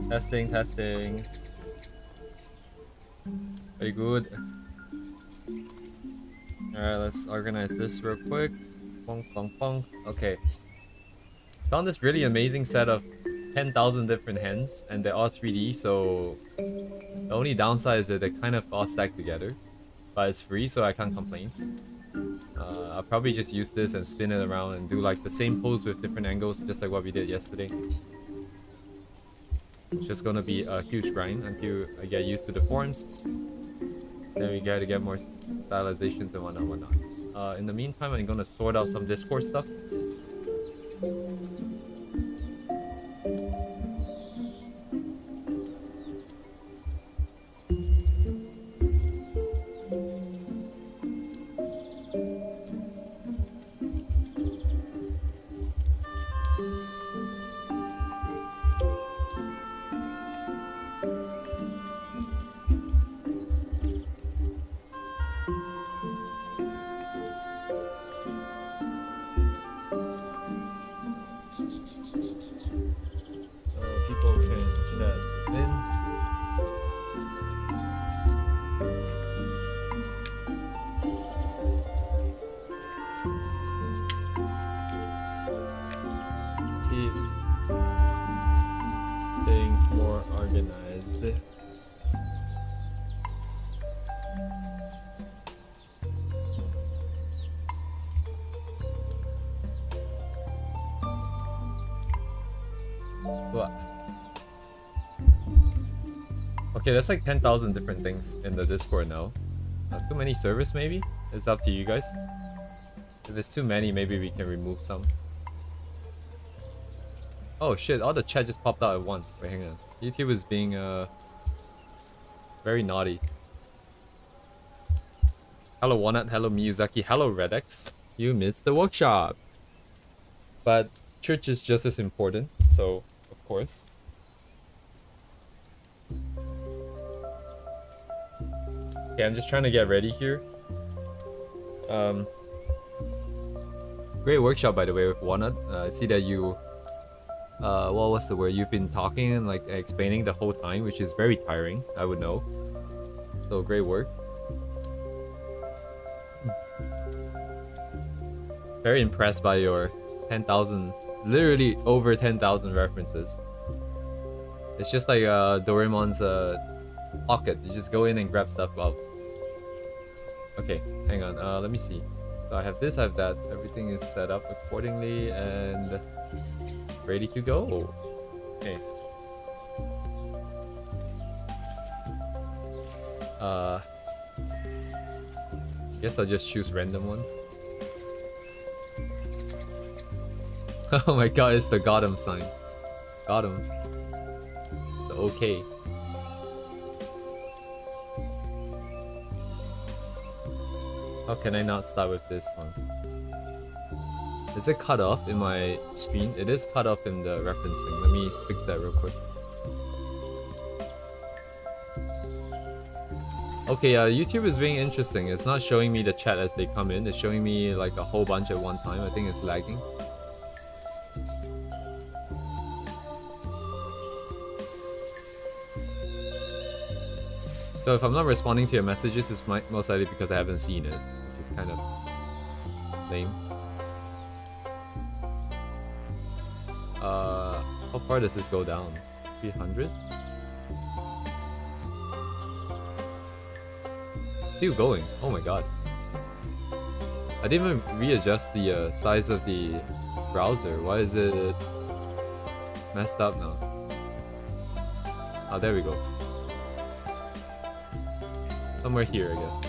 Testing, testing. Very good. Alright, let's organize this real quick. Pong, pong, pong. Okay. Found this really amazing set of 10,000 different hens, and they're all 3D, so the only downside is that they kind of all stack together. But it's free, so I can't complain. I'll probably just use this and spin it around and do like the same pose with different angles, just like what we did yesterday. It's just gonna be a huge grind until I get used to the forms. Then we gotta get more stylizations and whatnot. In the meantime, I'm gonna sort out some Discord stuff. Okay, there's like 10,000 different things in the Discord now. Too many servers maybe? It's up to you guys. If it's too many, maybe we can remove some. Oh shit, all the chat just popped out at once. Wait, hang on. YouTube is being very naughty. Hello Walnut, hello Miyazaki, hello Redex. You missed the workshop. But church is just as important, so of course. Okay, I'm just trying to get ready here. Great workshop, by the way, with Walnut. I see that you, what was the word? You've been talking and like explaining the whole time, which is very tiring, I would know. So great work. Very impressed by your 10,000, literally over 10,000 references. It's just like Doraemon's pocket. You just go in and grab stuff up. Okay, hang on. Let me see. So I have this, I have that. Everything is set up accordingly and ready to go. Okay. Guess I'll just choose random ones. Oh my god, it's the got him sign. Got him. The okay. How can I not start with this one? Is it cut off in my screen? It is cut off in the reference thing. Let me fix that real quick. Okay, YouTube is being interesting. It's not showing me the chat as they come in. It's showing me like a whole bunch at one time. I think it's lagging. So if I'm not responding to your messages, it's most likely because I haven't seen it, which is kind of lame. How far does this go down? 300? Still going. Oh my god. I didn't even readjust the size of the browser. Why is it messed up now? Oh, there we go. Somewhere here, I guess.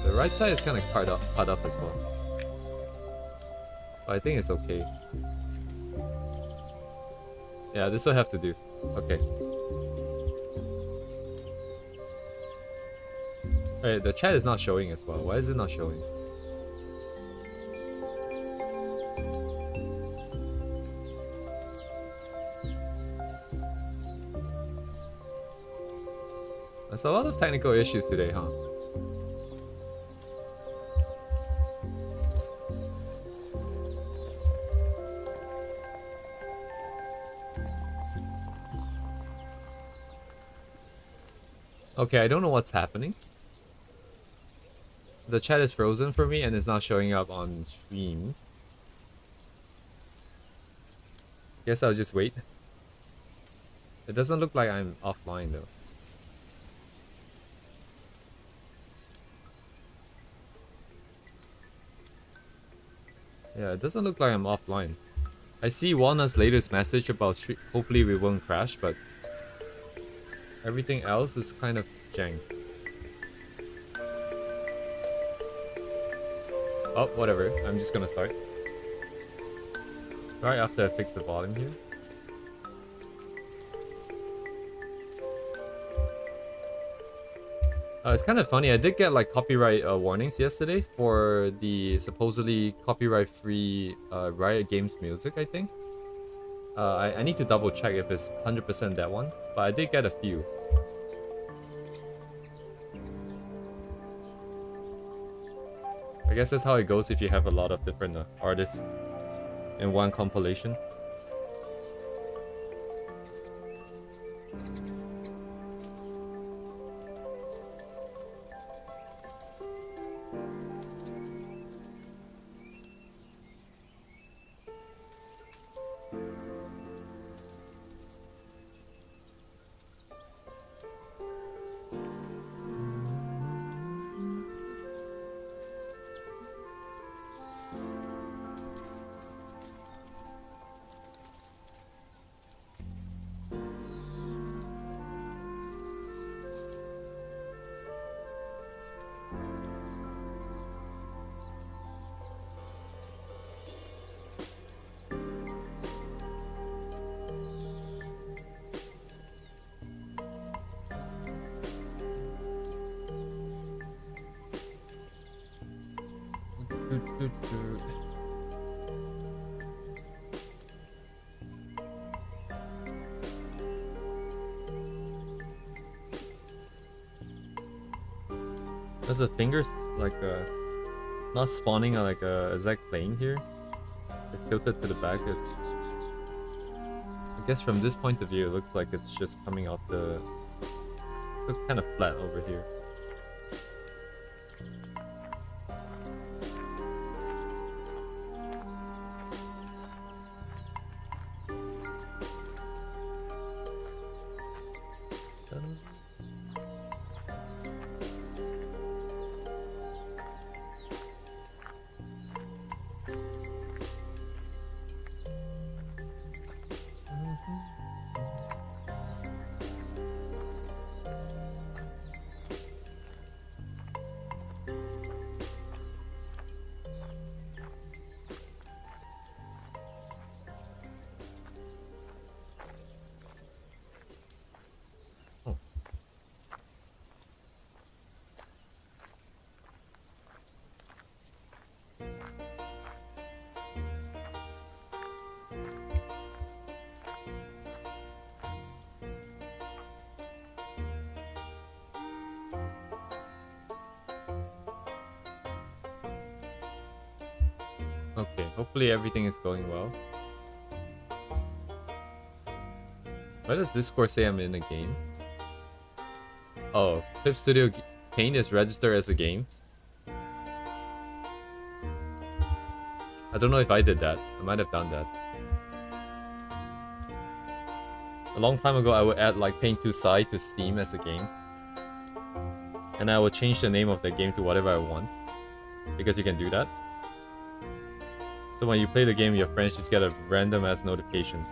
The right side is kind of cut up as well. But I think it's okay. Yeah, this will have to do. Okay. Alright, the chat is not showing as well. Why is it not showing? There's a lot of technical issues today, huh? Okay, I don't know what's happening. The chat is frozen for me and it's not showing up on stream. Guess I'll just wait. It doesn't look like I'm offline though. Yeah, it doesn't look like I'm offline. I see Walnut's latest message about hopefully we won't crash, but everything else is kind of jank. Oh, whatever. I'm just gonna start. Right after I fix the volume here. It's kind of funny. I did get like copyright warnings yesterday for the supposedly copyright-free Riot Games music, I think. I need to double check if it's 100% that one, but I did get a few. I guess that's how it goes if you have a lot of different artists in one compilation. Does the fingers like not spawning like a exact plane here? It's tilted to the back. It's, I guess from this point of view, it looks like it's just coming out the. Looks kind of flat over here. Okay, hopefully everything is going well. Why does Discord say I'm in a game? Oh, Clip Studio Paint is registered as a game. I don't know if I did that. I might have done that. A long time ago, I would add like Paint 2 Side to Steam as a game. And I would change the name of the game to whatever I want. Because you can do that. So when you play the game, your friends just get a random ass notification.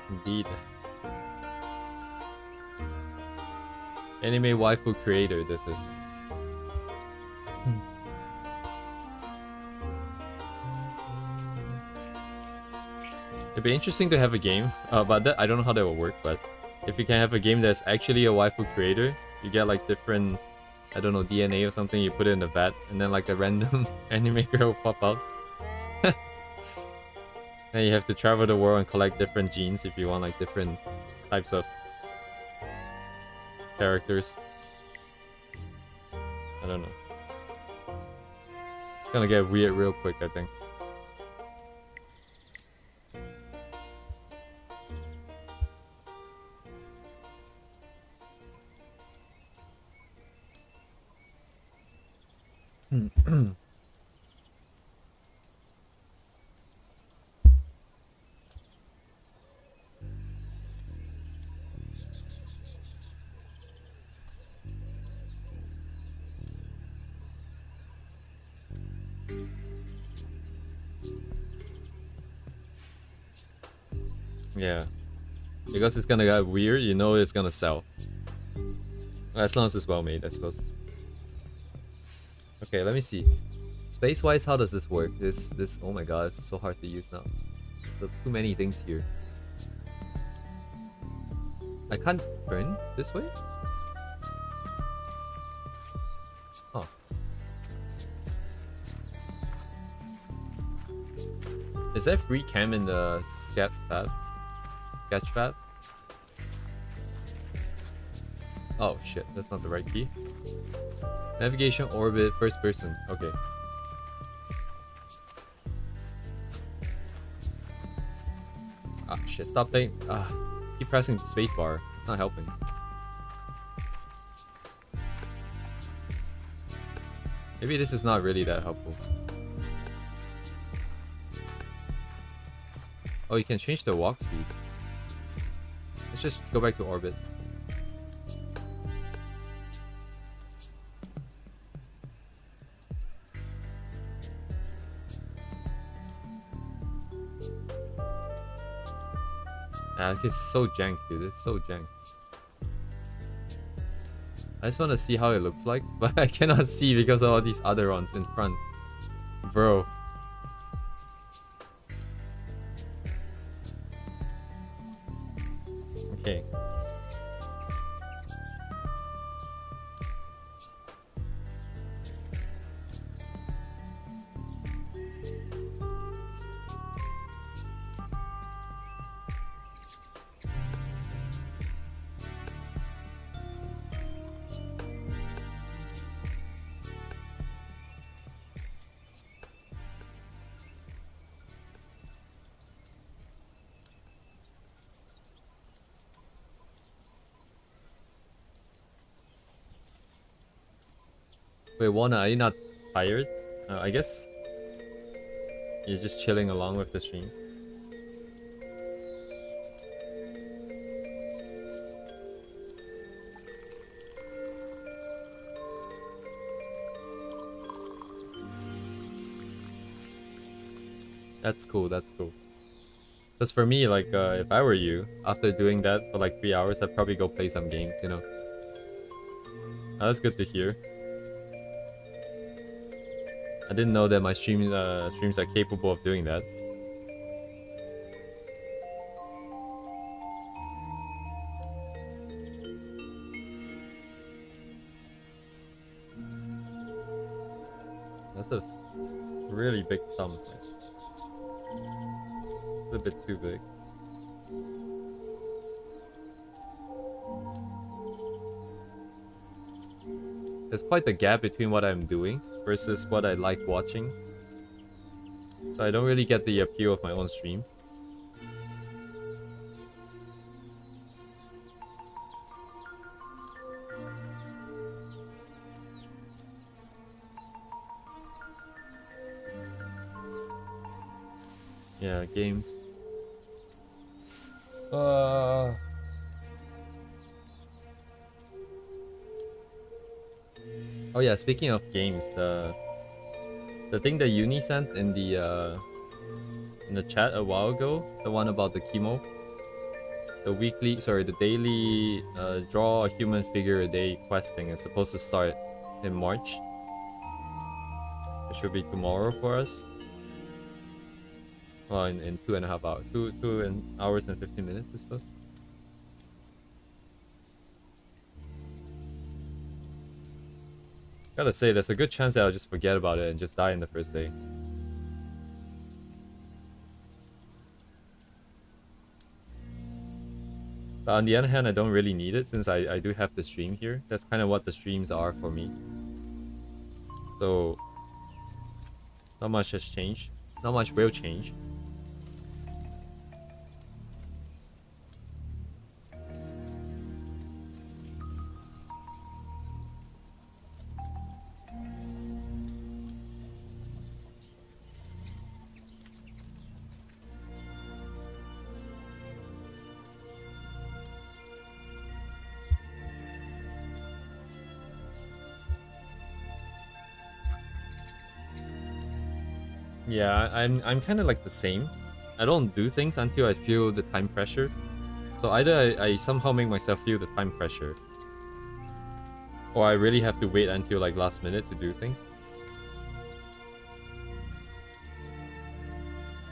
Indeed. Anime waifu creator, this is. It'd be interesting to have a game, but that, I don't know how that will work, but if you can have a game that's actually a waifu creator, you get like different, I don't know, DNA or something, you put it in the vat, and then like a random anime girl will pop out. And you have to travel the world and collect different genes if you want like different types of characters. I don't know. It's gonna get weird real quick, I think. Yeah. Because it's gonna get weird, you know it's gonna sell. As long as it's well made, I suppose. Okay, let me see. Space-wise, how does this work? This, oh my god, it's so hard to use now. There's too many things here. I can't turn this way? Oh. Is that free cam in the sketch tab? Oh shit, that's not the right key. Navigation, orbit, first person. Okay. Ah shit, stop playing. Keep pressing spacebar. It's not helping. Maybe this is not really that helpful. Oh, you can change the walk speed. Let's just go back to orbit. It's so jank, dude. It's so jank. I just want to see how it looks like, but I cannot see because of all these other ones in front. Bro. Okay. Wait, Wana, are you not tired? I guess you're just chilling along with the stream. That's cool, that's cool. Because for me, like, if I were you, after doing that for like 3 hours, I'd probably go play some games, you know? That's good to hear. I didn't know that my streams are capable of doing that. That's a really big thumb. A bit too big. There's quite the gap between what I'm doing versus what I like watching. So I don't really get the appeal of my own stream. Yeah, games. Oh yeah, speaking of games, the thing that Uni sent in the chat a while ago, the one about the chemo, the daily draw a human figure a day questing is supposed to start in March. It should be tomorrow for us. Well, in 2.5 hours, 2 hours and 15 minutes, I suppose. Gotta say, there's a good chance that I'll just forget about it and just die in the first day. But on the other hand, I don't really need it since I do have the stream here. That's kind of what the streams are for me. So, not much has changed. Not much will change. Yeah, I'm kind of like the same. I don't do things until I feel the time pressure. So either I somehow make myself feel the time pressure, or I really have to wait until like last minute to do things.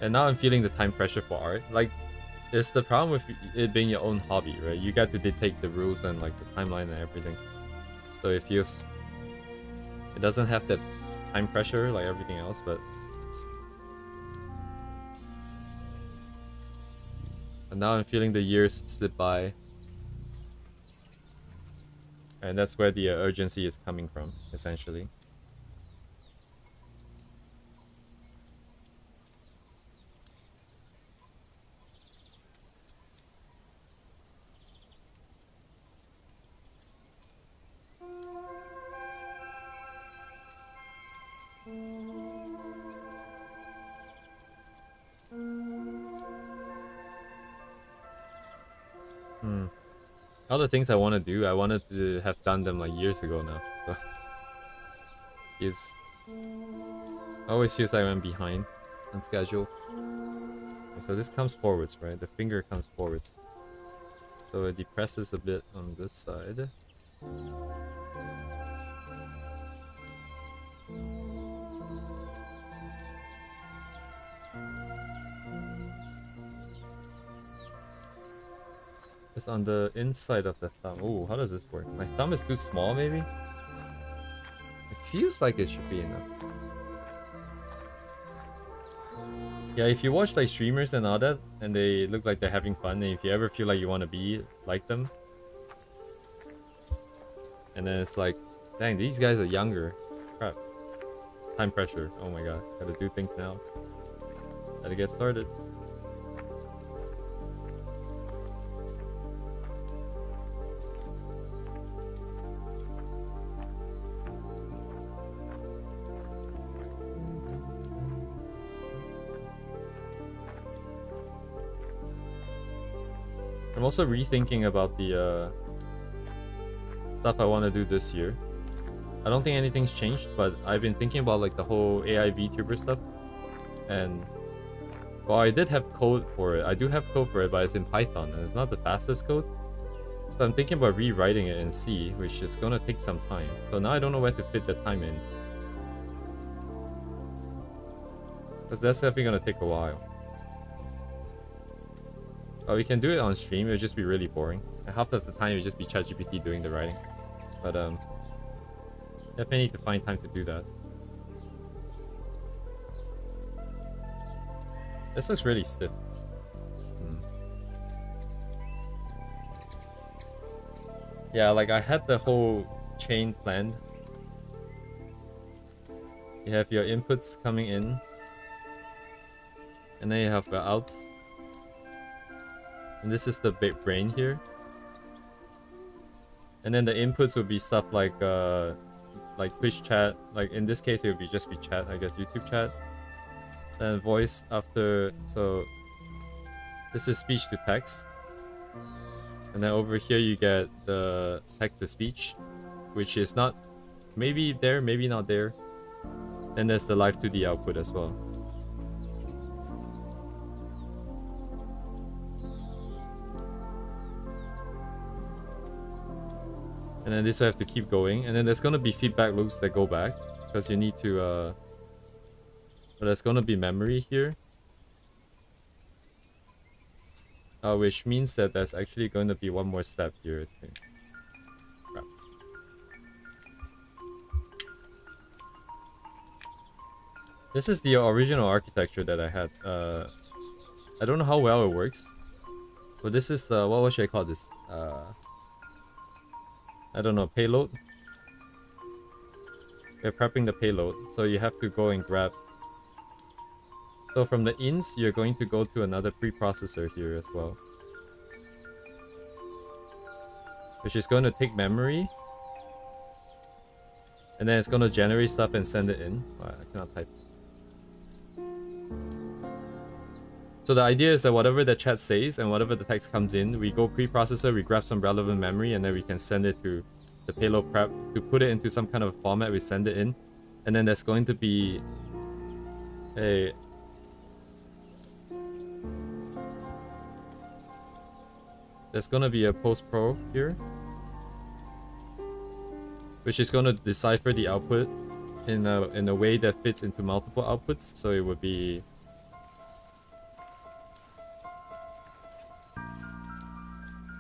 And now I'm feeling the time pressure for art. Like, it's the problem with it being your own hobby, right? You got to dictate the rules and like the timeline and everything. So it feels... It doesn't have that time pressure like everything else, but... And now I'm feeling the years slip by. And that's where the urgency is coming from, essentially. All the things I want to do, I wanted to have done them like years ago now. So always feels like I'm behind on schedule. So this comes forwards, right? The finger comes forwards. So it depresses a bit on this side. It's on the inside of the thumb. Oh, how does this work? My thumb is too small, maybe? It feels like it should be enough. Yeah, if you watch like streamers and all that, and they look like they're having fun, and if you ever feel like you want to be like them, and then it's like, dang, these guys are younger. Crap. Time pressure. Oh my god. Gotta do things now. Gotta get started. I'm also rethinking about the stuff I want to do this year. I don't think anything's changed, but I've been thinking about like the whole AI VTuber stuff. And well, I did have code for it. I do have code for it, but it's in Python and it's not the fastest code. So I'm thinking about rewriting it in C, which is gonna take some time. So now I don't know where to fit the time in. Because that's definitely gonna take a while. We can do it on stream, it'll just be really boring. And half of the time it'll just be ChatGPT doing the writing. But definitely need to find time to do that. This looks really stiff. Yeah, like I had the whole chain planned. You have your inputs coming in. And then you have the outs. And this is the big brain here. And then the inputs would be stuff like Twitch chat. Like in this case, it would be just be chat, I guess YouTube chat. Then voice after, so this is speech to text. And then over here you get the text to speech, which is not, maybe there, maybe not there. Then there's the live 2D output as well. And then this will have to keep going. And then there's gonna be feedback loops that go back. Because you need to, but there's gonna be memory here. Which means that there's actually going to be one more step here, I think. Crap. This is the original architecture that I had. I don't know how well it works. Well, this is the, what should I call this? I don't know, payload? They're prepping the payload, so you have to go and grab. So from the ins, you're going to go to another preprocessor here as well, which is going to take memory, and then it's going to generate stuff and send it in. Oh, I cannot type. So the idea is that whatever the chat says and whatever the text comes in, we go preprocessor, we grab some relevant memory, and then we can send it to the payload prep to put it into some kind of format. We send it in, and then there's going to be a post-pro here, which is going to decipher the output in a way that fits into multiple outputs. So it would be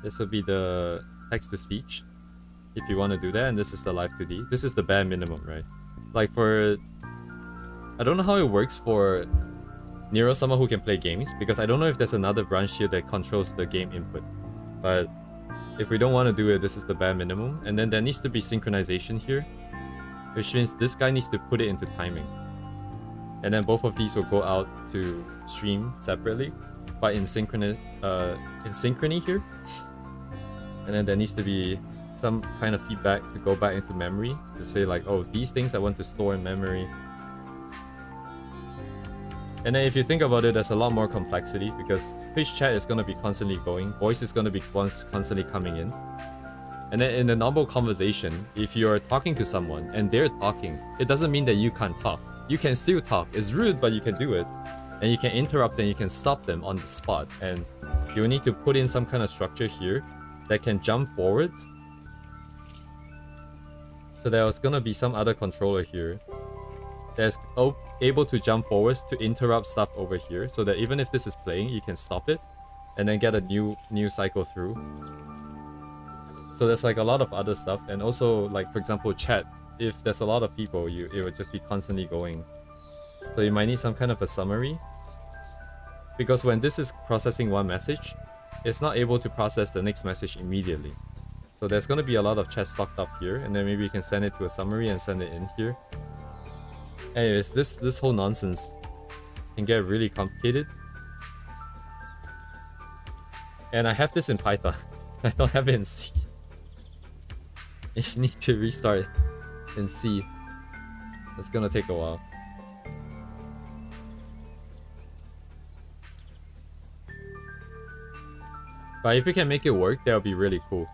this would be the text-to-speech if you want to do that, and this is the live 2D. This is the bare minimum, right? Like for, I don't know how it works for Nero, someone who can play games, because I don't know if there's another branch here that controls the game input. But if we don't want to do it, this is the bare minimum. And then there needs to be synchronization here, which means this guy needs to put it into timing. And then both of these will go out to stream separately, but in synchrony here. And then there needs to be some kind of feedback to go back into memory to say like, oh, these things I want to store in memory. And then if you think about it, there's a lot more complexity because Twitch chat is going to be constantly going, voice is going to be constantly coming in. And then in a normal conversation, if you're talking to someone and they're talking, it doesn't mean that you can't talk. You can still talk. It's rude, but you can do it. And you can interrupt and you can stop them on the spot. And you need to put in some kind of structure here that can jump forwards. So there's going to be some other controller here that's able to jump forwards to interrupt stuff over here, so that even if this is playing, you can stop it and then get a new cycle through. So there's like a lot of other stuff, and also like for example chat, if there's a lot of people, it would just be constantly going. So you might need some kind of a summary, because when this is processing one message, it's not able to process the next message immediately. So there's going to be a lot of chat stocked up here, and then maybe you can send it to a summary and send it in here. Anyways, this whole nonsense can get really complicated. And I have this in Python. I don't have it in C. You need to restart in C. It's gonna take a while. But if we can make it work, that would be really cool.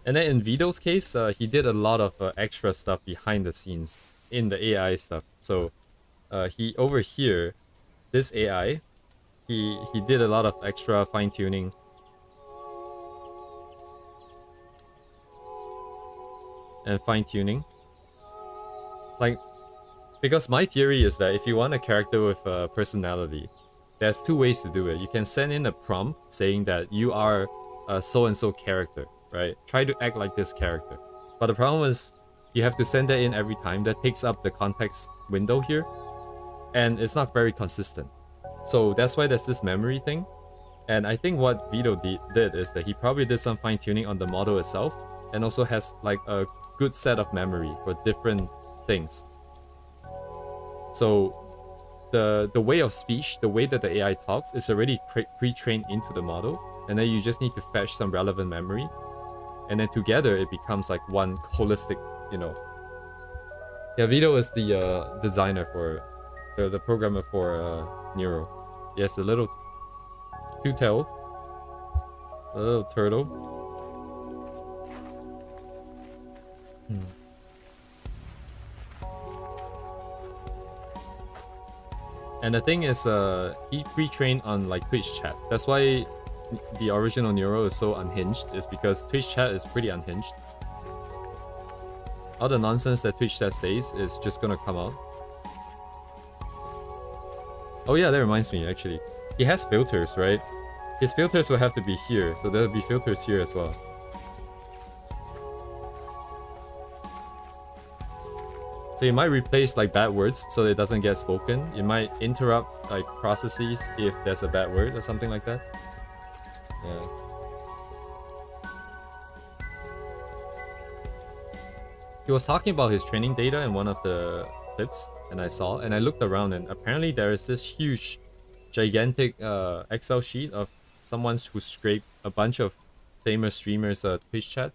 And then in Vito's case, he did a lot of extra stuff behind the scenes in the AI stuff. So he over here, this AI, he did a lot of extra fine-tuning. And fine-tuning. Like, because my theory is that if you want a character with a personality, there's two ways to do it. You can send in a prompt saying that you are a so-and-so character. Right? Try to act like this character. But the problem is you have to send that in every time. That takes up the context window here. And it's not very consistent. So that's why there's this memory thing. And I think what Vito did is that he probably did some fine-tuning on the model itself. And also has like a good set of memory for different things. So the way of speech, the way that the AI talks is already pre-trained into the model. And then you just need to fetch some relevant memory. And then together it becomes like one holistic, you know. Yeah, Vito is the designer for the programmer for Nero. Yes, the little two-tail, the little turtle. And the thing is, he pre-trained on like Twitch chat. That's why the original Nero is so unhinged, is because Twitch chat is pretty unhinged. All the nonsense that Twitch chat says is just gonna come out. Oh yeah, that reminds me actually. He has filters, right? His filters will have to be here, so there'll be filters here as well. So you might replace like bad words so it doesn't get spoken. You might interrupt like processes if there's a bad word or something like that. Yeah. He was talking about his training data in one of the clips, and I looked around, and apparently there is this huge, gigantic Excel sheet of someone who scraped a bunch of famous streamers' Twitch chat.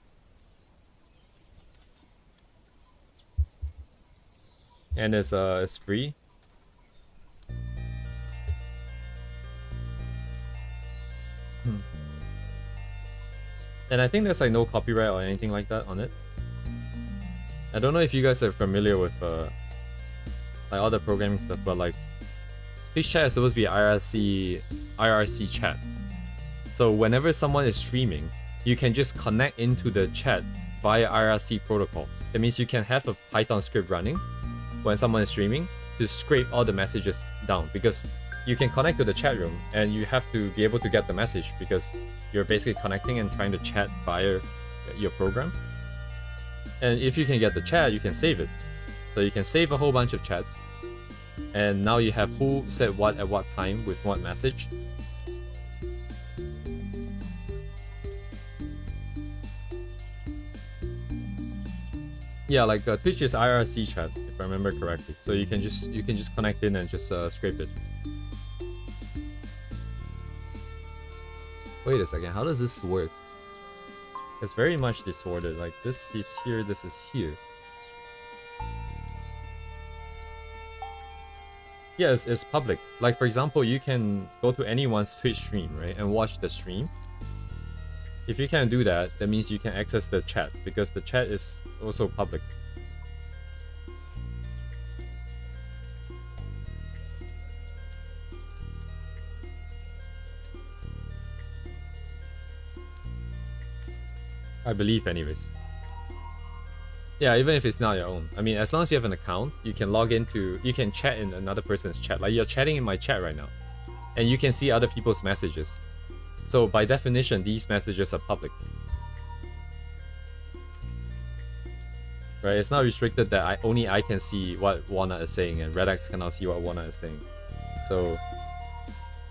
And it's free. And I think there's like no copyright or anything like that on it. I don't know if you guys are familiar with like all the programming stuff, but like Twitch chat is supposed to be IRC chat. So whenever someone is streaming, you can just connect into the chat via IRC protocol. That means you can have a Python script running when someone is streaming to scrape all the messages down, because you can connect to the chat room and you have to be able to get the message because you're basically connecting and trying to chat via your program. And if you can get the chat, you can save it. So you can save a whole bunch of chats, and now you have who said what at what time with what message. Yeah, like Twitch is IRC chat, if I remember correctly. So you can just connect in and just scrape it. Wait a second, how does this work? It's very much disordered. Like this is here, this is here. Yeah, it's public. Like for example, you can go to anyone's Twitch stream, right, and watch the stream. If you can do that, that means you can access the chat, because the chat is also public. I believe anyways. Yeah, even if it's not your own. I mean, as long as you have an account, you can log into, you can chat in another person's chat. Like you're chatting in my chat right now, and you can see other people's messages. So by definition, these messages are public. Right, it's not restricted that only I can see what Wana is saying and Redax cannot see what Wana is saying. So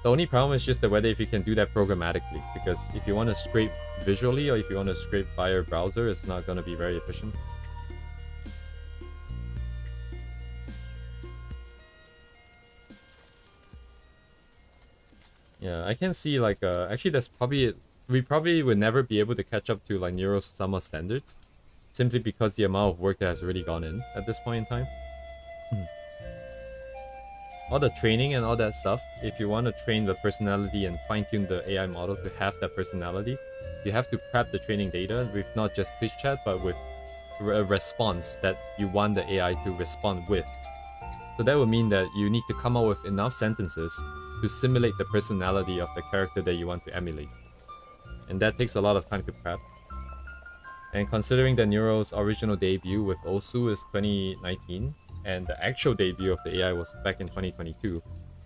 the only problem is just that whether if you can do that programmatically, because if you want to scrape visually or if you want to scrape via your browser, it's not going to be very efficient. Yeah, I can see like actually that's probably, we probably would never be able to catch up to like Neuro's summer standards, simply because the amount of work that has already gone in at this point in time. All the training and all that stuff, if you want to train the personality and fine-tune the AI model to have that personality, you have to prep the training data with not just Twitch chat, but with a response that you want the AI to respond with. So that would mean that you need to come up with enough sentences to simulate the personality of the character that you want to emulate. And that takes a lot of time to prep. And considering that Neuro's original debut with Osu is 2019, and the actual debut of the AI was back in 2022,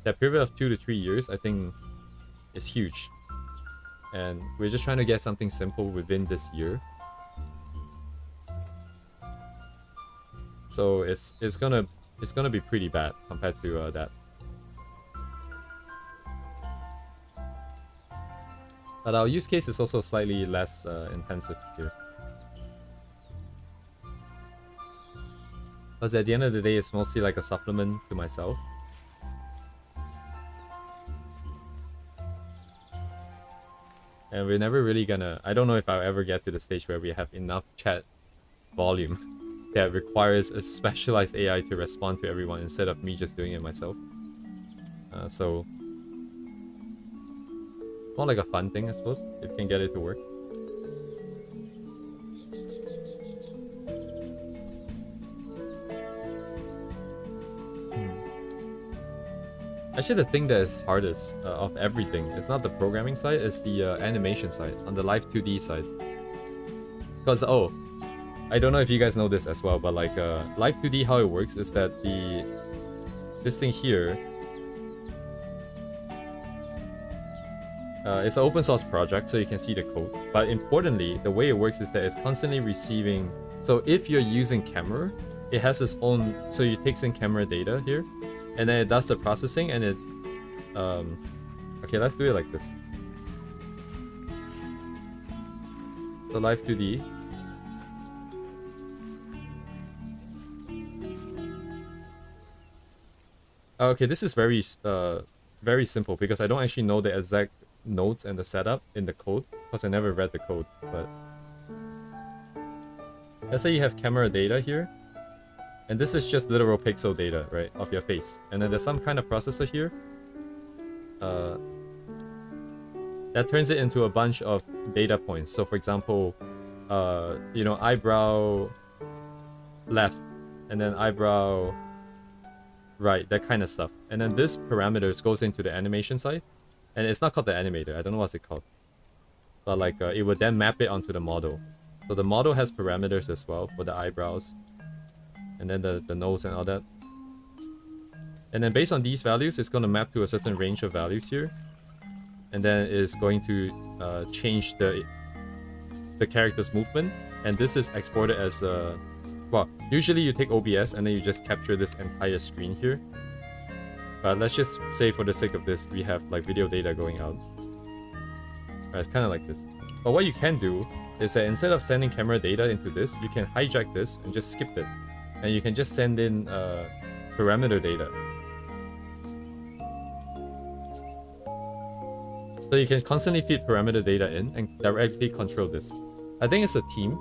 that period of 2 to 3 years, I think, is huge. And we're just trying to get something simple within this year. So it's gonna be pretty bad compared to that. But our use case is also slightly less intensive here. Because at the end of the day, it's mostly like a supplement to myself. And we're never really gonna... I don't know if I'll ever get to the stage where we have enough chat volume that requires a specialized AI to respond to everyone instead of me just doing it myself. So... more like a fun thing, I suppose, if you can get it to work. Actually, the thing that is hardest of everything, it's not the programming side, it's the animation side, on the live 2D side. Because, oh, I don't know if you guys know this as well, but like live 2D, how it works is that this thing here, it's an open source project, so you can see the code. But importantly, the way it works is that it's constantly receiving... So if you're using camera, it has its own, so it takes in camera data here, and then it does the processing, and it okay, let's do it like this. So live 2D. Okay, this is very simple because I don't actually know the exact nodes and the setup in the code because I never read the code. But let's say you have camera data here, and this is just literal pixel data, right, of your face, and then there's some kind of processor here that turns it into a bunch of data points. So for example, you know, eyebrow left, and then eyebrow right, that kind of stuff. And then this parameters goes into the animation side, and it's not called the animator, I don't know what's it called, but like it would then map it onto the model. So the model has parameters as well for the eyebrows, and then the nose and all that. And then based on these values, it's going to map to a certain range of values here, and then it's going to change the character's movement. And this is exported as a, well, usually you take OBS and then you just capture this entire screen here. But let's just say for the sake of this, we have like video data going out. Right, it's kind of like this. But what you can do is that instead of sending camera data into this, you can hijack this and just skip it. And you can just send in parameter data. So you can constantly feed parameter data in and directly control this. I think it's a team.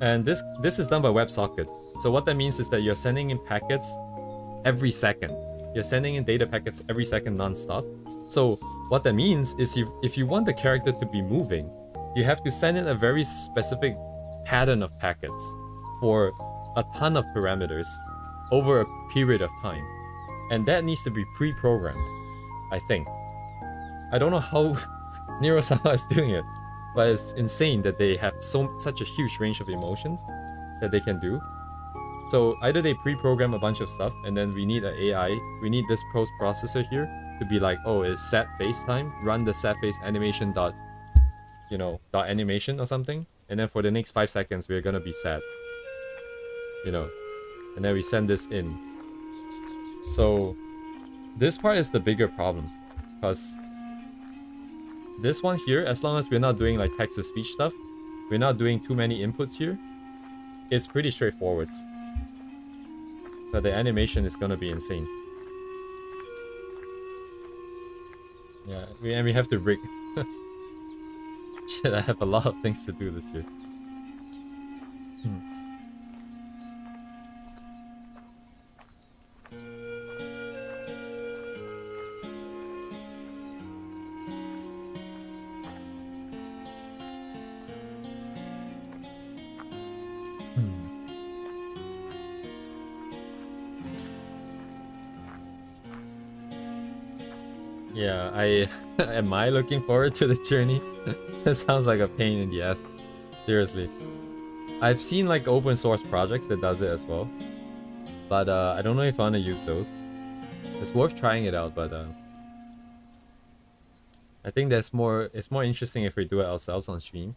And this is done by WebSocket. So what that means is that you're sending in packets every second. You're sending in data packets every second non-stop. So what that means is if you want the character to be moving, you have to send in a very specific pattern of packets for a ton of parameters over a period of time. And that needs to be pre-programmed, I think. I don't know how Neurosama is doing it, but it's insane that they have such a huge range of emotions that they can do. So either they pre-program a bunch of stuff, and then we need an AI, we need this post-processor here to be like, oh, it's sad face time, run the sad face animation dot animation or something, and then for the next 5 seconds we're gonna be sad, and then we send this in. So this part is the bigger problem, because this one here, as long as we're not doing like text-to-speech stuff, we're not doing too many inputs here, it's pretty straightforward. But the animation is gonna be insane. Yeah, we have to rig. Shit, I have a lot of things to do this year. Yeah, am I looking forward to the journey? That sounds like a pain in the ass. Seriously. I've seen like open source projects that does it as well. But I don't know if I want to use those. It's worth trying it out, but I think it's more interesting if we do it ourselves on stream.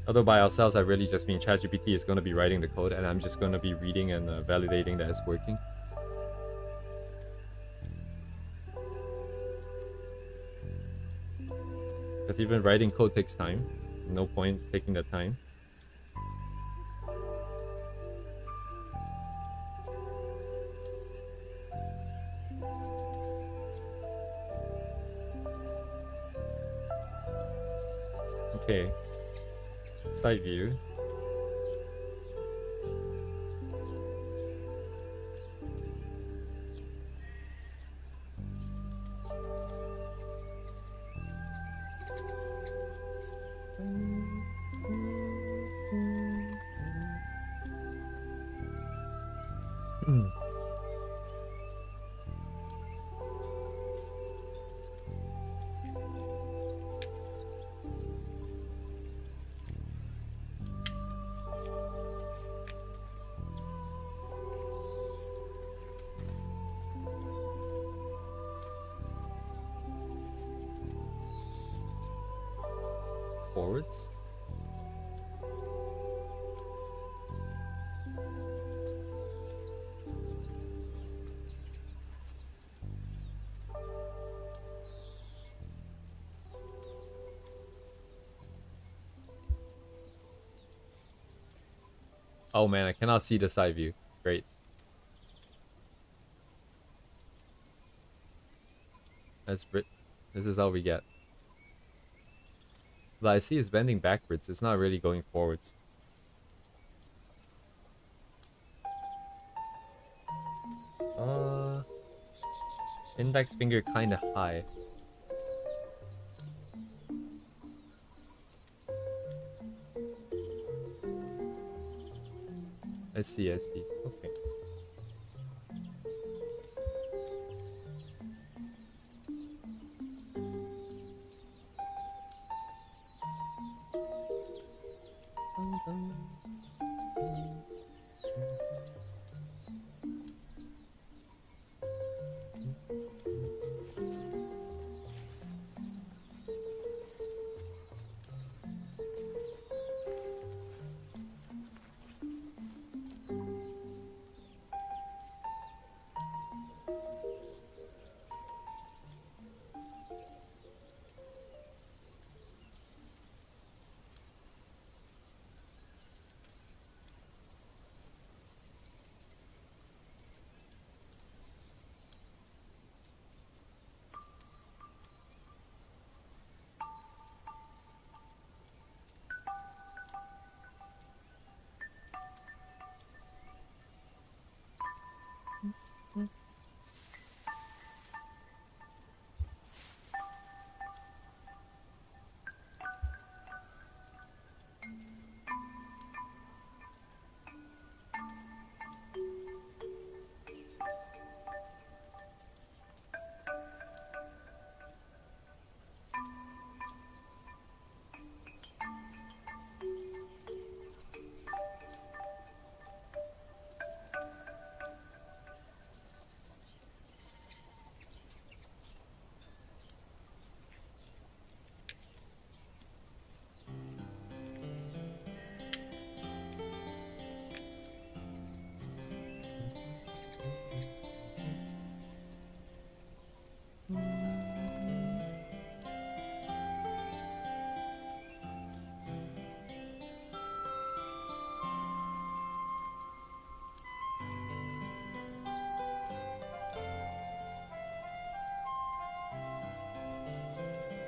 Although by ourselves, I really just mean ChatGPT is going to be writing the code, and I'm just going to be reading and validating that it's working. Because even writing code takes time. No point taking the time. Okay. Side view. forwards. Oh man, I cannot see the side view. Great. This is all we get. But I see it's bending backwards. It's not really going forwards. Index finger kinda high. I see. Okay.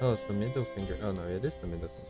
Oh, it's the middle finger. Oh no, it is the middle finger.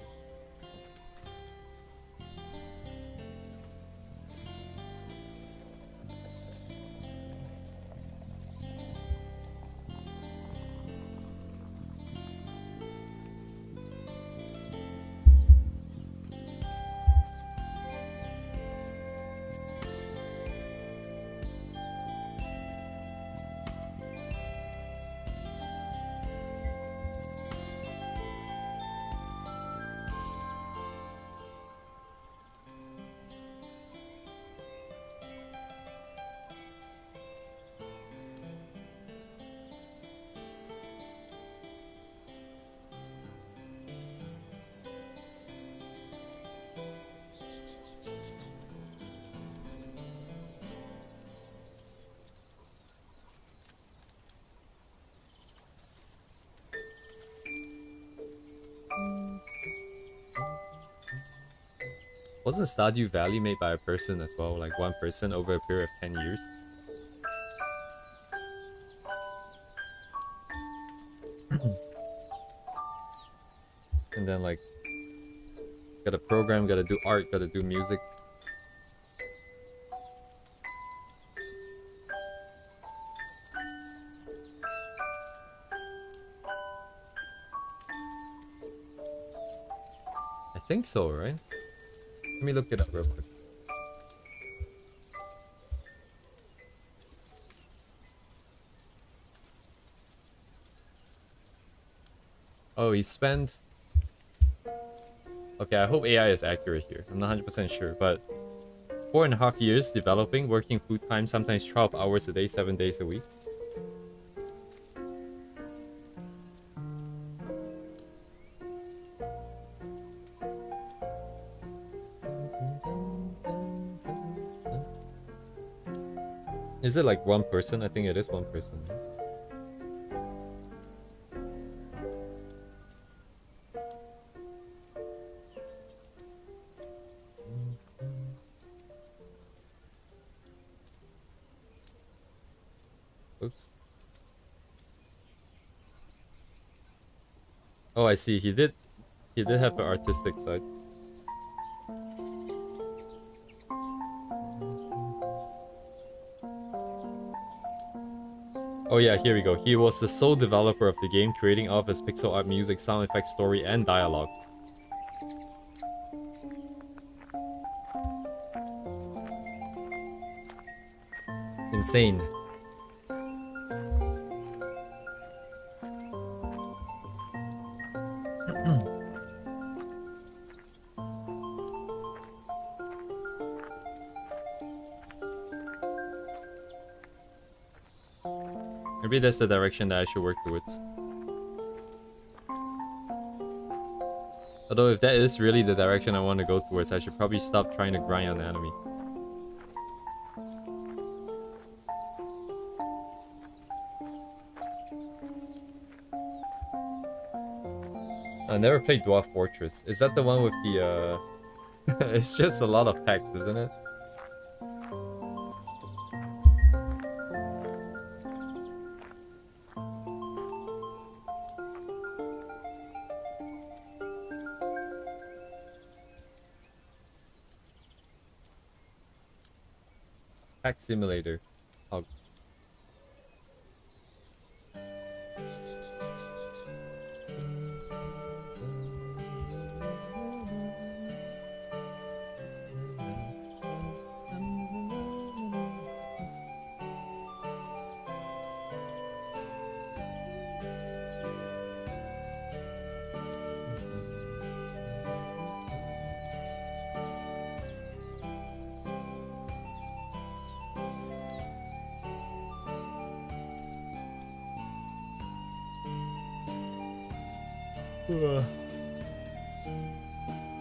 Wasn't Stardew Valley made by a person as well? Like one person over a period of 10 years? And then like, gotta program, gotta do art, gotta do music. I think so, right? Let me look it up real quick. Oh, he spent... Okay, I hope AI is accurate here. I'm not 100% sure, but 4.5 years developing, working full-time, sometimes 12 hours a day, 7 days a week. Is it like one person? I think it is one person. Oops. Oh, I see. He did have an artistic side. Oh yeah, here we go. He was the sole developer of the game, creating all of his pixel art, music, sound effects, story, and dialogue. Insane. Maybe that's the direction that I should work towards. Although if that is really the direction I want to go towards, I should probably stop trying to grind on anime. I never played Dwarf Fortress. Is that the one with the it's just a lot of text, isn't it? Hack Simulator. Oh.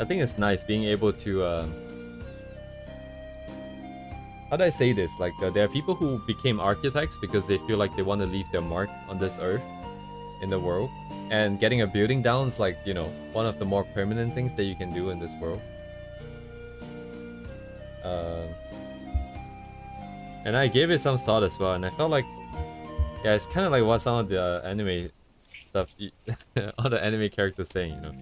I think it's nice being able to how do I say this? Like there are people who became architects because they feel like they want to leave their mark on this earth in the world, and getting a building down is like, you know, one of the more permanent things that you can do in this world. And I gave it some thought as well, and I felt like, yeah, it's kind of like what some of the anime stuff, all the anime characters saying, you know.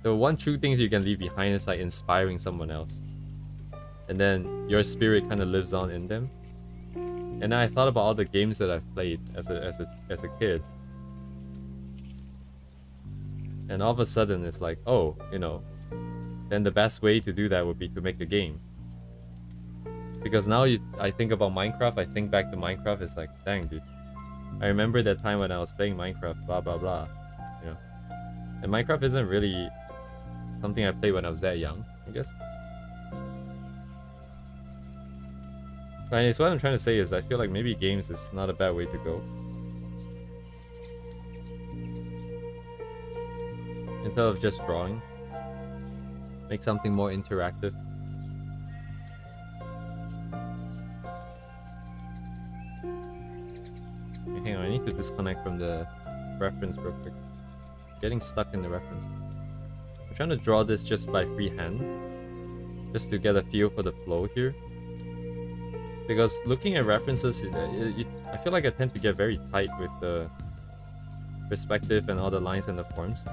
The one true things you can leave behind is like inspiring someone else, and then your spirit kind of lives on in them. And I thought about all the games that I've played as a kid, and all of a sudden it's like, oh, you know, then the best way to do that would be to make a game. Because now I think about Minecraft, I think back to Minecraft, it's like, dang, dude, I remember that time when I was playing Minecraft, blah blah blah, you know. And Minecraft isn't really something I played when I was that young, I guess. But anyways, what I'm trying to say is I feel like maybe games is not a bad way to go. Instead of just drawing, make something more interactive. Okay, hang on, I need to disconnect from the reference real quick. Getting stuck in the reference. I'm trying to draw this just by freehand, just to get a feel for the flow here. Because looking at references, I feel like I tend to get very tight with the perspective and all the lines and the forms.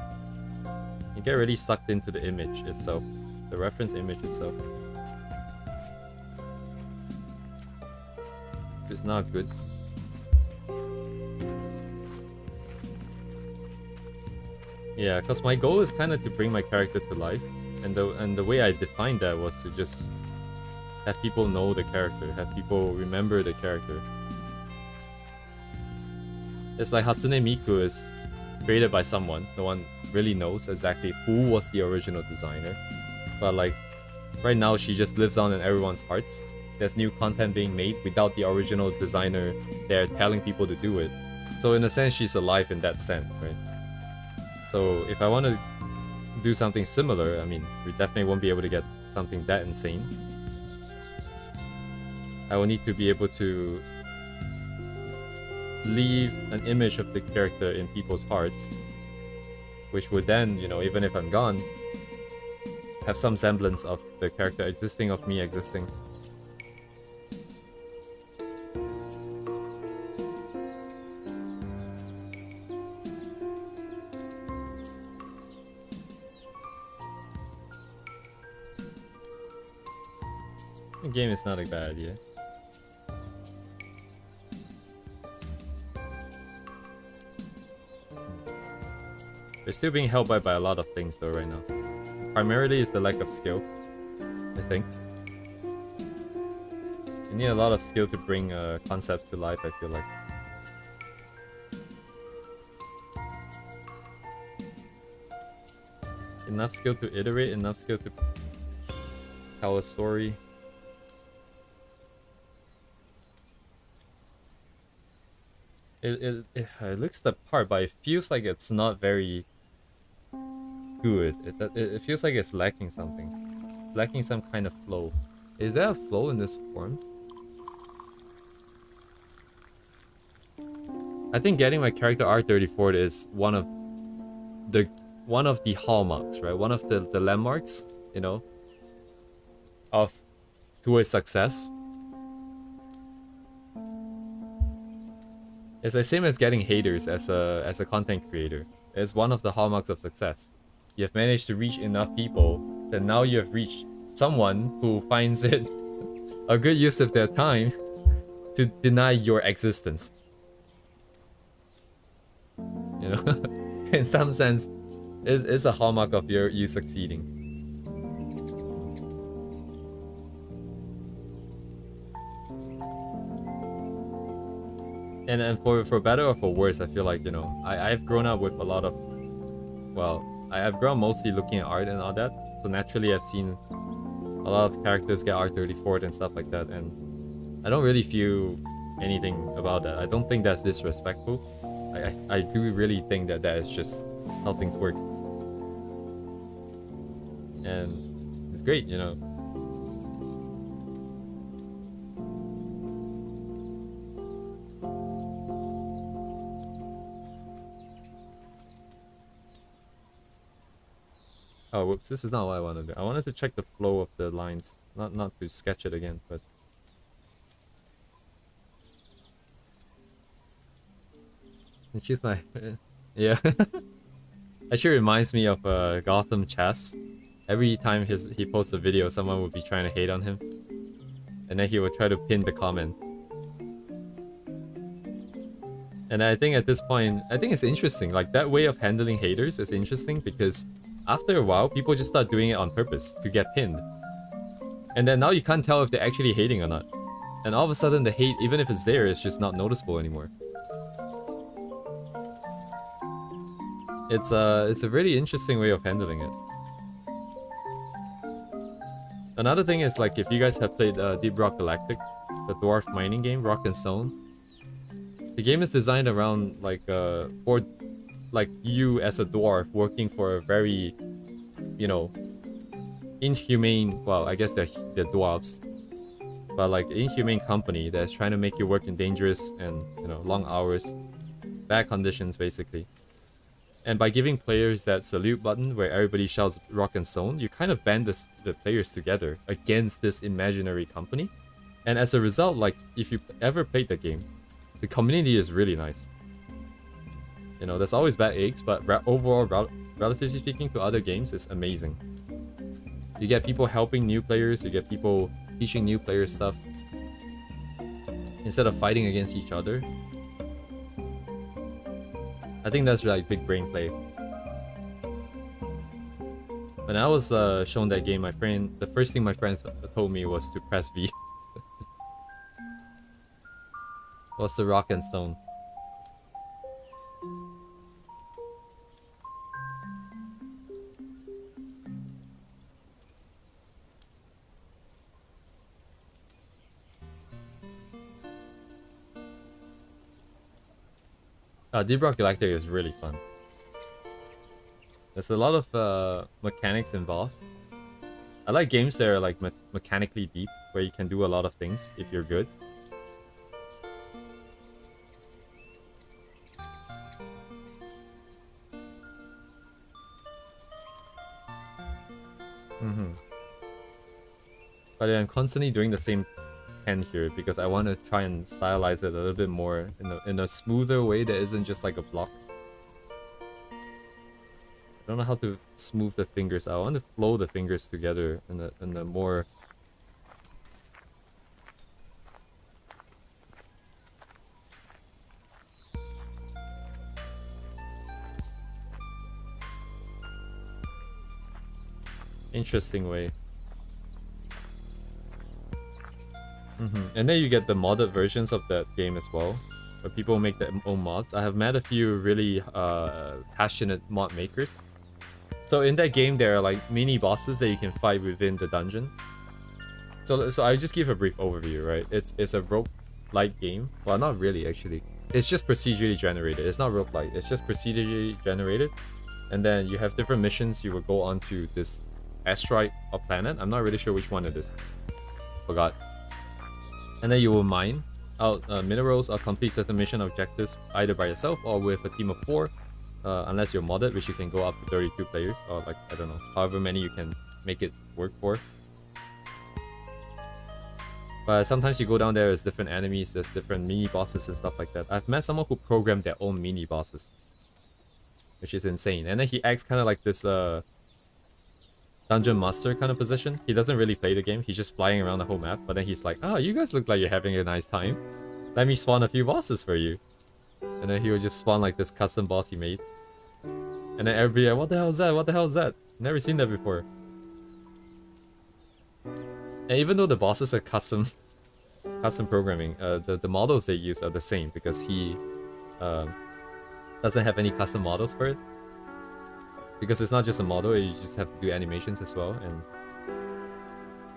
You get really sucked into the image itself, the reference image itself. It's not good. Yeah, because my goal is kind of to bring my character to life, and the way I defined that was to just have people know the character, have people remember the character. It's like Hatsune Miku is created by someone, no one really knows exactly who was the original designer, but like right now she just lives on in everyone's hearts. There's new content being made without the original designer there telling people to do it, so in a sense she's alive in that sense, right? So if I want to do something similar, I mean, we definitely won't be able to get something that insane. I will need to be able to leave an image of the character in people's hearts, which would then, you know, even if I'm gone, have some semblance of the character existing, of me existing. The game is not a bad idea. They're still being held by a lot of things though right now. Primarily is the lack of skill, I think. You need a lot of skill to bring concepts to life, I feel like. Enough skill to iterate, enough skill to tell a story. It looks the part, but it feels like it's not very good. It feels like it's lacking something. It's lacking some kind of flow. Is there a flow in this form? I think getting my character R34 is one of the hallmarks, right? One of the landmarks, you know, of towards success. It's the same as getting haters as a content creator. It's one of the hallmarks of success. You have managed to reach enough people that now you have reached someone who finds it a good use of their time to deny your existence. You know, in some sense, it's a hallmark of you succeeding. And for better or for worse, I feel like, you know, I've grown up with a lot of, well, I've grown mostly looking at art and all that. So naturally, I've seen a lot of characters get R34'd and stuff like that, and I don't really feel anything about that. I don't think that's disrespectful. I do really think that is just how things work. And it's great, you know. Oh, whoops, this is not what I wanted to do. I wanted to check the flow of the lines, not to sketch it again, but... And choose my... yeah. Actually reminds me of Gotham Chess. Every time he posts a video, someone would be trying to hate on him. And then he would try to pin the comment. And I think at this point, I think it's interesting. Like, that way of handling haters is interesting because after a while, people just start doing it on purpose to get pinned. And then now you can't tell if they're actually hating or not. And all of a sudden the hate, even if it's there, is just not noticeable anymore. It's a really interesting way of handling it. Another thing is, like, if you guys have played Deep Rock Galactic, the dwarf mining game, Rock and Stone, the game is designed around, like, for, like, you as a dwarf working for a very, you know, inhumane, well, I guess they're dwarves, but, like, inhumane company that's trying to make you work in dangerous and, you know, long hours, bad conditions, basically. And by giving players that salute button where everybody shouts Rock and Stone, you kind of band the players together against this imaginary company. And as a result, like, if you ever played the game, the community is really nice. You know, there's always bad eggs, but overall, relatively speaking to other games, it's amazing. You get people helping new players, you get people teaching new players stuff. Instead of fighting against each other. I think that's like big brain play. When I was shown that game, the first thing my friends told me was to press V. Was the Rock and Stone. Deep Rock Galactic is really fun. There's a lot of mechanics involved. I like games that are like mechanically deep. where you can do a lot of things if you're good. But I'm constantly doing the same pen here because I want to try and stylize it a little bit more in a smoother way that isn't just like a block. I don't know how to smooth the fingers out. I want to flow the fingers together in a more interesting way. And then you get the modded versions of that game as well, where people make their own mods. I have met a few really passionate mod makers. So in that game, there are like mini bosses that you can fight within the dungeon. So I'll just give a brief overview, right? It's a roguelike game. Well, not really actually. It's just procedurally generated. It's not roguelike. It's just procedurally generated. And then you have different missions. You will go onto this asteroid or planet. I'm not really sure which one it is. Forgot. And then you will mine out minerals or complete certain mission objectives either by yourself or with a team of 4. Unless you're modded, which you can go up to 32 players or like, I don't know, however many you can make it work for. But sometimes you go down there, there's different enemies, there's different mini bosses and stuff like that. I've met someone who programmed their own mini bosses, which is insane. And then he acts kind of like this dungeon master kind of position. He doesn't really play the game, he's just flying around the whole map. But then he's like, oh, you guys look like you're having a nice time. Let me spawn a few bosses for you. And then he would just spawn like this custom boss he made. And then everybody like, what the hell is that? What the hell is that? Never seen that before. And even though the bosses are custom programming, the models they use are the same because he doesn't have any custom models for it. Because it's not just a model, you just have to do animations as well. And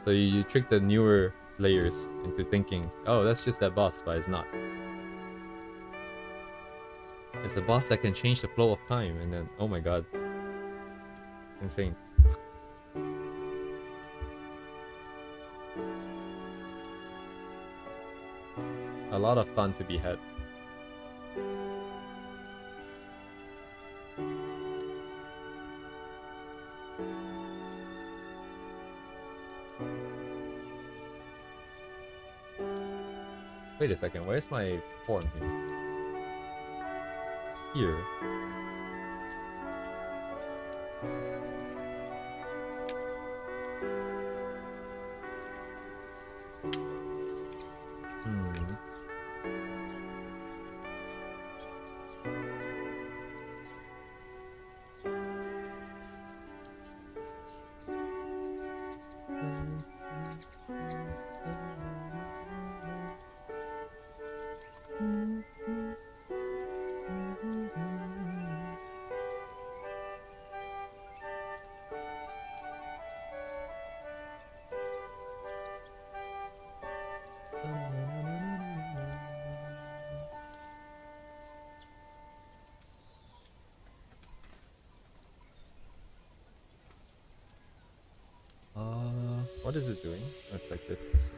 so you trick the newer players into thinking, oh, that's just that boss, but it's not. It's a boss that can change the flow of time, and then, oh my god. Insane. A lot of fun to be had. Wait a second, where's my form here? It's here. What is it doing? Oh, it's like this.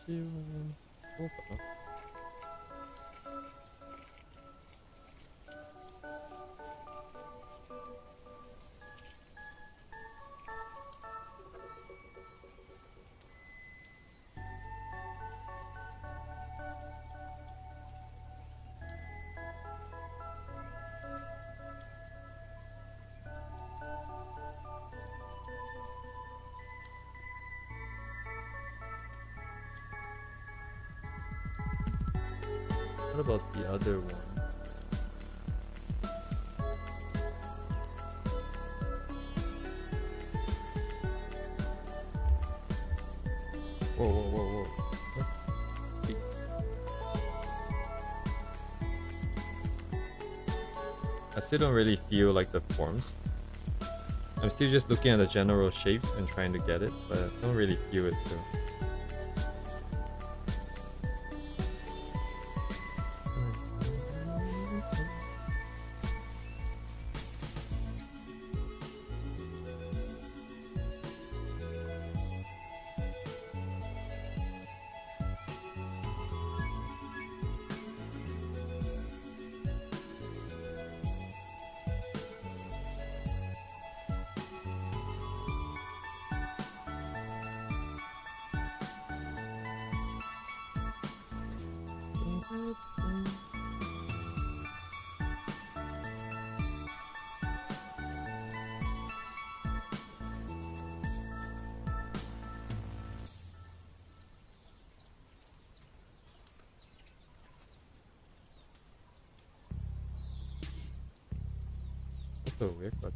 Opa. What about the other one? Whoa, whoa, whoa, whoa. What? I still don't really feel like the forms. I'm still just looking at the general shapes and trying to get it, but I don't really feel it still. That's so weird, but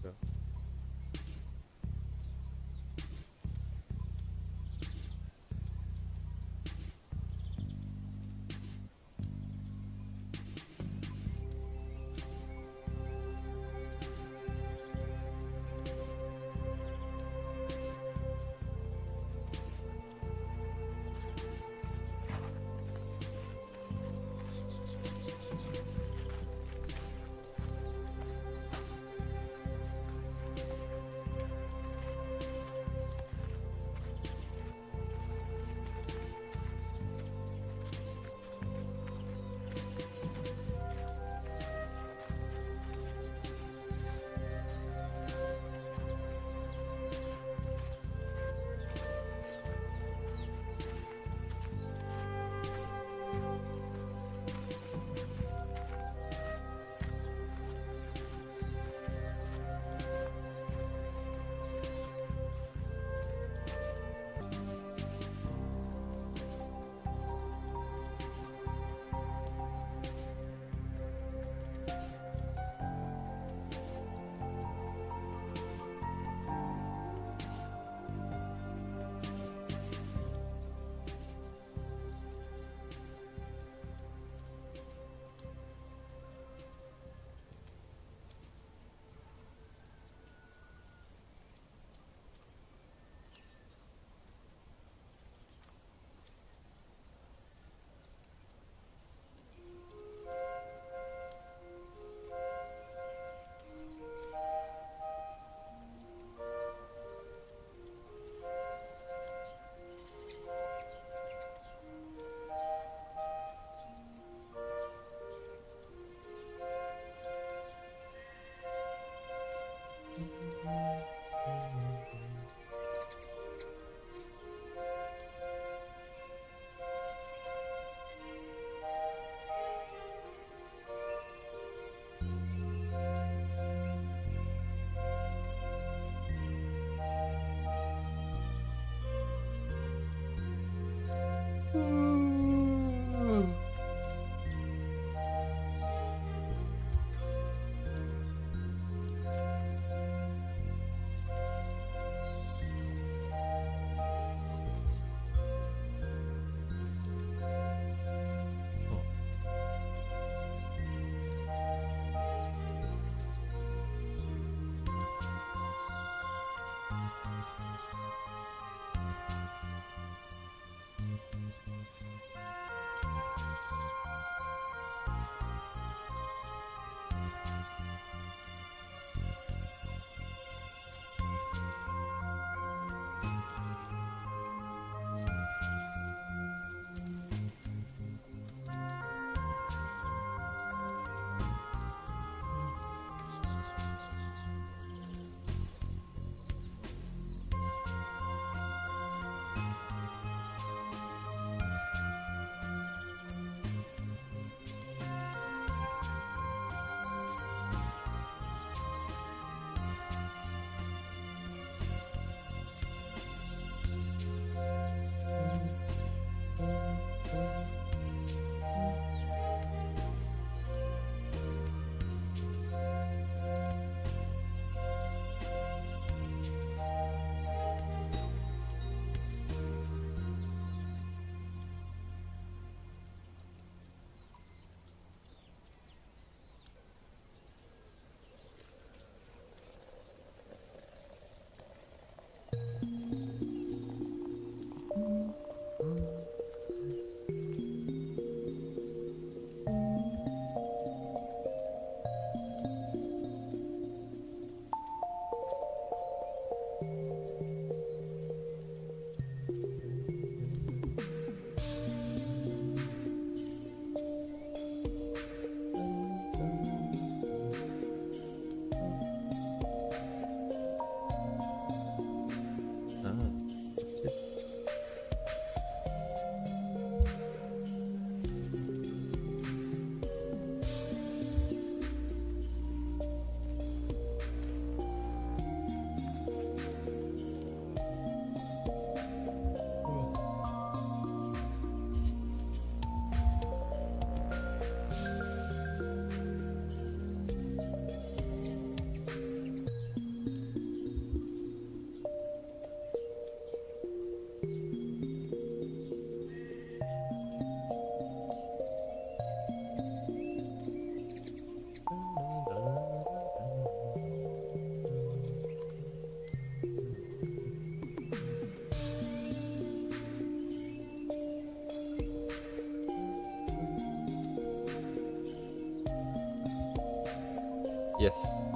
Yes.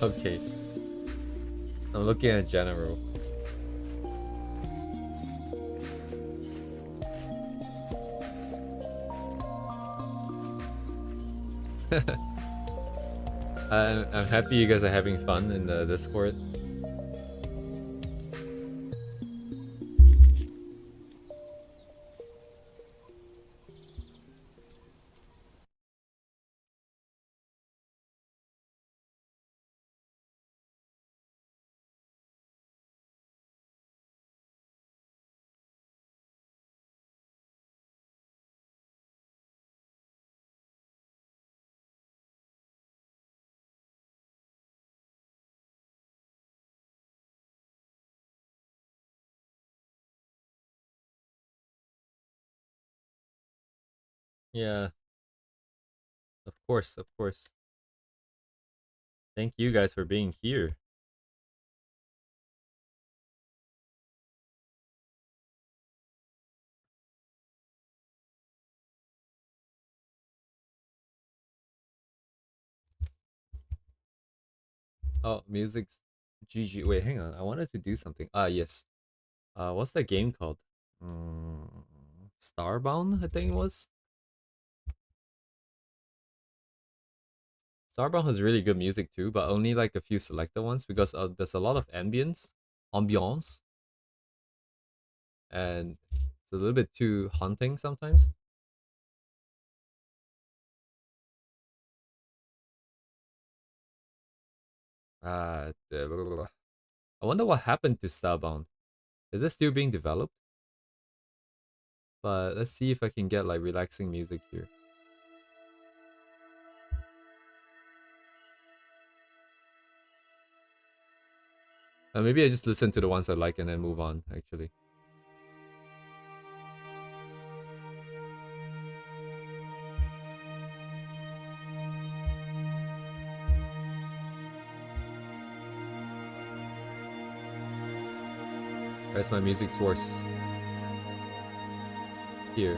Okay. I'm looking at general. I'm happy you guys are having fun in the Discord. Yeah, of course, of course. Thank you guys for being here. Oh, music's GG. Wait, hang on. I wanted to do something. Ah, yes. What's that game called? Mm, Starbound, I think it was. Starbound has really good music too, but only like a few selected ones because there's a lot of ambience, and it's a little bit too haunting sometimes. I wonder what happened to Starbound. Is it still being developed? But let's see if I can get like relaxing music here. Maybe I just listen to the ones I like and then move on, actually. Where's my music source? Here.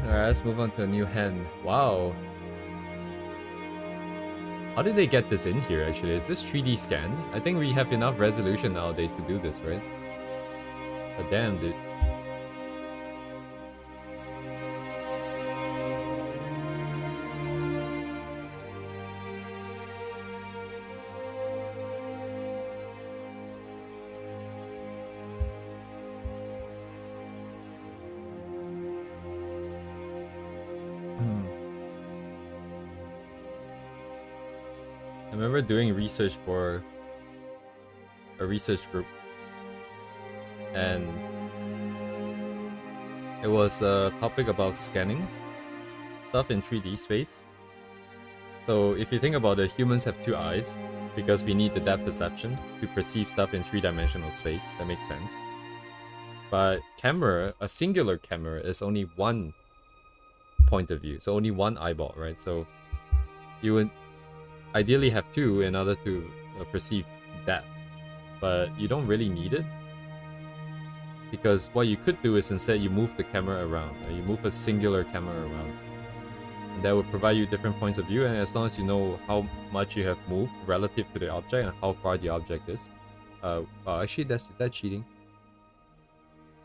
Alright, let's move on to a new hen. Wow. How did they get this in here, actually? Is this 3D scanned? I think we have enough resolution nowadays to do this, right? But damn, dude. I remember doing research for a research group, and it was a topic about scanning stuff in 3D space. So if you think about it, humans have two eyes because we need the depth perception to perceive stuff in three-dimensional space. That makes sense. But camera, a singular camera, is only one point of view, so only one eyeball, right? So you would ideally have two in order to perceive depth, but you don't really need it, because what you could do is instead you move the camera around, right? You move a singular camera around, and that would provide you different points of view, and as long as you know how much you have moved relative to the object and how far the object is. Actually, is that cheating?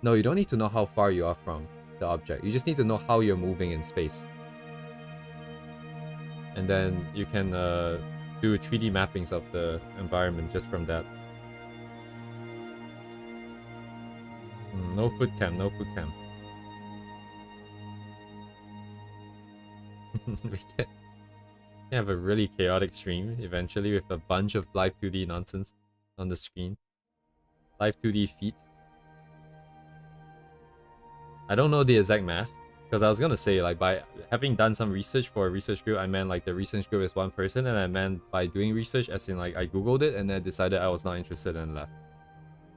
No, you don't need to know how far you are from the object. You just need to know how you're moving in space. And then you can do 3D mappings of the environment just from that. No foot cam, no foot cam. We can have a really chaotic stream eventually with a bunch of live 2D nonsense on the screen. Live 2D feet. I don't know the exact math, Because I was gonna say, like, by having done some research for a research group, I meant like the research group is one person, and I meant by doing research, as in like I googled it and then decided I was not interested and left.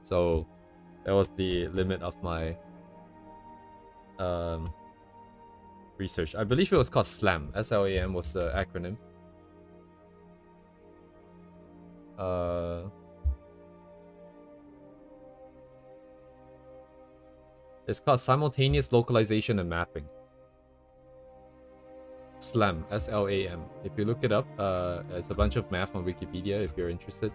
So that was the limit of my research. I believe it was called SLAM. SLAM was the acronym. It's called Simultaneous Localization and Mapping. SLAM, S-L-A-M. If you look it up, it's a bunch of math on Wikipedia if you're interested.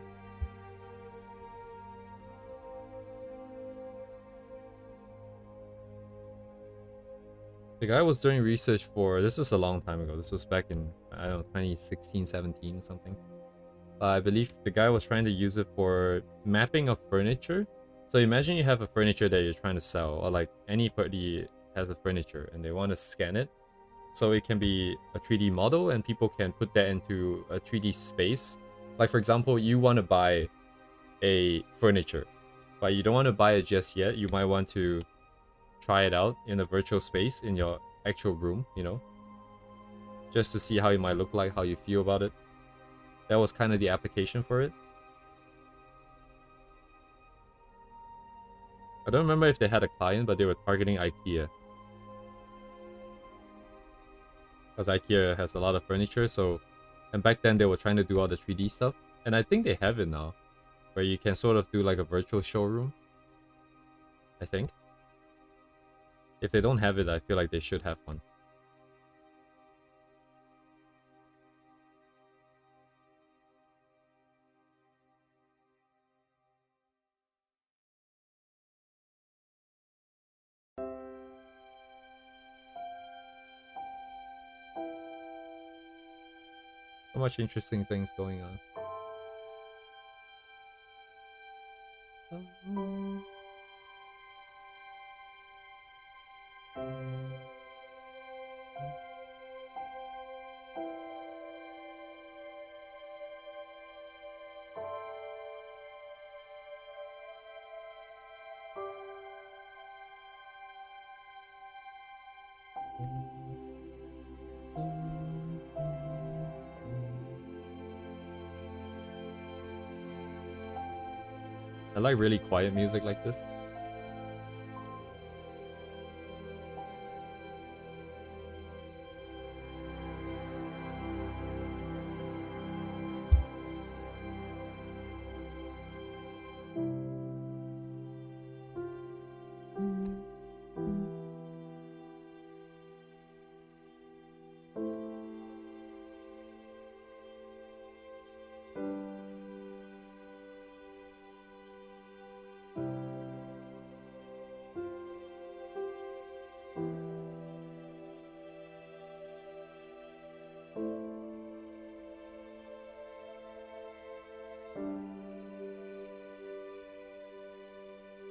The guy was doing research for, this was a long time ago. This was back in, I don't know, 2016, 17 or something. I believe the guy was trying to use it for mapping of furniture. So imagine you have a furniture that you're trying to sell, or like anybody has a furniture and they want to scan it. So it can be a 3D model and people can put that into a 3D space. Like for example, you want to buy a furniture, but you don't want to buy it just yet. You might want to try it out in a virtual space in your actual room, you know, just to see how it might look like, how you feel about it. That was kind of the application for it. I don't remember if they had a client, but they were targeting IKEA. Because IKEA has a lot of furniture, so... And back then they were trying to do all the 3D stuff. And I think they have it now, where you can sort of do like a virtual showroom. I think. If they don't have it, I feel like they should have one. So much interesting things going on. I like really quiet music like this.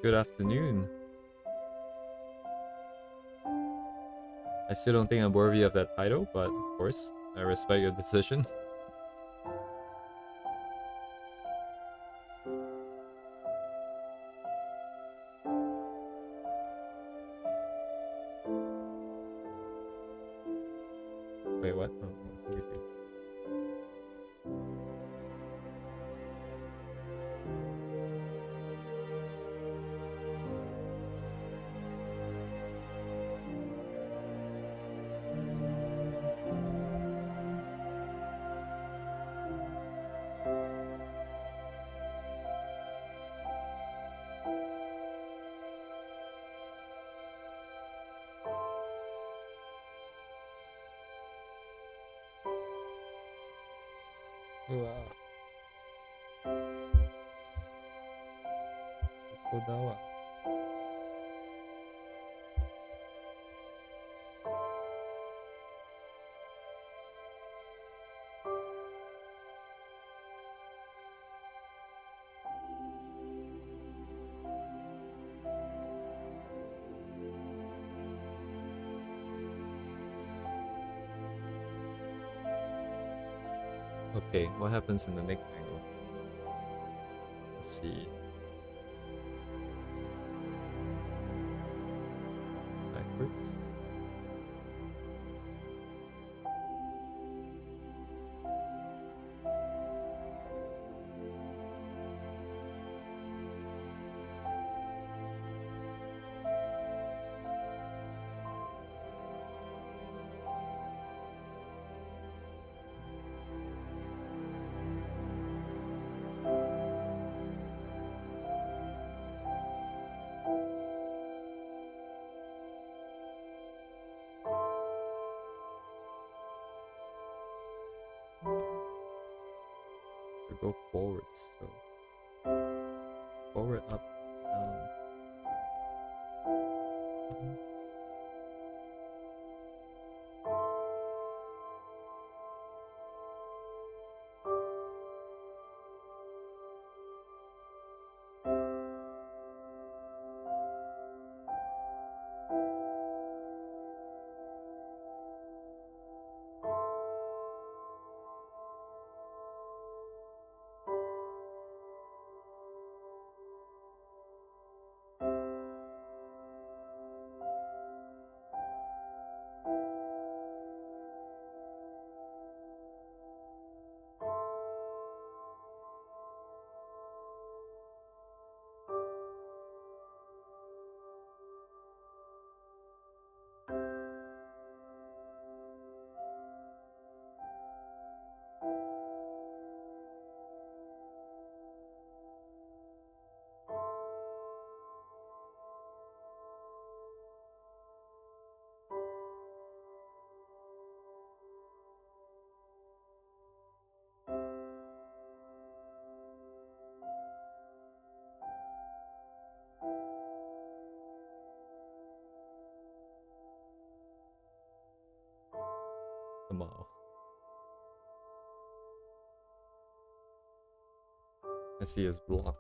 Good afternoon. I still don't think I'm worthy of that title, but of course, I respect your decision. Wait, what? Oh, let's see here. Wow. Kodawa. Okay, what happens in the next angle? Let's see. Backwards. go forwards. So forward, up, down. Tomorrow. I see his block.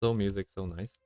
So music, so nice.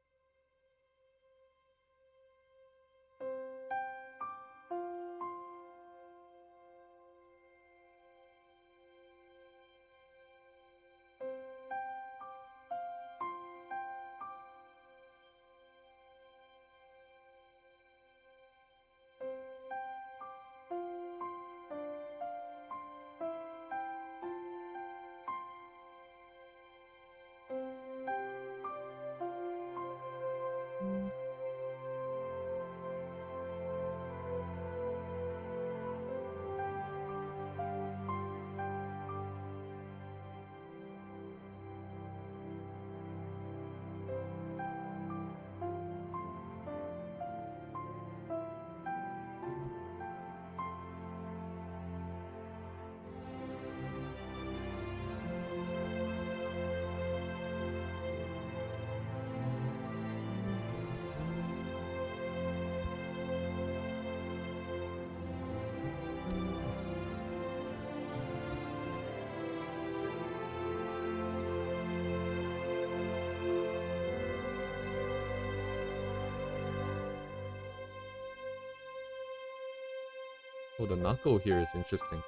Oh, the knuckle here is interesting.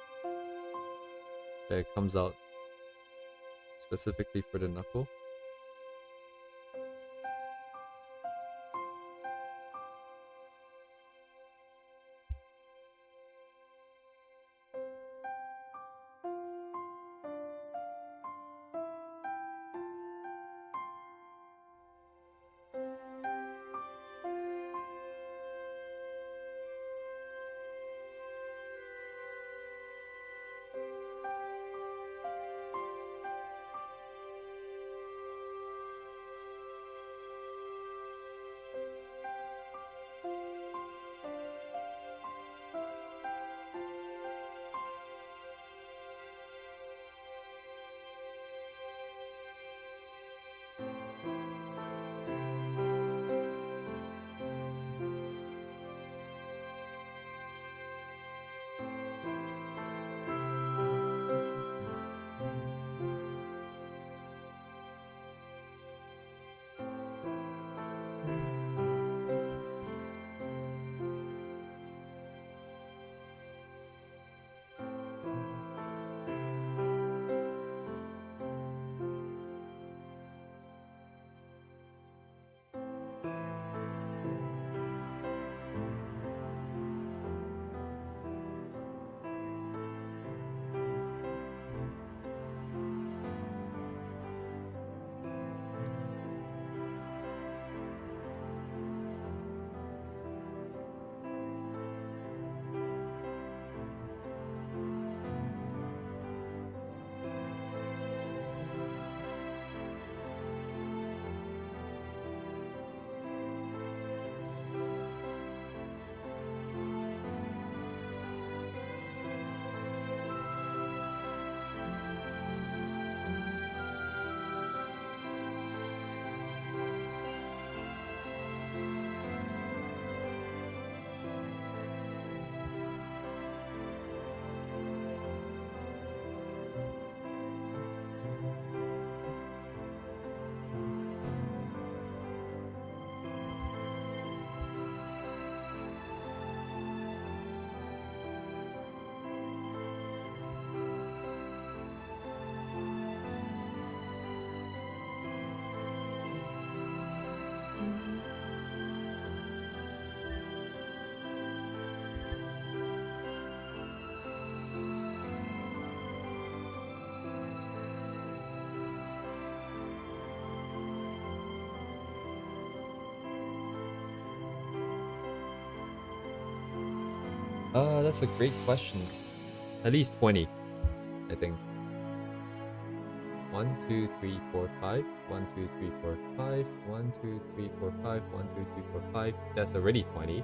That it comes out specifically for the knuckle. That's a great question. At least 20, I think. 1, 2, 3, 4, 5. 1, 2, 3, 4, 5. 1, 2, 3, 4, 5. 1, 2, 3, 4, 5. That's already 20.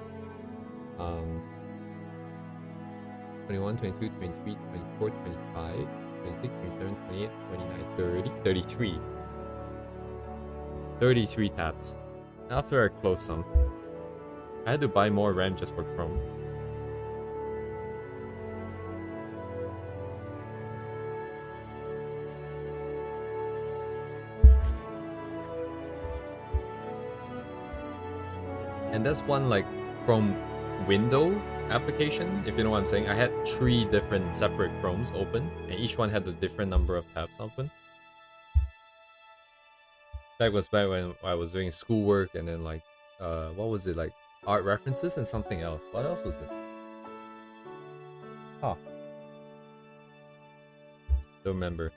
21, 22, 23, 24, 25, 26, 27, 28, 29, 30, 33. 33 tabs. After I close some. I had to buy more RAM just for Chrome. And that's one like Chrome window application, if you know what I'm saying. I had 3 different separate Chromes open, and each one had a different number of tabs open. That was back when I was doing schoolwork, and then like, what was it, like art references and something else. What else was it? Oh, don't remember.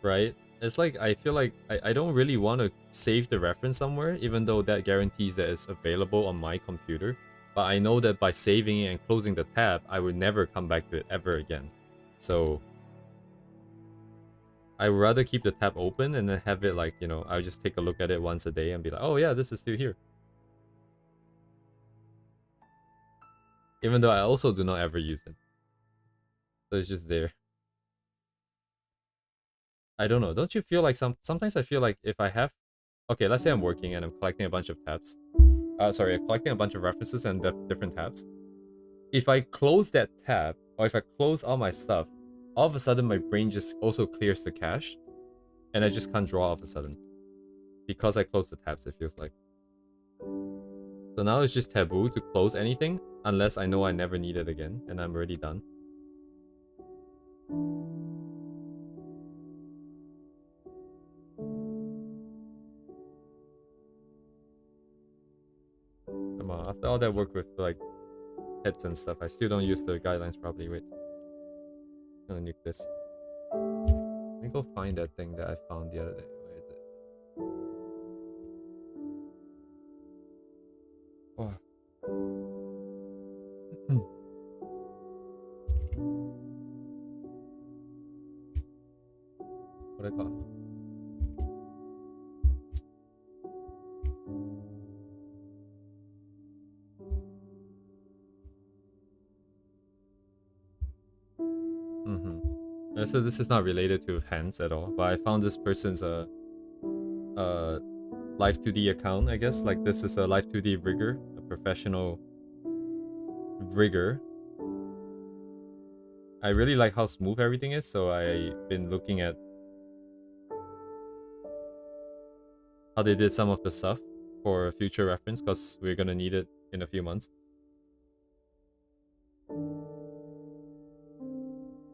Right? It's like, I feel like I don't really want to save the reference somewhere, even though that guarantees that it's available on my computer. But I know that by saving it and closing the tab, I would never come back to it ever again. So I would rather keep the tab open and then have it like, you know, I'll just take a look at it once a day and be like, oh yeah, this is still here. Even though I also do not ever use it. So it's just there. I don't know. Don't you feel like sometimes I feel like if I have... Okay, let's say I'm working and I'm collecting a bunch of tabs. Sorry, I'm collecting a bunch of references and different tabs. If I close that tab, or if I close all my stuff, all of a sudden my brain just also clears the cache. And I just can't draw all of a sudden. Because I closed the tabs, it feels like. So now it's just taboo to close anything, unless I know I never need it again, and I'm already done. Come on, after all that work with like heads and stuff, I still don't use the guidelines properly. Wait. I'm gonna nuke this. Let me go find that thing that I found the other day. Where is it? Oh. What I call? So this is not related to hands at all, but I found this person's Live 2D account, I guess. Like, this is a Live 2D rigger, a professional rigger. I really like how smooth everything is, so I've been looking at how they did some of the stuff for future reference, because we're gonna need it in a few months.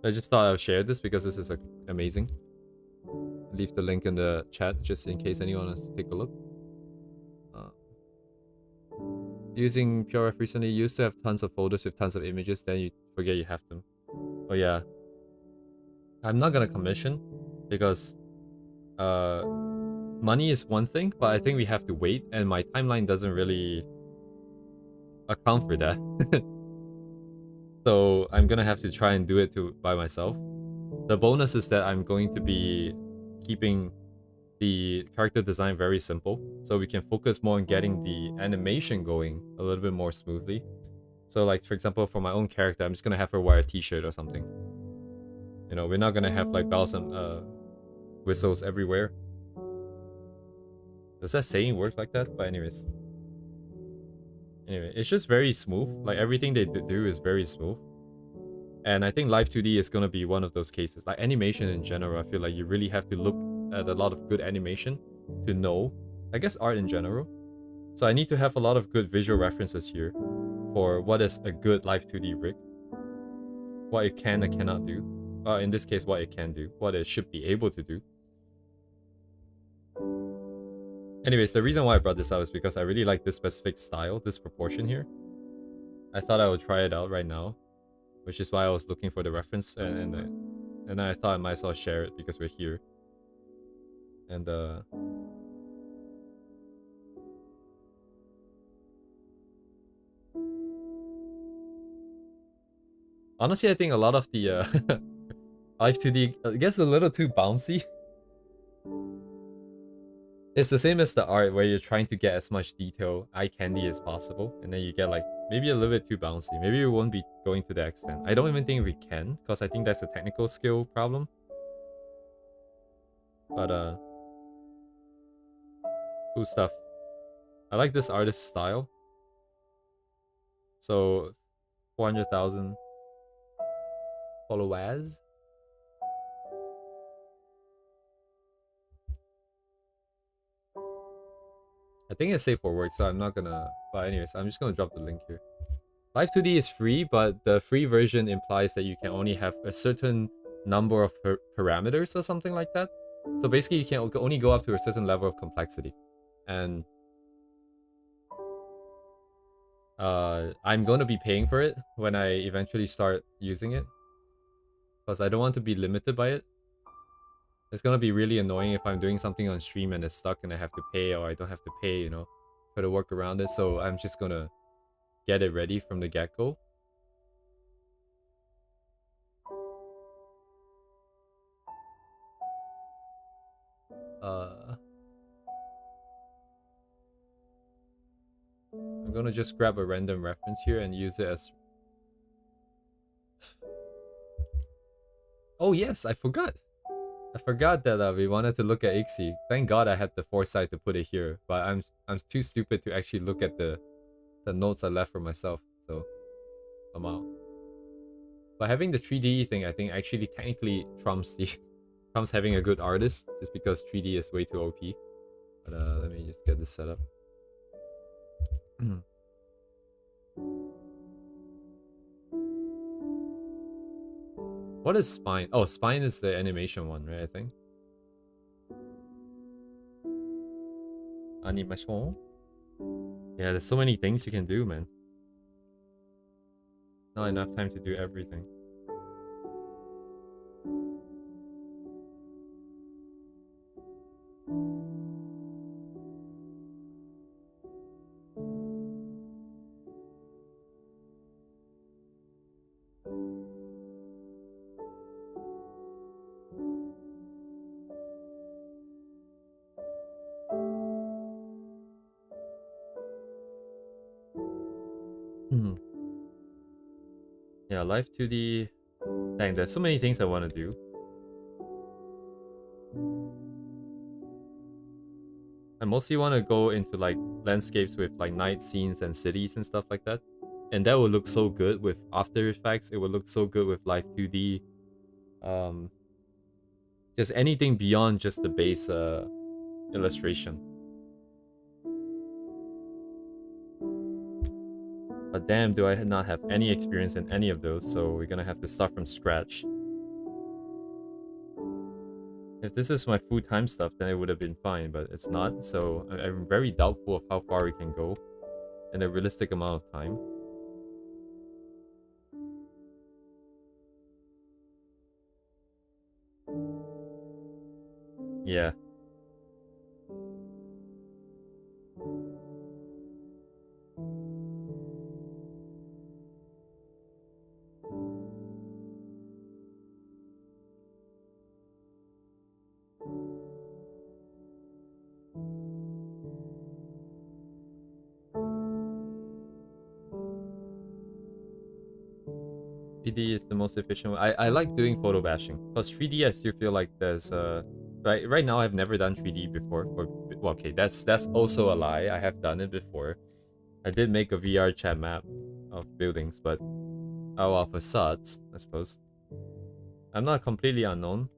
I just thought I would share this because this is amazing. Leave the link in the chat just in case anyone wants to take a look. Using PureRef recently, used to have tons of folders with tons of images, then you forget you have them. Oh yeah. I'm not gonna commission because money is one thing, but I think we have to wait, and my timeline doesn't really account for that. So I'm gonna have to try and do it by myself. The bonus is that I'm going to be keeping the character design very simple, so we can focus more on getting the animation going a little bit more smoothly. So like, for example, for my own character, I'm just gonna have her wear a t-shirt or something. You know, we're not gonna have like bells and whistles everywhere. Does that saying work like that? But anyways. Anyway, it's just very smooth. Like, everything they do is very smooth. And I think Live 2D is gonna be one of those cases. Like, animation in general, I feel like you really have to look at a lot of good animation to know. I guess art in general. So I need to have a lot of good visual references here for what is a good Live 2D rig. What it can and cannot do. In this case, what it can do. What it should be able to do. Anyways, the reason why I brought this up is because I really like this specific style, this proportion here. I thought I would try it out right now, which is why I was looking for the reference, and I thought I might as well share it because we're here. And honestly, I think a lot of the Life 2D gets a little too bouncy. It's the same as the art where you're trying to get as much detail, eye candy as possible, and then you get like maybe a little bit too bouncy. Maybe we won't be going to that extent. I don't even think we can, because I think that's a technical skill problem. But cool stuff. I like this artist's style. So 400,000 followers. I think it's safe for work, so I'm not gonna... But anyways, I'm just gonna drop the link here. Live 2D is free, but the free version implies that you can only have a certain number of parameters or something like that. So basically, you can only go up to a certain level of complexity. And I'm going to be paying for it when I eventually start using it, because I don't want to be limited by it. It's going to be really annoying if I'm doing something on stream and it's stuck and I have to pay, or I don't have to pay, you know, try to work around it. So I'm just going to get it ready from the get-go. I'm gonna just grab a random reference here and use it as... Oh yes, I forgot. I forgot that we wanted to look at Ixie. Thank God I had the foresight to put it here, but I'm too stupid to actually look at the notes I left for myself. So I'm out. But having the 3D thing, I think actually technically trumps having a good artist, just because 3D is way too OP. But let me just get this set up. What is Spine? Oh, Spine is the animation one, right? I think. Animation. Yeah, there's so many things you can do, man. Not enough time to do everything. Yeah, Live 2D. Dang, there's so many things I want to do. I mostly want to go into like landscapes with like night scenes and cities and stuff like that. And that would look so good with After Effects. It would look so good with Live 2D. Just anything beyond just the base illustration. But damn, do I not have any experience in any of those, so we're gonna have to start from scratch. If this is my full-time stuff, then it would have been fine, but it's not, so I'm very doubtful of how far we can go in a realistic amount of time. Yeah. PD is the most efficient way. I like doing photo bashing, because 3D I still feel like there's right now I've never done 3D before. Well, okay, that's also a lie. I have done it before. I did make a VR chat map of buildings, but of facades, I suppose. I'm not completely unknown,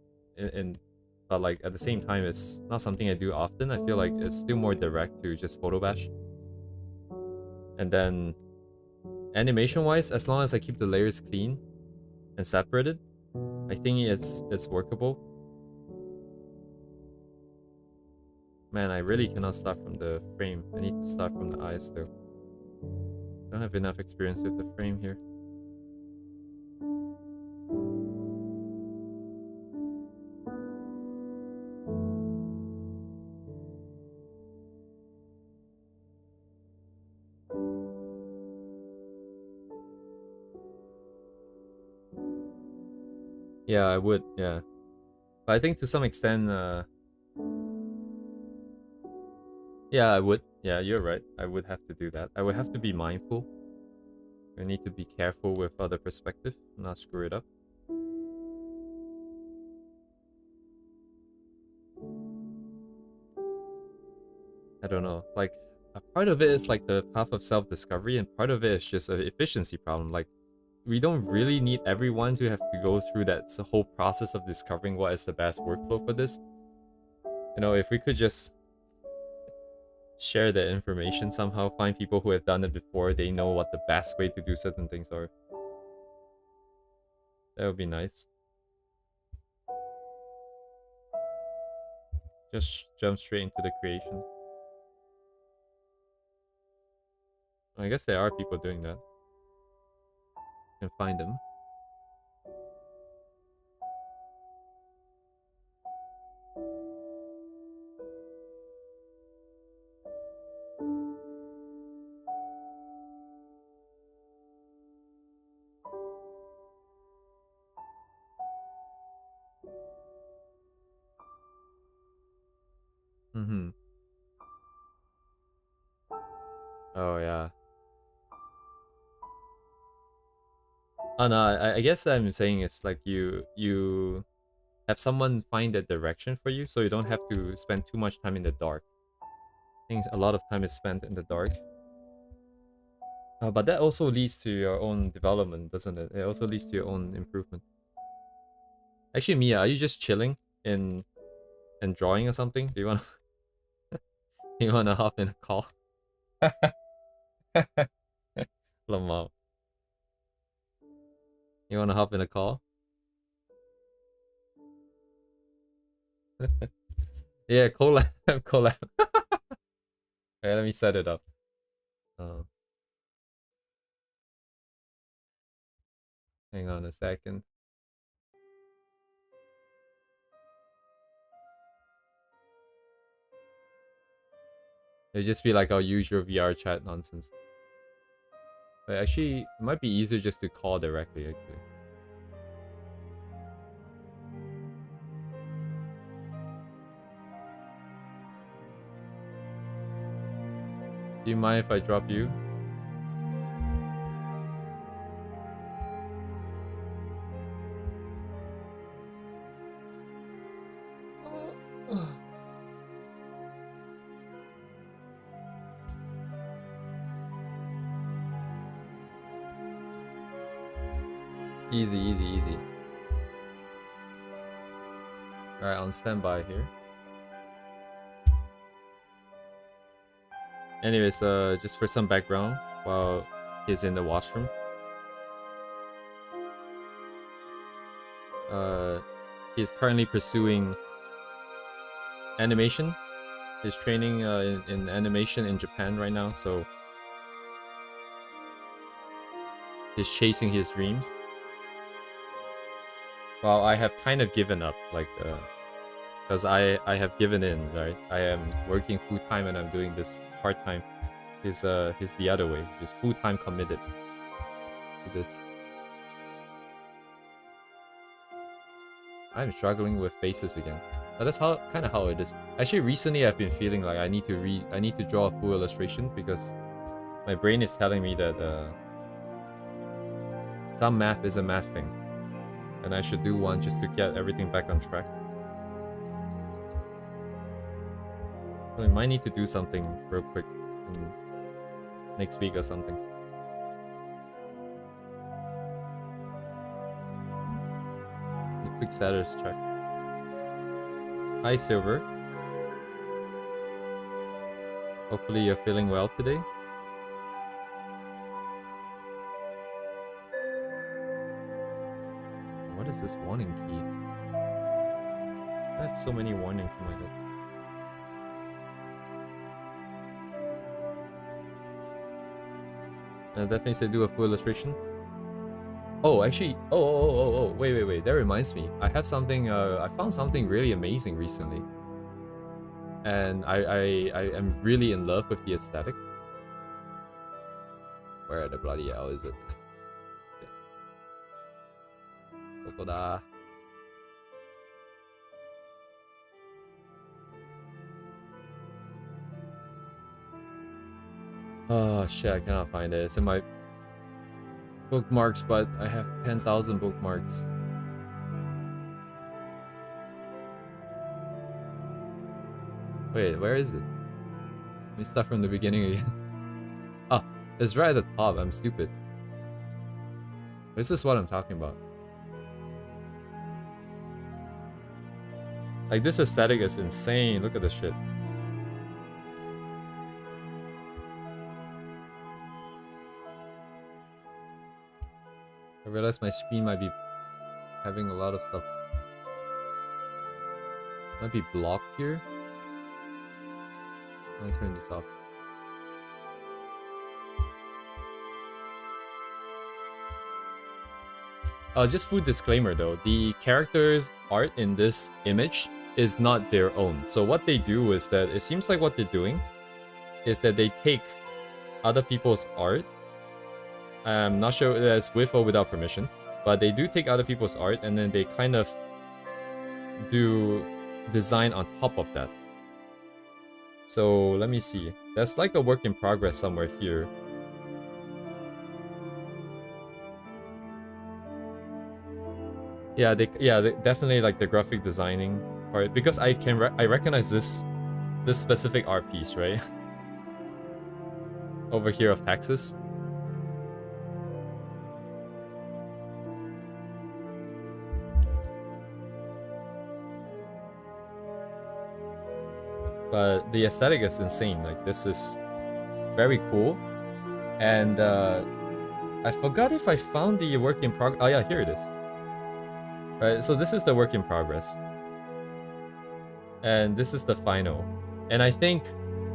but like at the same time, it's not something I do often. I feel like it's still more direct to just photo bash. And then animation-wise, as long as I keep the layers clean and separated, I think it's workable. Man, I really cannot start from the frame. I need to start from the eyes though. I don't have enough experience with the frame here. Yeah, I would, yeah. But I think to some extent, yeah, I would. Yeah, you're right. I would have to do that. I would have to be mindful. I need to be careful with other perspective, not screw it up. I don't know. Like, a part of it is like the path of self-discovery, and part of it is just an efficiency problem. Like, we don't really need everyone to have to go through that whole process of discovering what is the best workflow for this. You know, if we could just share the information somehow, find people who have done it before, they know what the best way to do certain things are. That would be nice. Just jump straight into the creation. I guess there are people doing that. You can find them. Mm-hmm. Oh yeah. Oh no, I guess I'm saying it's like you have someone find the direction for you, so you don't have to spend too much time in the dark. I think a lot of time is spent in the dark. But that also leads to your own development, doesn't it? It also leads to your own improvement. Actually, Mia, are you just chilling in and drawing or something? Do you want you want to hop in a call? Lamau. You want to hop in a call? Yeah, collab, collab. Okay, let me set it up. Uh, Hang on a second. It'll just be like our usual VR chat nonsense. But actually, it might be easier just to call directly, actually. Do you mind if I drop you? Easy, easy, easy. Alright, on standby here. Anyways, just for some background, while he's in the washroom. He's currently pursuing animation. He's training in animation in Japan right now, so he's chasing his dreams. Well, I have kind of given up, like, because I have given in, right? I am working full time and I'm doing this part time. He's the other way, just full time committed to this. I'm struggling with faces again. But that's kind of how it is. Actually, recently I've been feeling like I need to draw a full illustration because my brain is telling me that some math is a math thing, and I should do one just to get everything back on track. So I might need to do something real quick next week or something. A quick status check. Hi, Silver. Hopefully you're feeling well today. What is this warning key? I have so many warnings in my head. Definitely say do a full illustration. Oh, actually, wait. That reminds me. I have something. I found something really amazing recently, and I am really in love with the aesthetic. Where the bloody hell is it? Dokoda. Oh shit, I cannot find it. It's in my bookmarks, but I have 10,000 bookmarks. Wait, where is it? Let me start from the beginning again. Ah, it's right at the top. I'm stupid. This is what I'm talking about. Like, this aesthetic is insane. Look at this shit. I realize my screen might be having a lot of stuff. Might be blocked here. Let me turn this off. Just food disclaimer though, the characters' art in this image is not their own. So what they do is that, it seems like what they're doing is that they take other people's art. I'm not sure if that's with or without permission, but they do take other people's art and then they kind of do design on top of that. So let me see. That's like a work in progress somewhere here. Yeah, they definitely like the graphic designing part, because I recognize this specific art piece, right? Over here of Hnadsss. But the aesthetic is insane. Like, this is very cool. And I forgot if I found the work in progress. Oh yeah, here it is. Right, so this is the work in progress. And this is the final. And I think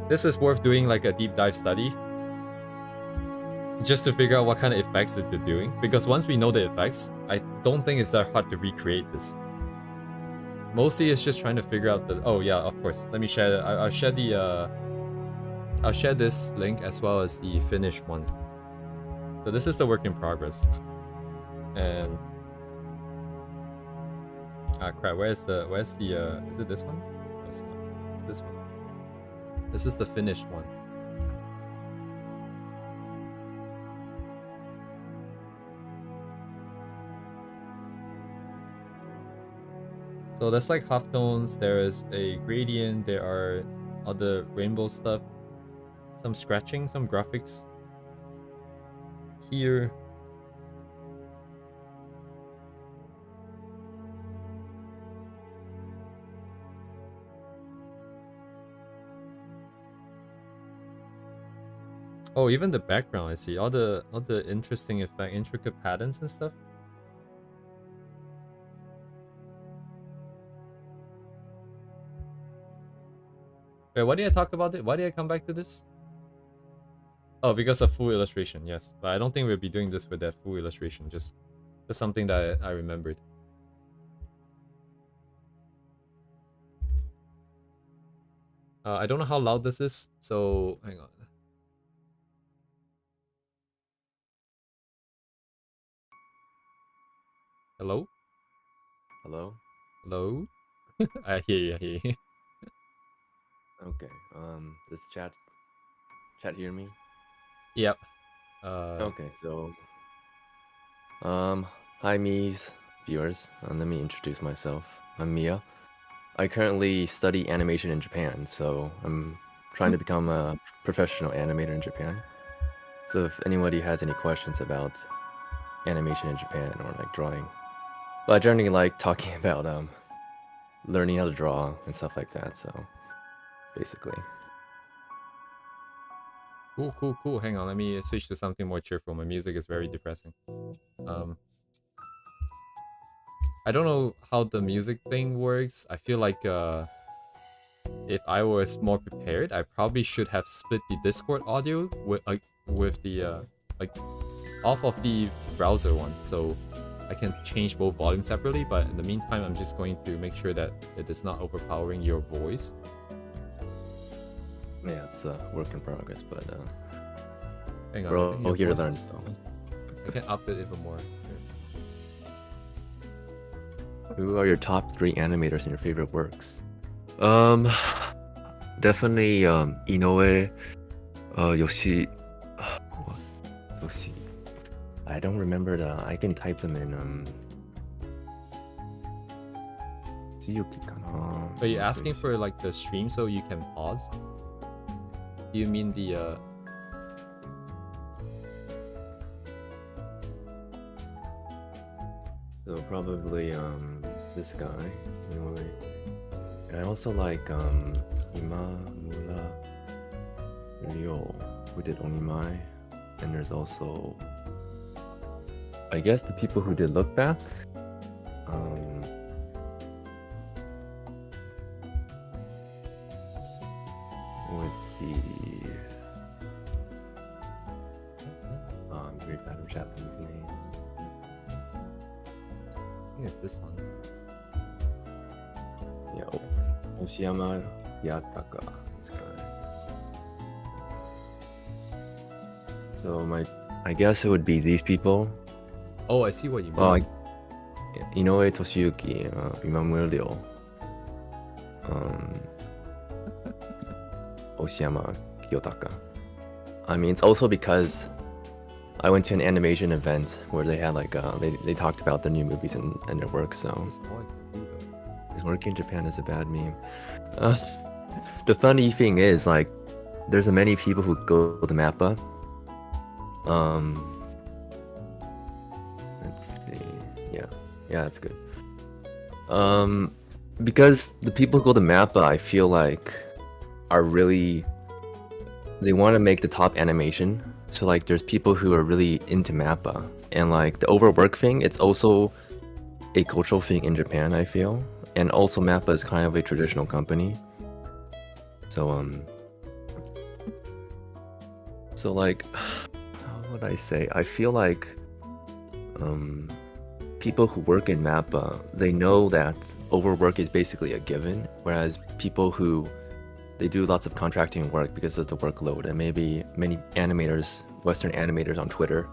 this is worth doing like a deep dive study, just to figure out what kind of effects that they're doing. Because once we know the effects, I don't think it's that hard to recreate this. Mostly it's just trying to figure out the... Oh yeah, of course. Let me share it. I'll share the... I'll share this link as well as the finished one. So this is the work in progress. And... Ah crap, where's the... Is it this one? No, it's not. It's this one. This is the finished one. So that's like halftones, there is a gradient, there are other rainbow stuff, some scratching, some graphics here. Oh, even the background, I see all the interesting effect, intricate patterns and stuff. Wait, why did I talk about it? Why did I come back to this? Oh, because of full illustration, yes. But I don't think we'll be doing this with that full illustration, just something that I remembered. I don't know how loud this is, so hang on. Hello? Hello? Hello? I hear you, I hear you. Okay, does chat hear me? Yep. Okay, so... hi Mii's viewers, let me introduce myself. I'm Miya. I currently study animation in Japan, so I'm trying to become a professional animator in Japan. So if anybody has any questions about animation in Japan or like drawing, but I generally like talking about learning how to draw and stuff like that, so basically. Cool. Hang on, let me switch to something more cheerful. My music is very depressing. I don't know how the music thing works. I feel like if I was more prepared, I probably should have split the Discord audio with the like off of the browser one, so I can change both volumes separately, but in the meantime I'm just going to make sure that it is not overpowering your voice. Yeah, it's a work in progress, but Hang on, we're I think all your here to voice learn, is- so. I can up it even more. Here. Who are your top 3 animators in your favorite works? Definitely Inoue, Yoshi. What? Yoshi. I don't remember I can type them in Tsuyuki kana. Are you asking for like the stream so you can pause? Do you mean the So probably this guy, Inoue. And I also like Imamura Ryo, who did Onimai. And there's also, I guess, the people who did Look Back. With the very bad with Japanese names. I think it's this one. Yeah, Oshiyama Yataka, this guy. So I guess it would be these people. Oh, I see what you mean. Oh, Inoue Toshiyuki, Imamura Ryo, Oshiyama Kiyotaka. I mean, it's also because I went to an animation event where they had like they talked about their new movies and their work. So This is all I can do, though. his work in Japan is a bad meme. The funny thing is, like, there's many people who go to Mappa. Let's see. Yeah, that's good. Because the people who go to Mappa, I feel like, are really, they want to make the top animation. So like, there's people who are really into Mappa, and like the overwork thing, it's also a cultural thing in Japan, I feel. And also Mappa is kind of a traditional company. So like, how would I say? I feel like people who work in Mappa, they know that overwork is basically a given, whereas people who they do lots of contracting work because of the workload, and maybe many animators, Western animators on Twitter,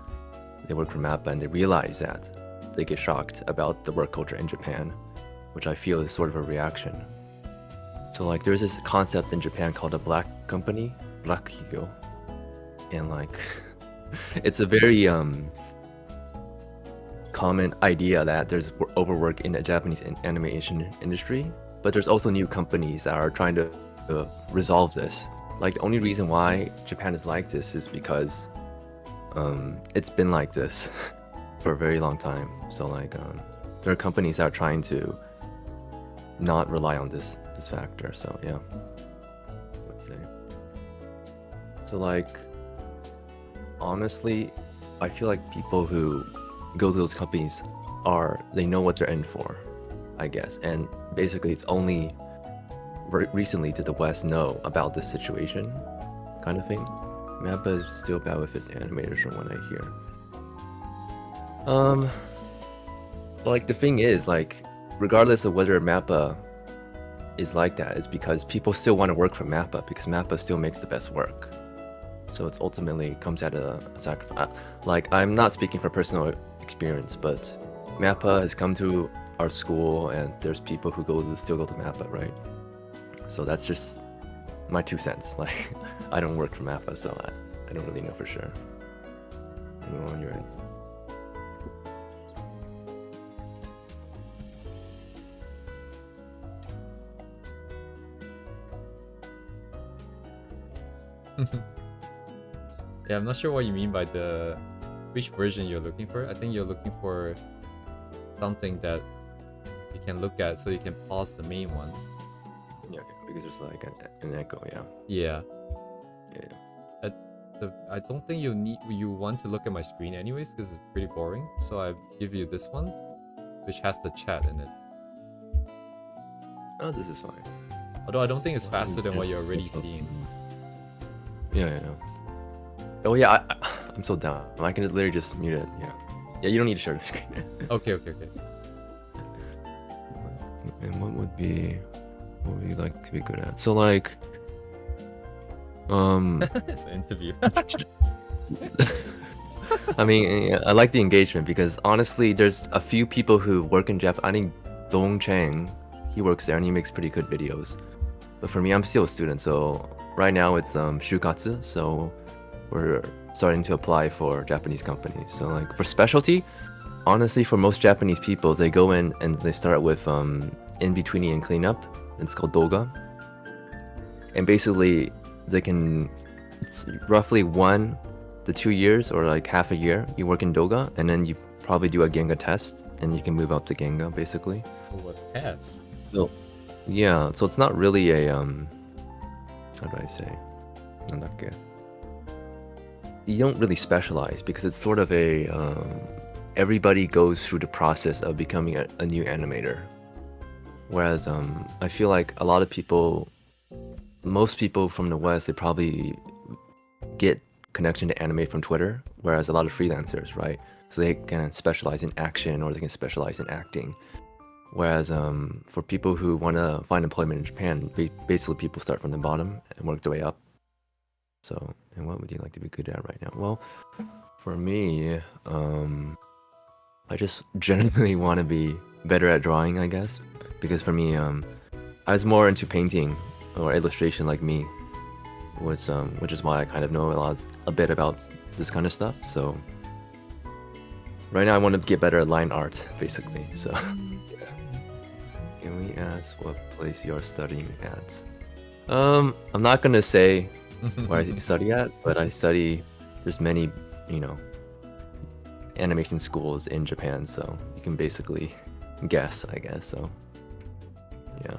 they work for Mappa and they realize that they get shocked about the work culture in Japan, which I feel is sort of a reaction. So like, there's this concept in Japan called a black company, black higyo, and like, it's a very common idea that there's overwork in the Japanese animation industry, but there's also new companies that are trying to resolve this. Like, the only reason why Japan is like this is because it's been like this for a very long time. So like, there are companies that are trying to not rely on this factor. So yeah, let's say. So like, honestly, I feel like people who go to those companies they know what they're in for, I guess. And basically, it's only recently did the West know about this situation, kind of thing. Mappa is still bad with its animators from what I hear. Like, the thing is, like, regardless of whether Mappa is like that, is because people still want to work for Mappa because Mappa still makes the best work. So it's ultimately comes at a sacrifice. Like, I'm not speaking from personal experience, but Mappa has come to our school, and there's people who still go to Mappa, right? So that's just my 2 cents. Like, I don't work for Mappa, so I don't really know for sure. Move on, you're right. Yeah, I'm not sure what you mean by which version you're looking for. I think you're looking for something that you can look at so you can pause the main one. Yeah, okay, because there's like an echo, yeah. Yeah. Yeah. I don't think you want to look at my screen anyways because it's pretty boring. So I give you this one, which has the chat in it. Oh, this is fine. Although I don't think it's faster than what you're already seeing. Yeah. Oh yeah, I'm so down. I can literally just mute it. Yeah. Yeah, you don't need to share the screen. Okay. And what would you like to be good at? So like, It's an interview. I mean, yeah, I like the engagement because honestly, there's a few people who work in Japan. I think Dong Chang, he works there and he makes pretty good videos. But for me, I'm still a student, so right now it's shukatsu. So we're starting to apply for Japanese companies. So like for specialty, honestly, for most Japanese people, they go in and they start with in-betweeny and cleanup. It's called doga. And basically, it's roughly 1 to 2 years or like half a year, you work in doga, and then you probably do a Genga test, and you can move up to Genga, basically. What test? So, yeah, so it's not really a, how do I say? You don't really specialize because it's sort of a, everybody goes through the process of becoming a new animator. Whereas I feel like a lot of people, most people from the West, they probably get connection to anime from Twitter, whereas a lot of freelancers, right? So they can specialize in action or they can specialize in acting. Whereas for people who want to find employment in Japan, basically people start from the bottom and work their way up. So, and what would you like to be good at right now? Well, for me, I just generally want to be better at drawing, I guess. Because for me, I was more into painting or illustration like me, which is why I kind of know a bit about this kind of stuff. So right now I want to get better at line art, basically. So can we ask what place you're studying at? I'm not gonna say where I study at, but there's many, animation schools in Japan, so you can basically guess, I guess. So yeah.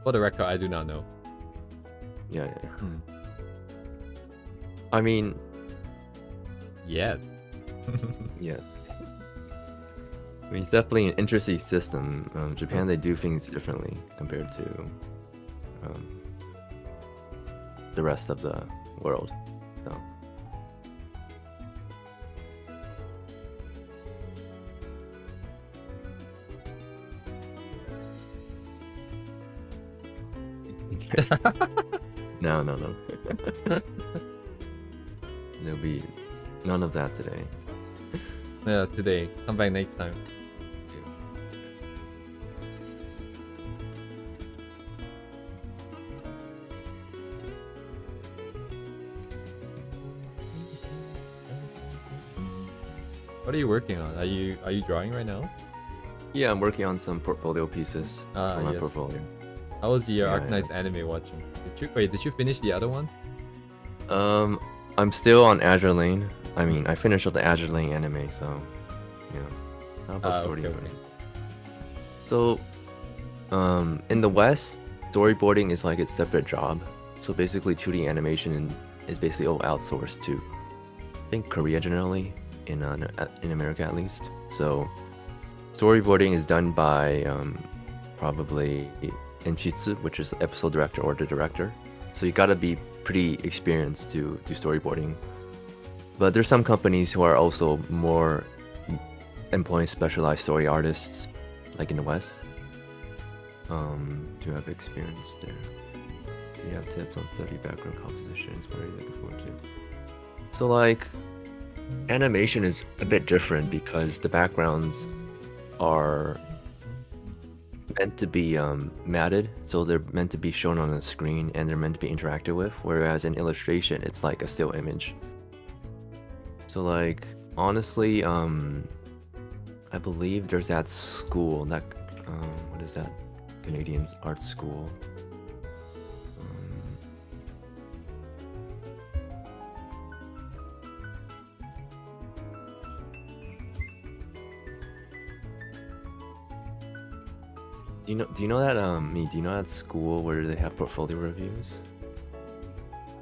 For the record, I do not know. Yeah. I mean, Yeah. yeah. I mean, it's definitely an interesting system. Japan, they do things differently compared to the rest of the world. So. No. There'll be none of that today. Yeah, today. Come back next time. What are you working on? Are you drawing right now? Yeah, I'm working on some portfolio pieces for my Yes. portfolio. How was the Yeah, Arknight's anime watching? Did you finish the other one? I'm still on Azure Lane. I mean, I finished up the Azure Lane anime, so yeah. How about storyboarding? Okay. So, in the West, storyboarding is like its separate job. So basically, 2D animation is basically all outsourced to, I think, Korea generally, in America at least. So, storyboarding is done by probably Inchitsu, which is the episode director or the director. So you gotta be pretty experienced to do storyboarding. But there's some companies who are also more employing specialized story artists, like in the West. Do you have experience there? Do you have tips on study background compositions? What are you looking forward to? So like, animation is a bit different because the backgrounds are meant to be matted, so they're meant to be shown on the screen and they're meant to be interacted with, whereas in illustration it's like a still image. So like, honestly, I believe there's that school, that what is that, Canadian art school. Do you know that do you know that school where they have portfolio reviews?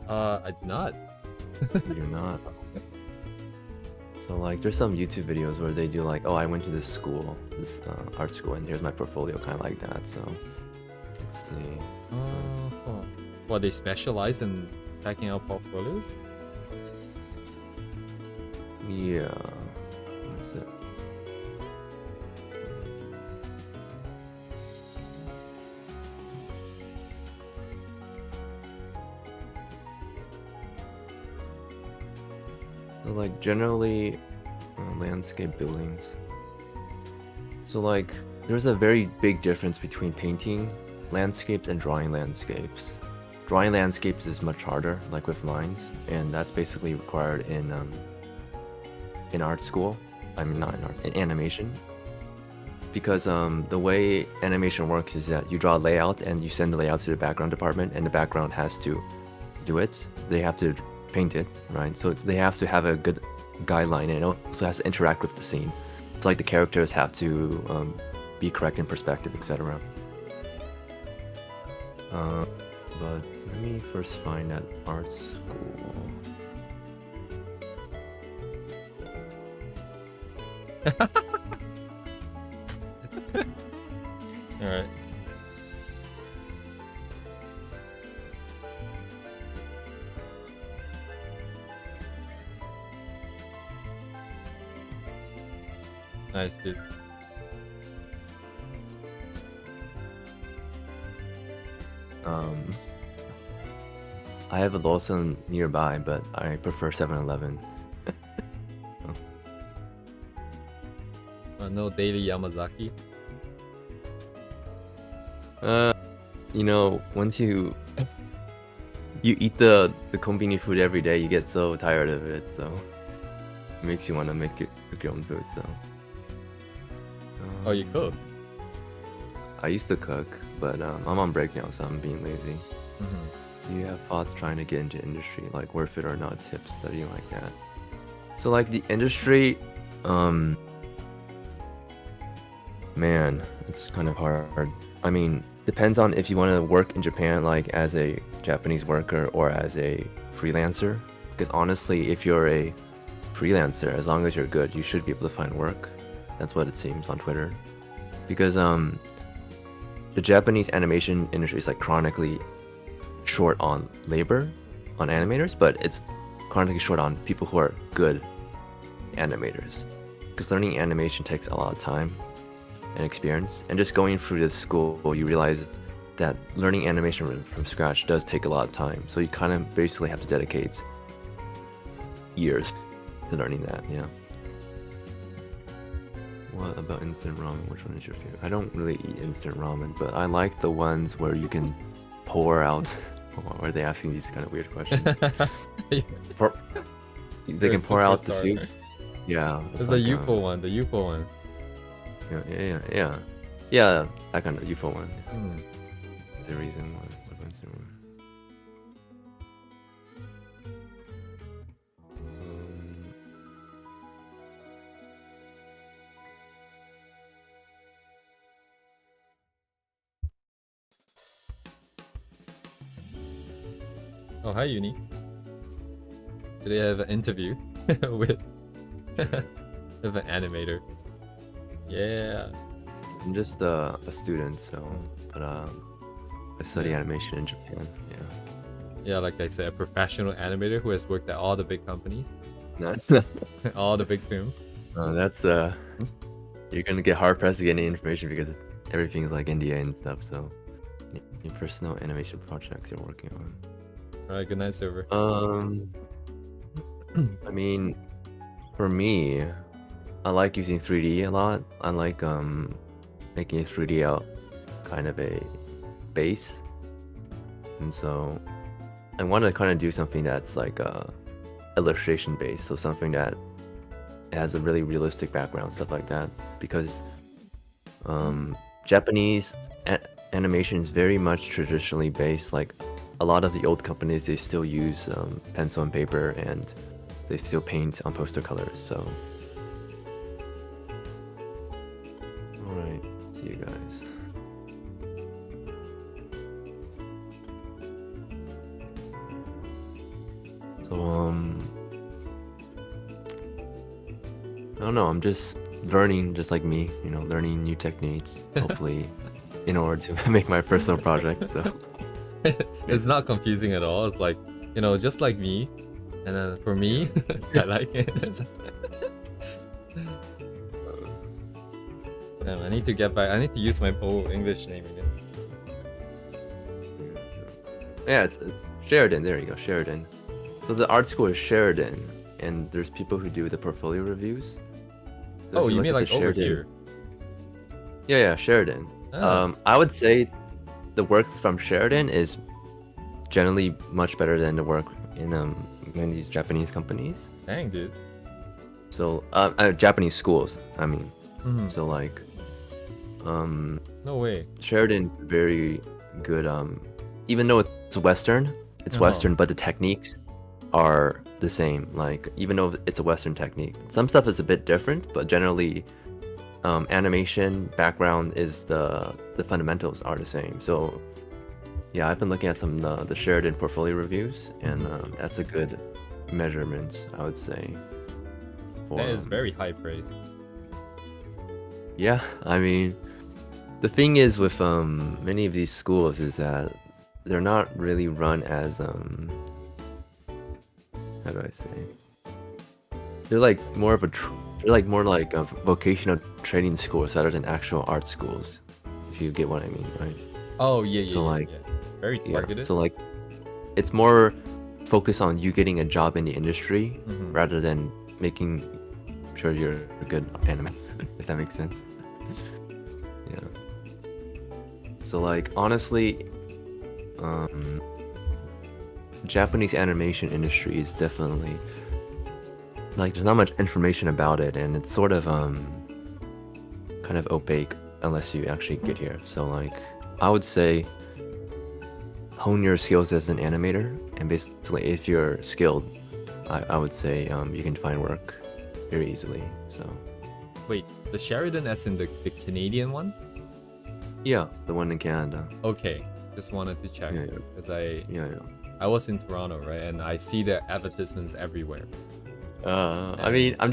I did not. You're not. So like, there's some YouTube videos where they do like, oh, I went to this school, this art school, and here's my portfolio, kind of like that. So let's see. Well, they specialize in packing out portfolios? Yeah. What's it? So like generally landscape buildings. So like there's a very big difference between painting landscapes and drawing landscapes. Drawing landscapes is much harder, like with lines, and that's basically required in art school. I mean not in art, in animation. Because the way animation works is that you draw a layout and you send the layout to the background department, and the background has to do it. They have to paint it, right? So they have to have a good guideline, and it also has to interact with the scene. It's like the characters have to be correct in perspective, etc. But let me first find that art school. All right. Nice, dude. I have a Lawson nearby, but I prefer 7-Eleven. No daily Yamazaki. You know, once you eat the combini food every day, you get so tired of it, so it makes you want to make your own food. So. Oh, you cook? I used to cook, but I'm on break now, so I'm being lazy. Mm-hmm. Do you have thoughts trying to get into industry, like worth it or not, tips, studying like that? So like the industry, man, it's kind of hard. I mean, depends on if you want to work in Japan like as a Japanese worker or as a freelancer. Because honestly, if you're a freelancer, as long as you're good, you should be able to find work. That's what it seems on Twitter. Because the Japanese animation industry is like chronically short on labor, on animators, but it's chronically short on people who are good animators. Because learning animation takes a lot of time and experience, and just going through this school, you realize that learning animation from scratch does take a lot of time. So you kind of basically have to dedicate years to learning that. Yeah. What about instant ramen? Which one is your favorite? I don't really eat instant ramen, but I like the ones where you can pour out. Why are they asking these kind of weird questions? They can pour out the soup. Yeah. It's the like, UFO one. The UFO one. Yeah. That kind of UFO one. Is there a reason why? Oh, hi, Uni. Today I have an interview with an animator. Yeah. I'm just a student, so but I study animation in Japan. Yeah. Yeah, like I said, a professional animator who has worked at all the big companies. That's all the big films. That's you're gonna get hard pressed to get any information because everything is like NDA and stuff. So, your personal animation projects you're working on. All right, good night, server. I mean, for me, I like using 3D a lot. I like making a 3D out kind of a base, and so I want to kind of do something that's like illustration based, so something that has a really realistic background, stuff like that. Because Japanese animation is very much traditionally based. Like a lot of the old companies, they still use pencil and paper, and they still paint on poster colors. So, all right, see you guys. So I don't know. I'm just learning, just like me, learning new techniques. Hopefully, in order to make my personal project. So. It's not confusing at all. It's like, just like me, And then for me, I like it. Damn, I need to get back. I need to use my old English name again. Yeah, it's Sheridan. There you go, Sheridan. So the art school is Sheridan, and there's people who do the portfolio reviews. So Oh, if you look mean at the like over Sheridan- here? Yeah, Sheridan. Ah. I would say the work from Sheridan is generally much better than the work in many of these Japanese companies. Dang, dude. So Japanese schools, I mean. Mhm. So like, No way. Sheridan's very good. Even though it's Western, it's Uh-huh. Western, but the techniques are the same. Like even though it's a Western technique, some stuff is a bit different, but generally, animation background is the fundamentals are the same. So yeah, I've been looking at some the Sheridan portfolio reviews, and that's a good measurement, I would say. For, That is very high praise. Yeah, I mean, the thing is with many of these schools is that they're not really run as how do I say? They're like more of a vocational training schools rather than actual art schools, if you get what I mean, right? Oh yeah. So, like, yeah. Very targeted. So like, it's more focused on you getting a job in the industry Mhm. rather than making sure you're a good animator, if that makes sense. Yeah. So like, honestly, Japanese animation industry is definitely like there's not much information about it, and it's sort of kind of opaque unless you actually get here. So like, I would say hone your skills as an animator, and basically if you're skilled, I would say you can find work very easily. So Wait, the Sheridan as in the Canadian one? yeah, the one in Canada. Okay, just wanted to check Yeah. because I Yeah. I was in Toronto, right, and I see the advertisements everywhere. I mean, I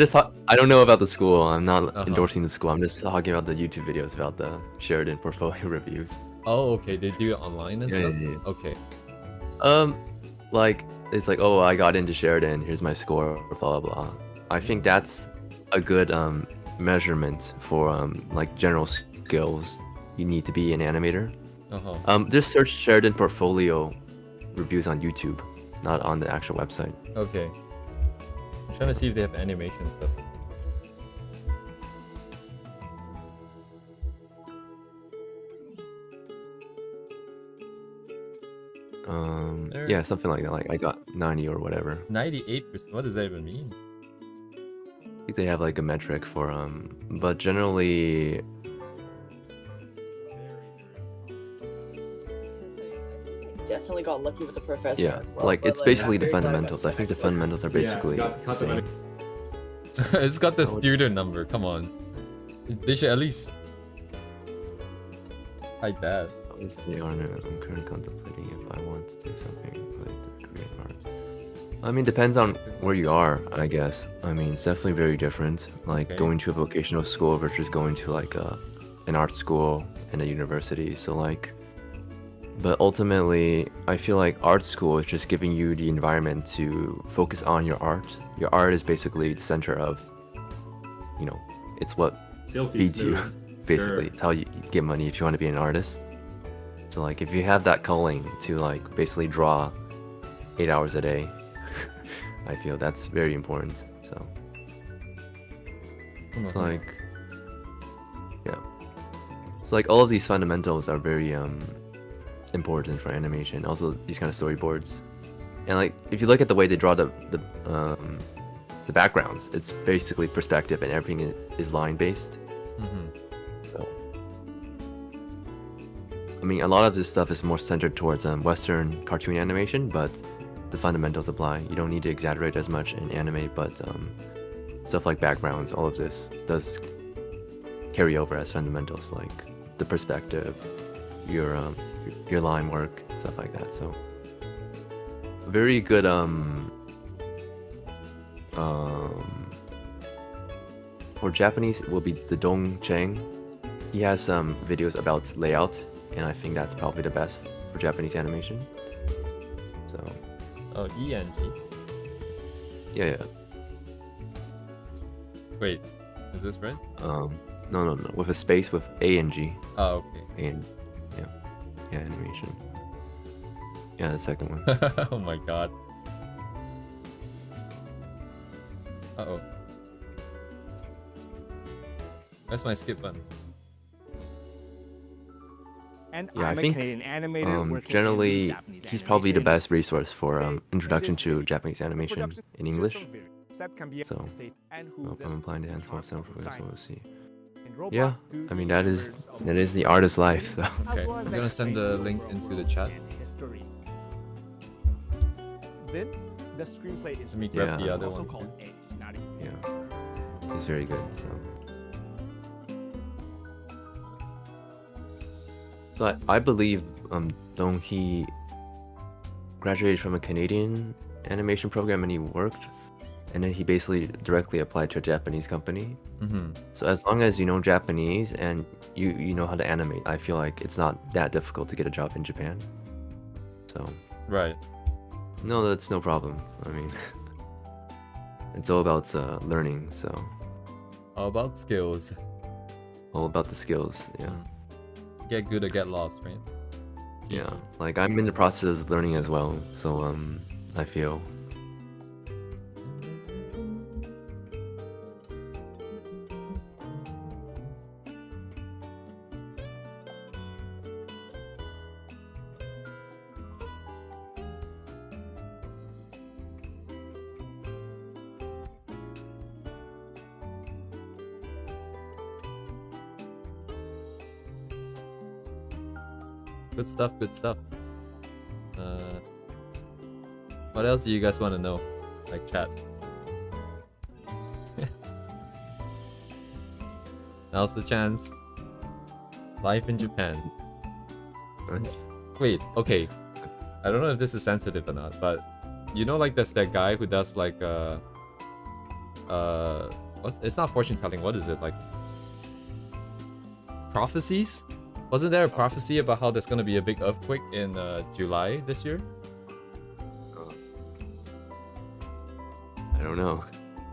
don't know about the school. I'm not Uh-huh. endorsing the school. I'm just talking about the YouTube videos about the Sheridan portfolio reviews. Oh, okay, they do it online and stuff. Yeah. Okay. Like it's like, oh, I got into Sheridan. Here's my score. Blah blah blah. I think that's a good measurement for like general skills. You need to be an animator. Just search Sheridan portfolio reviews on YouTube, not on the actual website. Okay. I'm trying to see if they have animation stuff. Yeah, something like that. Like I got 90 or whatever. 98%. What does that even mean? I think they have like a metric for but generally Definitely got lucky with the professor yeah, as well. like but, it's basically the fundamentals. I think the fundamentals are basically the same. It's got the How would- student number. Come on. They should at least hide that. Honestly, I'm currently contemplating if I want to do something like the Korean art. I mean, depends on where you are, I guess. I mean, it's definitely very different. Like Okay. going to a vocational school versus going to like an art school and a university. So like, but ultimately, I feel like art school is just giving you the environment to focus on your art. Your art is basically the center of, you know, it's what feeds you. Basically, it's how you get money if you want to be an artist. So like, if you have that calling to like basically draw 8 hours a day, I feel that's very important. So like, yeah. So like all of these fundamentals are very important for animation. Also these kind of storyboards, and like if you look at the way they draw the backgrounds, it's basically perspective and everything is line based. So I mean, a lot of this stuff is more centered towards Western cartoon animation, but the fundamentals apply. You don't need to exaggerate as much in anime, but stuff like backgrounds, all of this does carry over as fundamentals, like the perspective, your line work, stuff like that. So very good for Japanese it will be the Dong Chang. He has some videos about layout, and I think that's probably the best for Japanese animation. So Oh, ENG. Yeah. Wait, is this right? No. With a space with A and G. Oh, okay. And yeah, animation. Yeah, the second one. Oh my god. Uh-oh. Where's my skip button? And Yeah, I I'm a think Canadian animator working in generally Japanese he's probably the animation. best resource for Okay, introduction this to week, Japanese the animation production in English. system varies. Set can be So, state and who I'm does applying to handful of benchmark sample design. so we'll see. And Yeah, robots do I mean the that members is of the artist's life. So Okay, was I'm gonna send the explained link over into the world chat. and history. Then the screenplay is Let me grab Yeah. the other also one. called A's, not even. yeah, he's very good. So I believe don't he graduated from a Canadian animation program and he worked, and then he basically directly applied to a Japanese company. Mm-hmm. So as long as you know Japanese and you know how to animate, I feel like it's not that difficult to get a job in Japan. So Right. no, that's no problem. I mean, it's all about learning. So All about skills. all about the skills. Yeah, Get good or get lost, right? yeah. Like I'm in the process of learning as well. So I feel. Good stuff, good stuff. What else do you guys want to know? Like chat. Now's the chance. Life in Japan. Wait, okay. I don't know if this is sensitive or not, but you know, like there's that guy who does like it's not fortune telling. What is it like? Prophecies? Wasn't there a prophecy about how there's gonna be a big earthquake in July this year? I don't know.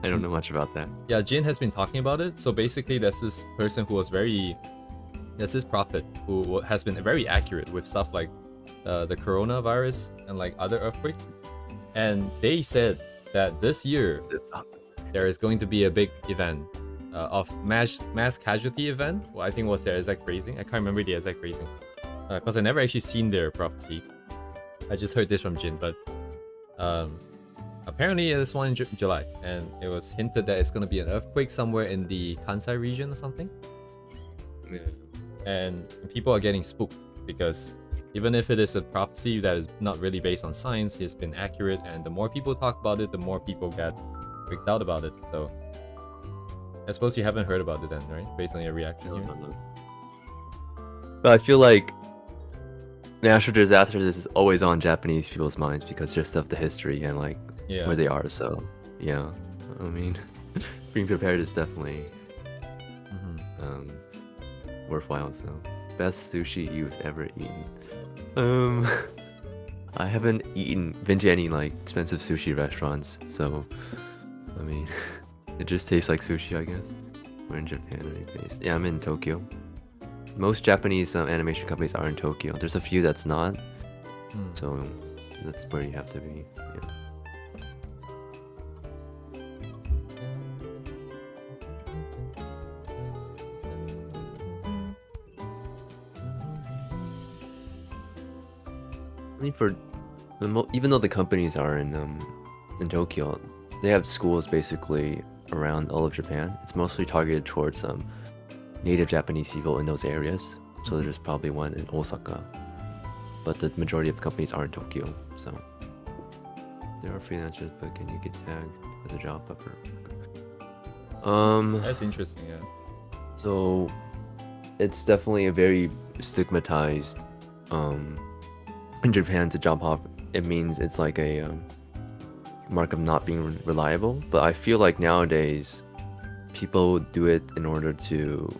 I don't know much about that. Yeah, Jin has been talking about it. So basically, there's this person who was there's this prophet who has been very accurate with stuff like the coronavirus and like other earthquakes. And they said that this year there is going to be a big event of mass casualty event. Well, I think was their exact phrasing. I can't remember the exact phrasing because I never actually seen their prophecy. I just heard this from Jin, but apparently it is one in July, and it was hinted that it's going to be an earthquake somewhere in the Kansai region or something. Yeah. And people are getting spooked because even if it is a prophecy that is not really based on science, it's been accurate, and the more people talk about it, the more people get freaked out about it. So I suppose you haven't heard about it then, right? Based on your reaction here. No. But I feel like natural disasters is always on Japanese people's minds because just of the history and like Yeah. where they are. So yeah, I mean, being prepared is definitely worthwhile. So best sushi you've ever eaten? I haven't been to any like expensive sushi restaurants. So I mean, it just tastes like sushi, I guess. We're in Japan, are you based? Yeah, I'm in Tokyo. Most Japanese animation companies are in Tokyo. There's a few that's not. So that's where you have to be. Yeah. I mean, even though the companies are in Tokyo, they have schools basically around all of Japan. It's mostly targeted towards native Japanese people in those areas. So there's probably one in Osaka, but the majority of companies are in Tokyo. So there are freelancers, but can you get tagged as a job upper? That's interesting, yeah. So it's definitely a very stigmatized in Japan to job hop. It means it's like a mark of not being reliable. But I feel like nowadays people do it in order to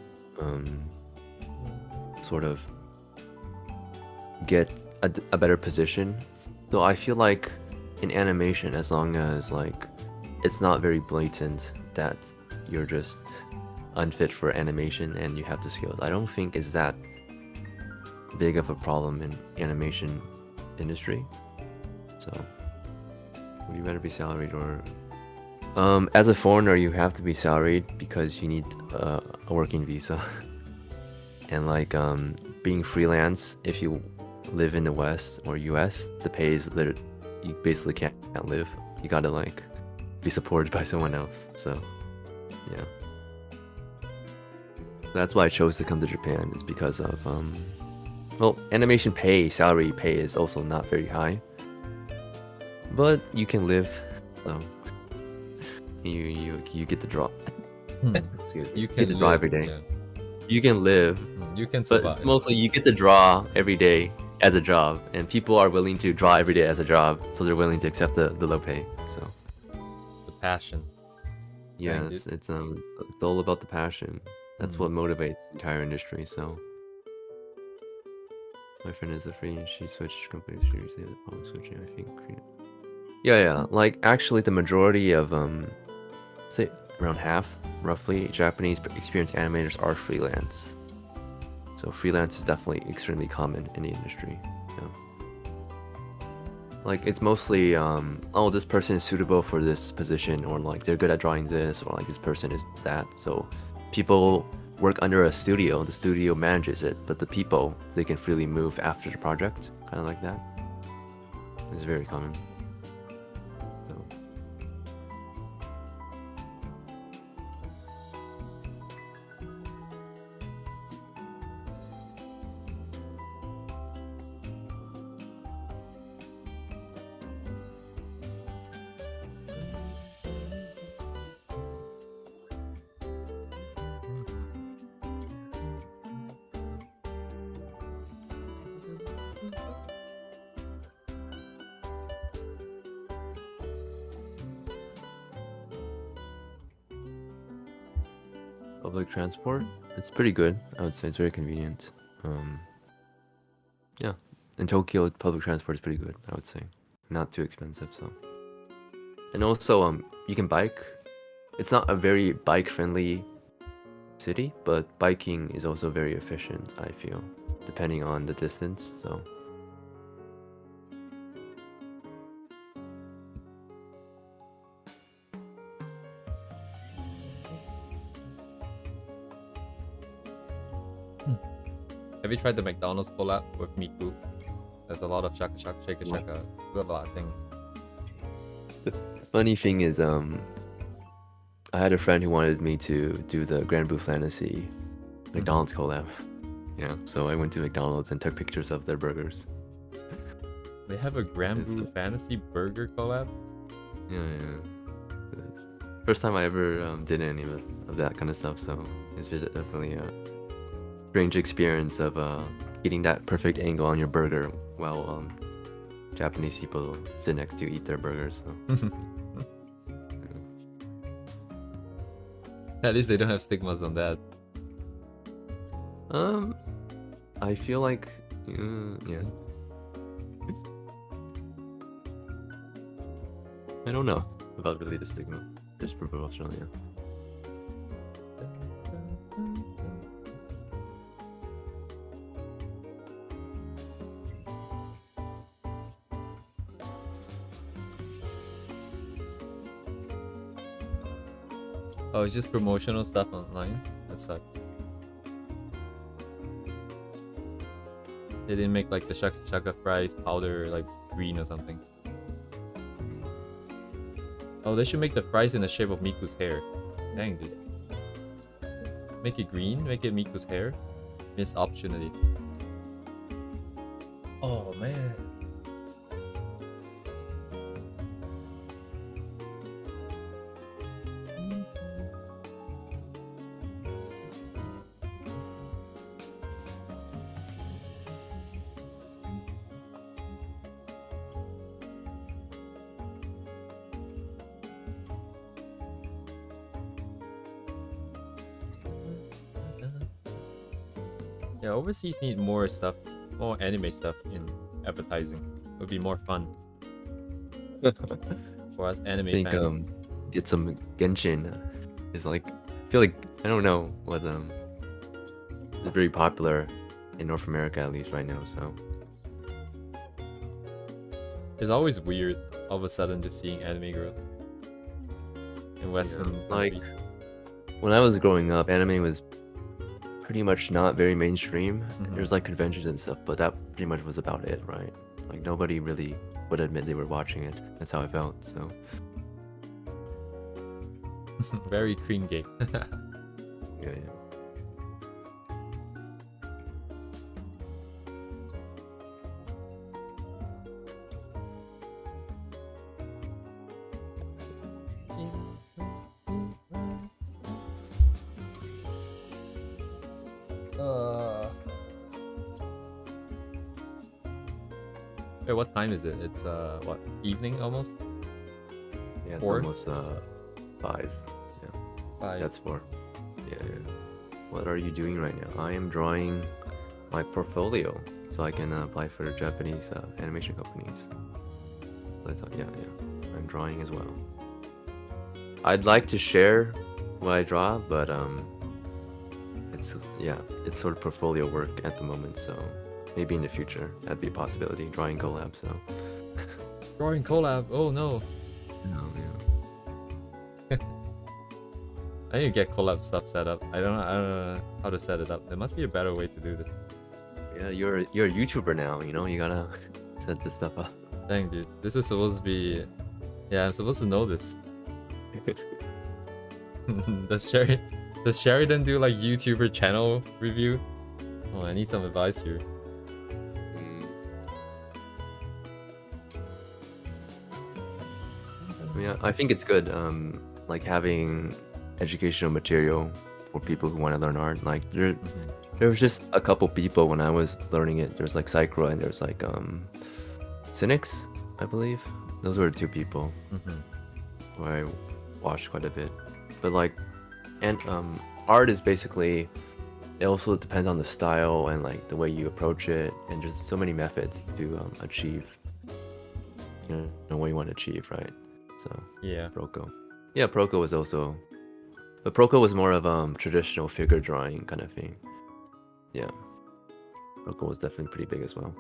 sort of get a better position. So I feel like in animation, as long as like it's not very blatant that you're just unfit for animation and you have the skills. I don't think it's that big of a problem in animation industry. So would you rather be salaried or as a foreigner you have to be salaried because you need a working visa. And like being freelance, if you live in the West or US, the pay is literally, you basically can't live. You gotta like be supported by someone else. So yeah, that's why I chose to come to Japan, is because of well, animation pay, salary pay is also not very high, but you can live. So you get to draw. Excuse me. You can get to draw every live, day. yeah. You can live, You can but survive. it's mostly you get to draw every day as a job, and people are willing to draw every day as a job, so they're willing to accept the low pay. So The passion. Dang, yes, dude. it's all about the passion. That's what motivates the entire industry. So my friend is a free, and she switched companies. She said the problem switching. I think. Yeah. Like actually, the majority of say around half, roughly, Japanese experienced animators are freelance. So freelance is definitely extremely common in the industry. Yeah. Like it's mostly oh, this person is suitable for this position, or like they're good at drawing this, or like this person is that. So people work under a studio, the studio manages it, but the people, they can freely move after the project, kind of like that. It's very common. So. Public transport, it's pretty good. I would say it's very convenient. Yeah, in Tokyo, public transport is pretty good. I would say, not too expensive. So, and also you can bike. It's not a very bike-friendly city, but biking is also very efficient. I feel, depending on the distance. So. Have you tried the McDonald's collab with Miku? There's a lot of shaka shaka shaka shaka blah blah things. The funny thing is, I had a friend who wanted me to do the Grand Blue Fantasy McDonald's collab. Yeah, so I went to McDonald's and took pictures of their burgers. They have a Grand Blue Fantasy burger collab? Yeah. First time I ever did any of that kind of stuff, so it's just definitely a strange experience of getting that perfect angle on your burger while Japanese people sit next to you, eat their burgers. So. At least they don't have stigmas on that. I feel like yeah. I don't know about really the stigma. Just proportional, yeah. Oh, it's just promotional stuff online? That sucks. They didn't make like the shaka shaka fries powder like green or something. Oh, they should make the fries in the shape of Miku's hair. Dang, dude. Make it green, make it Miku's hair. Missed opportunity. Oh man. Yeah, overseas need more stuff, more anime stuff in advertising. It would be more fun for us anime fans. get some Genshin. It's like I feel like I don't know what it's very popular in North America at least right now. So It's always weird all of a sudden just seeing anime girls in Western like countries. when I was growing up, anime was pretty much not very mainstream. Mhm. There's like conventions and stuff, but that pretty much was about it, right? Like nobody really would admit they were watching it. That's how I felt. So Very cream gay. yeah. Wait, what time is it? It's what, evening almost? Yeah, it's 4? almost 5. 5. That's 4. Yeah. What are you doing right now? I am drawing my portfolio so I can apply for Japanese animation companies. So I thought, yeah, I'm drawing as well. I'd like to share what I draw, but it's sort of portfolio work at the moment, so maybe in the future that'd be a possibility. Drawing collab, so. Drawing collab. Oh no. Yeah. I need to get collab stuff set up. I don't know how to set it up. There must be a better way to do this. Yeah, you're a YouTuber now, you know, you gotta set this stuff up. Dang, dude. This is supposed to be... Yeah, I'm supposed to know this. Does Sheridan do like YouTuber channel review? Oh, I need some advice here. Yeah, I think it's good, like having educational material for people who want to learn art. Like there was just a couple people when I was learning it. There's like Psychro and there's like Cynics, I believe. Those were the 2 people where I watched quite a bit. But like, and art is basically, it also depends on the style and like the way you approach it, and just so many methods to achieve, you know what you want to achieve, right? So Yeah. Proco. Yeah, Proco was also, but Proco was more of traditional figure drawing kind of thing. Yeah, Proco was definitely pretty big as well.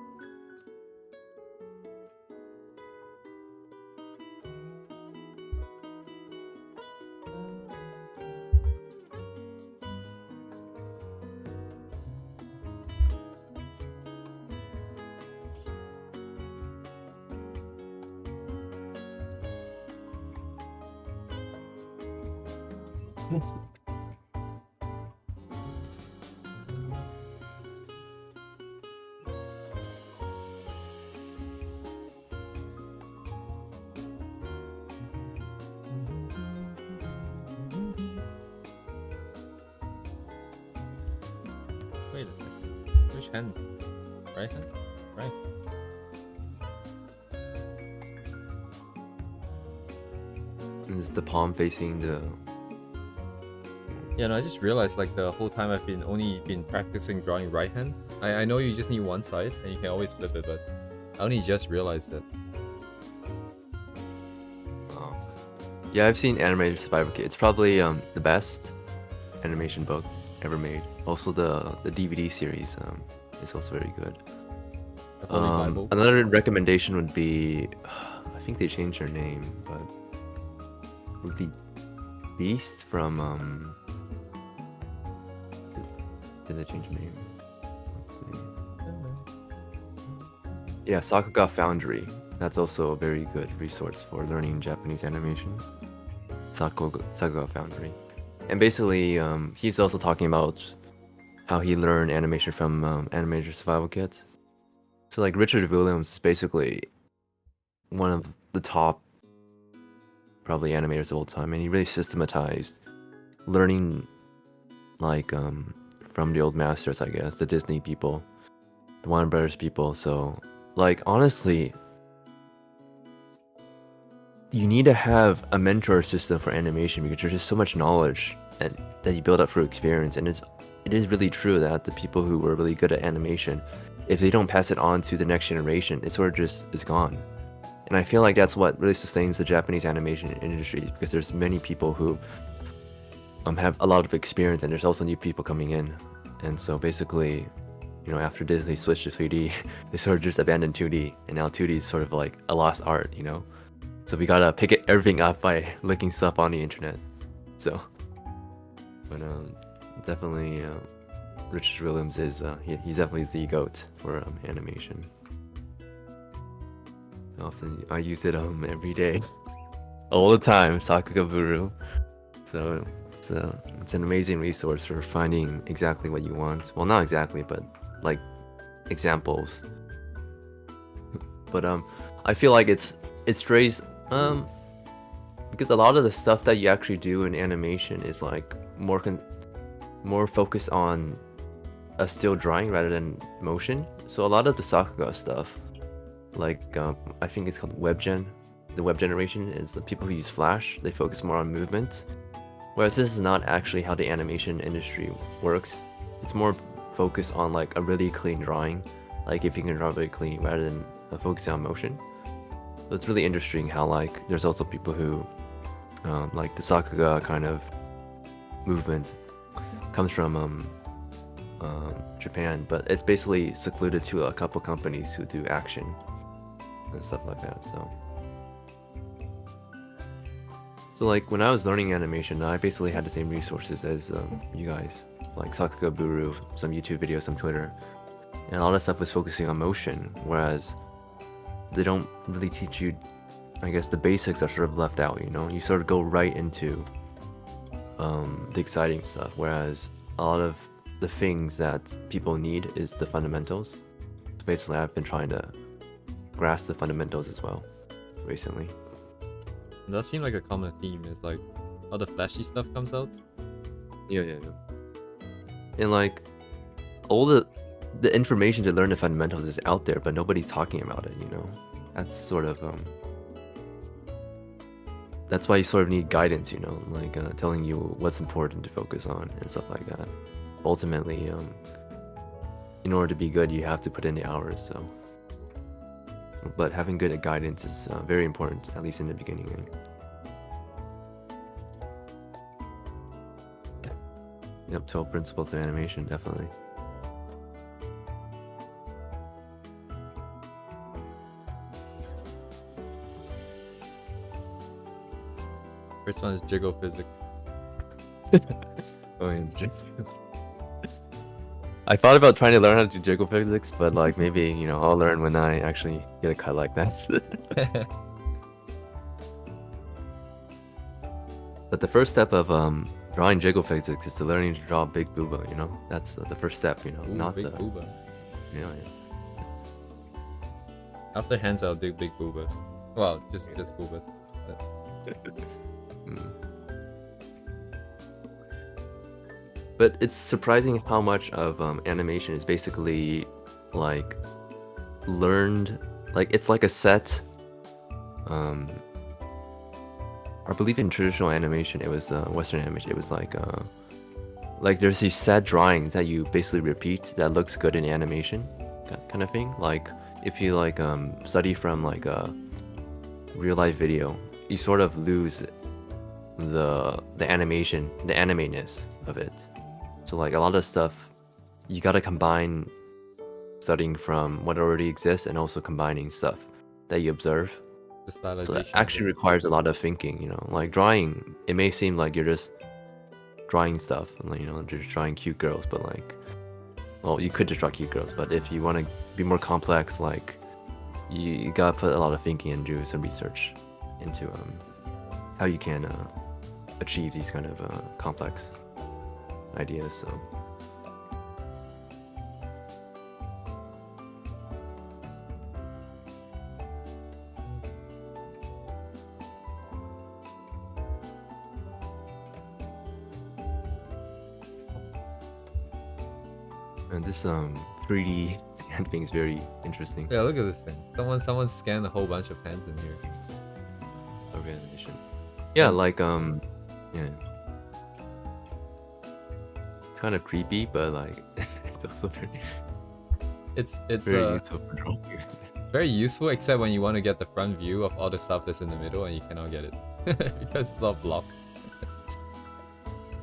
Wait a second. Which hand? Right hand? Right. Is the palm facing the? Yeah, no, I just realized like the whole time I've only been practicing drawing right hand. I know you just need one side and you can always flip it, but I only just realized that. Oh. Yeah, I've seen Animator Survivor Kit. It's probably the best animation book ever made. Also the DVD series is also very good. The Holy Bible. Another recommendation would be, I think they changed their name, but it would be Beast from did they change the name? Let's see. Yeah, Sakuga Foundry. That's also a very good resource for learning Japanese animation. Sakuga Foundry. And basically, he's also talking about how he learned animation from Animator Survival Kit. So like Richard Williams is basically one of the top probably animators of all time, and he really systematized learning like from the old masters, I guess, the Disney people, the Warner Brothers people. So like honestly, you need to have a mentor system for animation because there's just so much knowledge that you build up through experience, and it is really true that the people who were really good at animation, if they don't pass it on to the next generation, it sort of just is gone. And I feel like that's what really sustains the Japanese animation industry, because there's many people who have a lot of experience, and there's also new people coming in. And so basically, you know, after Disney switched to 3D, they sort of just abandoned 2D, and now 2D is sort of like a lost art, you know? So we gotta pick everything up by looking stuff on the internet. So, but definitely, Richard Williams is he's definitely the GOAT for animation. Often I use it every day, all the time. Sakuga Buru. So it's an amazing resource for finding exactly what you want. Well, not exactly, but like examples. But I feel like it strays because a lot of the stuff that you actually do in animation is like more focused on a still drawing rather than motion. So a lot of the Sakuga stuff, like I think it's called the web generation, is the people who use Flash. They focus more on movement, whereas this is not actually how the animation industry works. It's more focused on like a really clean drawing, like if you can draw very clean rather than focusing on motion. So it's really interesting how like there's also people who like the Sakuga kind of movement comes from Japan, but it's basically secluded to a couple companies who do action and stuff like that. So like when I was learning animation, I basically had the same resources as you guys, like Sakuga Buru, some YouTube videos, some Twitter, and a lot of stuff was focusing on motion, whereas they don't really teach you, I guess the basics are sort of left out, you know? You sort of go right into the exciting stuff, whereas a lot of the things that people need is the fundamentals. So basically I've been trying to grasp the fundamentals as well recently. It does seem like a common theme is like all the flashy stuff comes out. Yeah. And like all the information to learn the fundamentals is out there, but nobody's talking about it, you know? That's sort of that's why you sort of need guidance, you know, like telling you what's important to focus on and stuff like that. Ultimately, in order to be good, you have to put in the hours. So, but having good guidance is very important, at least in the beginning. Yep, 12 principles of animation, definitely. First one is jiggle physics. Oh, yeah. I thought about trying to learn how to do jiggle physics, but like maybe, you know, I'll learn when I actually get a cut like that. But the first step of drawing jiggle physics is to learning to draw big booba, you know? That's the first step, you know, Ooh, not big the booba. Yeah. After hands, I'll do big boobas. Well, just boobas. But it's surprising how much of animation is basically like learned, like it's like a set. I believe in traditional animation, it was Western animation. It was like there's these set drawings that you basically repeat that looks good in animation, kind of thing. Like if you like study from like a real life video, you sort of lose the animation, the anime-ness of it. So like a lot of stuff, you gotta combine studying from what already exists and also combining stuff that you observe. The So stylization. that actually requires a lot of thinking, you know. Like drawing, it may seem like you're just drawing stuff, like, you know, just drawing cute girls, but like, well, you could just draw cute girls, but if you want to be more complex, like, you gotta put a lot of thinking and do some research into how you can achieve these kind of complex ideas. So and this 3D scan thing is very interesting. Yeah, look at this thing. Someone scanned a whole bunch of hands in here. Organization. Yeah, like yeah. It's kind of creepy, but like it's also very It's useful for drawing. very useful, except when you want to get the front view of all the stuff that's in the middle and you cannot get it because it's all blocked.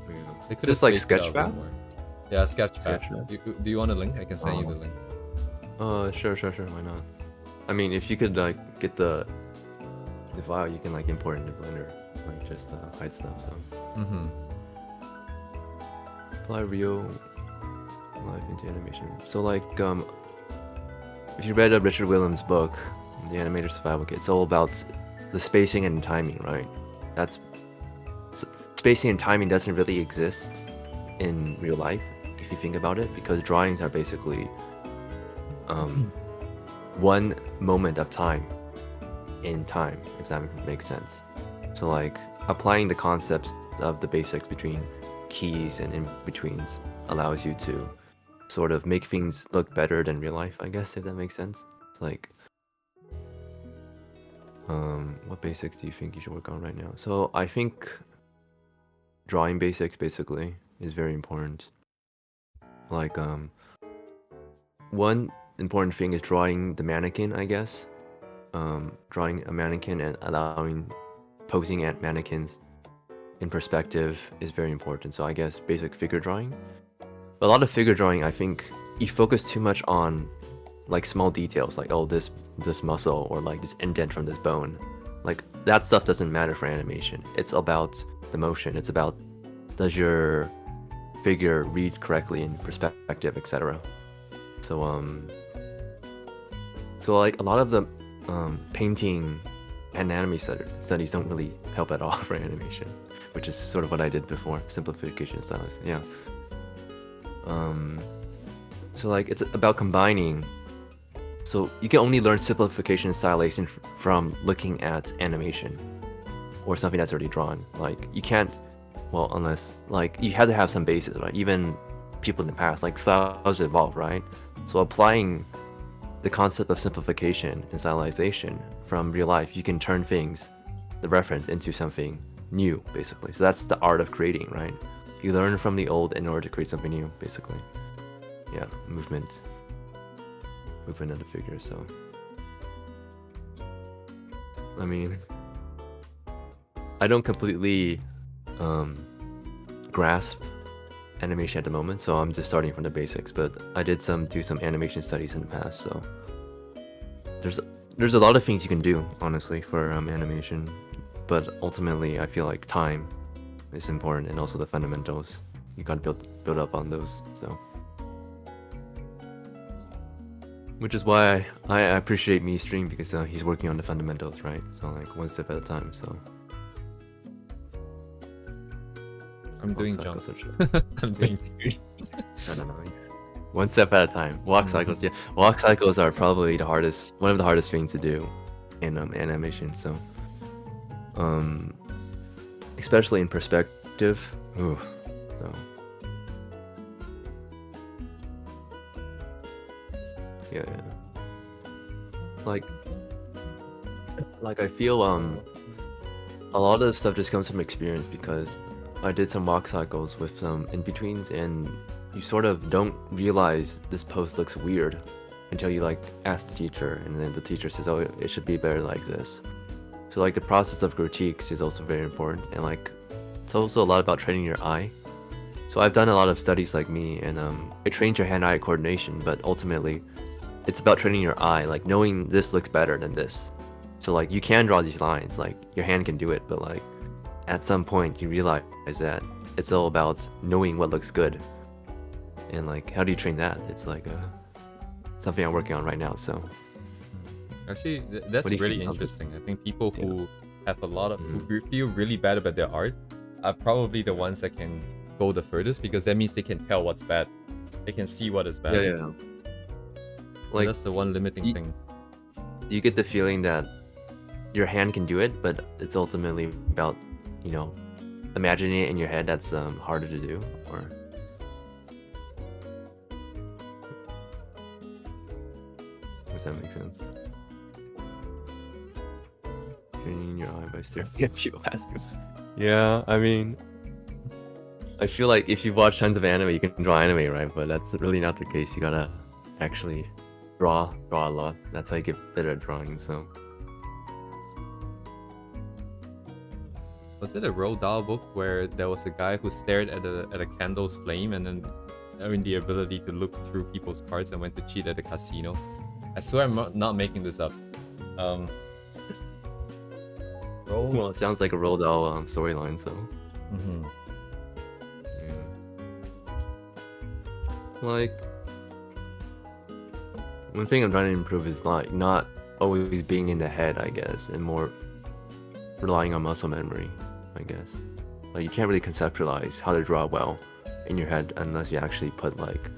They Is could've this like spaced it out a bit Sketchpad? more. Yeah, Sketchpad. Sketchpad? Do you want a link? I can send you the link. Sure. Why not? I mean, if you could like get the file, you can like import into Blender, like just hide stuff. So apply real life into animation. So like if you read Richard Williams' book, The Animator Survival Kit, it's all about the spacing and timing, right? Spacing and timing doesn't really exist in real life if you think about it, because drawings are basically one moment of time in time, if that makes sense. So like applying the concepts of the basics between keys and in-betweens allows you to sort of make things look better than real life, I guess, if that makes sense. Like what basics do you think you should work on right now? So I think drawing basics basically is very important. Like one important thing is drawing the mannequin, I guess. Drawing a mannequin and posing at mannequins in perspective is very important. So I guess basic figure drawing. But a lot of figure drawing, I think you focus too much on like small details, like oh this muscle or like this indent from this bone. Like that stuff doesn't matter for animation. It's about the motion. It's about, does your figure read correctly in perspective, etc. So like a lot of the painting and anatomy studies don't really help at all for animation, which is sort of what I did before, simplification styles. Yeah. So like it's about combining. So you can only learn simplification and stylization from looking at animation or something that's already drawn. Like you can't, well, unless like you have to have some basis, right? Even people in the past, like styles evolve, right? So applying the concept of simplification and stylization from real life, you can turn things, the reference, into something new, basically. So that's the art of creating, right? You learn from the old in order to create something new, basically. Yeah, movement of the figure. So I mean, I don't completely grasp animation at the moment, so I'm just starting from the basics, but I did do some animation studies in the past, so there's a lot of things you can do, honestly, for animation, but ultimately I feel like time is important, and also the fundamentals. You gotta build up on those, so which is why I appreciate Miya's stream, because he's working on the fundamentals, right? So like one step at a time. So I'm doing jump. I'm doing. No. One step at a time. Walk cycles, yeah. Walk cycles are probably one of the hardest things to do in animation. So, especially in perspective. Ooh, so. Yeah. Like I feel a lot of stuff just comes from experience, because I did some walk cycles with some in-betweens, and you sort of don't realize this pose looks weird until you like ask the teacher, and then the teacher says, oh, it should be better like this. So like the process of critiques is also very important, and like it's also a lot about training your eye. So I've done a lot of studies like me, and it trains your hand-eye coordination, but ultimately it's about training your eye, like knowing this looks better than this. So like you can draw these lines, like your hand can do it, but like at some point you realize that it's all about knowing what looks good. And like, how do you train that? It's like something I'm working on right now. So actually, that's really interesting. I think people who have a lot of who feel really bad about their art are probably the ones that can go the furthest, because that means they can tell what's bad. They can see what is bad. Yeah. Like, that's the one limiting thing. You get the feeling that your hand can do it, but it's ultimately about, you know, imagining it in your head. That's harder to do. Or does that make sense? Training your eye by staring at people asking. Yeah, I mean, I feel like if you watch tons of anime, you can draw anime, right? But that's really not the case. You gotta actually draw a lot. That's how you get better at drawing. So Was it a Roald Dahl book where there was a guy who stared at a candle's flame and then earned the ability to look through people's cards and went to cheat at the casino? I swear I'm not making this up. Roald. well, it sounds like a Roald Dahl storyline. So Mhm. yeah. Like one thing I'm trying to improve is like not always being in the head, I guess, and more relying on muscle memory, I guess. Like you can't really conceptualize how to draw well in your head unless you actually put like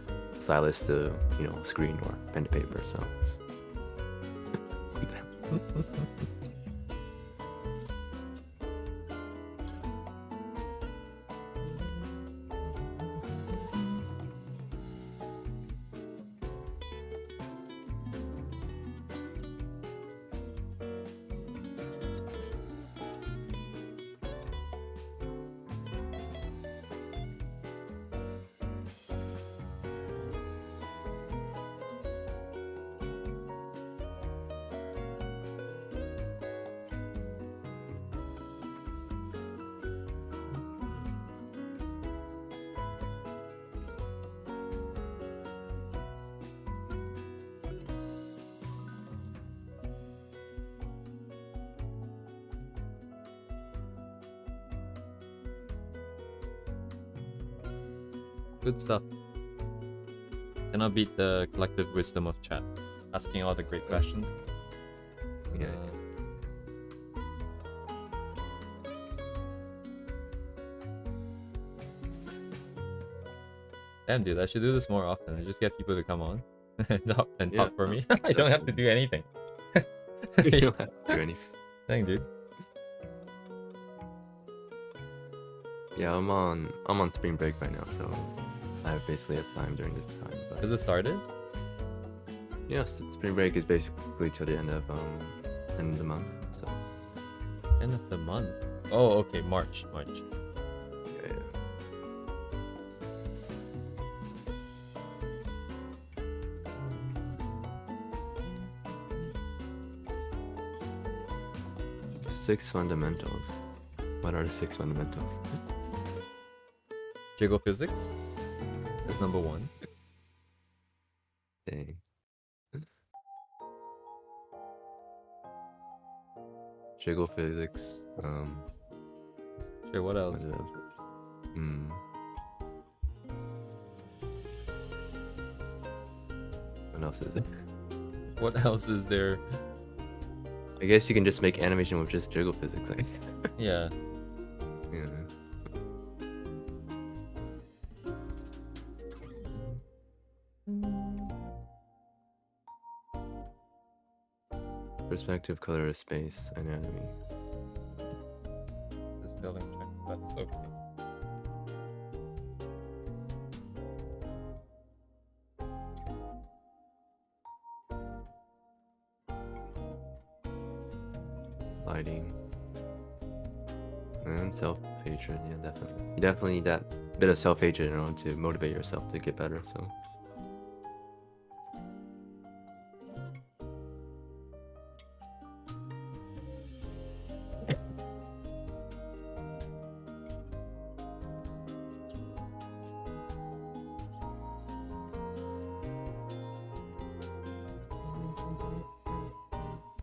stylus to, you know, screen or pen to paper. So Good stuff. Cannot beat the collective wisdom of chat. Asking all the great questions. yeah. Damn, dude, I should do this more often. Just get people to come on and talk Yeah. for me. I don't have to do anything. You don't have to do anything. Dang, dude. Yeah, I'm on spring break right now, so I basically have time during this time. But Has it started? yes, spring break is basically till the end of the month. So End of the month. Oh, okay, March. yeah. Six fundamentals. What are the six fundamentals? Jiggle physics is number 1. Dang. Jiggle physics. Sure, what What else? is it? Hmm. What else is it? What else is there? I guess you can just make animation with just jiggle physics. I guess. Yeah. Yeah. Perspective, color, space, anatomy. This building checks, but it's okay. Lighting. And self-hatred, yeah, definitely. You definitely need that bit of self-hatred in order to motivate yourself to get better, so.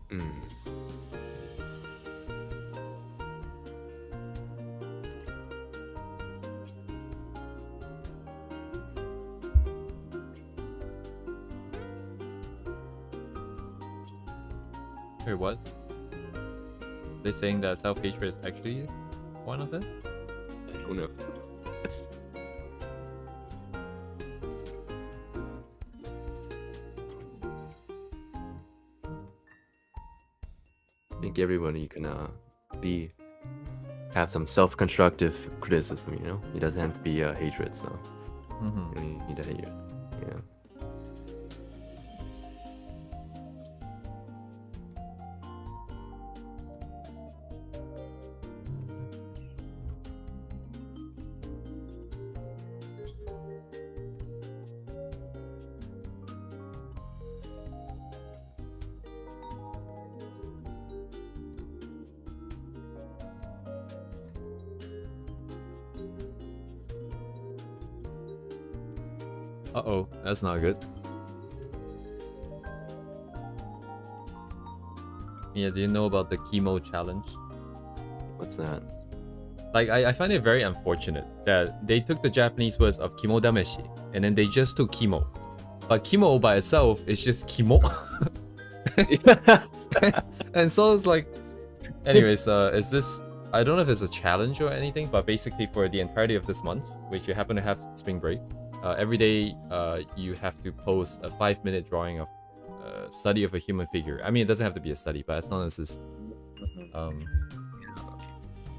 Hmm. Wait, what? They saying that self-hatred is actually one of them? I don't know. I think everybody can have some self-constructive criticism, you know? It doesn't have to be hatred, so Mm-hmm. you need to hate it. Yeah. Uh-oh, that's not good. Yeah, do you know about the chemo challenge? What's that? Like, I find it very unfortunate that they took the Japanese words of kimodameshi and then they just took chemo. But chemo by itself is just chemo. And so it's like... Anyways, is this... I don't know if it's a challenge or anything, but basically for the entirety of this month, which you happen to have spring break, every day you have to post a 5-minute drawing of study of a human figure. I mean, it doesn't have to be a study, but as long as it's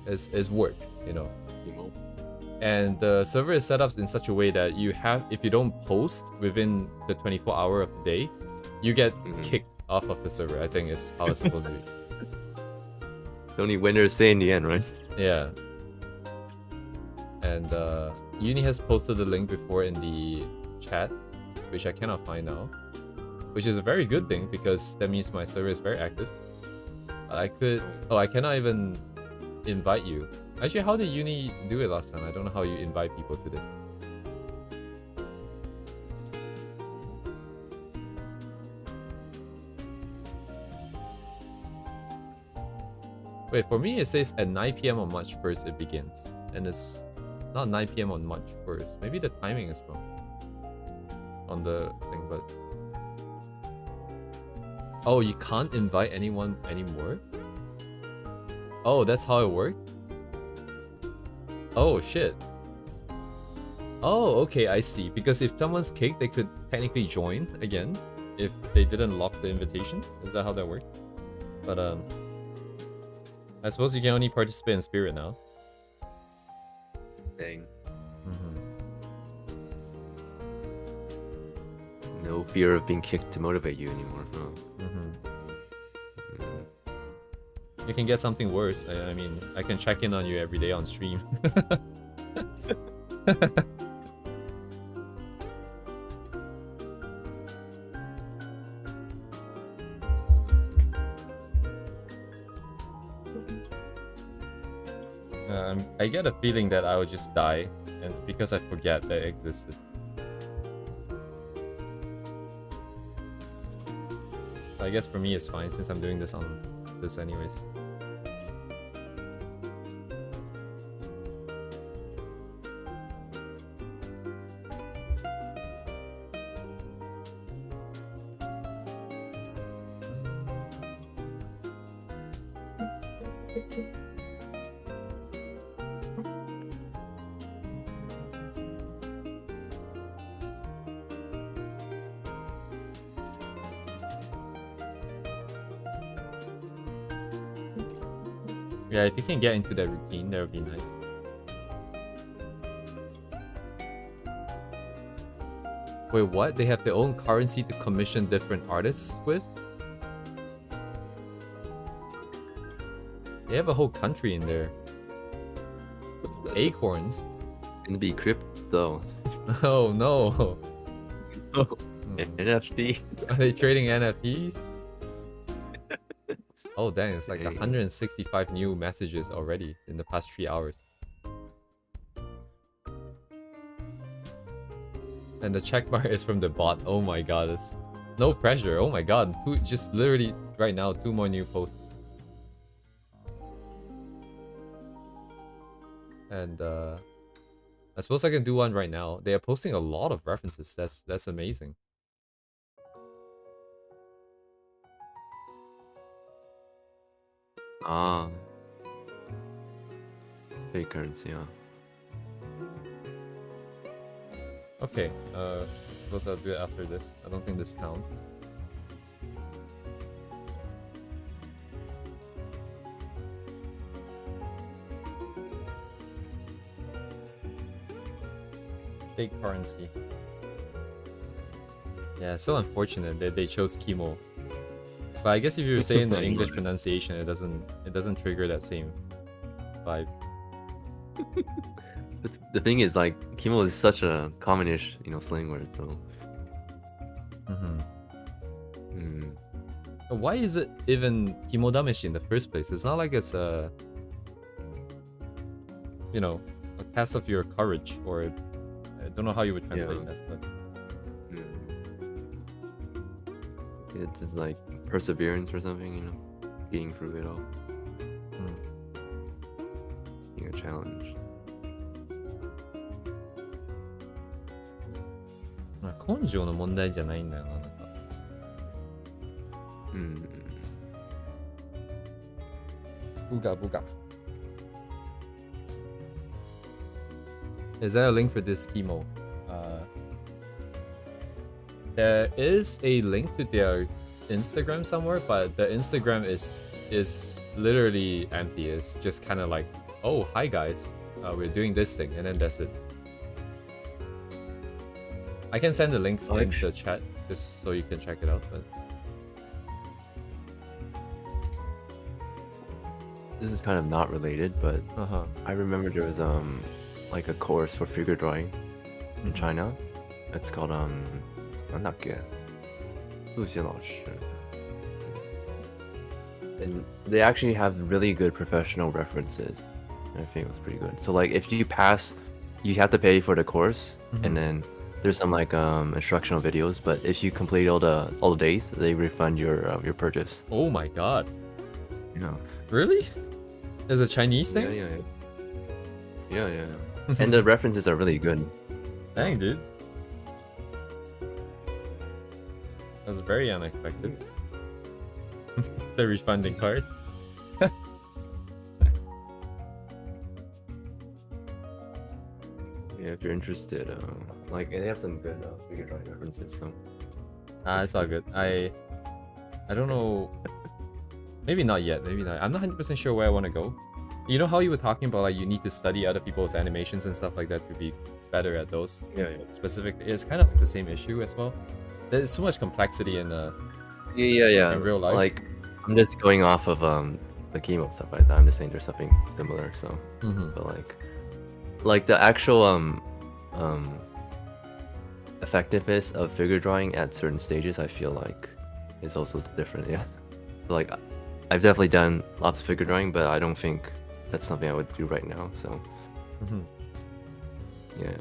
is work, you know. And the server is set up in such a way that you have, if you don't post within the 24-hour of the day, you get kicked off of the server. I think is how it's supposed to be. It's only winners say in the end, right? Yeah. And Uni has posted the link before in the chat, which I cannot find now. Which is a very good thing because that means my server is very active. I could... Oh, I cannot even invite you. Actually, how did Uni do it last time? I don't know how you invite people to this. Wait, for me it says at 9 PM on March 1st it begins. And it's not 9 PM on March 1st. Maybe the timing is wrong on the thing, but... Oh, you can't invite anyone anymore? Oh, that's how it worked? Oh, shit. Oh, okay, I see. Because if someone's kicked, they could technically join again if they didn't lock the invitation. Is that how that worked? But, I suppose you can only participate in Spirit now. Dang. No fear of being kicked to motivate you anymore, huh? You can get something worse. I mean, I can check in on you every day on stream. I get a feeling that I would just die, and because I forget that it existed. I guess for me it's fine since I'm doing this on this anyways. Yeah, if you can get into that routine, that would be nice. Wait, what? They have their own currency to commission different artists with? They have a whole country in there. Acorns? Gonna be crypto. Oh no. NFT. Are they trading NFTs? Oh dang, it's like 165 new messages already in the past 3 hours. And the checkmark is from the bot. Oh my god, it's no pressure. Oh my god, just literally right now 2 more new posts. And I suppose I can do one right now. They are posting a lot of references. That's amazing. Ah. Fake currency, yeah. Okay, I suppose I'll do it after this. I don't think this counts. Fake currency. Yeah, so unfortunate that they chose chemo. But I guess if you say in the English pronunciation, it doesn't trigger that same vibe. The thing is, like, chemo is such a commonish, slang word, so. But why is it even kimodameshi in the first place? It's not like it's a test of your courage, or I don't know how you would translate that. But It's just like perseverance or something, you know, getting through it all, Hmm. being a challenge. まあ根性の問題じゃないんだよな、なんか。Hmm. Booga booga. Is there a link for this chemo? There is a link to their Instagram somewhere, but the Instagram is literally empty. It's just kind of like, oh, hi guys, we're doing this thing, and then that's it. I can send the links in the chat just so you can check it out. But This is kind of not related, but I remember there was like a course for figure drawing in China. It's called なんだっけ？数学老师。And they actually have really good professional references. I think it was pretty good. So like if you pass, you have to pay for the course, and then there's some like instructional videos. But if you complete all the days, they refund your purchase. oh my god, Yeah. really? Is a Chinese thing? Yeah. And the references are really good. Dang, dude. That's very unexpected. The refunding card. Yeah, if you're interested, like they have some good figure drawing references. So It's all good. I don't know. Maybe not yet. Maybe not. I'm not 100% sure where I want to go. You know how you were talking about like you need to study other people's animations and stuff like that to be better at those. yeah. Specifically, it's kind of like the same issue as well. There's so much complexity in Yeah. in real life. Like I'm just going off of the chemo stuff like that. I'm just saying there's something similar. So, but like the actual effectiveness of figure drawing at certain stages, I feel like is also different. Yeah. Like I've definitely done lots of figure drawing, but I don't think that's something I would do right now. So, yeah.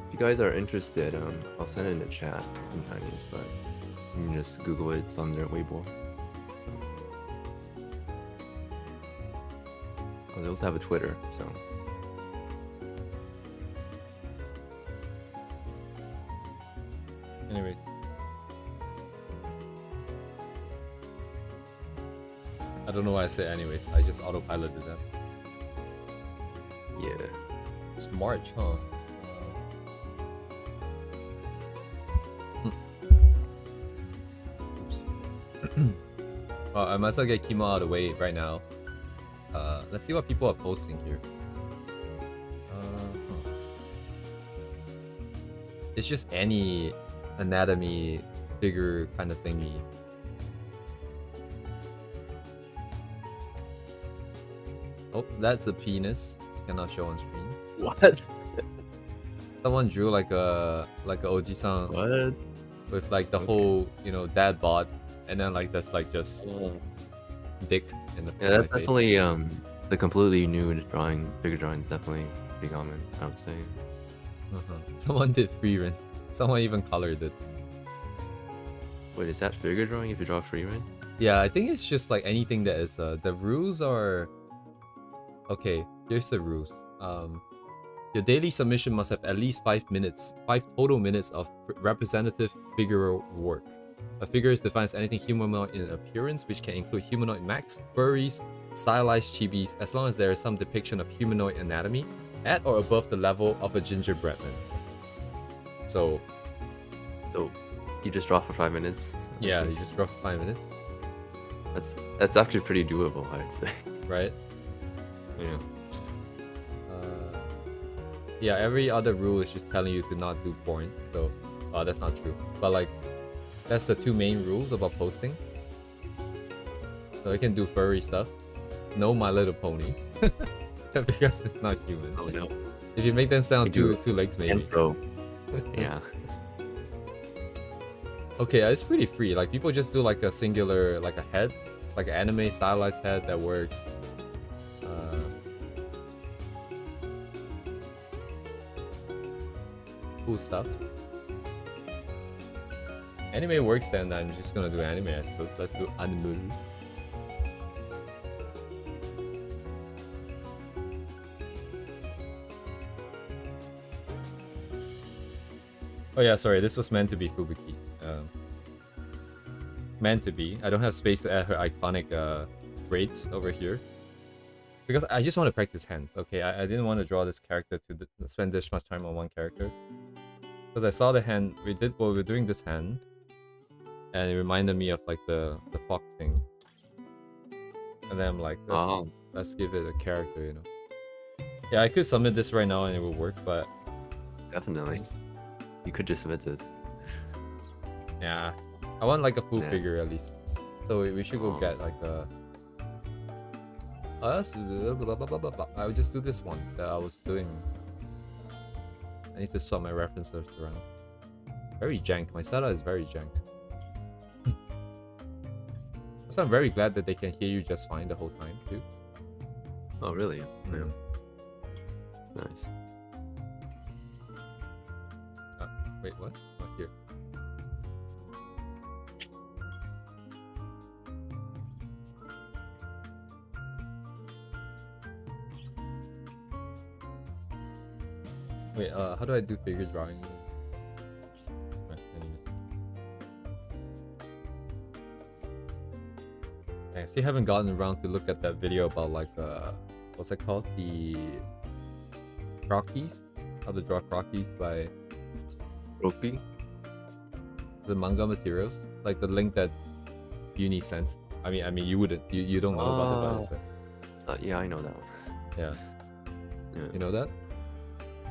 If you guys are interested, I'll send it in the chat in Chinese, but you can just Google it. It's on their Weibo. Oh, they also have a Twitter, so. Anyways. I don't know why I say anyways. I just autopiloted that. Yeah. It's March, huh? Oops. Well, I might as well get chemo out of the way right now. Let's see what people are posting here. It's just any anatomy figure kind of thingy. Oh, that's a penis. Cannot show on screen. What? Someone drew like a Oji-san What? with like the whole, you know, dad bod, and then like that's like just dick in the Yeah, that's face. definitely the completely new drawing. Figure drawing is definitely pretty common, I would say. Someone did freerun. Someone even colored it. Wait, is that figure drawing if you draw freerun? Yeah, I think it's just like anything that is the rules are okay. Here's the rules. Your daily submission must have at least 5 total minutes of representative figural work. A figure is defined as anything humanoid in appearance, which can include humanoid mechs, furries, stylized chibis, as long as there is some depiction of humanoid anatomy at or above the level of a gingerbread man. So you just draw for 5 minutes? yeah, you just draw for 5 minutes, That's actually pretty doable, I'd say. right? Yeah. Yeah, every other rule is just telling you to not do porn. So, that's not true. But like, that's the two main rules about posting. So you can do furry stuff. No My Little Pony. Because it's not human. Oh no. If you make them sound You two legs maybe. Intro. Yeah. Okay, it's pretty free. Like people just do like a singular, like a head, like an anime stylized head that works. cool stuff. Anime works, then I'm just gonna do anime, I suppose. Let's do anime. Oh yeah, sorry, this was meant to be Fubuki. Meant to be. I don't have space to add her iconic rates over here. Because I just want to practice hands, okay? I didn't want to draw this character to spend this much time on one character. Because I saw the hand, we were doing this hand. And it reminded me of like the fox thing. And then I'm like, let's give it a character, you know? Yeah, I could submit this right now and it will work, but... Definitely. You could just submit this. Yeah. I want like a full figure at least. So we should go get like a... I would just do this one that I was doing. I need to swap my references around. Very jank. My setup is very jank. So I'm very glad that they can hear you just fine the whole time too. Oh really? Yeah. Nice. Wait, what? Oh, here. Wait, how do I do figure drawing? Right, anyways. I still haven't gotten around to look at that video about like what's it called? The Crockies? How to draw Crockies by Roki? the manga materials, like the link that Uni sent. I mean, you wouldn't, you don't know about it, but yeah, I know that one. Yeah. You know that?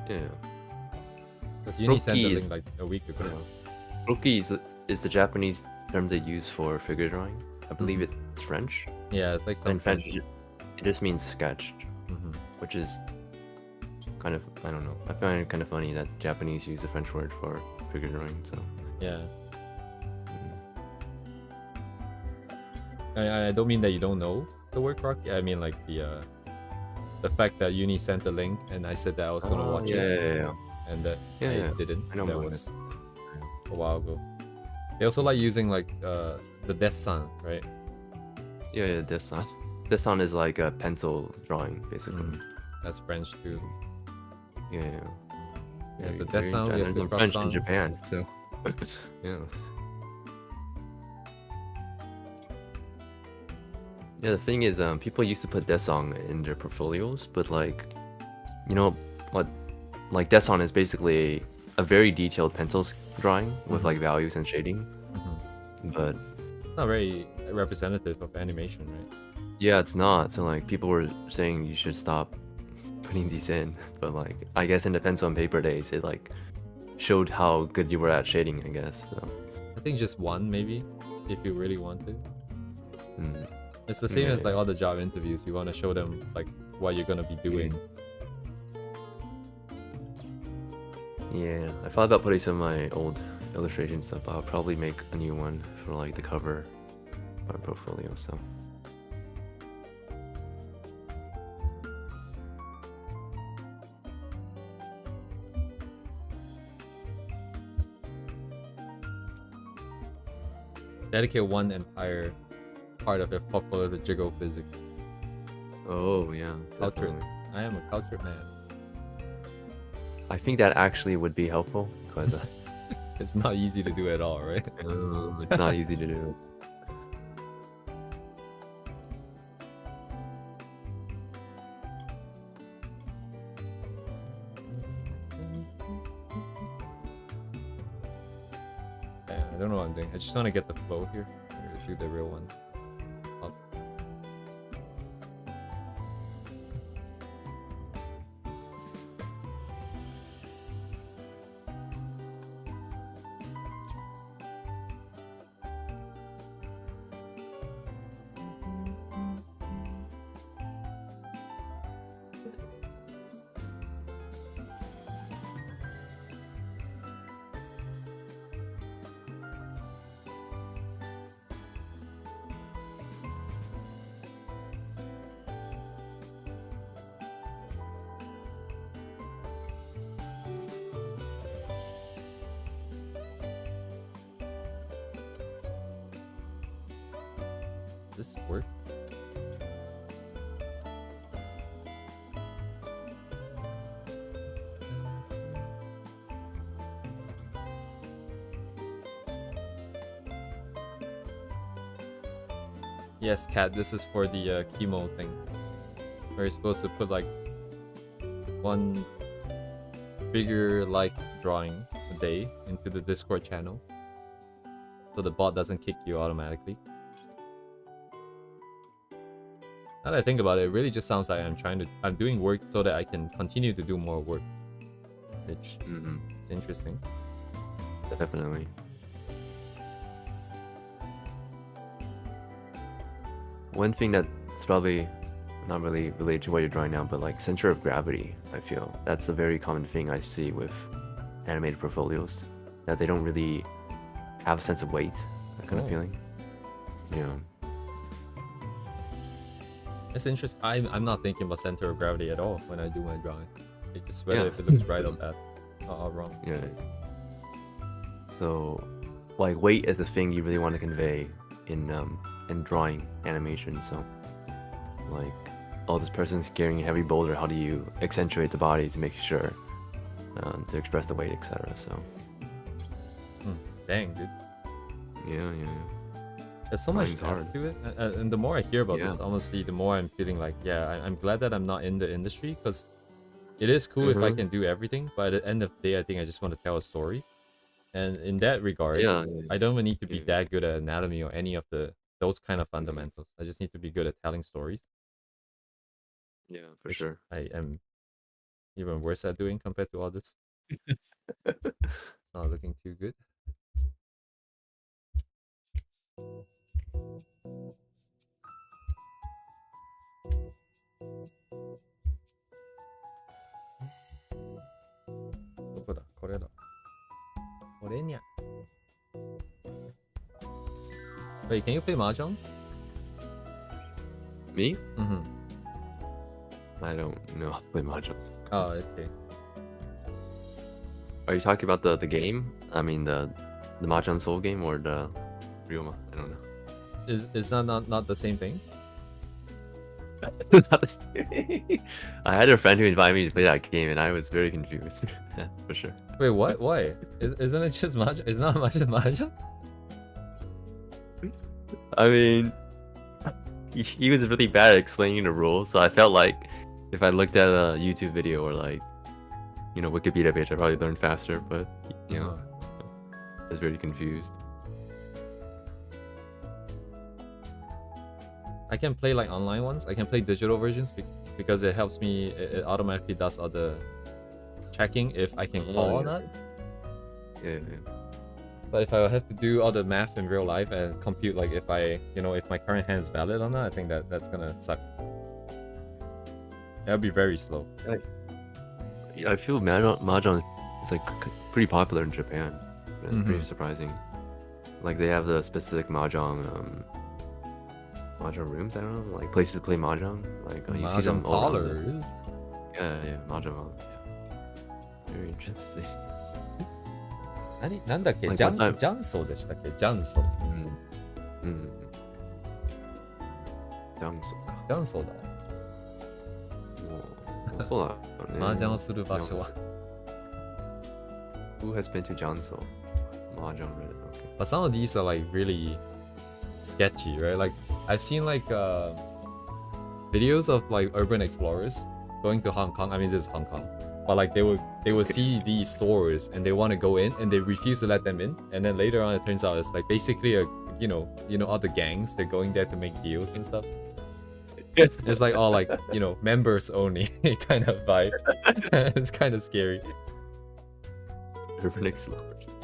Yeah. Because Uni sent the Roki link like a week ago. Roki is the Japanese term they use for figure drawing. I believe it's French. Yeah, it's like some in French. It just means sketched, which is kind of, I don't know. I find it kind of funny that Japanese use the French word for figure drawing. So yeah. I don't mean that you don't know the word Crocky. I mean like the fact that Uni sent the link and I said that I was gonna watch it. Yeah. And that I didn't. I know that was a while ago. They also like using like the dessin, right? Yeah, dessin. Dessin is like a pencil drawing, basically. That's French too. Yeah. Yeah, the dessin, we have the French in croissant. Japan, so yeah. Yeah, the thing is, people used to put dessin in their portfolios, but like, you know what? Like dessin is basically a very detailed pencil drawing with like values and shading, but it's not very representative of animation, right? yeah, it's not. So like people were saying you should stop putting these in, but like I guess in the pencil and paper days, it like showed how good you were at shading, I guess. So I think just one maybe, if you really want to. It's the same as like all the job interviews. You want to show them like what you're gonna be doing. Yeah, I thought about putting some of my old illustration stuff, but I'll probably make a new one for like the cover of my portfolio. So Dedicate one entire part of your portfolio to jiggle physics. oh yeah, Cultured. definitely. I am a cultured man. I think that actually would be helpful because It's not easy to do at all, right? it's not easy to do. Yeah, I don't know what I'm doing. I just want to get the flow here. Do the real one. Up. this work? Yes, Cat, this is for the chemo thing. Where you're supposed to put like one figure-like drawing a day into the Discord channel. So the bot doesn't kick you automatically. Now that I think about it, it really just sounds like I'm doing work so that I can continue to do more work. Which is interesting. Definitely. One thing that's probably not really related to what you're drawing now, but like center of gravity, I feel. That's a very common thing I see with animated portfolios. That they don't really have a sense of weight, that kind of feeling. Yeah. It's interesting. I'm not thinking about center of gravity at all when I do my drawing. It's just whether if it looks right or bad or wrong. Yeah. So, like, weight is the thing you really want to convey in drawing animation. So, like, oh, this person's carrying a heavy boulder. How do you accentuate the body to make sure to express the weight, etc. So. Dang, dude. Yeah. There's so much Drawing's depth to it, and the more I hear about this, honestly, the more I'm feeling like, I'm glad that I'm not in the industry, because it is cool if I can do everything, but at the end of the day, I think I just want to tell a story. And in that regard, I don't even need to be that good at anatomy or any of those kind of fundamentals. I just need to be good at telling stories. Yeah, for sure. I am even worse at doing compared to all this. It's not looking too good. Wait, can you play Mahjong? Me? Mm-hmm. I don't know how to play Mahjong. Oh, okay. Are you talking about the game? I mean the Mahjong Soul game or the real I don't know. Is that not the same thing? Not the same. I had a friend who invited me to play that game and I was very confused. Yeah, for sure. Wait, what? Why? Isn't it just Mahjong? It's not Mahjong? I mean, he was really bad at explaining the rules, so I felt like if I looked at a YouTube video or like, Wikipedia page, I probably learned faster, but, I was very confused. I can play like online ones. I can play digital versions because it helps me. It automatically does all the checking if I can call or not. Yeah. But if I have to do all the math in real life and compute like if if my current hand is valid or not, I think that's gonna suck. That'll be very slow. I feel Mahjong is like pretty popular in Japan. It's pretty surprising. Like they have the specific Mahjong rooms, I don't know, like places to play Mahjong. Like you see them all parlors. Yeah, Mahjong parlors. Very interesting. なんだっけ、ジャンソーでしたっけ、ジャンソー。ジャンソーか。ジャンソーだ。もうそうだね。麻雀をする場所は。Who has been to Janso? Mahjong Reddit. Okay. But some of these are like really sketchy, right? Like I've seen like videos of like urban explorers going to Hong Kong. I mean, this is Hong Kong. But like they would see these stores and they want to go in and they refuse to let them in, and then later on it turns out it's like basically a all the gangs, they're going there to make deals and stuff. It's like all like members only kind of vibe. It's kind of scary. Urban explorers.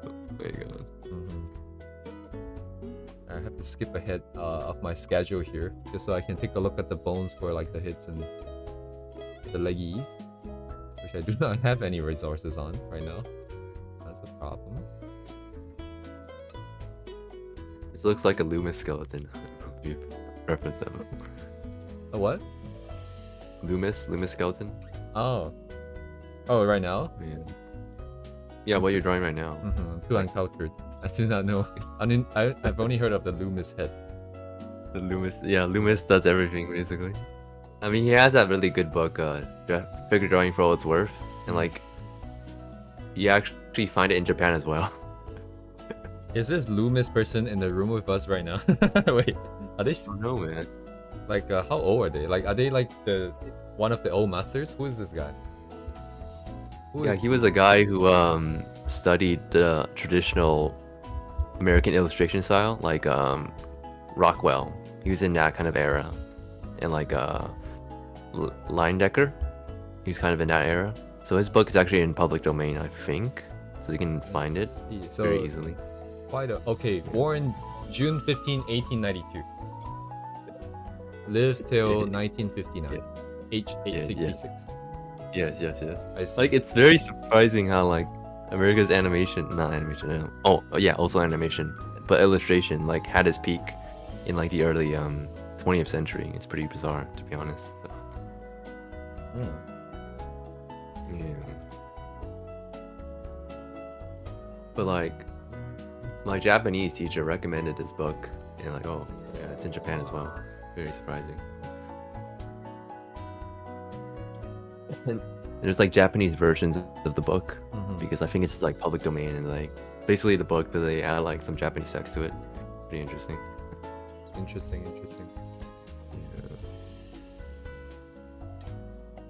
Oh my god. I have to skip ahead of my schedule here just so I can take a look at the bones for like the hips and the leggies, which I do not have any resources on right now. That's a problem. This looks like a Loomis skeleton. If you reference that. A what? Loomis skeleton. Oh, right now? Yeah, what you're drawing right now. I'm too uncultured. I do not know. I mean, I've only heard of the Loomis head. The Loomis, yeah, Loomis does everything basically. I mean, he has that really good book, Figure Drawing for All It's Worth, and like, you actually find it in Japan as well. Is this Loomis person in the room with us right now? Wait, are they I don't know, man. like how old are they? Like, are they like the one of the old masters? Who is this guy? Who Yeah, is- he was a guy who studied the traditional American illustration style, like Rockwell. He was in that kind of era, and like Leyendecker. He was kind of in that era. So his book is actually in public domain, I think, so you can find it Let's see. So very easily. quite a okay. Born June 15, 1892. Lived till 1959. Yeah. Age Yeah. 866. Yes, yes, yes. I see. Like, it's very surprising how like America's animation, not animation, oh yeah, also animation, but illustration like had its peak in like the early 20th century. It's pretty bizarre, to be honest. So, yeah. But like, my Japanese teacher recommended this book, and like, oh yeah, it's in Japan as well. Very surprising. And there's like Japanese versions of the book, because I think it's like public domain, and like basically the book, but they add like some Japanese text to it. Pretty interesting. Interesting.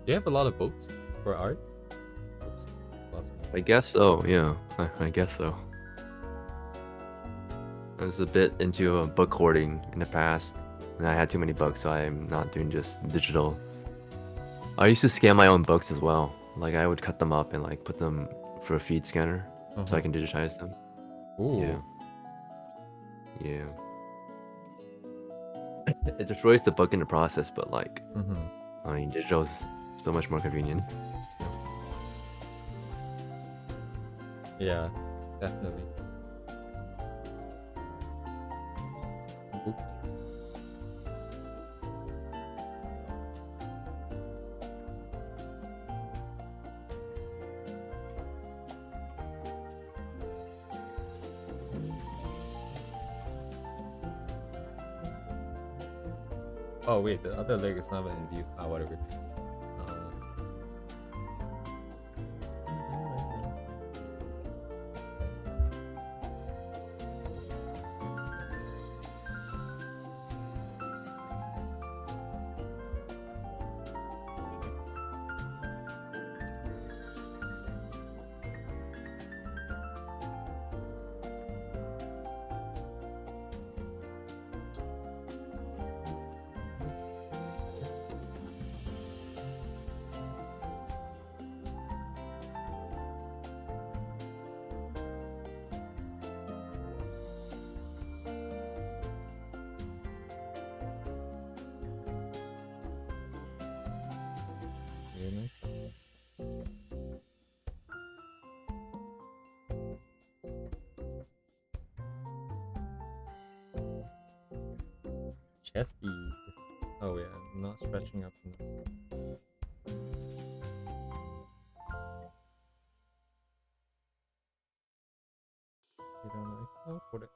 Do you have a lot of books for art? Oops, lost one. I guess so. Yeah, I guess so. I was a bit into book hoarding in the past, and I had too many books, so I'm not doing just digital. I used to scan my own books as well. Like, I would cut them up and like put them for a feed scanner, so I can digitize them. Ooh. Yeah. It destroys the book in the process, but like, I mean, digital is so much more convenient. Yeah, definitely. Oops. Oh wait, the other leg is not even in view. Ah, whatever. Very nice. Chesties. Oh yeah, I'm not stretching up enough. You don't know. Oh, put it.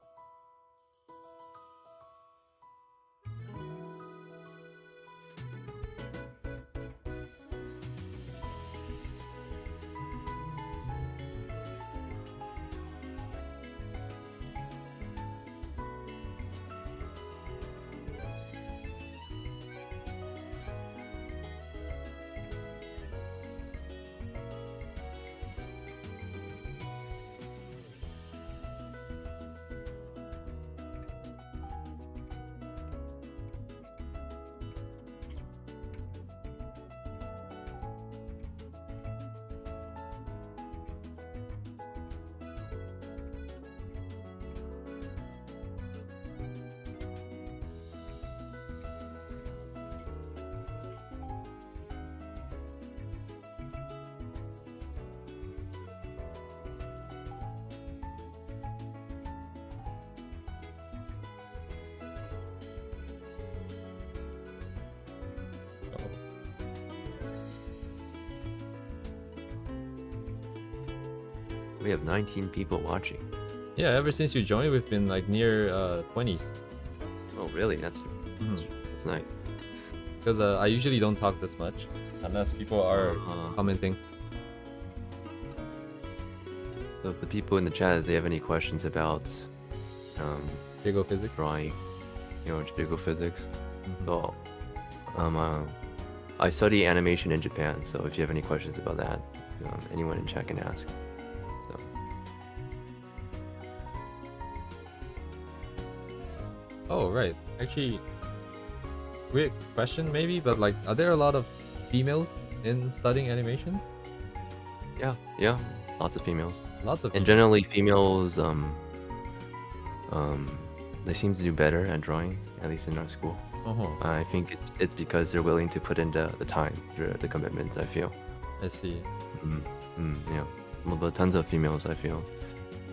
We have 19 people watching. Yeah, ever since you joined, we've been like near 20s. Oh, really? That's nice. Because I usually don't talk this much unless people are commenting. So if the people in the chat, if they have any questions about Jigo physics, drawing, jiggle physics, so I study animation in Japan. So if you have any questions about that, anyone in chat can ask. So. Oh right, actually, weird question maybe, but like, are there a lot of females in studying animation? Yeah, lots of females. Lots of. And generally, females, they seem to do better at drawing, at least in our school. I think it's because they're willing to put in the time, the commitment. I feel. I see. Yeah, well, but tons of females. I feel.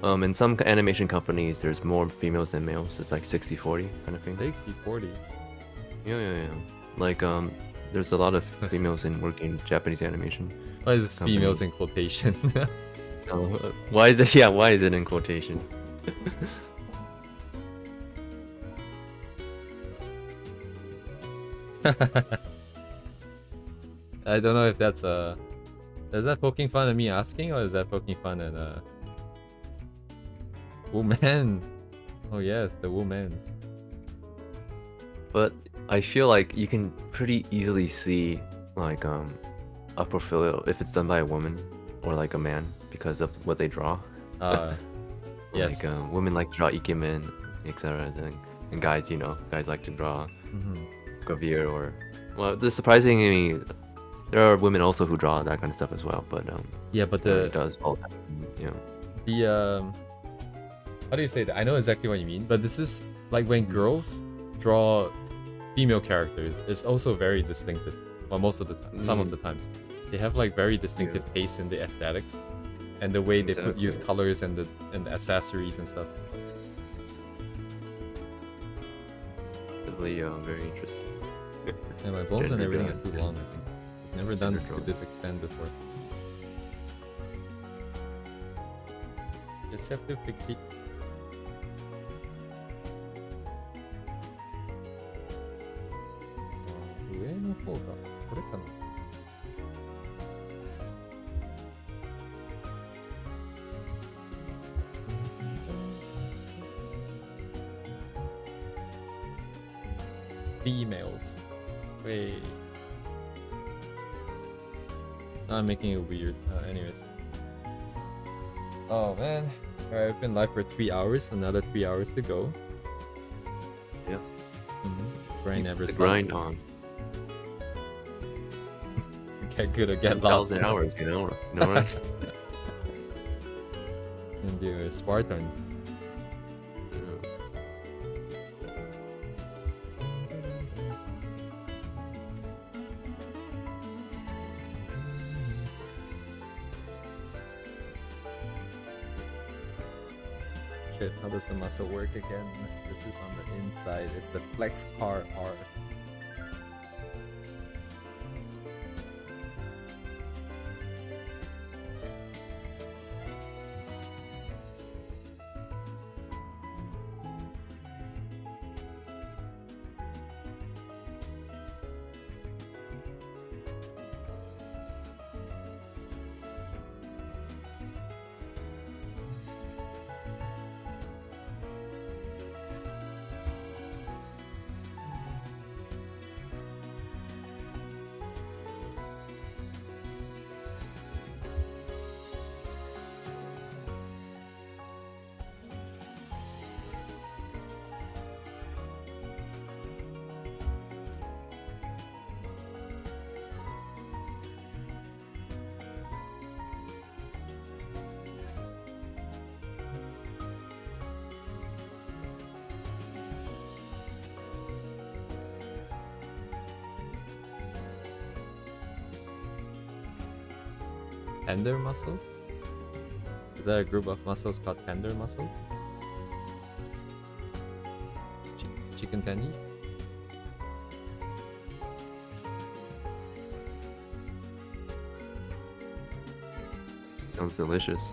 In some animation companies, there's more females than males. It's like 60-40 kind of thing. 60-40. Yeah. Like there's a lot of females in working Japanese animation. Why is this females in quotation? Why is it? Yeah, why is it in quotations? I don't know if that's is that poking fun at me asking, or is that poking fun at woman? Oh yes, the women's. But I feel like you can pretty easily see like a portfolio if it's done by a woman or like a man because of what they draw. Yes. Like women like to draw ikemen, etc. And guys, guys like to draw gravure or there's surprisingly there are women also who draw that kind of stuff as well. But yeah, but it does all that. The how do you say that? I know exactly what you mean, but this is like when girls draw female characters, it's also very distinctive. Well, most of the time, some of the times, they have like very distinctive taste in the aesthetics and the way they use colors and the accessories and stuff. Definitely very interesting. And my bones and everything are too long. I think. Never done to this extent before. Just have to fix it. 上の方がこれかな。Females. Wait. I'm making it weird. Anyways. Oh man. Alright, I've been live for 3 hours. Another 3 hours to go. Yeah. Grind never stops. Grind on. Get good or get lost. 10,000 hours, right? And you're a Spartan. Shit, how does the muscle work again? This is on the inside. It's the flex car R. Tender muscles? Is that a group of muscles called tender muscles? Chicken tendies? Sounds delicious.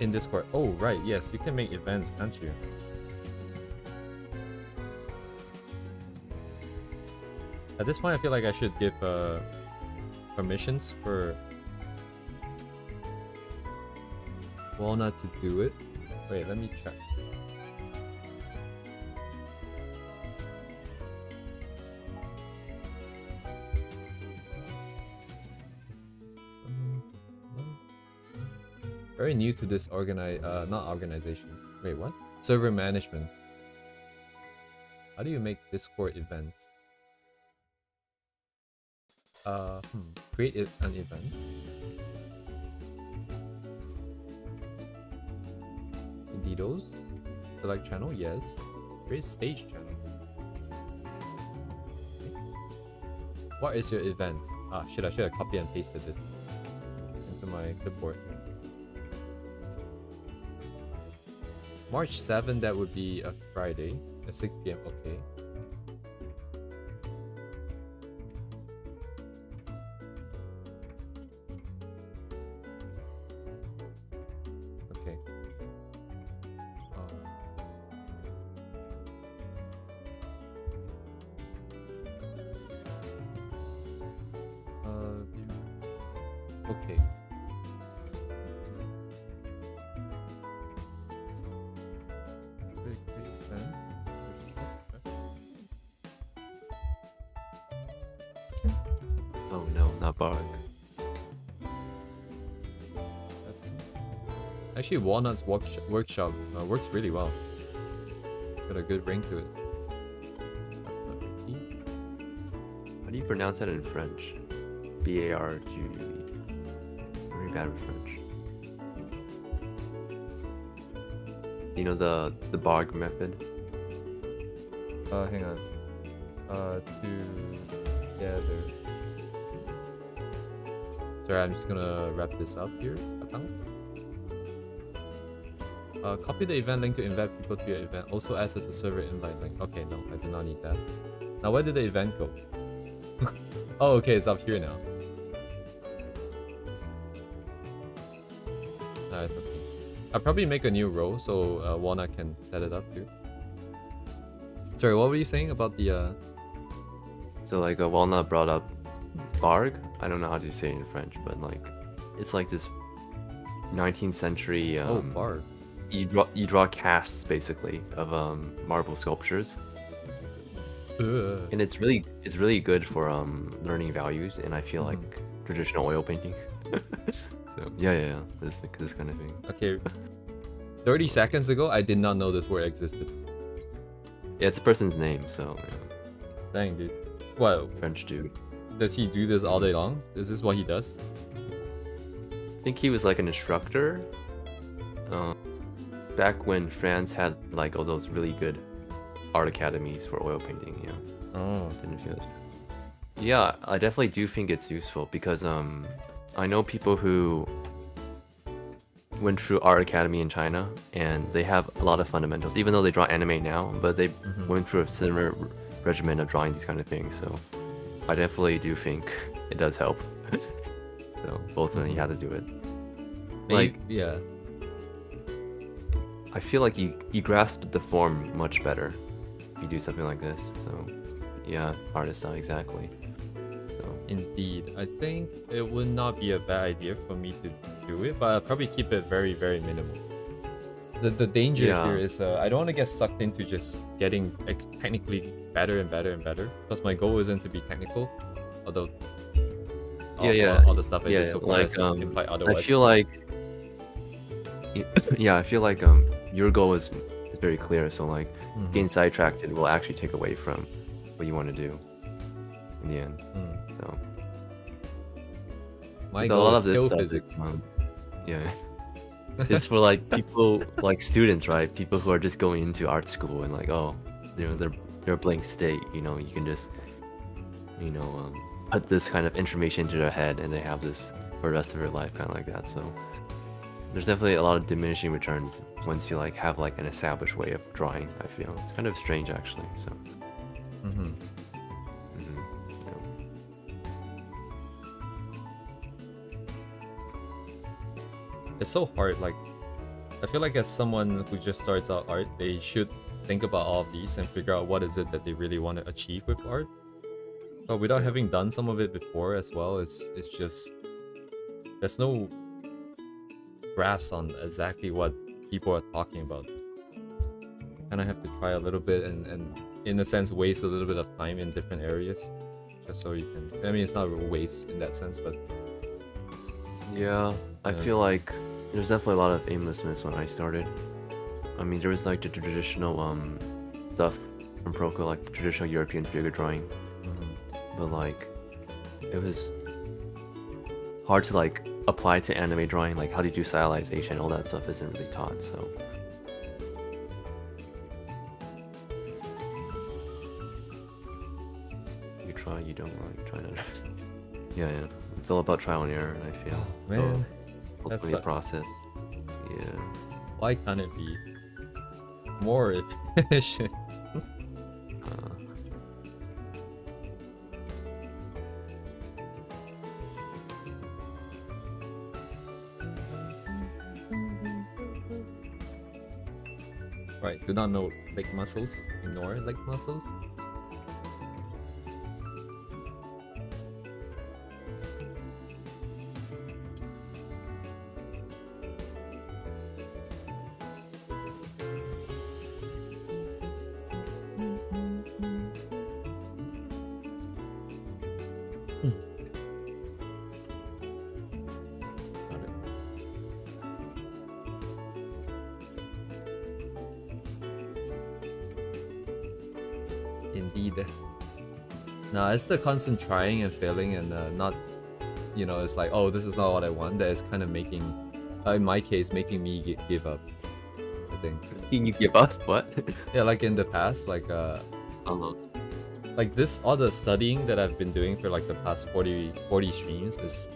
In Discord. Oh, right. Yes, you can make events, can't you? At this point, I feel like I should give permissions for Walnut to do it. Wait, let me check. Very new to this not organization. Wait, what? Server management. How do you make Discord events? Create an event. Indeedos. Select channel, yes. Create stage channel. Okay. What is your event? Ah, shit, I should have copied and pasted this into my clipboard. March 7th, that would be a Friday at 6 p.m. Okay. Okay. Okay. Oh no, not Bark. Actually, Walnut's workshop works really well. Got a good ring to it. That's not key. How do you pronounce that in French? B-A-R-G-U-E. Very bad with French. You know the Barg method? Hang on. Together. Sorry, I'm just gonna wrap this up here. Copy the event link to invite people to your event. Also access the server invite link. Okay, no, I do not need that. Now, where did the event go? Oh, okay, it's up here now. Nice, okay. I'll probably make a new row so Walnut can set it up too. Sorry, what were you saying about the So like Walnut brought up Barg. I don't know how to say it in French, but like it's like this 19th century Barg. You draw casts basically of marble sculptures. Ugh. And it's really good for learning values, and I feel like traditional oil painting. So yeah, this kind of thing. Okay. 30 seconds ago, I did not know this word existed. Yeah, it's a person's name, so yeah. Dang, dude. What? French dude. Does he do this all day long? Is this what he does? I think he was like an instructor. Back when France had like all those really good art academies for oil painting, yeah. Oh. Didn't feel it. Yeah, I definitely do think it's useful because I know people who went through art academy in China and they have a lot of fundamentals, even though they draw anime now, but they went through a similar regimen of drawing these kind of things. So I definitely do think it does help. So both of them, you have to do it. Like, yeah. I feel like you grasp the form much better if you do something like this. So yeah, artist style, exactly. So Indeed. I think it would not be a bad idea for me to do it, but I'll probably keep it very, very minimal. The danger here is I don't want to get sucked into just getting technically better and better and better, because my goal isn't to be technical, although all the stuff I did so far has implied otherwise. I feel like your goal is very clear, so like getting sidetracked will actually take away from what you want to do in the end. So my goal is still stuff physics. It's for like people like students, right? People who are just going into art school and like, oh, you know, they're a blank state, you know, you can just put this kind of information into their head and they have this for the rest of their life, kind of like that. So there's definitely a lot of diminishing returns once you like have like an established way of drawing. I feel it's kind of strange actually. So it's so hard. Like, I feel like as someone who just starts out art, they should think about all of these and figure out what is it that they really want to achieve with art. But without having done some of it before as well, it's just there's no graphs on exactly what people are talking about. You kind of have to try a little bit and in a sense waste a little bit of time in different areas, just so you can. I mean, it's not a waste in that sense, but Yeah, I Yeah. feel like there's definitely a lot of aimlessness when I started. I mean, there was like the traditional stuff from Proco, like the traditional European figure drawing, but like it was hard to like apply to anime drawing. Like how do you do stylization? All that stuff isn't really taught. So you try, you don't like try to. Yeah, yeah. It's all about trial and error. I feel. oh, man, So, that ultimately a sucks. process. Yeah. Why can't it be more efficient? Uh, Right, do not know leg muscles. Ignore leg muscles. Got it. Indeed. No, it's the constant trying and failing and not, you know, it's like, oh, this is not what I want. That is kind of making, in my case, making me give up. I think. Can you give up? What? Yeah, like in the past, like like this, all the studying that I've been doing for like the past 40 streams is,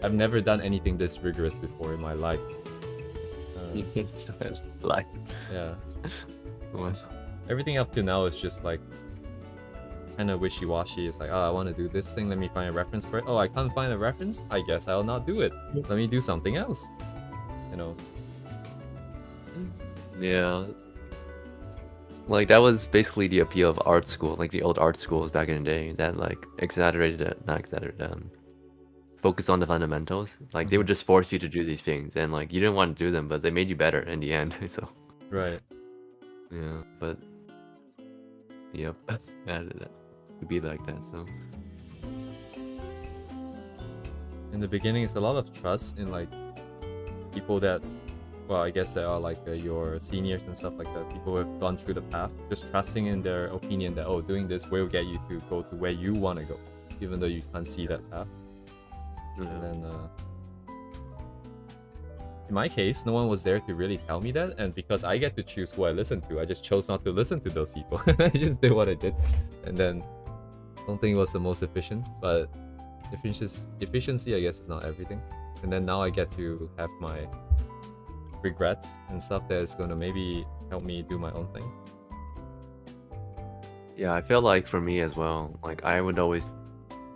I've never done anything this rigorous before in my life. Like Yeah. what? Everything up to now is just like kind of wishy-washy. It's like, oh, I want to do this thing. Let me find a reference for it. Oh, I can't find a reference. I guess I'll not do it. Let me do something else. You know. Yeah. Like that was basically the appeal of art school, like the old art schools back in the day that like exaggerated it, not exaggerated, focus on the fundamentals. Like they would just force you to do these things and like you didn't want to do them, but they made you better in the end. So Right. yeah, but yep, that would be like that. So In the beginning, it's a lot of trust in like people that, well, I guess they are like your seniors and stuff like that. People who have gone through the path, just trusting in their opinion that, oh, doing this will get you to go to where you want to go, even though you can't see that path. And then, in my case, no one was there to really tell me that, and because I get to choose who I listen to, I just chose not to listen to those people. I just did what I did, and then I don't think it was the most efficient, but efficiency, I guess, is not everything. And then now I get to have my regrets and stuff that is going to maybe help me do my own thing. yeah, I feel like for me as well, like I would always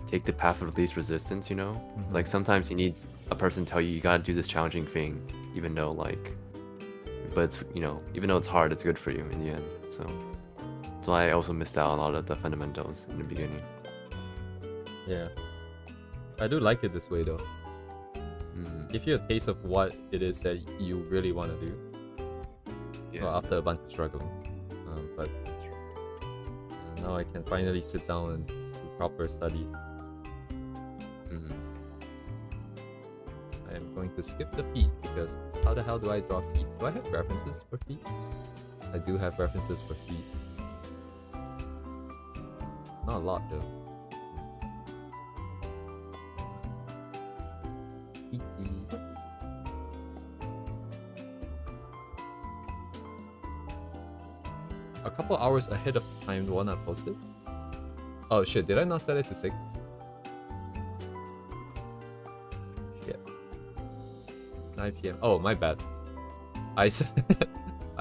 take the path of least resistance, you know? Like sometimes you need a person tell you gotta do this challenging thing, even though like, but it's, you know, even though it's hard, it's good for you in the end. So that's why I also missed out on a lot of the fundamentals in the beginning. Yeah, I do like it this way though. Give you a taste of what it is that you really want to do. Yeah. Well, after a bunch of struggling, but now I can finally sit down and do proper studies. I am going to skip the feet because how the hell do I draw feet? Do I have references for feet? I do have references for feet. Not a lot though. Feeties. A couple hours ahead of time, the one I posted. Oh shit, did I not set it to 6? Shit. 9 PM. Oh, my bad. I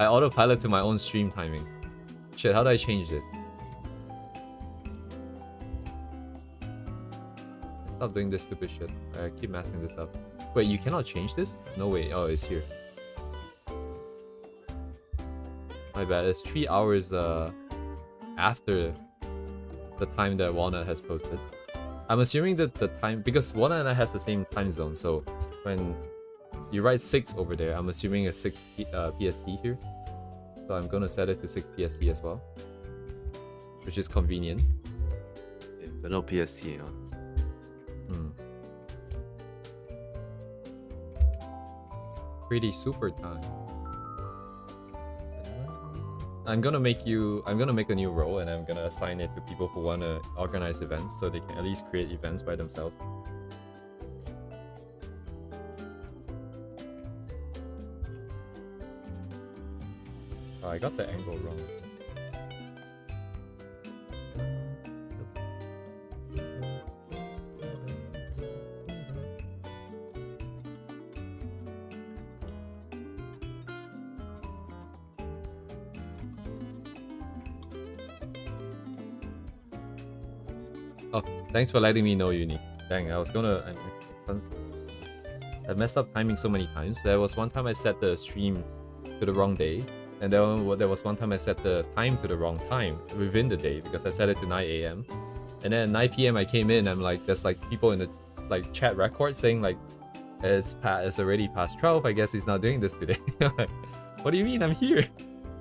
autopilot to my own stream timing. Shit, how do I change this? Stop doing this stupid shit. I keep messing this up. Wait, you cannot change this? No way. Oh, it's here. My bad. It's 3 hours after the time that Walnut has posted. I'm assuming that the time, because Walnut has the same time zone, so when you write 6 over there, I'm assuming it's 6 PST here. So I'm gonna set it to 6 PST as well, which is convenient. Yeah, but no PST, huh? Pretty super time. I'm gonna make a new role, and I'm gonna assign it to people who wanna organize events, so they can at least create events by themselves. Oh, I got the angle wrong. Oh, thanks for letting me know, Uni. Dang, I was gonna... I messed up timing so many times. There was one time I set the stream to the wrong day, and then there was one time I set the time to the wrong time within the day, because I set it to 9 AM. And then at 9 PM I came in, I'm like, there's like people in the like chat record saying like, it's already past 12, I guess he's not doing this today. Like, what do you mean I'm here?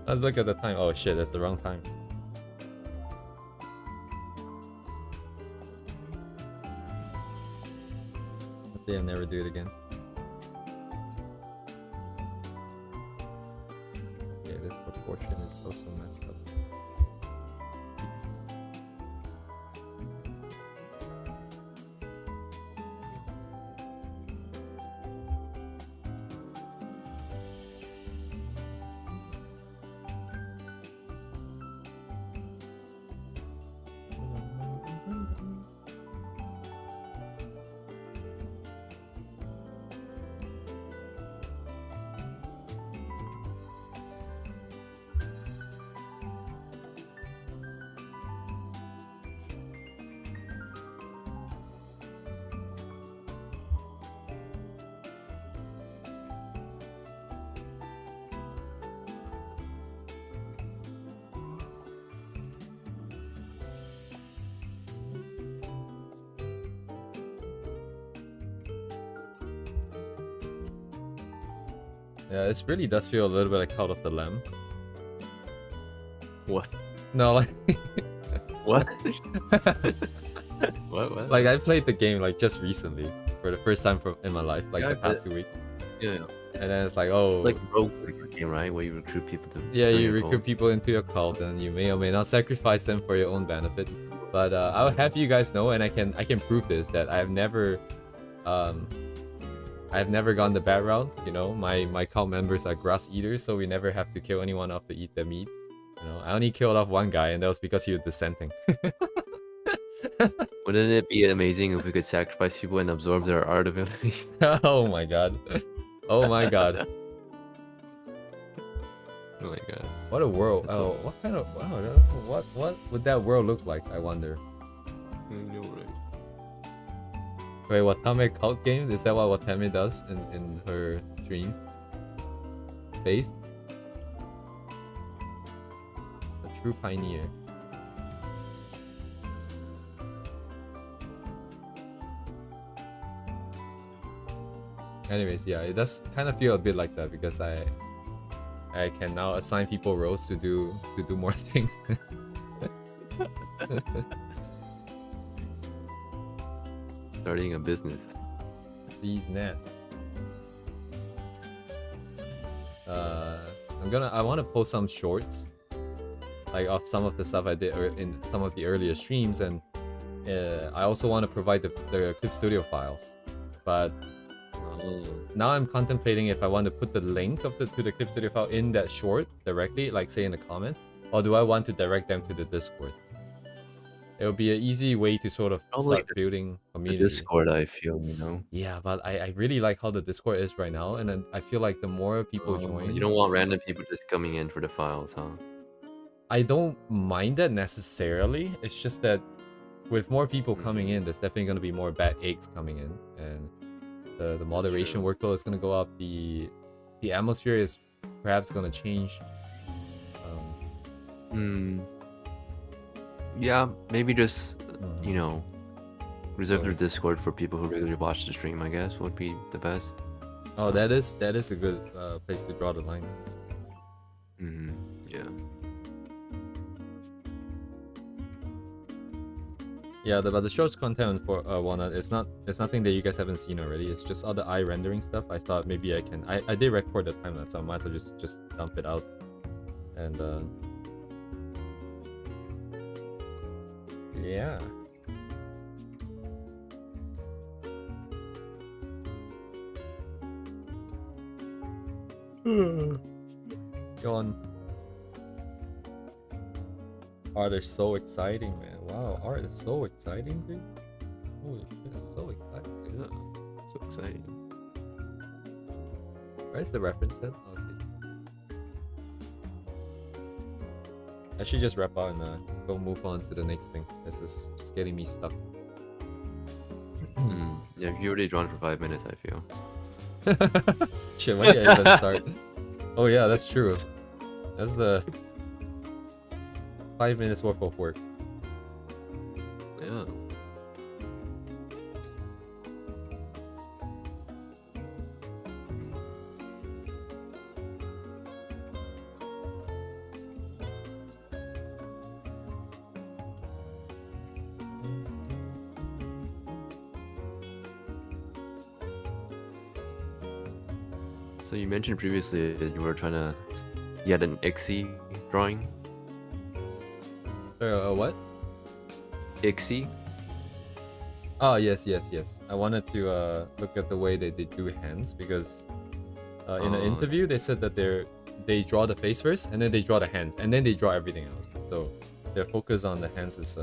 I was looking at the time, oh shit, that's the wrong time. Hopefully I'll never do it again. Okay, this proportion is also messed up. Jeez. Yeah, it really does feel a little bit like Cult of the Lamb. What? No, like... What? What? Like, I played the game, like, just recently. For the first time in my life, like, Yeah, the past 2 weeks. Yeah. And then it's like, oh... Like rogue game, right? Where you recruit people to... Yeah, join you your recruit cult. people into your cult, and you may or may not sacrifice them for your own benefit. But I'll have you guys know, and I can prove this, that I've never gone the bad route. You know, my cult members are grass eaters, so we never have to kill anyone off to eat their meat. You know, I only killed off one guy, and that was because he was dissenting. Wouldn't it be amazing if we could sacrifice people and absorb their art abilities? Oh my god. Oh my god. Oh my god. What a world. That's Oh, what kind of... Wow, what would that world look like, I wonder? You're right. Wait, Watame cult games? Is that what Watame does in her streams? Based? A true pioneer. Anyways, yeah, it does kind of feel a bit like that, because I can now assign people roles to do more things. Starting a business. These nets. I want to post some shorts, like of some of the stuff I did in some of the earlier streams, and I also want to provide the Clip Studio files. But now I'm contemplating if I want to put the link to the Clip Studio file in that short directly, like say in the comment, or do I want to direct them to the Discord? It would be an easy way to sort of start building community. The Discord, I feel, you know. Yeah, but I really like how the Discord is right now, and then I feel like the more people join... You don't want random people just coming in for the files, huh? I don't mind that necessarily. It's just that with more people coming in, there's definitely going to be more bad eggs coming in, and the moderation workload is going to go up. The atmosphere is perhaps going to change. Yeah, maybe just you know reserve Oh. their Discord for people who regularly watch the stream. I guess would be the best. Oh, that is a good place to draw the line. Yeah. Yeah, but the shorts content for Walnut it's nothing that you guys haven't seen already. It's just all the eye rendering stuff. I thought maybe I did record the time lapse, so I might as well just dump it out. And yeah. Go on. Art is so exciting, man. Wow, art is so exciting, dude. Holy shit, it's so exciting. Yeah. So exciting. Where's the reference then? Okay. I should just wrap out and go move on to the next thing. This is just getting me stuck. Yeah, you already drawn for 5 minutes. I feel. Shit, when did I even start? Oh yeah, that's true. That's the 5 minutes worth of work. Yeah. So you mentioned previously that you were trying to, you had an ICSI drawing. What? ICSI. Oh yes. I wanted to look at the way they do hands because in an interview they said that they draw the face first and then they draw the hands and then they draw everything else. So their focus on the hands is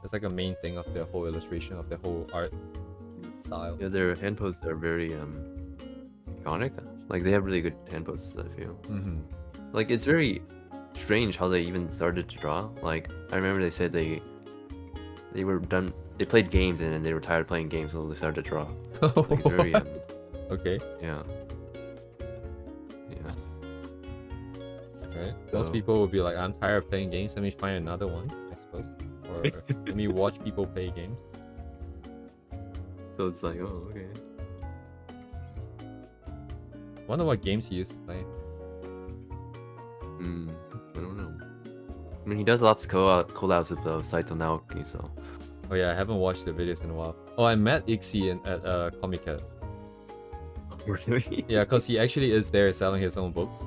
it's like a main thing of their whole illustration of their whole art style. Yeah, their hand poses are very iconic. Like they have really good hand poses. I feel. Like it's very strange how they even started to draw. Like I remember they said they were done. They played games and then they were tired of playing games, so they started to draw. Like, it's very okay. Yeah. Right. Most people will be like, I'm tired of playing games. Let me find another one, I suppose. Or let me watch people play games. So it's like, oh, okay. Wonder what games he used to play. I don't know. I mean, he does lots of collabs with Saito Naoki, so. Oh yeah, I haven't watched the videos in a while. Oh, I met ICSI at Comic Cat. Really? Yeah, because he actually is there selling his own books.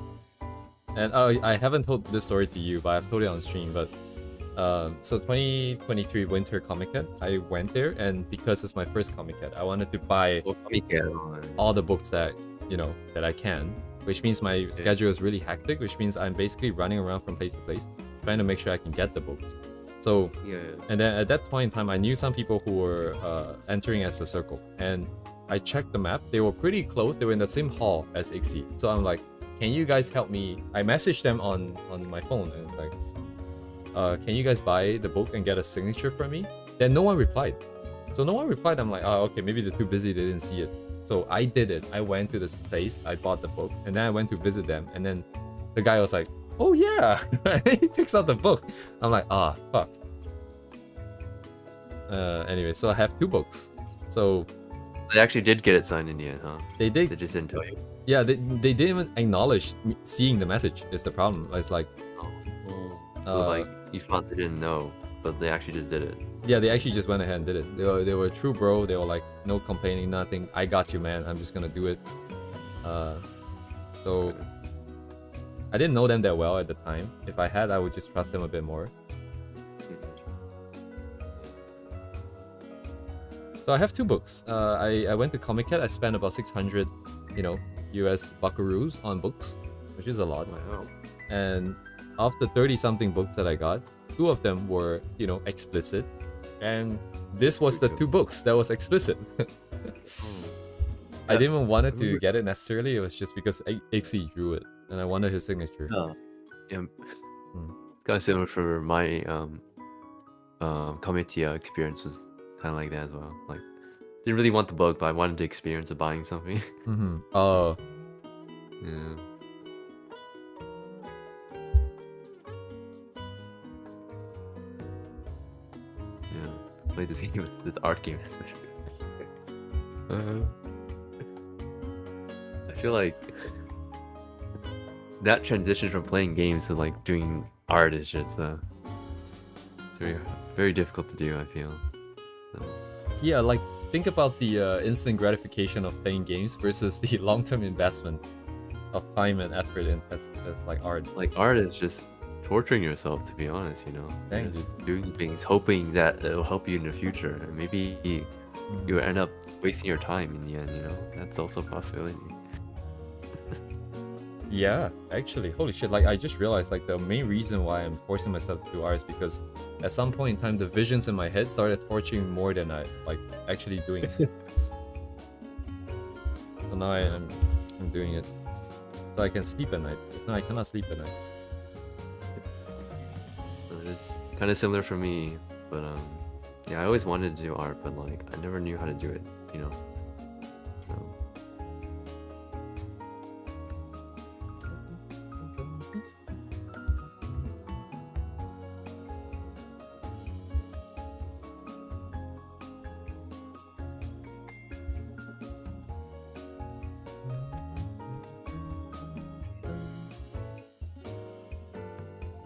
And I haven't told this story to you, but I've told it on stream. But so 2023 Winter Comic Cat, I went there, and because it's my first Comic Cat, I wanted to buy all the books that that I can. Which means my schedule is really hectic. Which means I'm basically running around from place to place, trying to make sure I can get the books. So and then at that point in time, I knew some people who were entering as a circle, and I checked the map. They were pretty close. They were in the same hall as ICSI. So I'm like, can you guys help me? I messaged them on my phone, and it's like, can you guys buy the book and get a signature from me? Then no one replied. So no one replied. I'm like, oh, okay, maybe they're too busy. They didn't see it. So I did it. I went to this place. I bought the book, and then I went to visit them. And then the guy was like, oh yeah, he picks out the book. I'm like, ah, fuck. Anyway, so I have 2 books. So they actually did get it signed in the end, huh? They did. They just didn't tell you. Yeah, they didn't even acknowledge me seeing the message. Is the problem? It's like, so like you thought they didn't know, but they actually just did it. Yeah, they actually just went ahead and did it. They were true, bro. They were like, no complaining, nothing. I got you, man. I'm just gonna do it. So I didn't know them that well at the time. If I had, I would just trust them a bit more. So I have 2 books. I went to Comic Cat. I spent about 600, US buckaroos on books, which is a lot. Wow. And of the 30-something books that I got, 2 of them were, explicit. And this was the 2 books that was explicit. I didn't even wanted to get it necessarily. It was just because ICSI drew it, and I wanted his signature. Yeah. It's kind of similar for my Comitia experience was kind of like that as well. Like, didn't really want the book, but I wanted the experience of buying something. Oh. Yeah. play this game, this art game especially. I feel like that transition from playing games to like doing art is just very very difficult to do. I feel. So, Yeah, like think about the instant gratification of playing games versus the long-term investment of time and effort in as like art. like art is just torturing yourself, to be honest. You know, you're Thanks. just doing things hoping that it'll help you in the future, and maybe you end up wasting your time in the end. You know, that's also a possibility. Yeah, actually, holy shit! Like I just realized, like the main reason why I'm forcing myself to do art is because at some point in time, the visions in my head started torturing more than I like actually doing it. So now I'm doing it, so I can sleep at night. No, I cannot sleep at night. It's kind of similar for me, but yeah, I always wanted to do art, but like I never knew how to do it. You know. So,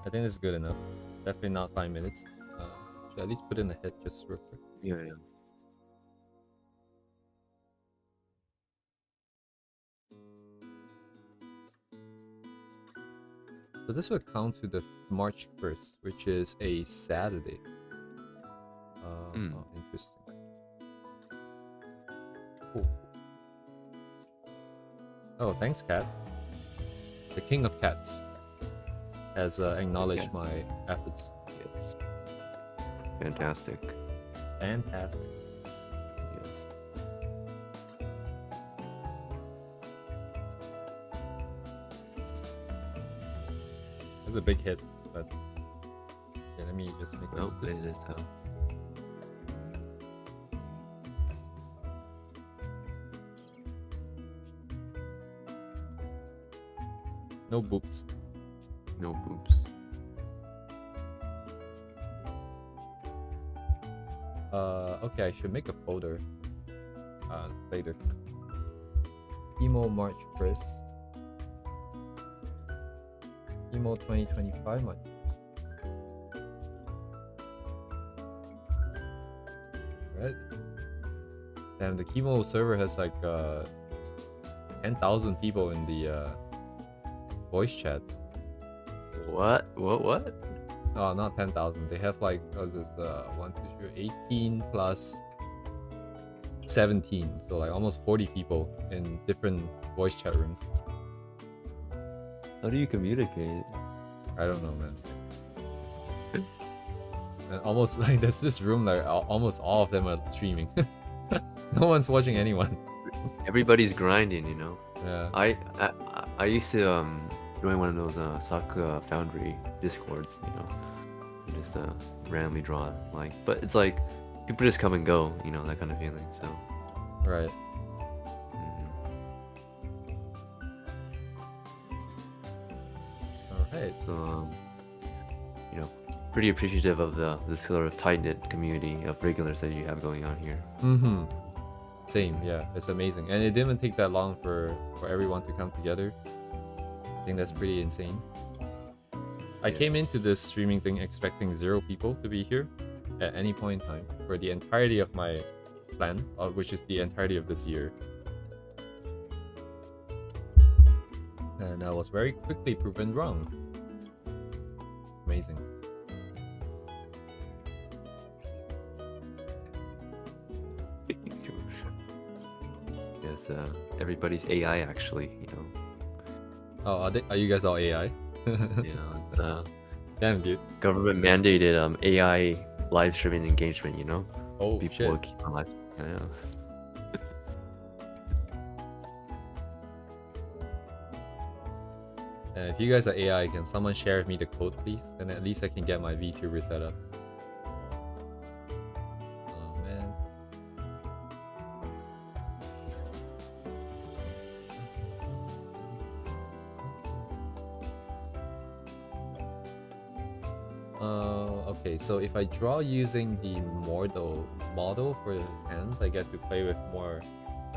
I think this is good enough. Definitely not 5 minutes. Should I at least put in a hit just real quick. yeah. So this would count to the March 1st, which is a Saturday. Oh, interesting. Cool. Oh, thanks, cat. The king of cats has acknowledged my efforts. Yes. Fantastic. Fantastic. Yes. That's a big hit, but yeah, let me just make this. Nope, it is tough. No boobs. No boobs. Okay, I should make a folder later. Emo March 1st. Emo 2025 March 1st. Right. Damn, the Chemo server has like 10,000 people in the voice chats. What? Oh, not 10,000. They have like, what is this? 1, 2, 3, 18 plus 17. So like almost 40 people in different voice chat rooms. How do you communicate? I don't know, man. And almost like there's this room like almost all of them are streaming. No one's watching anyone. Everybody's grinding, you know. Yeah. I used to join one of those Sakura Foundry discords, you know, and just randomly draw like, but it's like people just come and go, you know, that kind of feeling. So Right. Alright. So you know, pretty appreciative of the sort of tight knit community of regulars that you have going on here. Mm-hmm. Same, yeah. It's amazing. And it didn't take that long for everyone to come together. I think that's pretty insane. I came into this streaming thing expecting 0 people to be here at any point in time for the entirety of my plan, which is the entirety of this year. And I was very quickly proven wrong. Amazing. Yes, everybody's AI actually, you know. Oh, are you guys all AI? You know, it's Damn, dude. government mandated AI live streaming engagement, you know. Oh, People shit. will keep on live. I know. If you guys are AI, can someone share with me the code, please? Then at least I can get my VTuber set up. Oh, man. Okay, so if I draw using the model for the hands, I get to play with more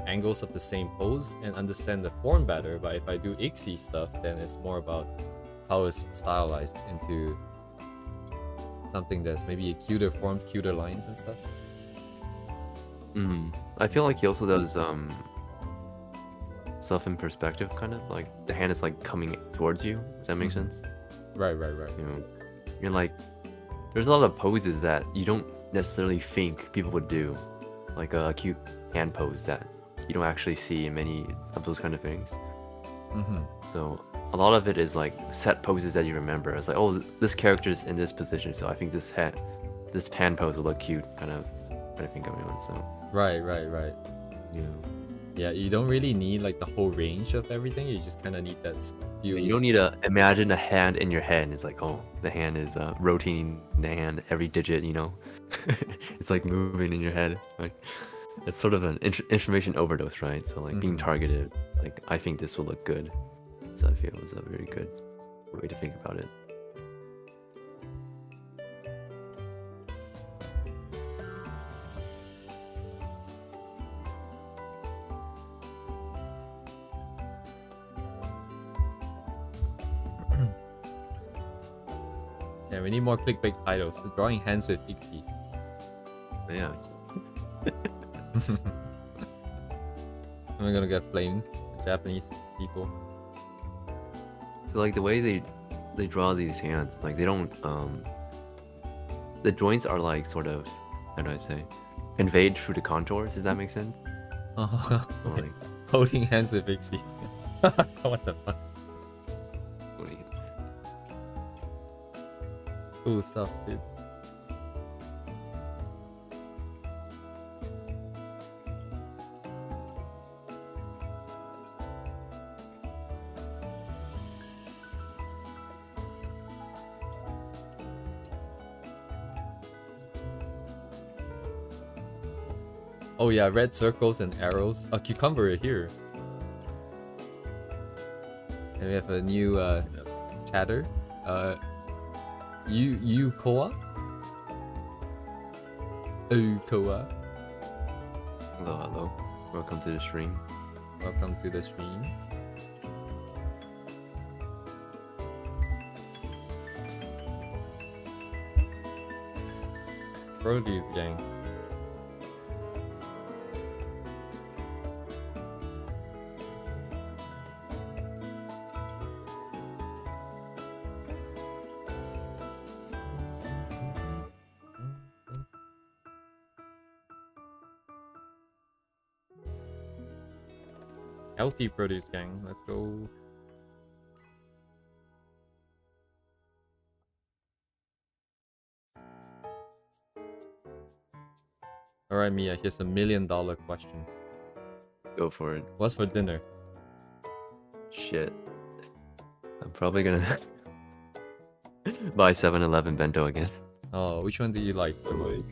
angles of the same pose and understand the form better. But if I do Ixie stuff, then it's more about how it's stylized into something that's maybe cuter forms, cuter lines and stuff. I feel like he also does stuff in perspective, kind of like the hand is like coming towards you. Does that make sense? Right. You know, you're like, there's a lot of poses that you don't necessarily think people would do, like a cute hand pose that you don't actually see in many of those kind of things. So a lot of it is like set poses that you remember. It's like, oh, this character's in this position, so I think this pan pose will look cute, kind of thing going on. So Right. you know, Yeah, you don't really need like the whole range of everything. You just kind of need that few. you don't need to imagine a hand in your head. It's like, oh, the hand is rotating the hand every digit. You know, it's like moving in your head. Like it's sort of an information overdose, right? So like being targeted. Like I think this will look good. So I feel is a very good way to think about it. Yeah, we need more clickbait titles. So drawing hands with Ixie. Yeah. I'm gonna get flamed. Japanese people. So like the way they draw these hands, like they don't the joints are like sort of, how do I say, conveyed through the contours. Does that make sense? So, Okay. like, Holding hands with Ixie. What the fuck? what do you- Cool stuff, dude. Oh yeah, red circles and arrows. A cucumber here. And we have a new chatter. You Koa? Oh Koa. Hello. Welcome to the stream. Welcome to the stream. Produce gang. Healthy produce gang, let's go. Alright Miya, here's $1 million question. Go for it. What's for dinner? Shit. I'm probably gonna buy 7-Eleven bento again. Oh, which one do you like the most?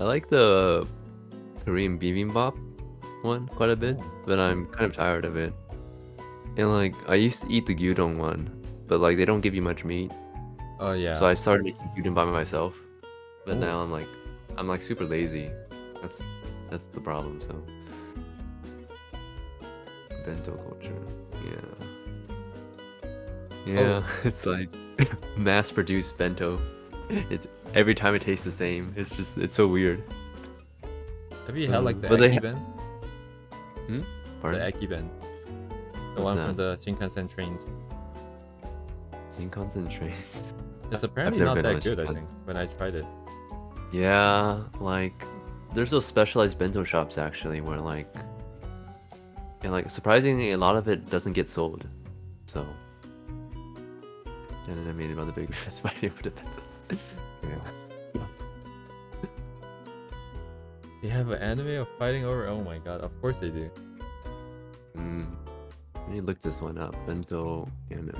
I like the Korean bibimbap one quite a bit, but I'm kind of tired of it. And like, I used to eat the gyudon one, but like they don't give you much meat. Oh yeah. So I started making gyudon by myself. But Ooh. now I'm like super lazy. That's the problem. So bento culture, yeah. It's like mass-produced bento. Every time it tastes the same. It's so weird. Have you had like the but they Akiben? The Pardon? Akiben. The What's one from that? the Shinkansen trains. Shinkansen trains. It's apparently never not been on that good, I Shinkansen. think, when I tried it. Yeah, like there's those specialized bento shops actually where like, and like surprisingly a lot of it doesn't get sold. So and then I made another big fighting for the bento. Yeah. They have an anime of fighting over. Oh my god, of course they do. Let me look this one up. Bento anime.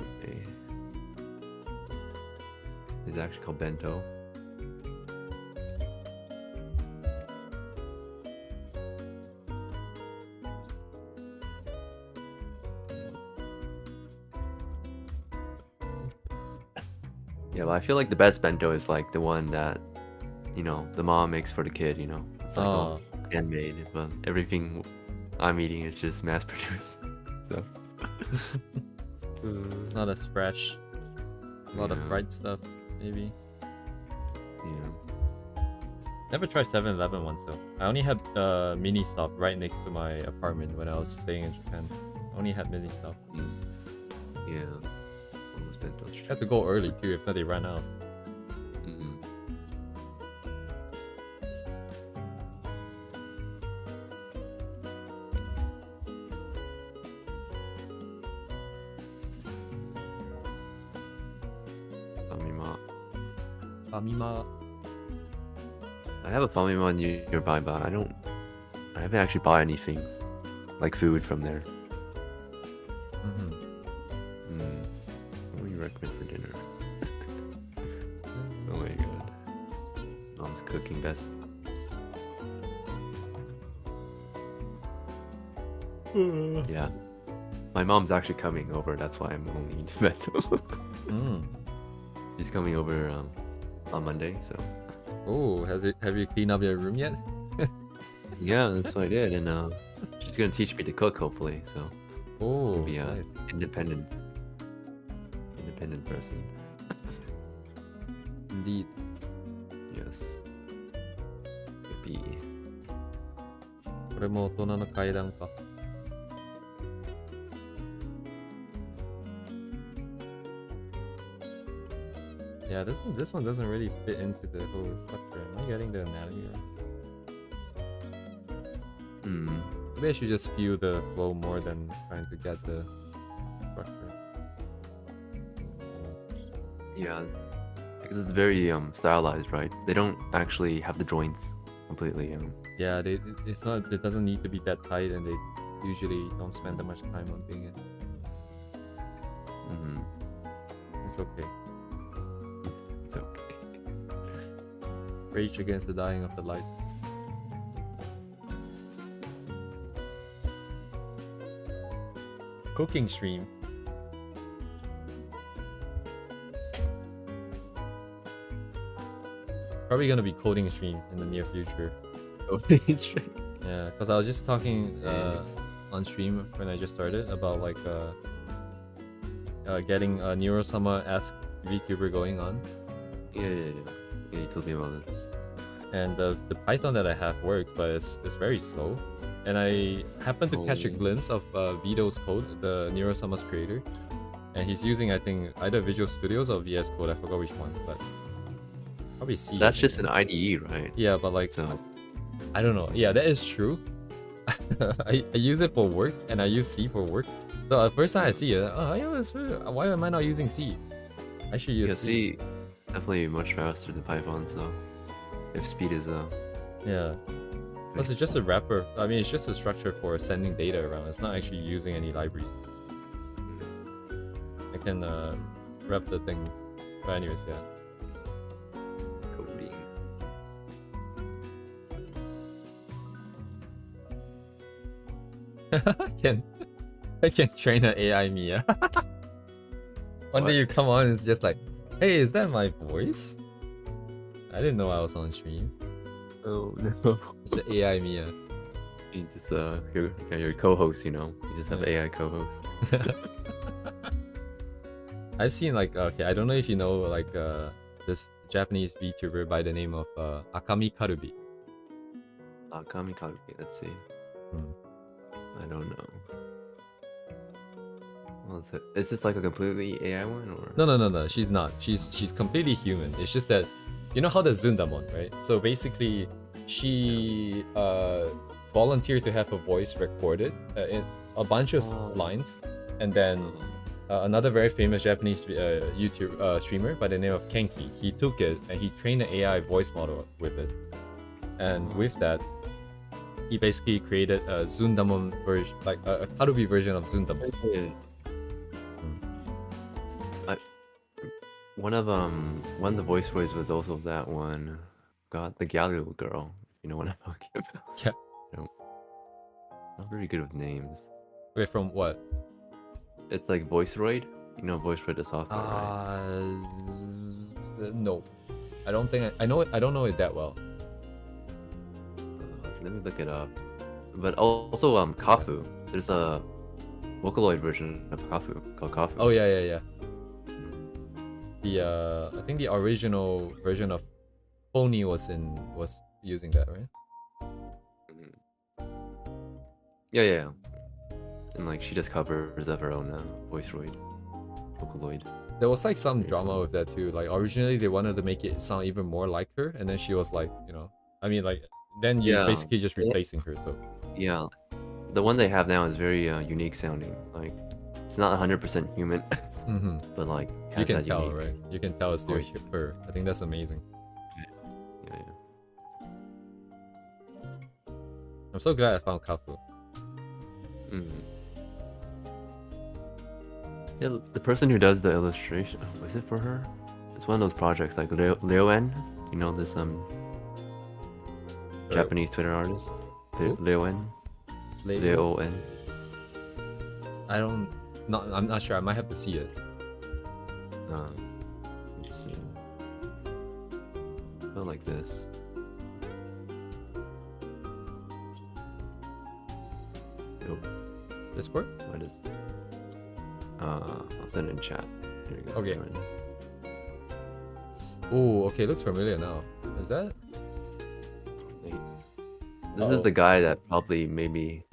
It's actually called Bento. Yeah, but I feel like the best bento is like the one that, the mom makes for the kid, It's like all handmade, but everything I'm eating is just mass produced. So. Not as fresh. A lot of Yeah. fried stuff, maybe. Yeah. Never tried 7-Eleven once though. I only had mini stop right next to my apartment when I was staying in Japan. Only had mini stop. Yeah. Almost bento. Had to go early too, if not they ran out. Mhm. Famima. Famima. I have a Famima nearby, but I haven't actually bought anything like food from there. What do you recommend for dinner? Oh my god. Mom's cooking best. Yeah. My mom's actually coming over, that's why I'm only eating bento. She's coming over on Monday, so. Oh, have you cleaned up your room yet? Yeah, that's what I did, and she's gonna teach me to cook, hopefully, so. Oh, Be a nice. independent person. Indeed. Yes. Be. これも大人の階段か。Yeah, this one doesn't really fit into the whole structure. Am I getting the anatomy right? Maybe I should just feel the flow more than trying to get the structure. Yeah, because it's very stylized, right? They don't actually have the joints completely. Yeah, it's not. It doesn't need to be that tight, and they usually don't spend that much time on doing it. It's okay. It's okay. Rage against the dying of the light. Cooking stream. Probably gonna be coding stream in the near future. Yeah, because I was just talking on stream when I just started about like getting a Neurosama-esque VTuber going on. Yeah, you told me about this. And the Python that I have works, but it's very slow. And I happened to catch a glimpse of Vito's code, the Neurosama's creator. And he's using, I think, either Visual Studios or VS Code. I forgot which one, but probably C. That's just an IDE, right? Yeah, but like, So I don't know. Yeah, that is true. I use it for work, and I use C for work. So the first time I see it, why am I not using C? I should use C. C definitely much faster than Python. So if speed is Yeah. Plus, it's just a wrapper. I mean, it's just a structure for sending data around. It's not actually using any libraries. I can wrap the thing. But anyways, yeah. coding. I can train an AI Miya. One day you come on and it's just like, hey, is that my voice? I didn't know I was on stream. Oh no. It's an AI Miya. You just your co-host, You just have AI co-host. I've seen like, okay, I don't know if you know like this Japanese VTuber by the name of Akami Karubi. Akami Karubi, let's see. I don't know. What is it? Is this like a completely AI one or? No, she's not. She's completely human. It's just that, you know how the Zundamon, right? So basically, she volunteered to have her voice recorded in a bunch of lines, and then another very famous Japanese YouTube streamer by the name of Kenki, he took it and he trained an AI voice model with it, and with that, he basically created a Zundamon version, like a Karubi version of Zundamon. One of the voice boys was also that one. God, the Galileo girl. You know what I'm talking about? Yeah. Not very good with names. Wait, from what? It's like VoiceRoid. You know VoiceRoid the software, right? No, I don't think I know it. I don't know it that well. Let me look it up. But also Kafu. There's a Vocaloid version of Kafu called Kafu. Oh yeah. The I think the original version of Pony was using that, right? Yeah. And like she just covers of her own voiceroid, Vocaloid. There was like some drama with that too. Like originally they wanted to make it sound even more like her, and then she was like, I mean, like then you're basically just replacing her. So yeah, the one they have now is very unique sounding. Like it's not 100% human, but like you can that tell, unique right? You can tell it's still voice. her. I think that's amazing. Yeah. I'm so glad I found Kafu. Yeah, the person who does the illustration, was it for her? It's one of those projects like Leo-en. You know this Japanese Twitter artist? Leo-en. Leo-en. I'm not sure. I might have to see it. Let's see. Go like this. Nope. Discord? What is? I'll send it in chat. Here you go. Okay. Oh, okay. Looks familiar now. Is that? Wait. This is the guy that probably made me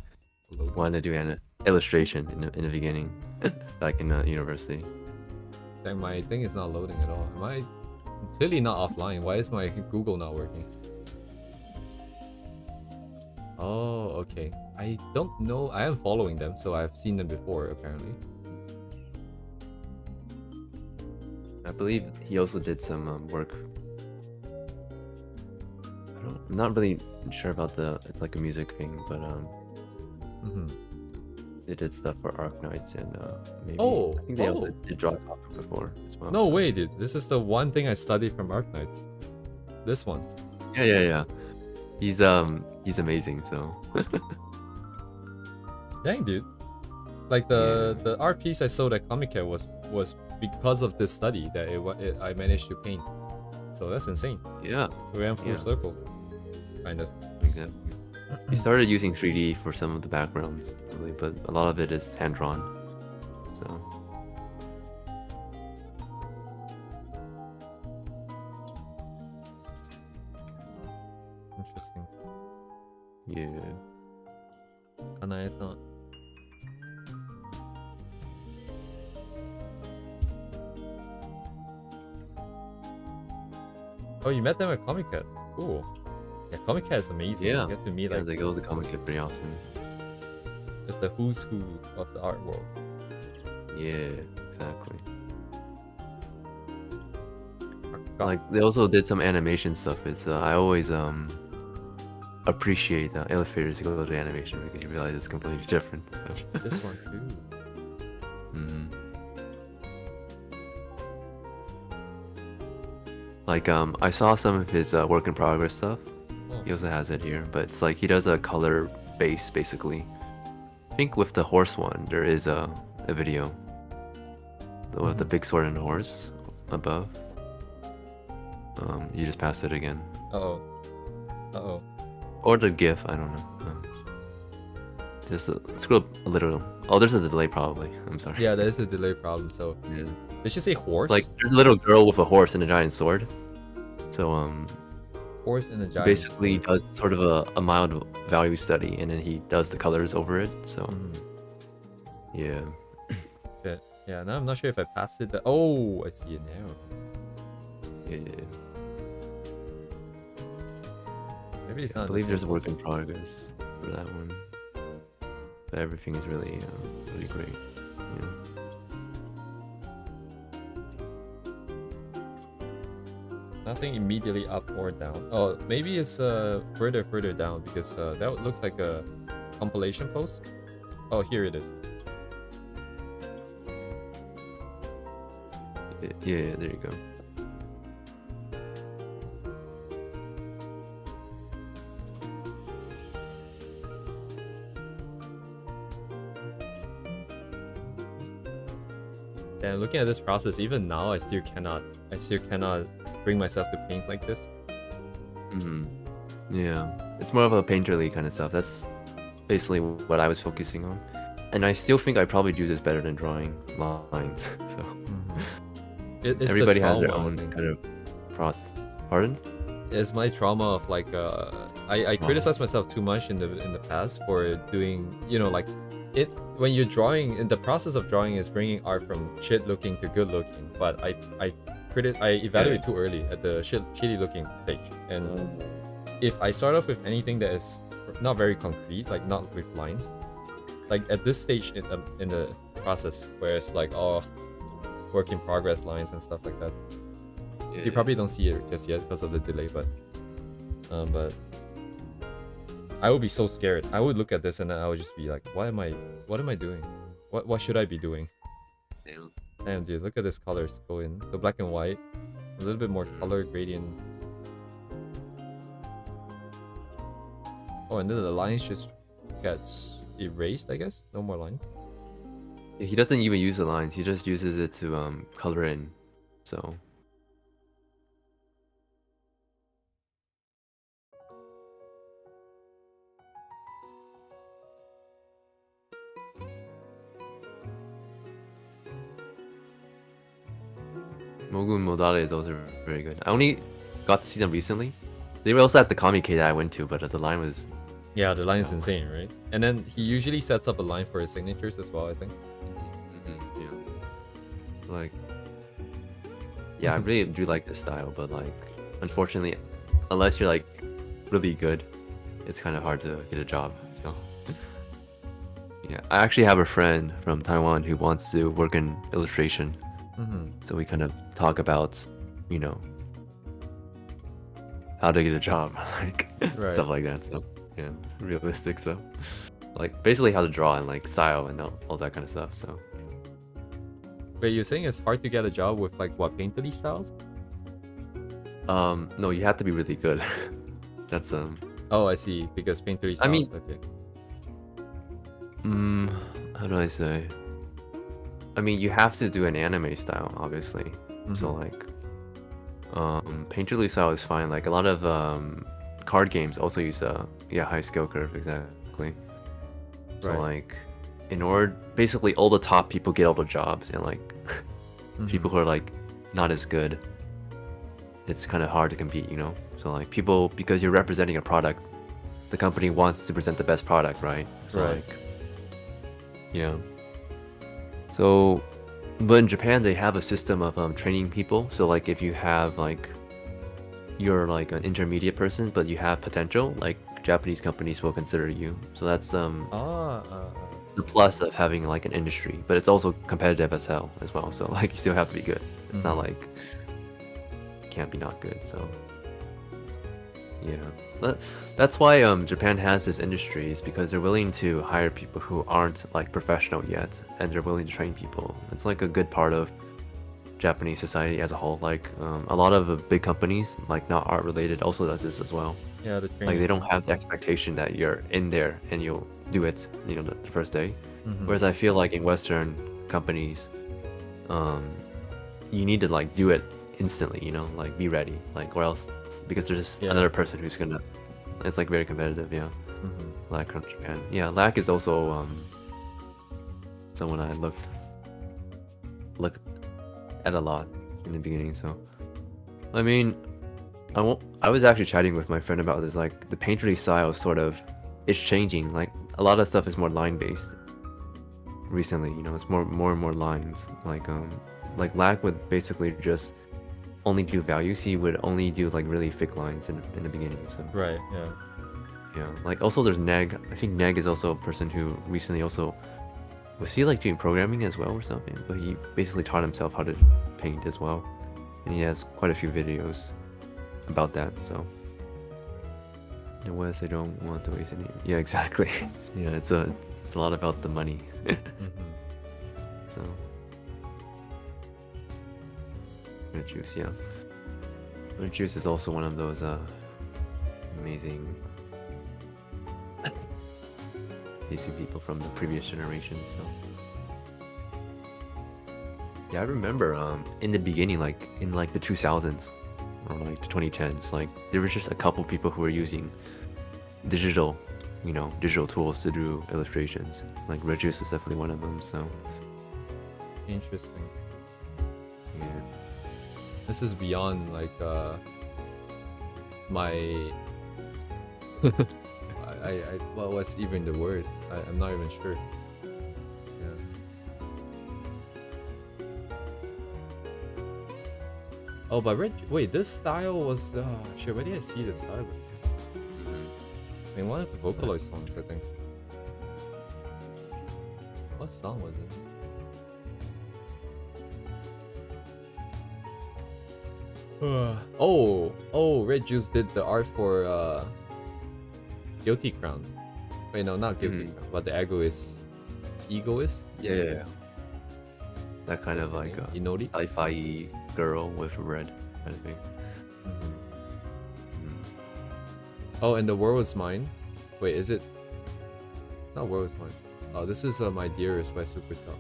want to do an illustration in the beginning, back in university. Dang, my thing is not loading at all. Am I clearly not offline? Why is my Google not working? Oh, okay. I don't know. I am following them, so I've seen them before, apparently. I believe he also did some work. I'm not really sure about it's like a music thing, but they did stuff for Arknights and maybe I think they also did draw comic before as well. No way, dude. This is the one thing I studied from Arknights. This one. Yeah. He's amazing. So. Dang, dude. Like the art piece I sold at Comic Cat was because of this study that I managed to paint. So that's insane. Yeah. We ran full circle, kind of. Exactly. He started using 3D for some of the backgrounds, really, but a lot of it is hand drawn. So. Interesting. Yeah. Kanae-san. Oh, you met them at Comic Cat. Cool. Yeah, Comic Cat is amazing. Yeah. You get to meet Yeah, they go to the Comic Cat pretty often. It's the who's who of the art world. Yeah, exactly. Like they also did some animation stuff. It's I always appreciate illustrators who go to animation because you realize it's completely different. This one too. Like I saw some of his work in progress stuff. He also has it here, but it's like he does a color base basically. I think with the horse one, there is a video with the big sword and the horse above. You just passed it again. Uh-oh. Or the GIF, I don't know. Just scroll up a little. Oh, there's a delay probably. I'm sorry. Yeah, there is a delay problem. So yeah. Did you say horse? Like there's a little girl with a horse and a giant sword. So horse and a giant. Basically does sort of a mild value study, and then he does the colors over it. So yeah. Shit. Yeah. Now I'm not sure if I passed it. Oh, I see it now. Yeah. Maybe it's not. I believe there's a work in progress for that one, but everything is really, really great. Yeah. Nothing immediately up or down. Oh, maybe it's further down because that looks like a compilation post. Oh, here it is. Yeah, there you go. And looking at this process, even now I still cannot bring myself to paint like this. Yeah, it's more of a painterly kind of stuff. That's basically what I was focusing on, and I still think I probably do this better than drawing lines. So It's everybody the has their trauma, I own think. kind of process. Pardon? It's my trauma of like I criticize myself too much in the past for doing, you know, like it when you're drawing, in the process of drawing is bringing art from shit looking to good looking, but I evaluate too early at the shitty looking stage. And if I start off with anything that is not very concrete, like not with lines, like at this stage in the process where it's like work in progress lines and stuff like that, you probably don't see it just yet because of the delay, but I would be so scared. I would look at this and then I would just be like, what am I doing? What should I be doing? Damn, dude, look at this colors go in. So black and white, a little bit more color gradient. Oh, and then the lines just gets erased, I guess. No more lines. He doesn't even use the lines. He just uses it to color in. So. Mogun Modale is also very good. I only got to see them recently. They were also at the Comic that I went to, but the line was... Yeah, the line's insane, right? And then he usually sets up a line for his signatures as well, I think. Yeah. Like... Yeah, I really do like this style, but like... Unfortunately, unless you're like really good, it's kind of hard to get a job, so... Yeah, I actually have a friend from Taiwan who wants to work in illustration. So we kind of talk about, you know, how to get a job, like stuff like that. So yeah, realistic stuff, like basically how to draw and like style and all that kind of stuff. So. Wait, you're saying it's hard to get a job with like what, painterly styles? No, you have to be really good. That's Oh, I see. Because painterly styles. I mean, okay. How do I say? I mean, you have to do an anime style, obviously. So like, painterly style is fine. Like a lot of card games also use a high skill curve, exactly. So like, in order, basically all the top people get all the jobs, and like people who are like not as good, it's kind of hard to compete, you know. So like people, because you're representing a product, the company wants to present the best product, right? So like, yeah. So, but in Japan they have a system of training people. So like if you have like, you're like an intermediate person, but you have potential, like Japanese companies will consider you. So that's the plus of having like an industry, but it's also competitive as hell as well. So like you still have to be good. It's not like you can't be not good. So yeah, that's why Japan has this industry, is because they're willing to hire people who aren't like professional yet, and they're willing to train people. It's like a good part of Japanese society as a whole. Like a lot of the big companies, like not art related, also does this as well. Yeah, like they don't have the expectation that you're in there and you'll do it, you know, the first day. Whereas I feel like in Western companies, you need to like do it instantly, you know, like be ready, like, or else, because there's another person who's gonna, it's like very competitive. LAC from Japan. Yeah, LAC is also someone I looked at a lot in the beginning. So I mean, I was actually chatting with my friend about this, like the painterly style sort of is changing. Like a lot of stuff is more line based recently, you know. It's more and more lines. Like LAC would basically just only do values. He would only do like really thick lines in the beginning. So yeah, like also there's Neg. I think Neg is also a person who recently also, was he like doing programming as well or something, but he basically taught himself how to paint as well, and he has quite a few videos about that. So in the West, they don't want to waste any. Yeah, exactly. Yeah, it's a lot about the money. So Red Juice, yeah. Red Juice is also one of those amazing people from the previous generation. So yeah, I remember in the beginning, like in like the 2000s, or like the 2010s, like there was just a couple people who were using digital, digital tools to do illustrations. Like Reduce was definitely one of them. So Interesting. yeah. This is beyond like my what was even the word? I'm not even sure. Yeah. Oh, but wait, this style was shit. Where did I see this style? I mean, one of the Vocaloid songs, I think. What song was it? Oh, Red Juice did the art for Guilty Crown. Wait, no, not Guilty Crown, but the Egoist. Yeah. That kind of like Inori? sci-fi girl with red kind of thing. Oh, and The World Was Mine. Wait, is it? Not World Was Mine. Oh, this is My Dearest by Supercell.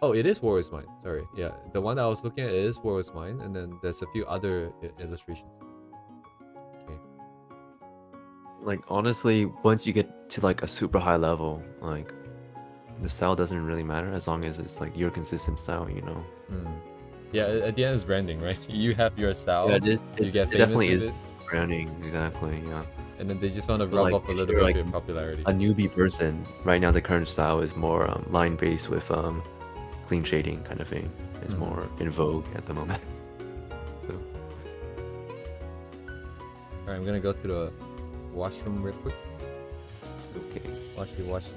Oh, it is World Was Mine. Sorry. Yeah, the one I was looking at is World Was Mine, and then there's a few other illustrations. Okay. Like honestly, once you get to like a super high level, like the style doesn't really matter as long as it's like your consistent style, Yeah, at the end it's branding, right? You have your style. Yeah, you get it famous definitely with is it, branding, exactly, yeah. and then they just want to But, rub like, off a if little you're, bit like, of your popularity. A newbie person, right now the current style is more line based with clean shading kind of thing. It's more in vogue at the moment. So. Alright, I'm gonna go to the washroom real quick. Okay. Washy.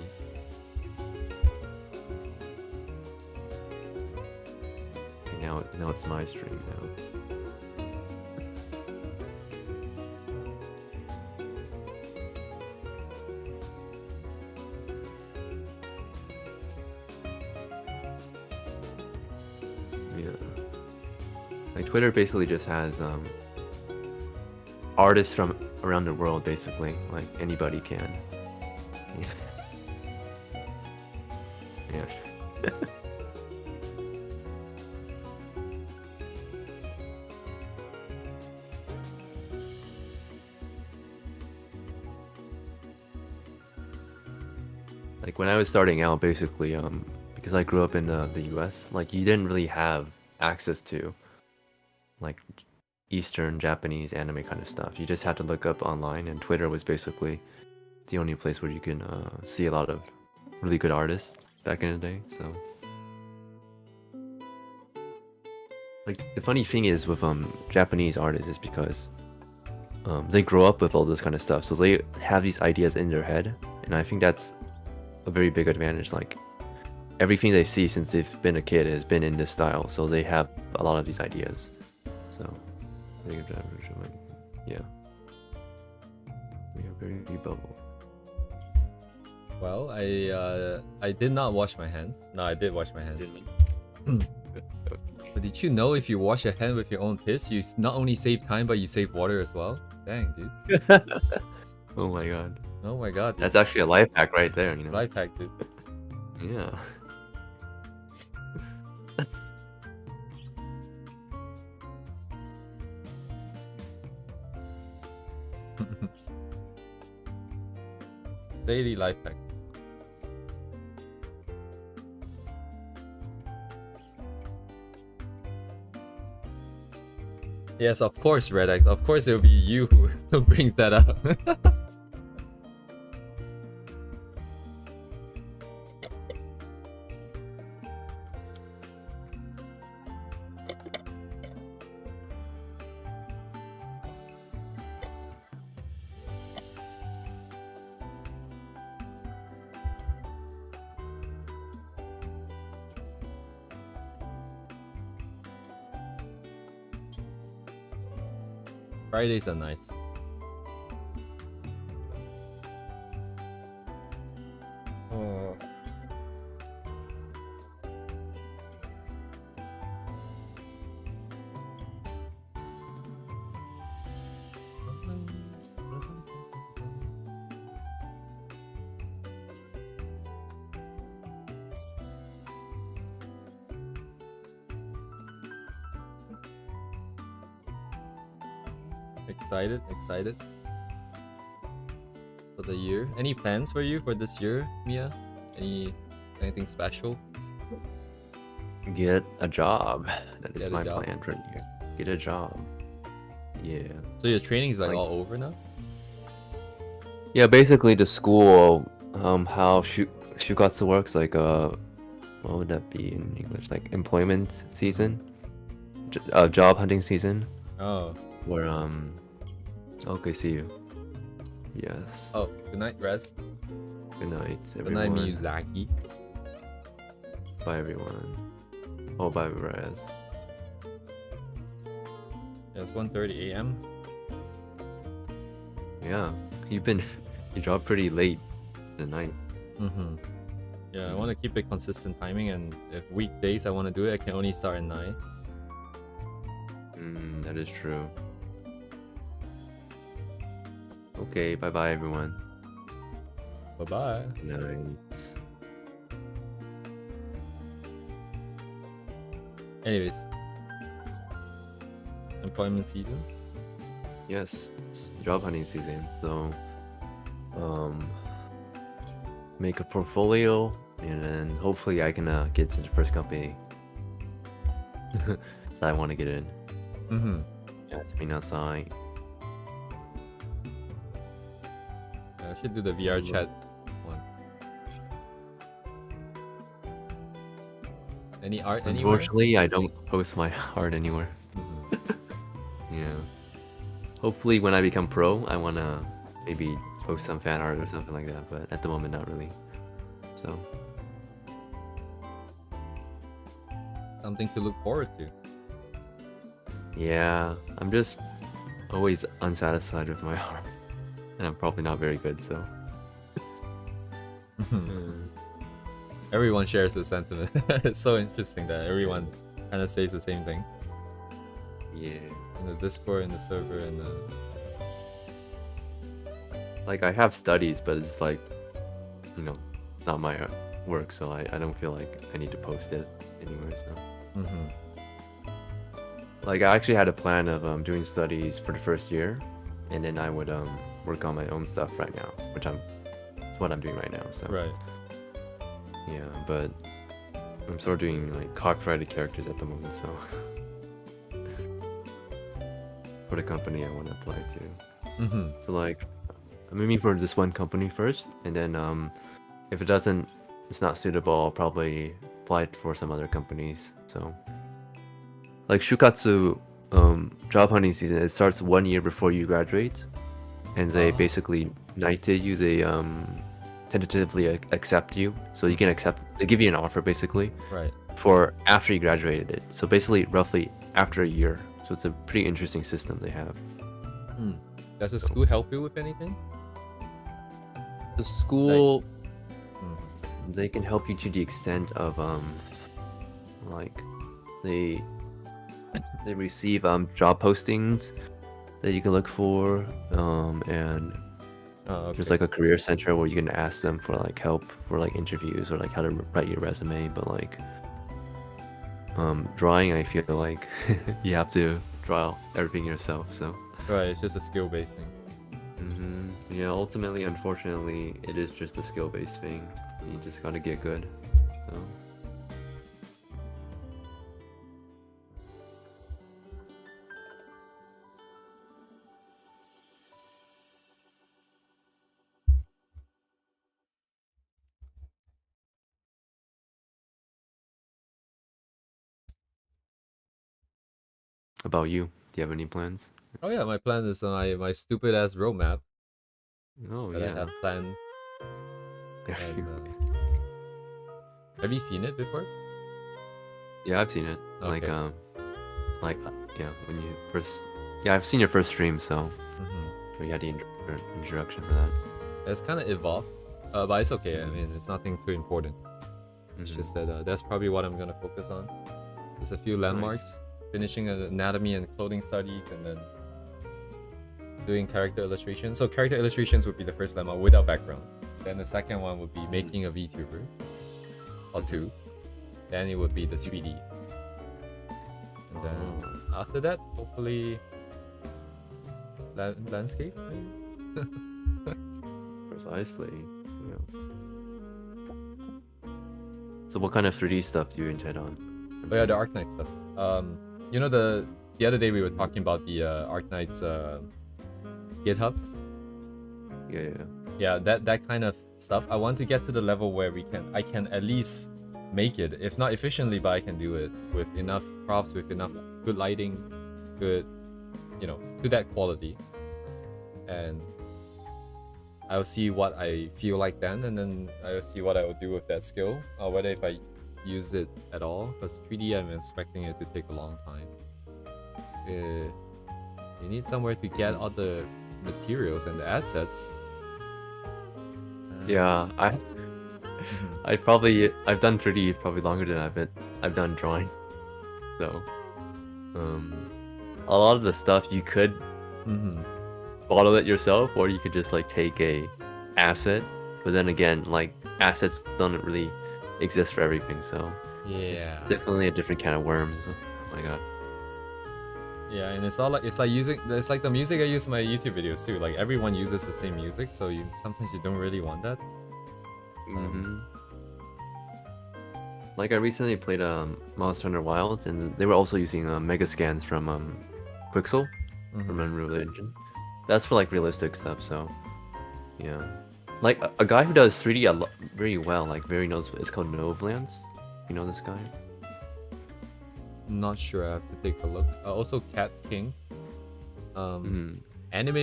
Now it's my stream now. Yeah. Like Twitter basically just has artists from around the world basically. Like anybody can. Yeah. Like when I was starting out, basically, because I grew up in the U.S., like you didn't really have access to like Eastern Japanese anime kind of stuff. You just had to look up online, and Twitter was basically the only place where you can see a lot of really good artists back in the day. So, like the funny thing is with Japanese artists is because they grow up with all this kind of stuff, so they have these ideas in their head, and I think that's a very big advantage. Like everything they see since they've been a kid has been in this style, so they have a lot of these ideas. So yeah, we are very bubble. Well, I did not wash my hands. No, I did wash my hands. But did you know if you wash your hand with your own piss, you not only save time but you save water as well? Dang, dude. Oh my god. Oh my god. Dude. That's actually a life hack right there, Life hack, dude. Yeah. Daily life hack. Yes, of course, Red X. Of course, it will be you who brings that up. Fridays are nice. Oh. Excited for the year. Any plans for you for this year, Miya? Anything special? Get a job. That is Get a my job. plan for the year. Get a job. Yeah. So your training is like Like- all over now? Yeah, basically the school, how Shukatsu works, like what would that be in English? Like employment season, job hunting season, Oh. where okay, see you. Yes. Oh, good night, Rez. Good night, Good night, everyone. Miyazaki. Bye, everyone. Oh, bye, Rez. Yeah, it's 1:30 a.m. Yeah, you dropped pretty late tonight. Mm-hmm. Yeah, I want to keep it consistent timing, and if weekdays I want to do it, I can only start at 9. That is true. Okay, bye bye, everyone. Bye-bye. Good night. Anyways. Employment season? Yes, it's job hunting season. So, make a portfolio, and then hopefully I can get to the first company that I want to get in. Mm-hmm. Outside. I should do the VR chat one. Any art anywhere? Unfortunately, I don't post my art anywhere. Mhm. Yeah. Hopefully, when I become pro, I wanna maybe post some fan art or something like that. But at the moment, not really. So Something to look forward to. yeah, I'm just always unsatisfied with my art, and I'm probably not very good. So Everyone shares the sentiment. It's so interesting that everyone kind of says the same thing. yeah, In the Discord, in the server, and the... like I have studies, but it's like, not my work, so I don't feel like I need to post it anywhere. So. Mm-hmm. Like I actually had a plan of doing studies for the first year, and then I would work on my own stuff right now, which what I'm doing right now. So Right. yeah, but I'm sort of doing like copyrighted characters at the moment. So for the company I want to apply to, Mm-hmm. so like I'm aiming for this one company first, and then if it's not suitable, I'll probably apply for some other companies. So. Like Shukatsu job hunting season, it starts 1 year before you graduate, and they basically knighted you. They tentatively accept you, so you can accept. They give you an offer basically Right. for after you graduated it. So basically, roughly after a year. So it's a pretty interesting system they have. Does the school help you with anything? The school, Mhm. they can help you to the extent of like they receive job postings that you can look for, and Oh, okay. there's like a career center where you can ask them for like help for like interviews or like how to write your resume. But like drawing, I feel like you have to draw everything yourself. So Right, it's just a skill-based thing. yeah, ultimately, unfortunately, it is just a skill-based thing. You just gotta get good. So. About you? Do you have any plans? Oh yeah, my plan is my stupid ass roadmap Oh that I yeah. have planned. And, have you seen it before? Yeah, I've seen it. Okay. Yeah, when you first. Yeah, I've seen your first stream, so Mm-hmm. we had the introduction for that. It's kind of evolved, but it's okay. I mean, it's nothing too important. It's Mhm. just that that's probably what I'm gonna focus on. Just a few landmarks, finishing anatomy and clothing studies, and then doing character illustrations. So character illustrations would be the first landmark without background. Then the second one would be making a VTuber, or 2. Then it would be the 3D. And then after that, hopefully landscape. Precisely. Yeah. So what kind of 3D stuff do you intend on? Oh yeah, the Arknight stuff. You know the other day we were talking about the Arknight's GitHub. Yeah. Yeah, that kind of stuff. I want to get to the level where I can at least make it, if not efficiently, but I can do it with enough props, with enough good lighting, good, to that quality. And I'll see what I feel like then, and then I'll see what I will do with that skill, or whether if I use it at all, because 3D I'm expecting it to take a long time. You need somewhere to get all the materials and the assets. Yeah, I've done 3D probably longer than I've done drawing. So a lot of the stuff you could model it yourself, or you could just like take a asset, but then again, like assets don't really exist for everything, so it's definitely a different kind of worms. Oh my god. Yeah, and it's like the music I use in my YouTube videos too. Like everyone uses the same music, so sometimes you don't really want that. Like I recently played Monster Hunter Wilds, and they were also using Mega Scans from Quixel from Unreal Engine. That's for like realistic stuff, so yeah. Like a guy who does 3D very well, like very knows. It's called Novlands. You know this guy? Not sure. I have to take a look. Also, Cat King. Anime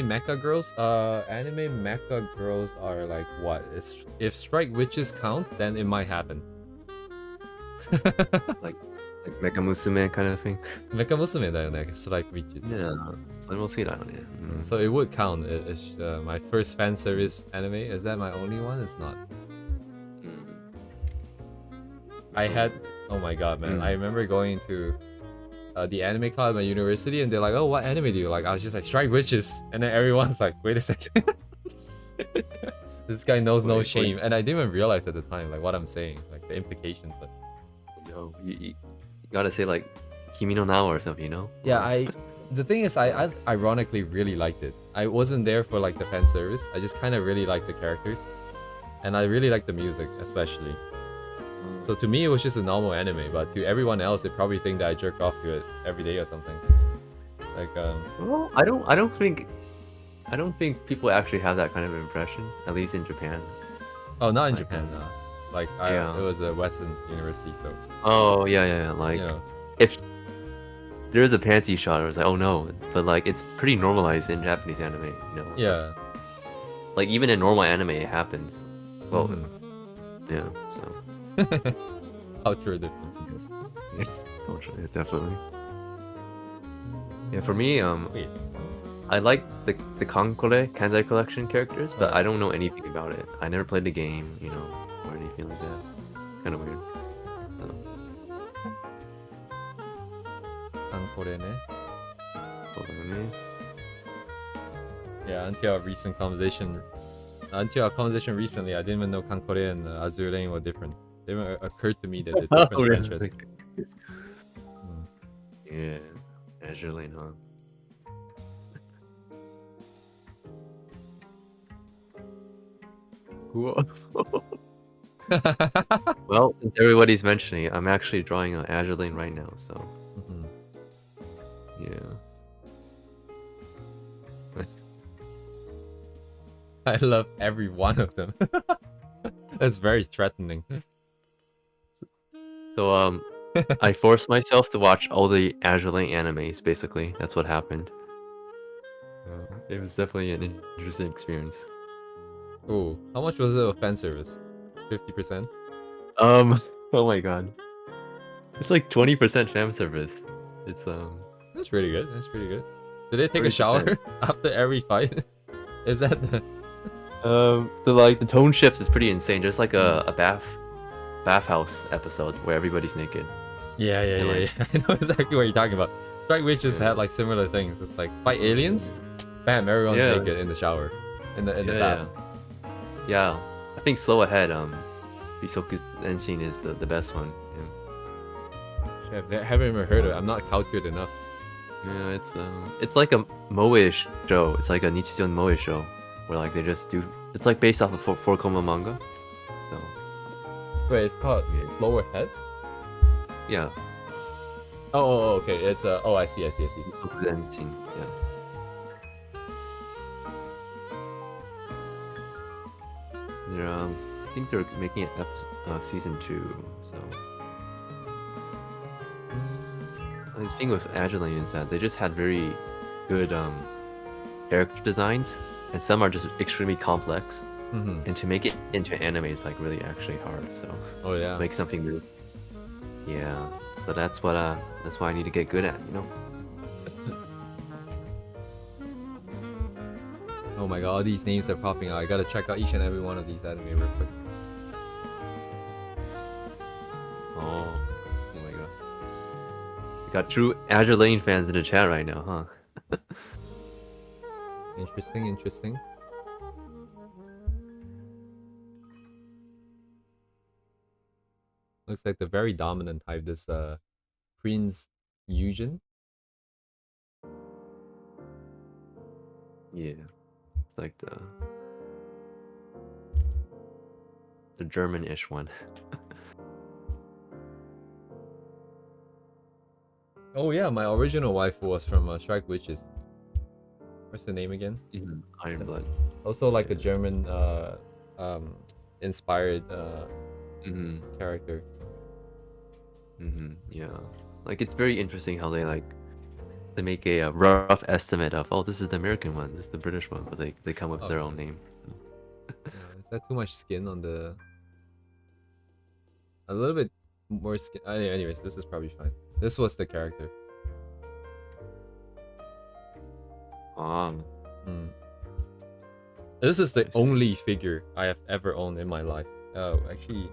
mecha girls. Anime mecha girls are like what? If Strike Witches count, then it might happen. like Mecha Musume kind of thing. Mecha Musume だよね, Strike Witches. Yeah, それも好きだよね. So it would count. It's my first fan service anime. Is that my only one? It's not. I had. Oh my god, man! I remember going to the anime club at my university, and they're like, "Oh, what anime do you like?" I was just like, "Strike Witches," and then everyone's like, "Wait a second." This guy knows no shame, and I didn't even realize at the time like what I'm saying, like the implications. But yo, you gotta say like Kimi no Na or something, you know? Yeah, the thing is, I ironically really liked it. I wasn't there for like the fan service. I just kind of really liked the characters, and I really liked the music, especially. So to me, it was just a normal anime, but to everyone else, they probably think that I jerk off to it every day or something. Like, well, I don't think people actually have that kind of impression, at least in Japan. Oh, not in Japan, no. Like, it was a Western university, so. Oh yeah. Like, if there's a panty shot, I was like, oh no, but like it's pretty normalized in Japanese anime, you know. Yeah. Like even in normal anime, it happens. Well, yeah. So. Culture different. Culture, definitely. Yeah, for me, I like the Kanzai collection characters, but I don't know anything about it. I never played the game, you know, or anything like that. Kind of weird. Yeah, until our conversation recently, I didn't even know Kankore and Azure Lane were different. It never occurred to me that they're different franchises. Yeah, Azure Lane, huh? Well, since everybody's mentioning it, I'm actually drawing an Azure Lane right now, so yeah. I love every one of them. That's very threatening. So I forced myself to watch all the Azure Lane animes. Basically, that's what happened. It was definitely an interesting experience. Oh, how much was it of fan service? 50%? Oh my god, it's like 20% fan service. It's That's pretty good. That's pretty good. Did they take 30%. a shower after every fight? Is that the the tone shifts is pretty insane. There's like a bathhouse episode where everybody's naked. Yeah. I know exactly what you're talking about. Strike Witches had like similar things. It's like fight aliens, bam, everyone's naked in the shower, in the bath. Yeah, I think Slow Ahead, Bisoku's Enshin is the best one. I haven't even heard of it. I'm not cultured enough. Yeah, it's like a moe show. It's like a Nichijon moe show where like they just do. It's like based off of four koma manga. So Wait, it's called Yeah. Slower Head? yeah, Okay. It's oh, I see. yeah. They're I think they're making it season 2. So the thing with Agilane is that they just had very good character designs, and some are just extremely complex. Mm-hmm. And to make it into anime is like really actually hard. So Oh yeah. make something new. Yeah, but that's what I need to get good at. You know. Oh my god, all these names are popping out. I gotta check out each and every one of these anime real quick. Oh my god. We got true Azure Lane fans in the chat right now, huh? Interesting. Looks like the very dominant type, this Prince Eugen. Yeah. It's like the German-ish one. Oh yeah, my original wife was from Strike Witches. What's the name again? Iron Blood. Also like a Yeah. German inspired character. Yeah. Like it's very interesting how they make a rough estimate of, oh, this is the American one, this is the British one, but they come up with their own name. Is that too much skin on the? A little bit more skin. Anyways, this is probably fine. This was the character. This is the only figure I have ever owned in my life. Oh, actually,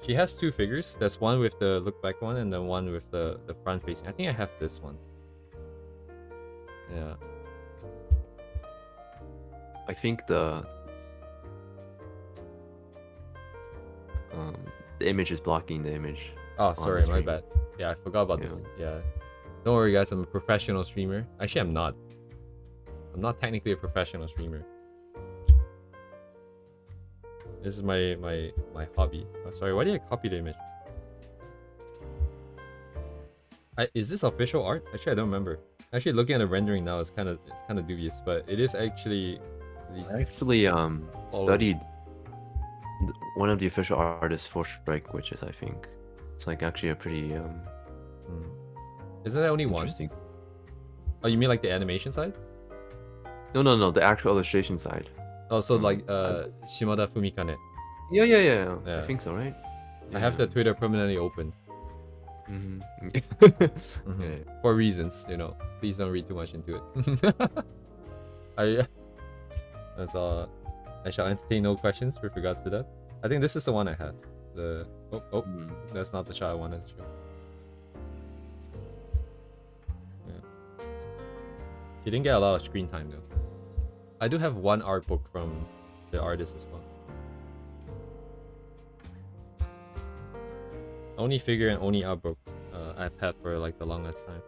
she has 2 figures. There's one with the look back one, and then one with the front facing. I think I have this one. Yeah. I think the image is blocking the image. Oh, on sorry, the my screen. bad. Yeah, I forgot about this. Yeah. Don't worry, guys. I'm a professional streamer. Actually, I'm not. I'm not technically a professional streamer. This is my hobby. Oh, sorry, why did I copy the image? Is this official art? Actually, I don't remember. Actually, looking at the rendering now, it's kind of dubious, but it is actually. I actually studied one of the official artists for Strike Witches. I think it's like actually a pretty Isn't there only one? interesting. Oh, you mean like the animation side? No, the actual illustration side. Oh, so like Shimada Fumikane. Yeah. Yeah. I think so, right? I have the Twitter permanently open. Yeah. For reasons, you know. Please don't read too much into it. That's all. I shall entertain no questions with regards to that. I think this is the one I had. That's not the shot I wanted to show. Yeah. She didn't get a lot of screen time though. I do have one art book from the artist as well. Only figure and only art book I've had for like the longest time.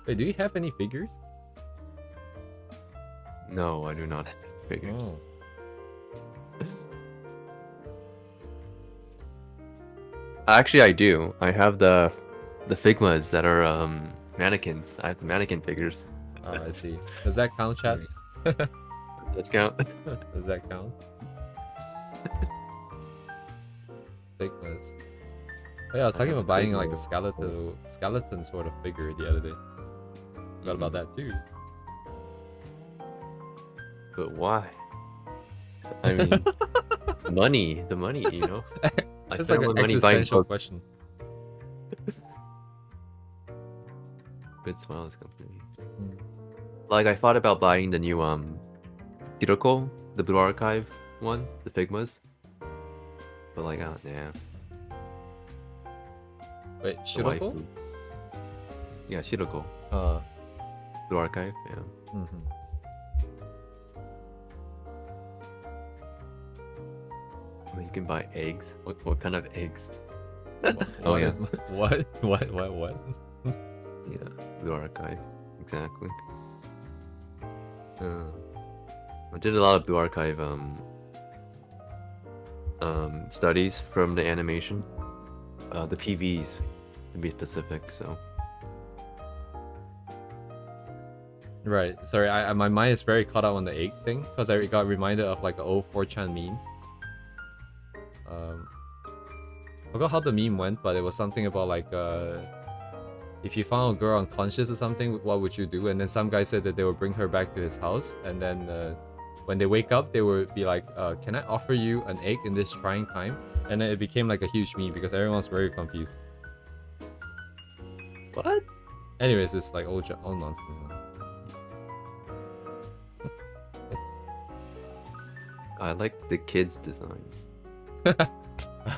Wait, do you have any figures? No, I do not have figures. Oh. Actually, I do. I have the Figmas that are mannequins. I have the mannequin figures. Oh, I see. Does that count, chat? Does that count? Does that count? Thickness. Oh, yeah, I was talking about buying like a skeleton sort of figure the other day. Forgot about that too. But why? I mean, the money, you know. It's like an existential question. Good smiles company. Like I thought about buying the new Hiroko, the Blue Archive one, the Figmas. But like, oh nah. Wait, The Shiroko? waifu. Yeah, Shiroko. Blue Archive, yeah. Mm-hmm. Well, you can buy eggs. What kind of eggs? Oh yeah. What? What? Yeah, Blue Archive, exactly. I did a lot of Blue Archive studies from the animation, the PVs to be specific. So Right. Sorry, my mind is very caught up on the egg thing because I got reminded of like an old 4chan meme. I forgot how the meme went, but it was something about like if you found a girl unconscious or something, what would you do? And then some guy said that they would bring her back to his house, and then when they wake up, they would be like, "Can I offer you an egg in this trying time?" And then it became like a huge meme because everyone's very confused. what? Anyways, it's like old nonsense. I like the kids' designs.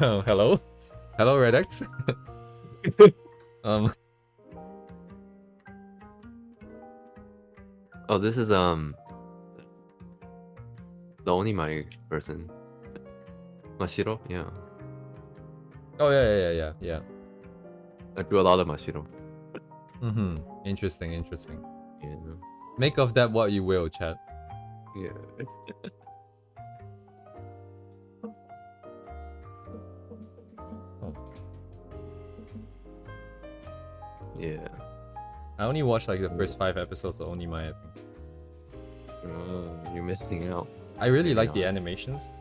Oh, hello, Redex. Oh, this is the only my person. Mashiro, yeah. Oh yeah. I do a lot of Mashiro. Mm-hmm. Interesting. Yeah. Make of that what you will, chat. Yeah. Oh. Yeah. I only watched like the first 5 episodes of Only Miya. You're missing out. I really Yeah. like the animations,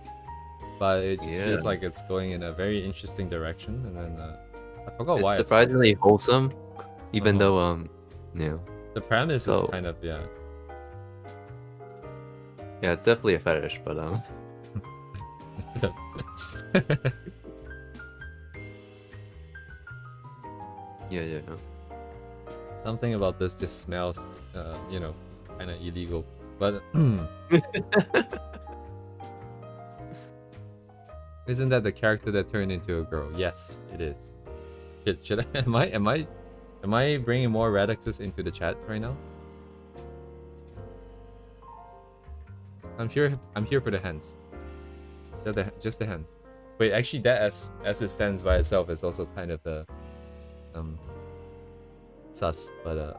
but it just feels Yeah. like it's going in a very interesting direction. And then I forgot why. It's surprisingly wholesome, even Uh-huh. though yeah. The premise is So- kind of Yeah, it's definitely a fetish, but yeah. Something about this just smells, kind of illegal. But isn't that the character that turned into a girl? Yes, it is. Should I? Am I bringing more Radixes into the chat right now? I'm here for the hands. Just the hands. Wait, actually, that as it stands by itself is also kind of a sus. But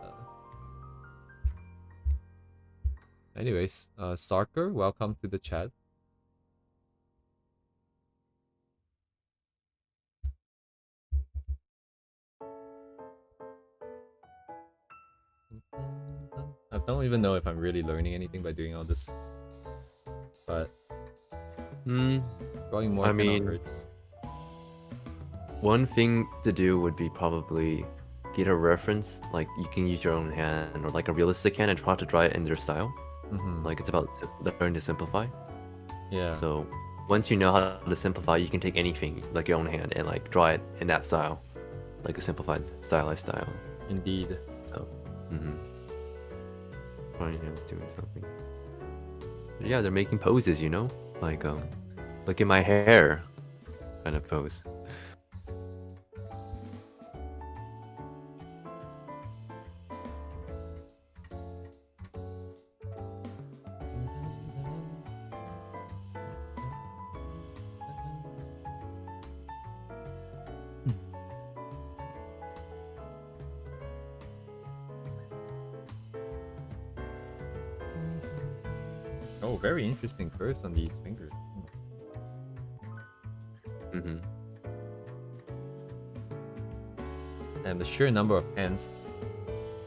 anyways, Starker, welcome to the chat. I don't even know if I'm really learning anything by doing all this, but going more. I cannot mean, hurt. one thing to do would be probably get a reference, like you can use your own hand or like a realistic hand and try to draw it in their style. Mhm. Like it's about learning to simplify. Yeah. So once you know how to simplify, you can take anything, like your own hand, and like draw it in that style, like a simplified stylized style. Indeed. So, Brian Hill's doing something. But yeah, they're making poses, like look at my hair, kind of pose. Oh, very interesting curves on these fingers. And the sheer number of hands,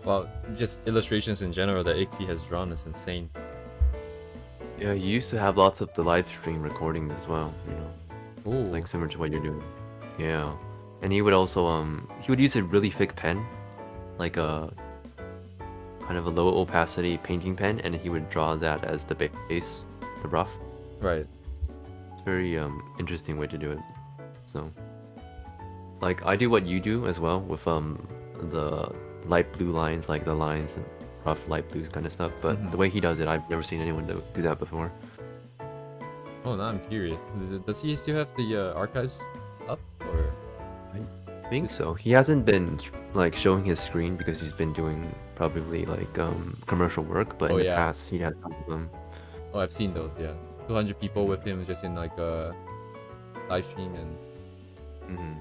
well, just illustrations in general that Ixie has drawn is insane. Yeah, you used to have lots of the live stream recordings as well, Ooh. like similar to what you're doing. Yeah, and he would also he would use a really thick pen, like a kind of a low opacity painting pen, and he would draw that as the base, the rough. Right. It's very interesting way to do it. So, like I do what you do as well with the light blue lines, like the lines and rough light blue kind of stuff. But the way he does it, I've never seen anyone do that before. Oh, now I'm curious. Does he still have the archives up, or? think so. He hasn't been like showing his screen because he's been doing probably like commercial work, but Oh, in the yeah. past he has some of them. Oh, I've seen those. Yeah, 200 people with him just in like a live stream and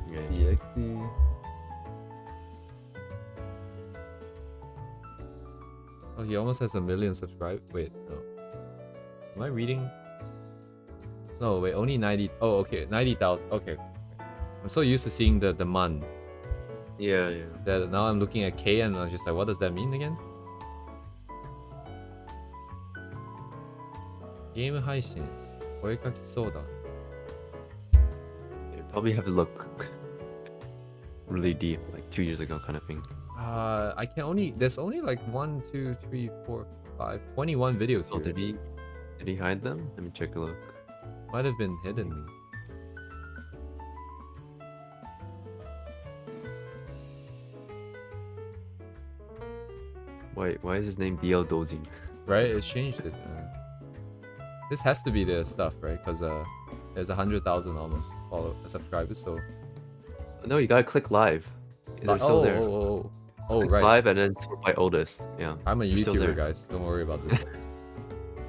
Yeah. CXD. Oh, he almost has 1 million subscribers. Wait, no. Am I reading? No, wait, only 90. Oh, okay, 90,000. Okay. I'm so used to seeing the man Yeah, yeah. that now I'm looking at K and I'm just like, what does that mean again? Game 配信声かき相談 You probably have to look really deep, like 2 years ago kind of thing. I can only there's only like 1, 2, 3, 4, 5, 21 videos Oh, here. did he hide them? Let me take a look. Might have been hidden. Why is his name DL Dojin? Right? It's changed it. This has to be the stuff, right? Because there's 100,000 almost subscribers. So No, you gotta click live. They're still there. Oh, Click right. live and then sort by oldest. Yeah. I'm a They're still there. YouTuber, guys. Don't worry about this.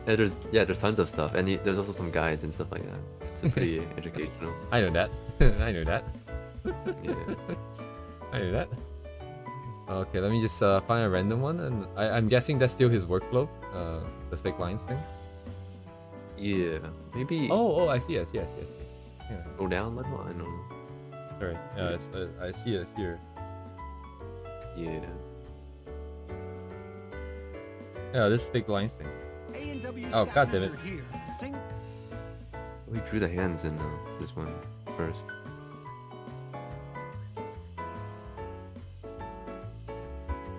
There's tons of stuff, and there's also some guides and stuff like that. It's pretty educational. I know that. I know that. Yeah. I knew that. Okay, let me just find a random one, and I'm guessing that's still his workflow. The thick lines thing. Yeah. Maybe. Oh, I see. Yeah. Go down a little. I don't know. Sorry. Yeah, it's, I see it here. Yeah. Yeah, this thick lines thing. Oh, god damn it. We drew the hands in this one first.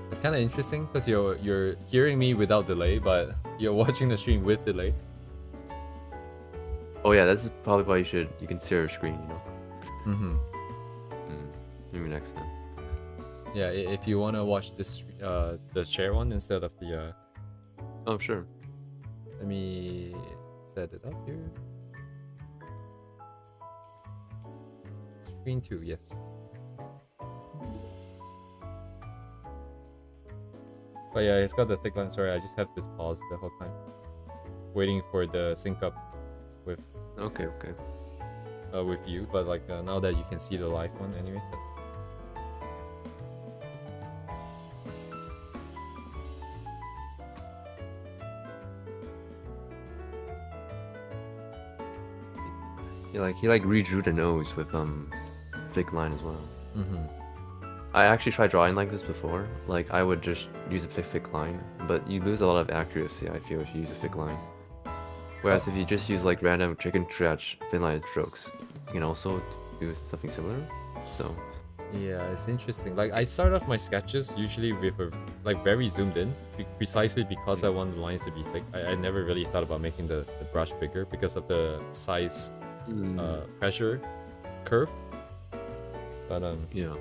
It's kind of interesting because you're hearing me without delay, but you're watching the stream with delay. Oh yeah, that's probably why you can share your screen, you know. Mm-hmm. Maybe next time. Yeah, if you want to watch this the share one instead of the Oh sure. let me set it up here. Screen 2, yes. But yeah, it's got the thick line. Sorry, I just have this pause the whole time, waiting for the sync up with Okay. with you. But like now that you can see the live one, anyway. So. Yeah, he redrew the nose with thick line as well. Mm-hmm. I actually tried drawing like this before. Like I would just use a thick line, but you lose a lot of accuracy, I feel, if you use a thick line. Whereas if you just use like random chicken scratch thin line strokes, you can also do something similar. So Yeah, it's interesting. Like I start off my sketches usually with a very zoomed in, precisely because I want the lines to be thick. I never really thought about making the brush bigger because of the size pressure curve. But yeah.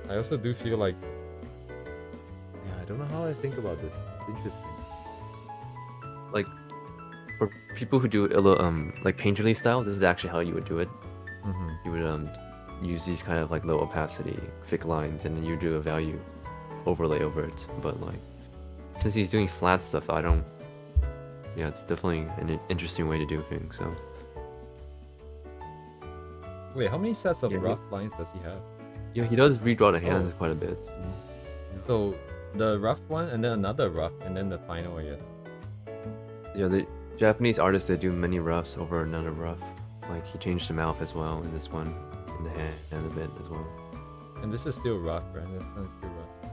I also do feel like, yeah, I don't know how I think about this. It's interesting. Like for people who do like painterly style, this is actually how you would do it. Mm-hmm. You would use these kind of like low opacity thick lines, and then you do a value overlay over it. But like since he's doing flat stuff, yeah, it's definitely an interesting way to do things. So Wait, how many sets of Yeah, rough lines does he have? yeah, he does redraw the hands quite a bit. So the rough one, and then another rough, and then the final, I guess. Yeah, the Japanese artists, they do many roughs over another rough. Like he changed the mouth as well in this one, in the hand a bit as well. And this is still rough, right? This one's still rough.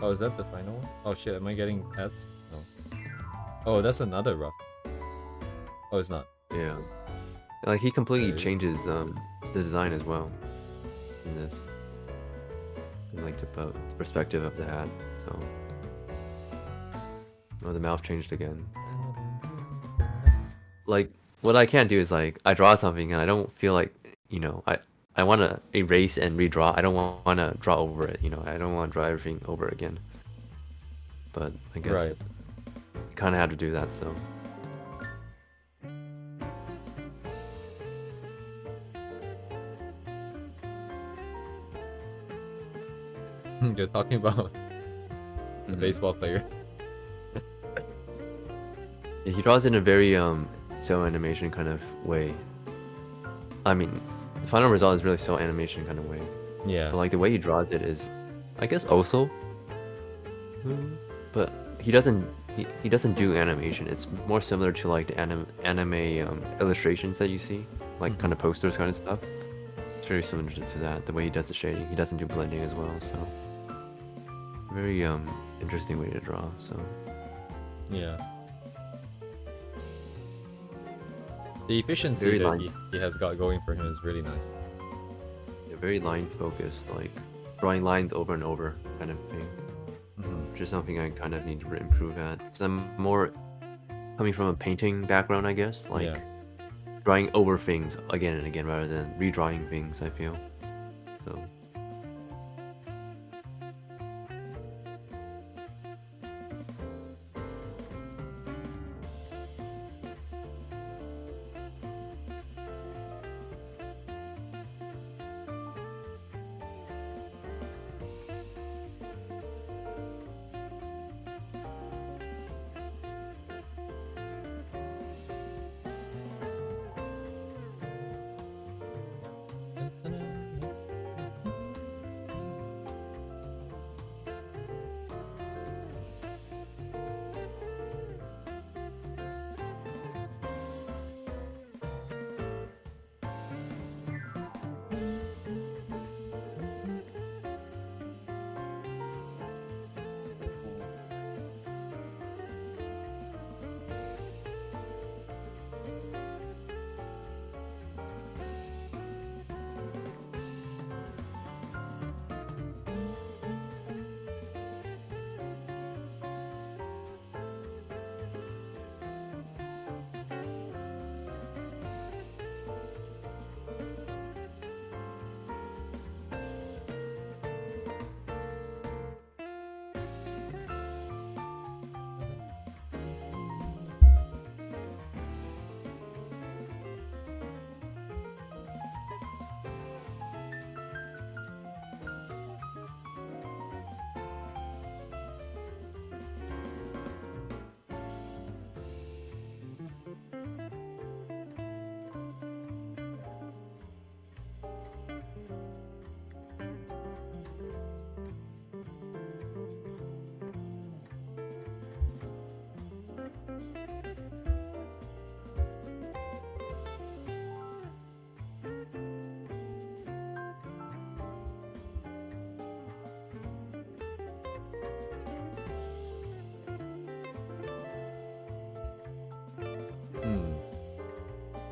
Oh, is that the final one? Oh shit, am I getting pets? No. Oh, that's another rough. Oh, it's not. Yeah, like he completely Okay. changes the design as well in this, in like the perspective of the hat. So, oh, the mouth changed again. Like what I can't do is like I draw something and I don't feel like, you know, I want to erase and redraw. I don't want to draw over it, you know. I don't want to draw everything over again. But I guess Right. you kind of have to do that. So You're talking about the Mhm. baseball player. Yeah, he draws in a very cell animation kind of way. I mean, the final result is really cell animation kind of way. Yeah. But like the way he draws it is, I guess also. But he doesn't do animation. It's more similar to like the anime illustrations that you see, like kind of posters kind of stuff. It's very similar to that. The way he does the shading, he doesn't do blending as well. So very interesting way to draw. So Yeah. The efficiency Very that line- he has got going for him is really nice. yeah, very line focused, like drawing lines over and over kind of thing. Which is something I kind of need to improve at. Because I'm more coming from a painting background, I guess. Like Yeah. drawing over things again and again rather than redrawing things, I feel. So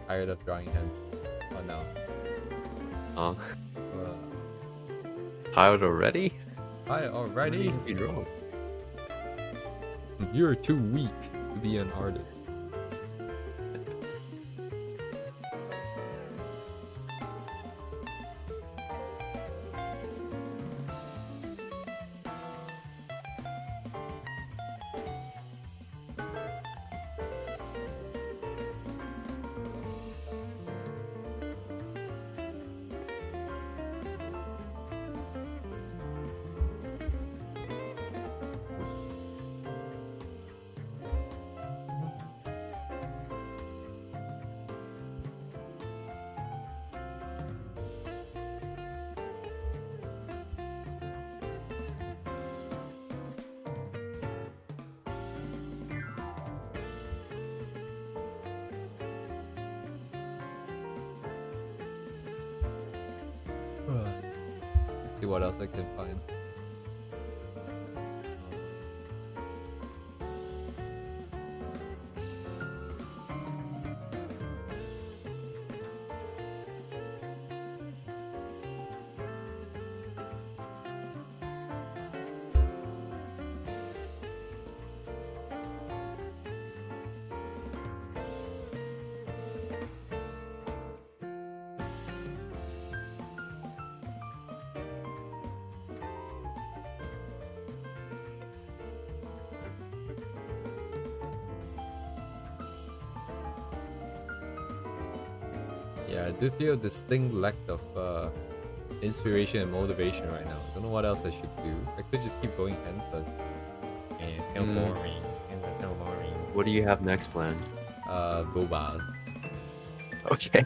Tired of drawing hands. Oh no. uh, Uh, tired already? Hi already. You draw. You're too weak to be an artist. Let's see what else I can find. Yeah, I do feel a distinct lack of inspiration and motivation right now. I don't know what else I should do. I could just keep going hens, but it's kind of boring. And that's so boring. What do you have next planned? Bobas. Okay.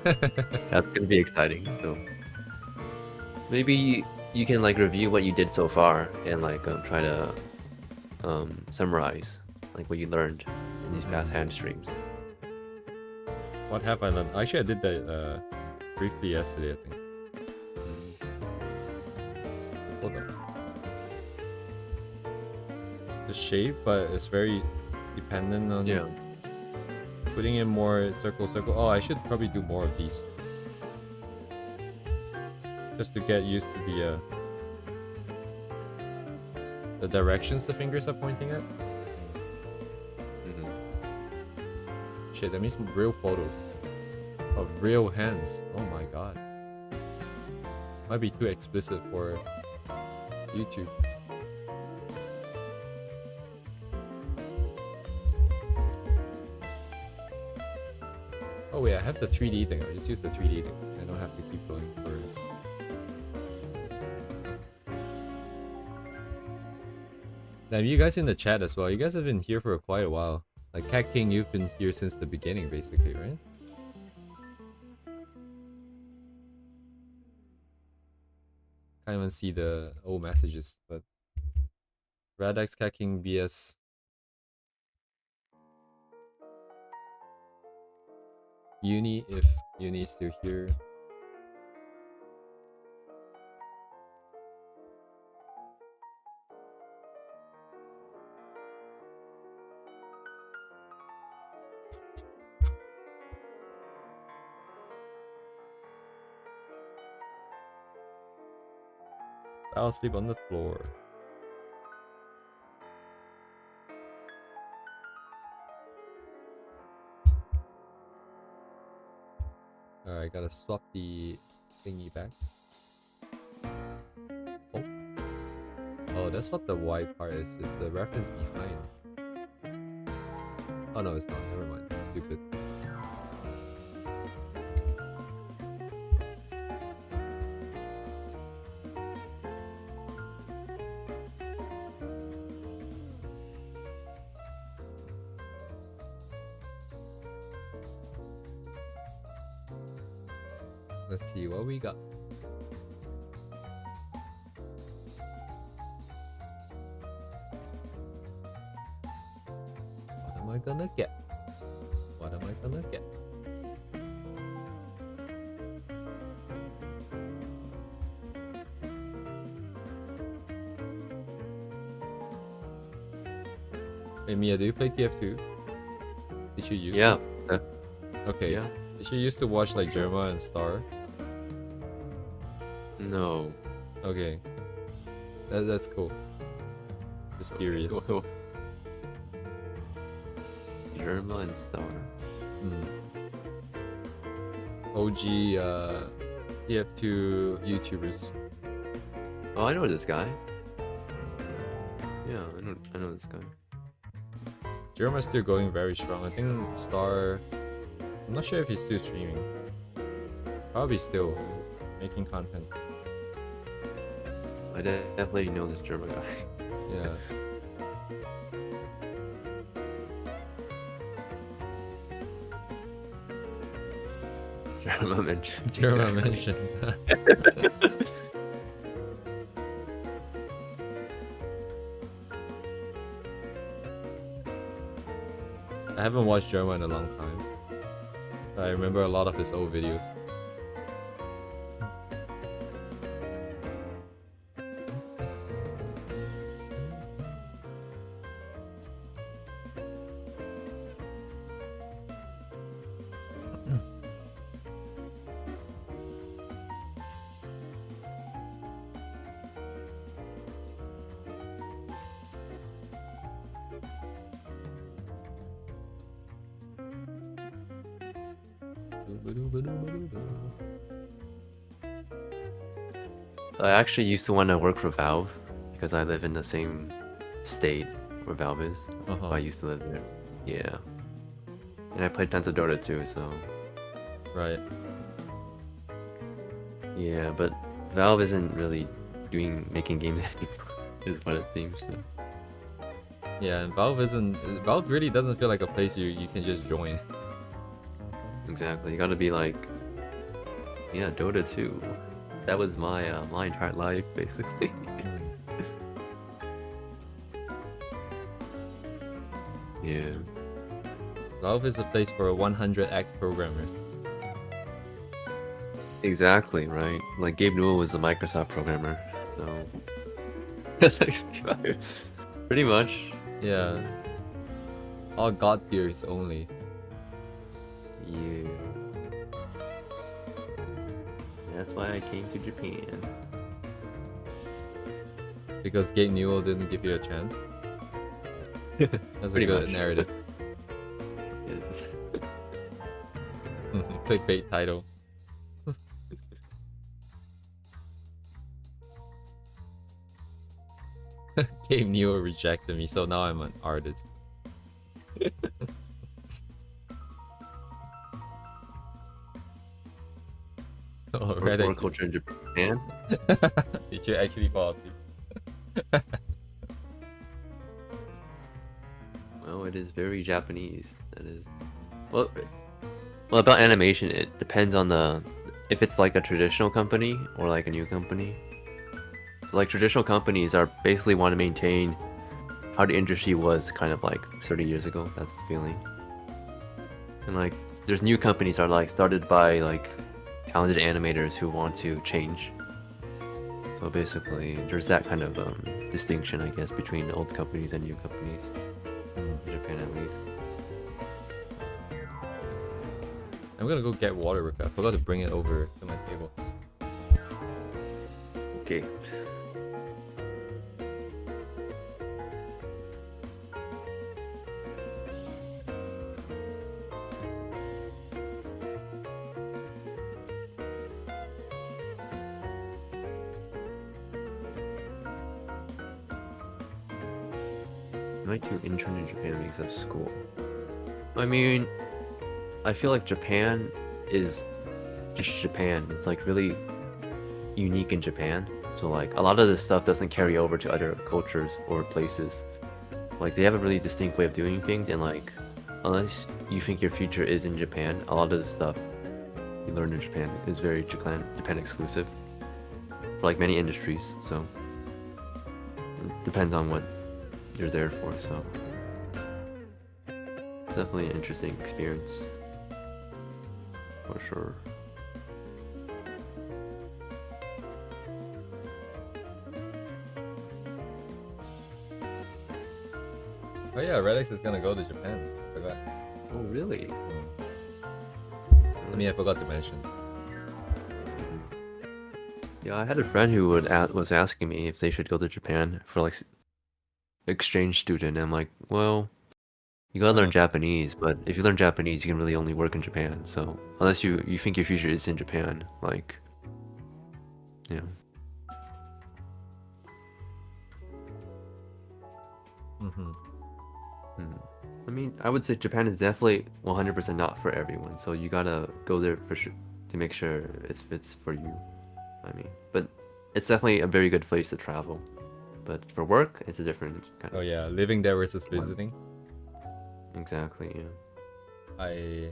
That's gonna be exciting. So maybe you can like review what you did so far and like try to summarize like what you learned in these past hand streams. What have I learned? Actually, I did that briefly yesterday, I think. Hold on. The shape, but it's very dependent on putting in more circle. Oh, I should probably do more of these. Just to get used to the directions the fingers are pointing at. Shit, that means real photos of real hands. Oh my god. Might be too explicit for YouTube. Oh wait, I have the 3D thing. I'll just use the 3D thing. I don't have to keep going for it. Now, you guys in the chat as well. You guys have been here for quite a while. Like Cat King, you've been here since the beginning, basically, right? Can't even see the old messages, but Radex, Cat King, BS. Uni, if Uni is still here. I'll sleep on the floor. Alright, gotta swap the thingy back. Oh. Oh, that's what the white part is. It's the reference behind. Oh no, it's not. Never mind. I'm stupid. Let's see what we got. What am I gonna get? What am I gonna get? Hey Miya, do you play TF2? Did you use Yeah. it? Okay. Yeah. Did you used to watch like Germa and Star? No. Okay. That's cool. Just curious. Germa and Star. OG TF2 YouTubers. Oh, I know this guy. Yeah, I know this guy. Germa's still going very strong. I think Star, I'm not sure if he's still streaming. Probably still making content. I definitely know this German guy. Yeah. German mentioned. Germa mentioned. I haven't watched Germa in a long time. But I remember a lot of his old videos. I actually used to want to work for Valve because I live in the same state where Valve is. Uh-huh. I used to live there. Yeah. And I played tons of Dota too, so Right. yeah, but Valve isn't really making games anymore, is what it seems. So. Yeah, and Valve really doesn't feel like a place you can just join. Exactly, you gotta be like, yeah, Dota 2. That was my my entire life, basically. Yeah. Valve is a place for 100x programmers. Exactly, right? Like Gabe Newell was a Microsoft programmer, so that's actually pretty much. Yeah. All god tiers only. Yeah. That's why I came to Japan. Because Gabe Newell didn't give you a chance. That's a Pretty good much. narrative. Yes. Clickbait title. Gabe Newell rejected me, so now I'm an artist. Oh, Red More X. culture in Japan. Did you actually fall asleep? Well, it is very Japanese. That is. Well, about animation, it depends on if it's like a traditional company or like a new company. So, like traditional companies are basically want to maintain how the industry was kind of like 30 years ago. That's the feeling. And like, there's new companies are like started by like talented animators who want to change. So basically, there's that kind of distinction, I guess, between old companies and new companies. In Japan, at least. I'm gonna go get water real quick. I forgot to bring it over to my table. Okay. I might do intern in Japan because of school. I mean, I feel like Japan is just Japan. It's like really unique in Japan. So like a lot of this stuff doesn't carry over to other cultures or places. Like they have a really distinct way of doing things, and like unless you think your future is in Japan, a lot of the stuff you learn in Japan is very Japan exclusive for like many industries. So it depends on what you're there for. So it's definitely an interesting experience for sure. Oh yeah, Redix is gonna go to Japan. Forgot. Oh really? I mean, I forgot to mention. Yeah, I had a friend who was asking me if they should go to Japan for like exchange student. And I'm like, well, you gotta learn Japanese, but if you learn Japanese, you can really only work in Japan. So unless you think your future is in Japan, like, yeah. I mean, I would say Japan is definitely 100% not for everyone. So you gotta go there for sure to make sure it fits for you. I mean, but it's definitely a very good place to travel. But for work, it's a different kind of. Oh yeah, living there versus visiting. Exactly. Yeah.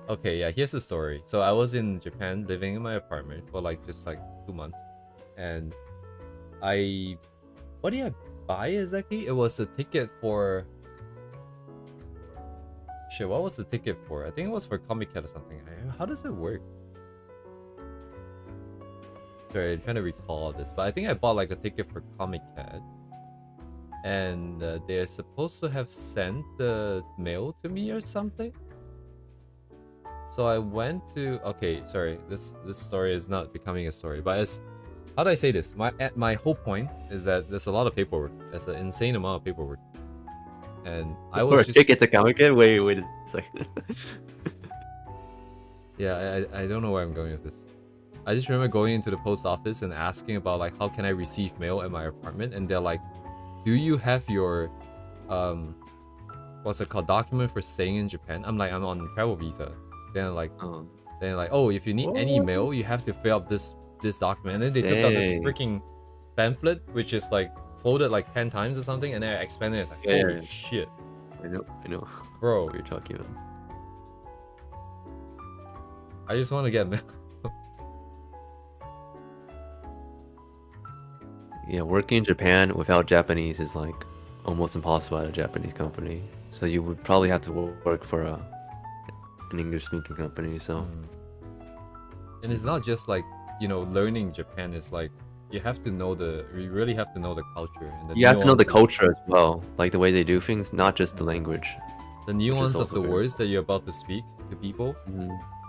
Okay, yeah, here's the story. So I was in Japan living in my apartment for like just like 2 months. And what did I buy exactly? It was a ticket for... Shit, what was the ticket for? I think it was for Comic Cat or something. How does it work? Sorry, I'm trying to recall this. But I think I bought like a ticket for Comic Cat. And they're supposed to have sent the mail to me or something. So I went to... Okay, sorry. This story is not becoming a story. But it's... How do I say this? My whole point is that there's a lot of paperwork. There's an insane amount of paperwork. And I was just... ticket to Comic Con? Wait a second. Yeah, I don't know where I'm going with this. I just remember going into the post office and asking about like how can I receive mail at my apartment, and they're like, do you have your what's it called, document for staying in Japan? I'm like, I'm on travel visa. Then like oh, if you need any mail, you have to fill up this this document, and then they took out this Dang. freaking pamphlet, which is like folded like 10 times or something, and then I expanded it. It's like, Yeah, holy yeah. shit, I know bro. what you're talking about. I just want to get Yeah, working in Japan without Japanese is like almost impossible at a Japanese company. So you would probably have to work for an English-speaking company. So And it's not just like, you know, learning Japan is like you have to know you really have to know the culture and the you have to know the nuances- culture as well, like the way they do things, not just the language. the nuance of also the very- words that you're about to speak to people.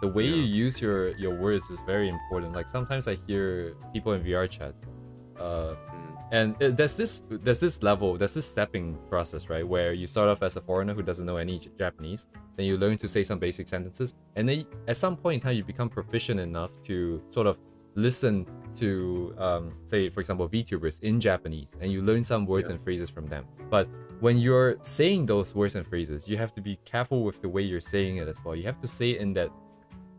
The way you use your words is very important. Like sometimes I hear people in VR chat, and there's this level, there's this stepping process, right? Where you start off as a foreigner who doesn't know any Japanese, then you learn to say some basic sentences, and then at some point in time you become proficient enough to sort of listen to, say for example, VTubers in Japanese, and you learn some words and phrases from them. But when you're saying those words and phrases, you have to be careful with the way you're saying it as well. You have to say it in that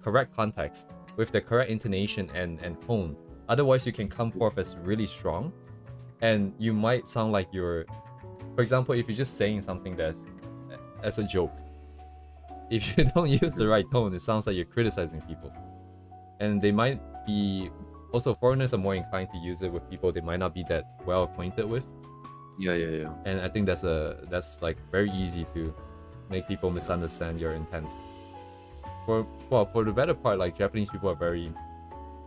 correct context with the correct intonation and tone. Otherwise, you can come forth as really strong, and you might sound like you're, for example, if you're just saying something that's as a joke, if you don't use the right tone, it sounds like you're criticizing people. And they might be, also foreigners are more inclined to use it with people they might not be that well acquainted with. Yeah. And I think that's like very easy to make people misunderstand your intents. For the better part, like Japanese people are very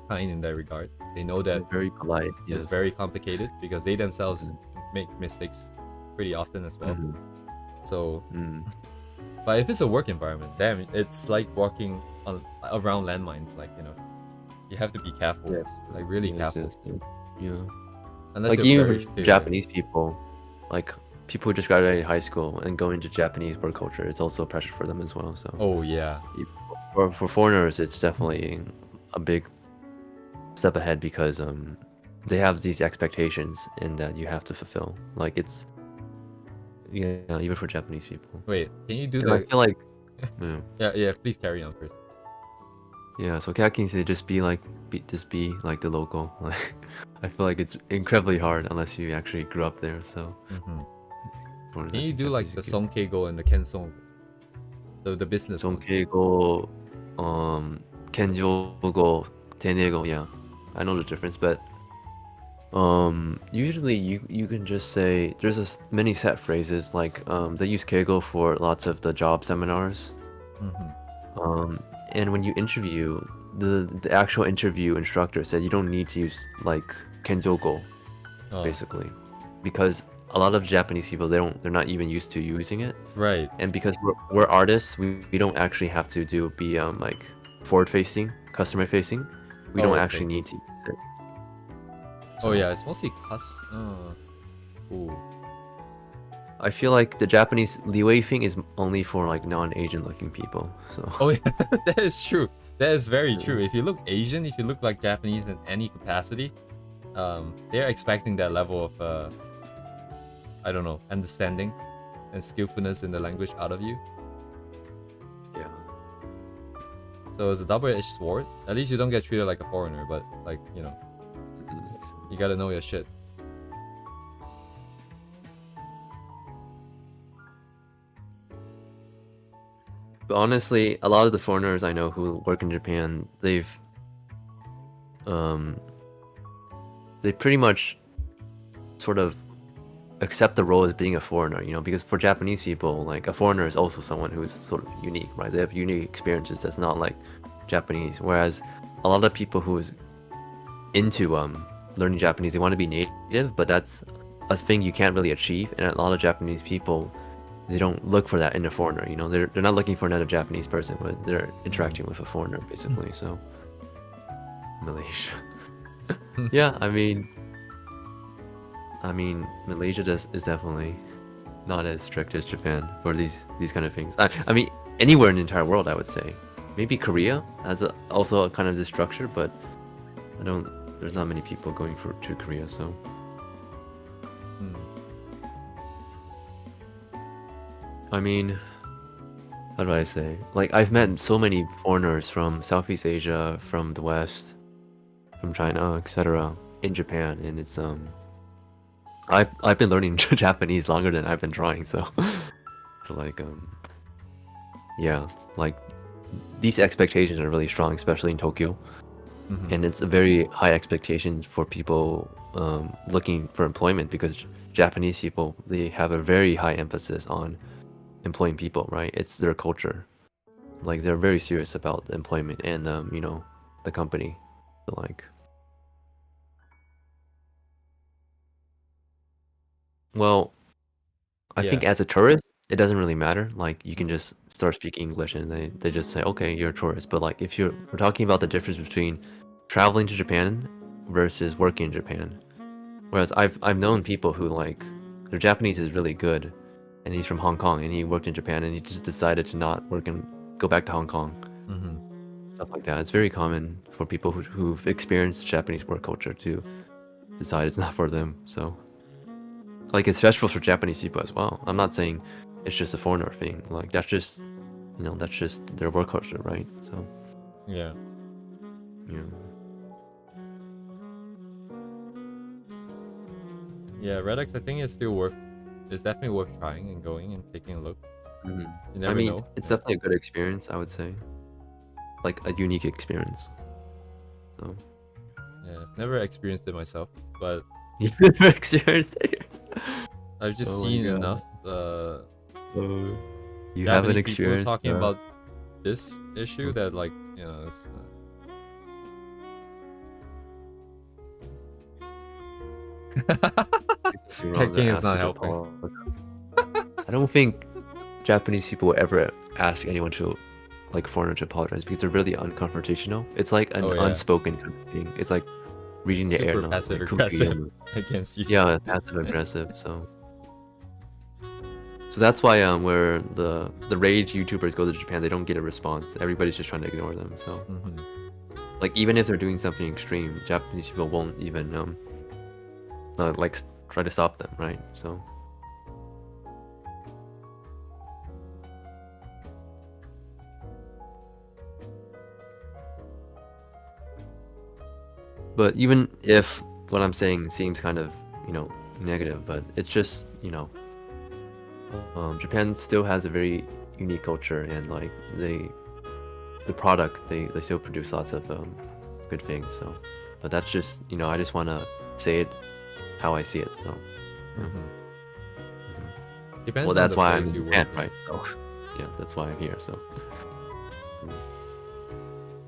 kind in that regard. They know that Very polite. it's Yes. very complicated because they themselves make mistakes pretty often as well. So, but if it's a work environment, damn, it's like walking around landmines. Like, you know, you have to be careful. Yes. Like really Yes, careful. yes. Yeah. Unless Like you're even very for clear. Japanese people, like people who just graduated high school and go into Japanese work culture, it's also a pressure for them as well. So Oh yeah. for foreigners, it's definitely a big step ahead because they have these expectations and that you have to fulfill. Like it's even for Japanese people. Wait, can you do And I the? feel like Yeah. Please carry on first. yeah. So Kakin said just be like the local. Like I feel like it's incredibly hard unless you actually grew up there. So Can you do like the Sonkeigo and the Kensong? The business one? Sonkeigo, Kenjogo, Tenego. Yeah, I know the difference, but usually you can just say there's many set phrases like they use Keigo for lots of the job seminars. And when you interview, the actual interview instructor said you don't need to use like Kenjogo, basically, because a lot of Japanese people they're not even used to using it. Right. And because we're artists, we don't actually have to be like forward facing, customer facing. We don't actually need to use it. Oh yeah, it's mostly Ooh. I feel like the Japanese leeway thing is only for like non-Asian looking people. So Oh yeah, that is true. That is very true. If you look Asian, if you look like Japanese in any capacity, they're expecting that level of I don't know, understanding and skillfulness in the language out of you. yeah. So it's a double-edged sword. At least you don't get treated like a foreigner, but like, you know, you gotta know your shit. But honestly, a lot of the foreigners I know who work in Japan, they pretty much sort of accept the role as being a foreigner, you know, because for Japanese people, like a foreigner is also someone who's sort of unique, right? They have unique experiences that's not like Japanese. Whereas a lot of people who's into learning Japanese, they want to be native, but that's a thing you can't really achieve. And a lot of Japanese people, they don't look for that in a foreigner, you know, they're not looking for another Japanese person, but they're interacting with a foreigner basically. So Malaysia. Yeah, I mean Malaysia is definitely not as strict as Japan for these kind of things. I mean anywhere in the entire world, I would say. Maybe Korea has also a kind of this structure, but there's not many people going to Korea, so I mean, how do I say? Like, I've met so many foreigners from Southeast Asia, from the West, from China, etc. in Japan, and it's I've been learning Japanese longer than I've been drawing, so so like yeah, like these expectations are really strong, especially in Tokyo, Mhm. and it's a very high expectation for people looking for employment because Japanese people, they have a very high emphasis on employing people, right? It's their culture. Like they're very serious about employment and you know, the company. So like, well, I think Yeah. as a tourist, it doesn't really matter. Like you can just start speaking English and they just say, okay, you're a tourist. But like if we're talking about the difference between traveling to Japan versus working in Japan. Whereas I've known people who like their Japanese is really good, and he's from Hong Kong and he worked in Japan and he just decided to not work and go back to Hong Kong. Mhm. Stuff like that. It's very common for people who've experienced Japanese work culture to decide it's not for them. So, like, it's stressful for Japanese people as well. I'm not saying it's just a foreigner thing. Like, that's just, you know, that's just their work culture, right? So, Yeah. yeah. Yeah, Redux, I think it's still worth. It's definitely worth trying and going and taking a look. Mhm. You I never mean, know. it's definitely a good experience, I would say. Like, a unique experience. So, Yeah, I've never experienced it myself, but you never experienced it. I've just Oh my seen God. enough You haven't Japanese people experienced talking that. about this issue that, like, you know, it's, You're wrong to Hacking is ask not you to helping. apologize. I don't think Japanese people will ever ask anyone to, like, foreigner to apologize because they're really unconfrontational. It's like an Oh, yeah. unspoken kind of thing. It's like reading the air Super now. passive Like, aggressive Kuki against you. yeah, passive aggressive. So that's why where the rage YouTubers go to Japan, they don't get a response. Everybody's just trying to ignore them. So Mhm. like even if they're doing something extreme, Japanese people won't even like try to stop them, right? So. But even if what I'm saying seems kind of, you know, negative, but it's just, you know, Japan still has a very unique culture, and like the product they still produce lots of good things. So, but that's just, you know, I just want to say it how I see it. So, yeah. Mhm. Depends Well, on that's the why I'm place in you Japan, work in. right? So, yeah, that's why I'm here. So,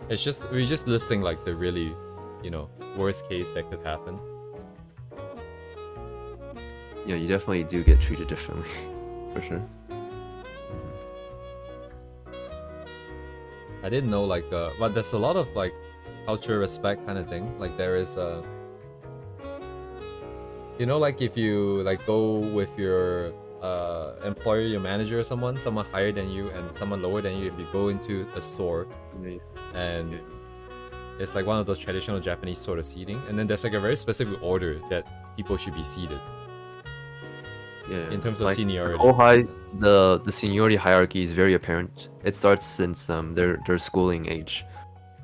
It's just we're just listing like the really, you know, worst case that could happen. yeah, you definitely do get treated differently, for sure. I didn't know like but there's a lot of like cultural respect kind of thing. Like there is you know, like if you like go with your employer, your manager, or someone higher than you and someone lower than you, if you go into a store and it's like one of those traditional Japanese sort of seating, and then there's like a very specific order that people should be seated. Yeah, in terms of like, seniority. For Kohai, the seniority hierarchy is very apparent. It starts since their schooling age.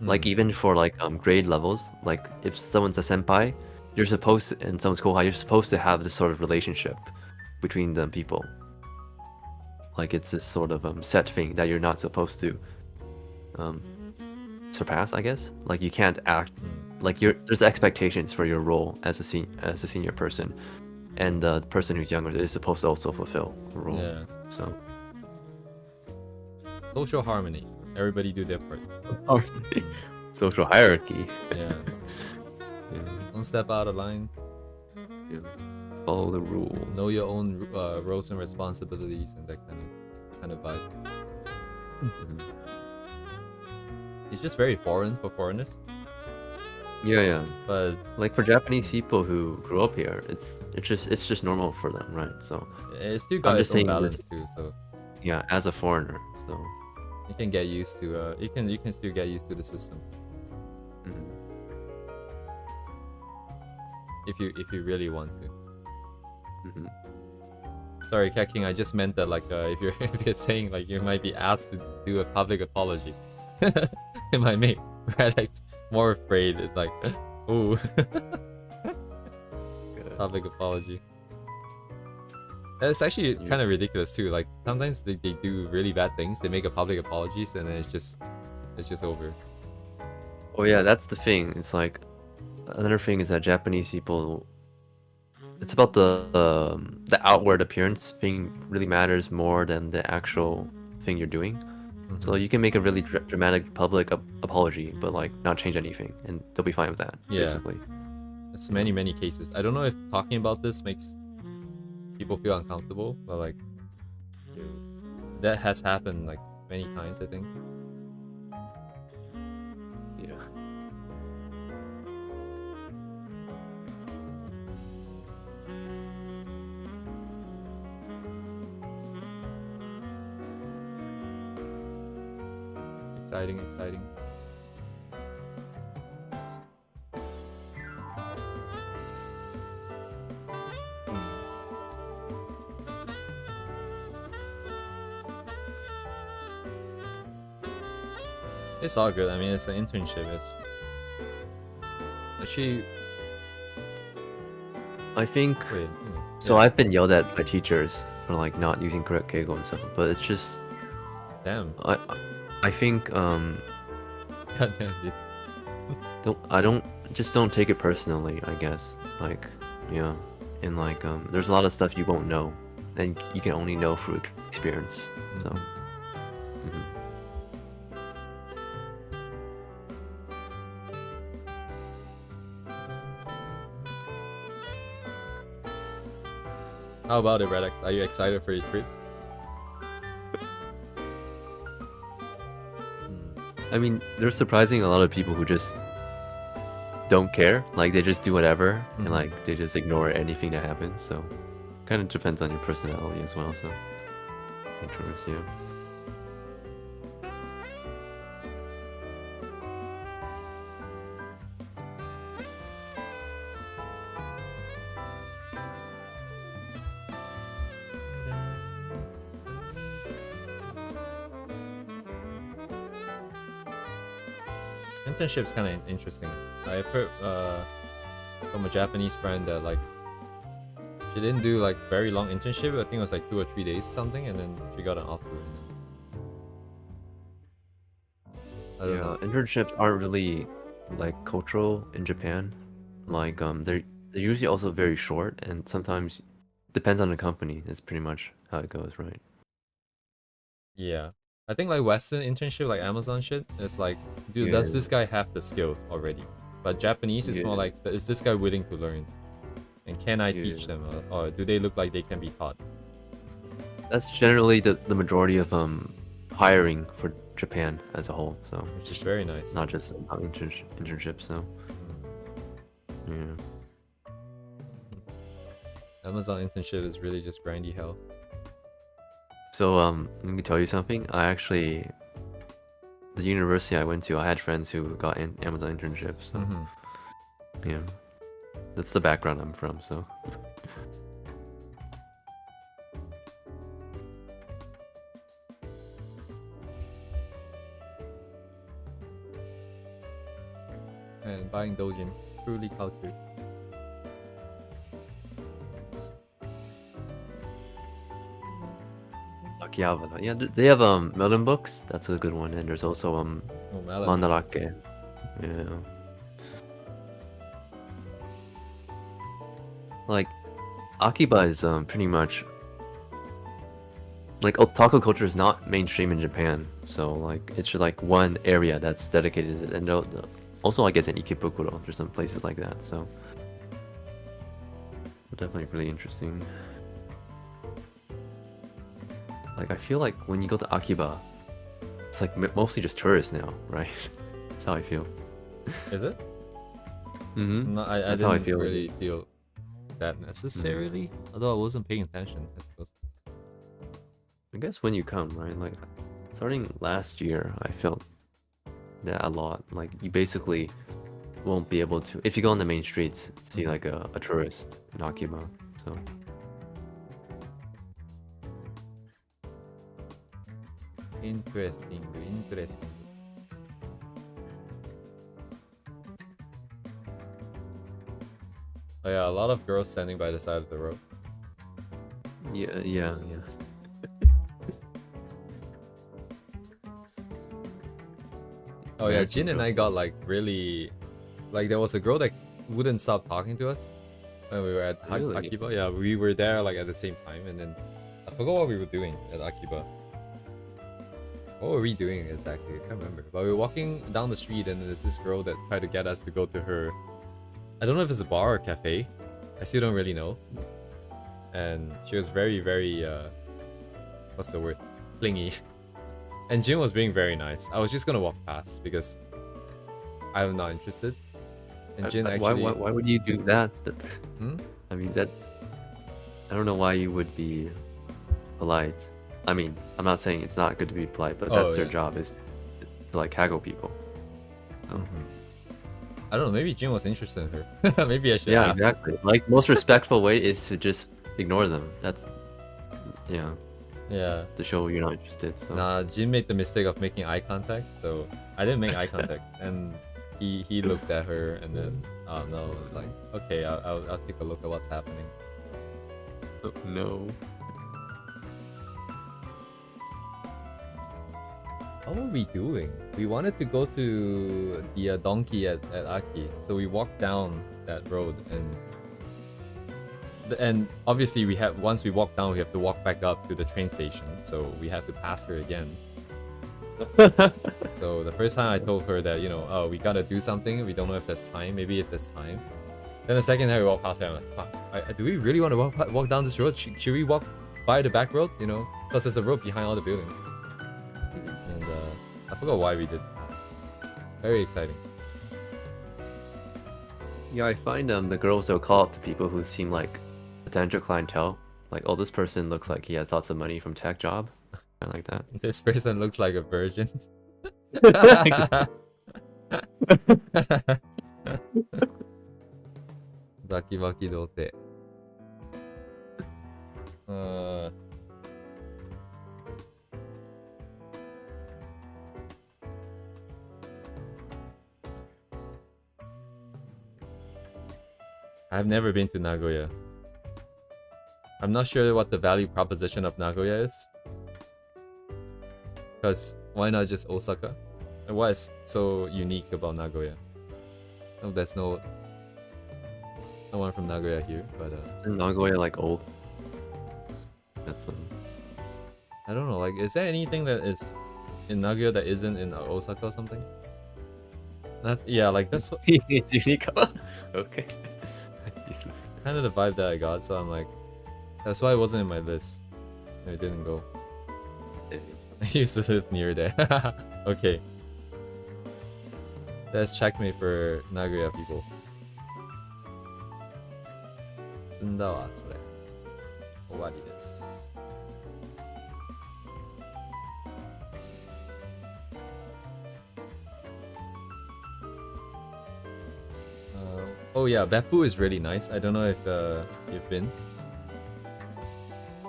Like even for like grade levels, like if someone's a senpai, you're supposed to, and someone's Kohai, you're supposed to have this sort of relationship between the people. Like it's this sort of set thing that you're not supposed to surpass, I guess. Like you can't act like there's expectations for your role as a senior person. And the person who's younger is supposed to also fulfill the role. Yeah. So Social harmony. Everybody do their part. social hierarchy. Yeah. Don't step out of line. Yeah. Follow the rules. Know your own roles and responsibilities and that kind of vibe. It's just very foreign for foreigners. Yeah. But like for Japanese people who grew up here, it's just normal for them, right? So it's still got I'm its just own saying balance this, too. So yeah, as a foreigner, so you can get used to you can still get used to the system. If you really want to. Sorry, Cat King, I just meant that like if you're saying like you might be asked to do a public apology, it might make Radix more afraid. It's like Ooh. Good. Public apology. It's actually Yeah. kind of ridiculous too. Like sometimes they do really bad things. They make a public apologies and then it's just over. Oh yeah, that's the thing. It's like another thing is that Japanese people. It's about the outward appearance thing really matters more than the actual thing you're doing. So Mhm. you can make a really dramatic public apology, but like not change anything, and they'll be fine with that. Yeah. Basically. It's many cases. I don't know if talking about this makes people feel uncomfortable, but like that has happened like many times, I think. Yeah. Exciting. It's all good. I mean, it's an internship. It's actually I think. wait. So yeah. I've been yelled at by teachers for like not using correct keigo and stuff, but it's just Damn. I think Goddamn, dude. don't take it personally, I guess. Like, yeah. And like there's a lot of stuff you won't know, and you can only know through experience. So mhm. How about it, Redex? Are you excited for your trip? I mean, there's surprising a lot of people who just don't care. Like they just do whatever Mhm. and like they just ignore anything that happens. So kind of depends on your personality as well. So interesting, yeah. Internship's kind of interesting. I heard from a Japanese friend that like she didn't do like very long internship. I think it was like 2 or 3 days or something, and then she got an offer. I don't know. Internships aren't really like cultural in Japan. Like they're usually also very short, and sometimes depends on the company. That's pretty much how it goes, right? Yeah. I think like Western internship, like Amazon shit, is like, dude, does Yeah. this guy have the skills already? But Japanese is more Yeah. like, is this guy willing to learn? And can I teach Yeah. them? Or do they look like they can be taught? That's generally the majority of hiring for Japan as a whole. So Which is very nice. not just about internships. So yeah. Amazon internship is really just grindy hell. So let me tell you something. I actually, the university I went to, I had friends who got Amazon internships. So yeah, that's the background I'm from. So And buying dojins, truly cultured. Akihabara. Yeah, they have Melon books. That's a good one. And there's also Oh, melon. Mandarake. Yeah. Like Akiba is pretty much like otaku culture is not mainstream in Japan, so like it's just like one area that's dedicated to it. And also I guess in Ikebukuro, there's some places like that. So definitely really interesting. Like I feel like when you go to Akiba, it's like mostly just tourists now, right? That's how I feel. Is it? Mm-hmm. No, I That's how I didn't feel. really feel that necessarily. Although I wasn't paying attention, I suppose. I guess when you come, right? Like starting last year, I felt that a lot. Like you basically won't be able to, if you go on the main streets, see like a tourist in Akiba. So Interesting. Oh yeah, a lot of girls standing by the side of the road. Yeah. Oh yeah, American Jin and I girls. got like really, like there was a girl that wouldn't stop talking to us when we were at Really? Akiba. Yeah, we were there like at the same time, and then I forgot what we were doing at Akiba. What were we doing exactly? I can't remember. But we were walking down the street, and there's this girl that tried to get us to go to her. I don't know if it's a bar or cafe. I still don't really know. And she was very, very what's the word? Clingy. And Jin was being very nice. I was just gonna walk past because I'm not interested. And Jin actually. Why would you do that? Hmm? I mean that. I don't know why you would be polite. I mean, I'm not saying it's not good to be polite, but that's their yeah. job is to like haggle people. So. I don't know. Maybe Jin was interested in her. Maybe I should. Yeah, ask. exactly. Like most respectful way is to just ignore them. That's Yeah. to show you're not interested. So. Nah, Jin made the mistake of making eye contact, so I didn't make eye contact, and he looked at her, and then no, it was like, okay, I'll take a look at what's happening. Oh, no. What were we doing? We wanted to go to the donkey at Aki, so we walked down that road, and obviously we have, once we walk down, we have to walk back up to the train station, so we have to pass her again. So the first time I told her that, you know, oh, we gotta do something, we don't know if there's time, maybe if there's time. Then the second time we walk past her, I'm like, fuck, do we really want to walk down this road? Should we walk by the back road, you know? Plus there's a road behind all the buildings. And I forgot why we did that. Very exciting. Yeah, I find the girls will call up to people who seem like potential clientele. Like, oh, this person looks like he has lots of money from tech job. Kind of like that. This person looks like a virgin. Baki Baki Dote. I've never been to Nagoya. I'm not sure what the value proposition of Nagoya is. Because why not just Osaka? And what is so unique about Nagoya? Oh, there's no one from Nagoya here, but Isn't Nagoya like old? That's I don't know. Like, is there anything that is in Nagoya that isn't in Osaka or something? Yeah, like that's what it's unique. Okay. kind of the vibe that I got. So I'm like, that's why it wasn't in my list. I didn't go. I used to live near there. Okay. That's checkmate for Nagoya people. 積んだわ、それ。終わりです。Oh yeah, Beppu is really nice. I don't know if you've been.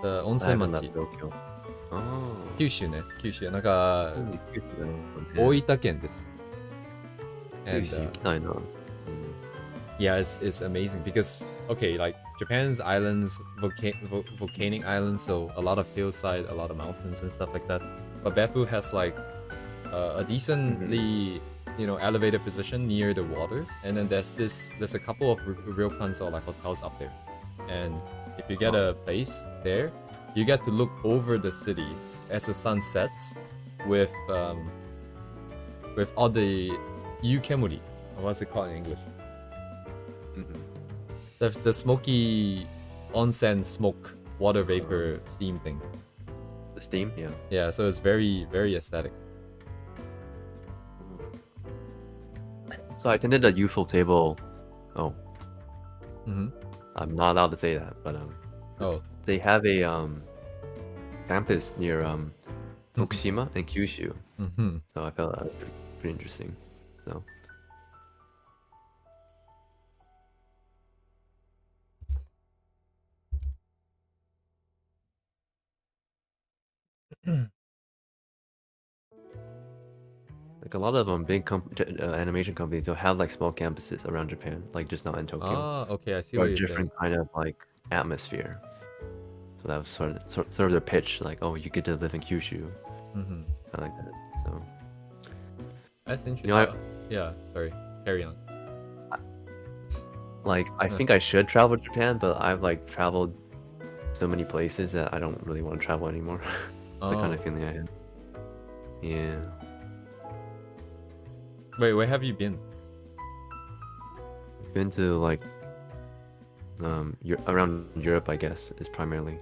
The 温泉町。九州ね、九州。なんか、大分県です。And I know. yeah, it's amazing because okay, like Japan's islands, volcanic islands, so a lot of hillside, a lot of mountains and stuff like that. But Beppu has like a decently, you know, elevated position near the water, and then there's a couple of ryokans or like hotels up there. And if you get a place there, you get to look over the city as the sun sets with all the yukemuri. What's it called in English? The smoky onsen smoke water vapor steam thing. The steam, yeah. Yeah, so it's very, very aesthetic. So I attended a youthful table. Oh. Mm-hmm. I'm not allowed to say that, but Oh. they have a campus near Tokushima and Kyushu. Mm-hmm. So I felt that was pretty interesting. So Like a lot of big animation companies, they'll have like small campuses around Japan, like just not in Tokyo, Ah, okay, I see or what a you're saying. different kind of like atmosphere. So that was sort of their pitch, like, oh, you get to live in Kyushu, Mm-hmm. kind of like that. So That's interesting. You know, yeah, sorry. Carry on. like I think I should travel to Japan, but I've like traveled so many places that I don't really want to travel anymore. The kind Oh. of feeling I had. Yeah. Wait, where have you been? Been to like around Europe, I guess, is primarily.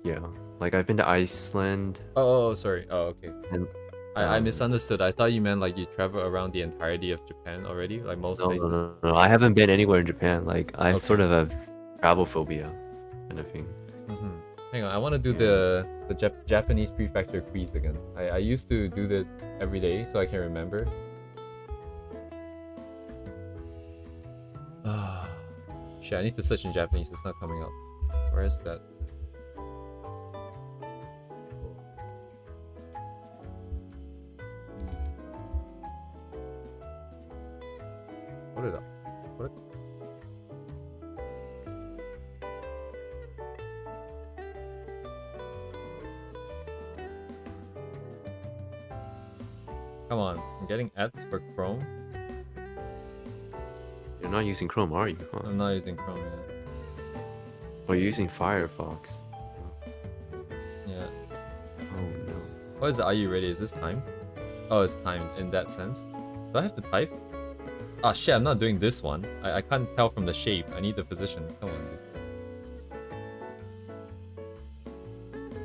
Yeah, like I've been to Iceland. Oh, sorry. Oh, okay. And I misunderstood. I thought you meant like you travel around the entirety of Japan already, like most no, places. no, I haven't been anywhere in Japan. Like I Okay. sort of have travel phobia, kind of thing. Mm-hmm. Hang on, I want to do Yeah. the Japanese prefecture quiz again. I used to do that every day, so I can remember. Ah, shit! I need to search in Japanese. It's not coming up. Where is that? Please. Put it up. Put it. Come on, I'm getting ads for Chrome. You're not using Chrome, are you? Huh? I'm not using Chrome yet. Oh, you're using Firefox. Yeah. Oh no. What is it? Are you ready? Is this timed? Oh, it's timed in that sense. Do I have to type? Ah, shit, I'm not doing this one. I can't tell from the shape. I need the position. Come on, dude.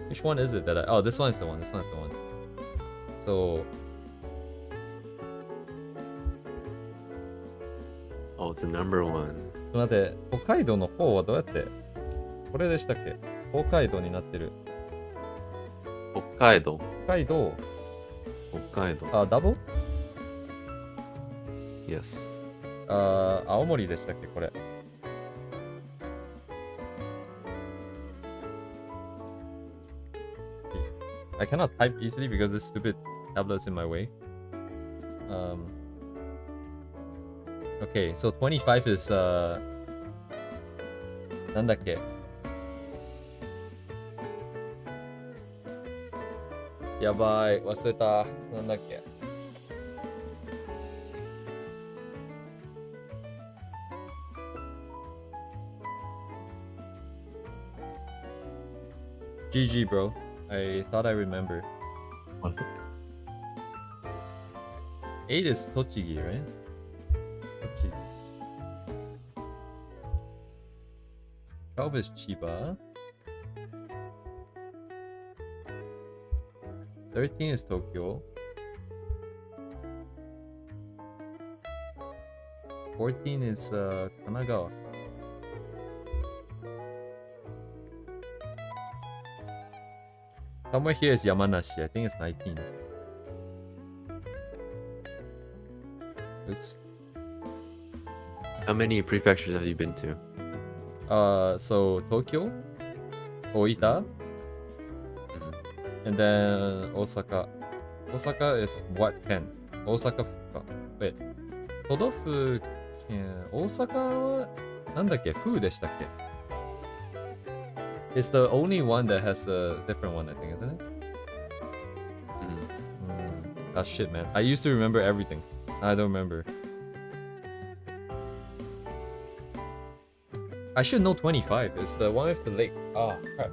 Which one is it that I... Oh, this one is the one. This one's the one. So... Oh, it's a number one. ちょっと待って。北海道の方はどうやって？これでしたっけ？北海道になってる。北海道。北海道。北海道。あ、ダボ？ Yes. あ、青森でしたっけこれ。I cannot type easily because this stupid tablet's in my way. Okay, so 25 is なんだっけ？やばい、忘れた。なんだっけ？GG, bro. I thought I remember. 8 is Tochigi, right? Tochigi. 12 is Chiba. 13 is Tokyo. 14 is Kanagawa. Somewhere here is Yamanashi. I think it's 19. Oops. How many prefectures have you been to? So Tokyo, Oita, and then Osaka. Osaka is what ken? Osaka Fuka. Wait. 都道府県、大阪はなんだっけ? Fu でしたっけ? It's the only one that has a different one, I think, isn't it? Ah, shit, man. I used to remember everything. I don't remember. I should know 25. It's the one with the lake. Ah, crap.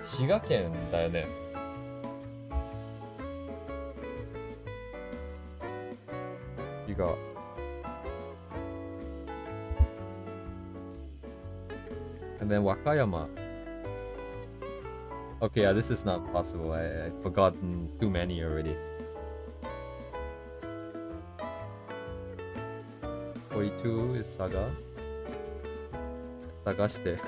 Shiga ken だよね. Shiga. And then Wakayama. Okay, yeah, this is not possible. I've forgotten too many already. 42 is Saga. Sagashite.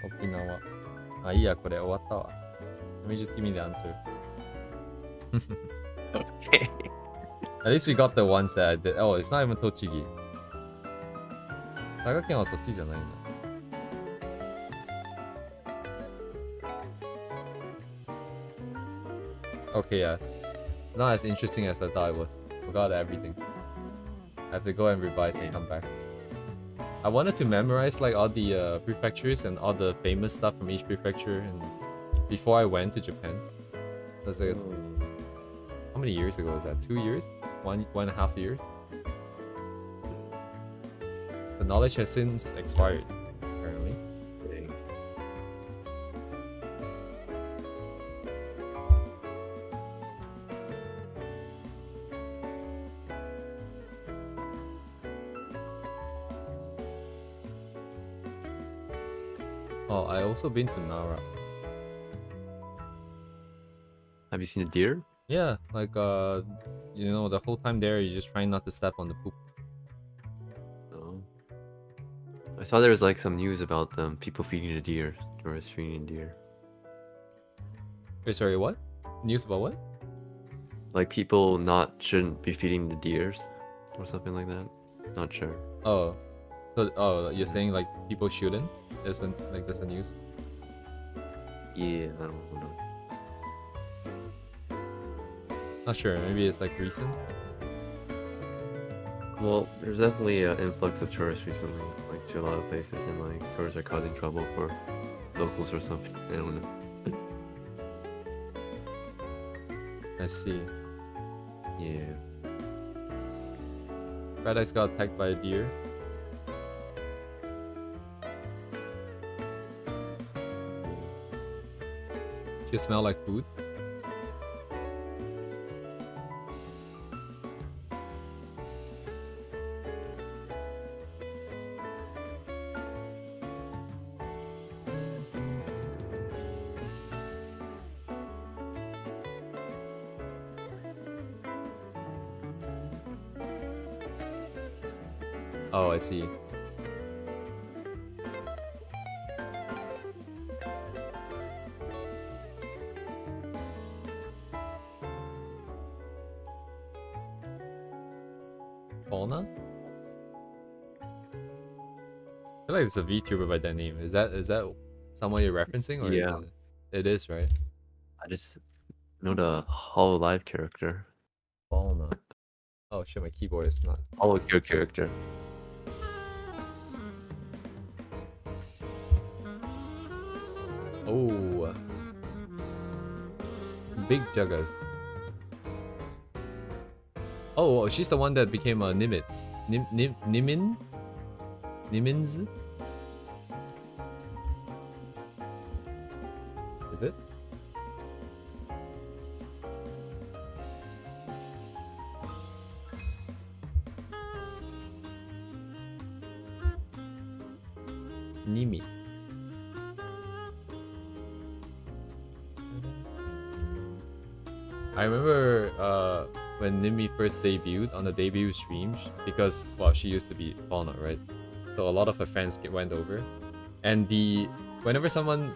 Okinawa. Ah, いいや、これ終わったわ. Let me just give me the answer. Okay. At least we got the ones that I did. Oh, it's not even Tochigi. 사각형はそっちじゃないんだ. Okay, yeah. Not as interesting as I thought it was. Forgot everything. I have to go and revise and come back. I wanted to memorize like all the prefectures and all the famous stuff from each prefecture and before I went to Japan. That's like, how many years ago was that? 2 years? 1.5 years? The knowledge has since expired, apparently. Dang. Oh, I also been to Nara. Have you seen a deer? Yeah, like you know, the whole time there you're just trying not to step on the poop. No. I saw there was like some news about people feeding the deer, tourists feeding deer. Wait, sorry, what? News about what? Like people shouldn't be feeding the deers, or something like that. Not sure. Oh, so you're saying like people shouldn't? Isn't like that's the news? Yeah, I don't know. Not sure. Maybe it's like recent. Well, there's definitely an influx of tourists recently, like to a lot of places, and like tourists are causing trouble for locals or something. I don't know. I see. Yeah. Paradise got attacked by a deer. She smell like food. Oh, I see. Fauna? I feel like it's a VTuber by that name. Is that someone you're referencing, or Yeah. It is, right? I just know the Hololive character. Fauna. Oh shit, my keyboard is not. Holocure character. Oh. Big Juggas. Oh, she's the one that became a Nimitz. Nimin? Nimins? Is it? Nimi. I remember when Nimi first debuted on the debut streams, because, well, she used to be Fauna, right? So a lot of her fans went over. And whenever someone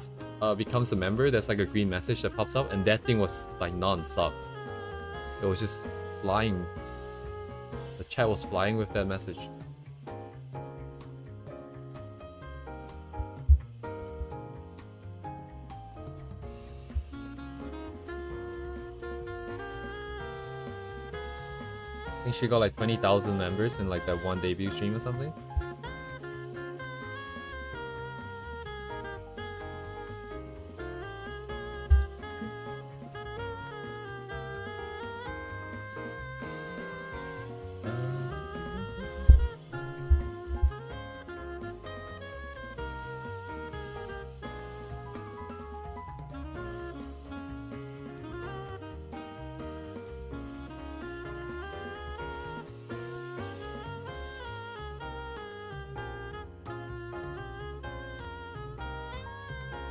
becomes a member, there's like a green message that pops up, and that thing was like non-stop. It was just flying. The chat was flying with that message. I think she got like 20,000 members in like that one debut stream or something.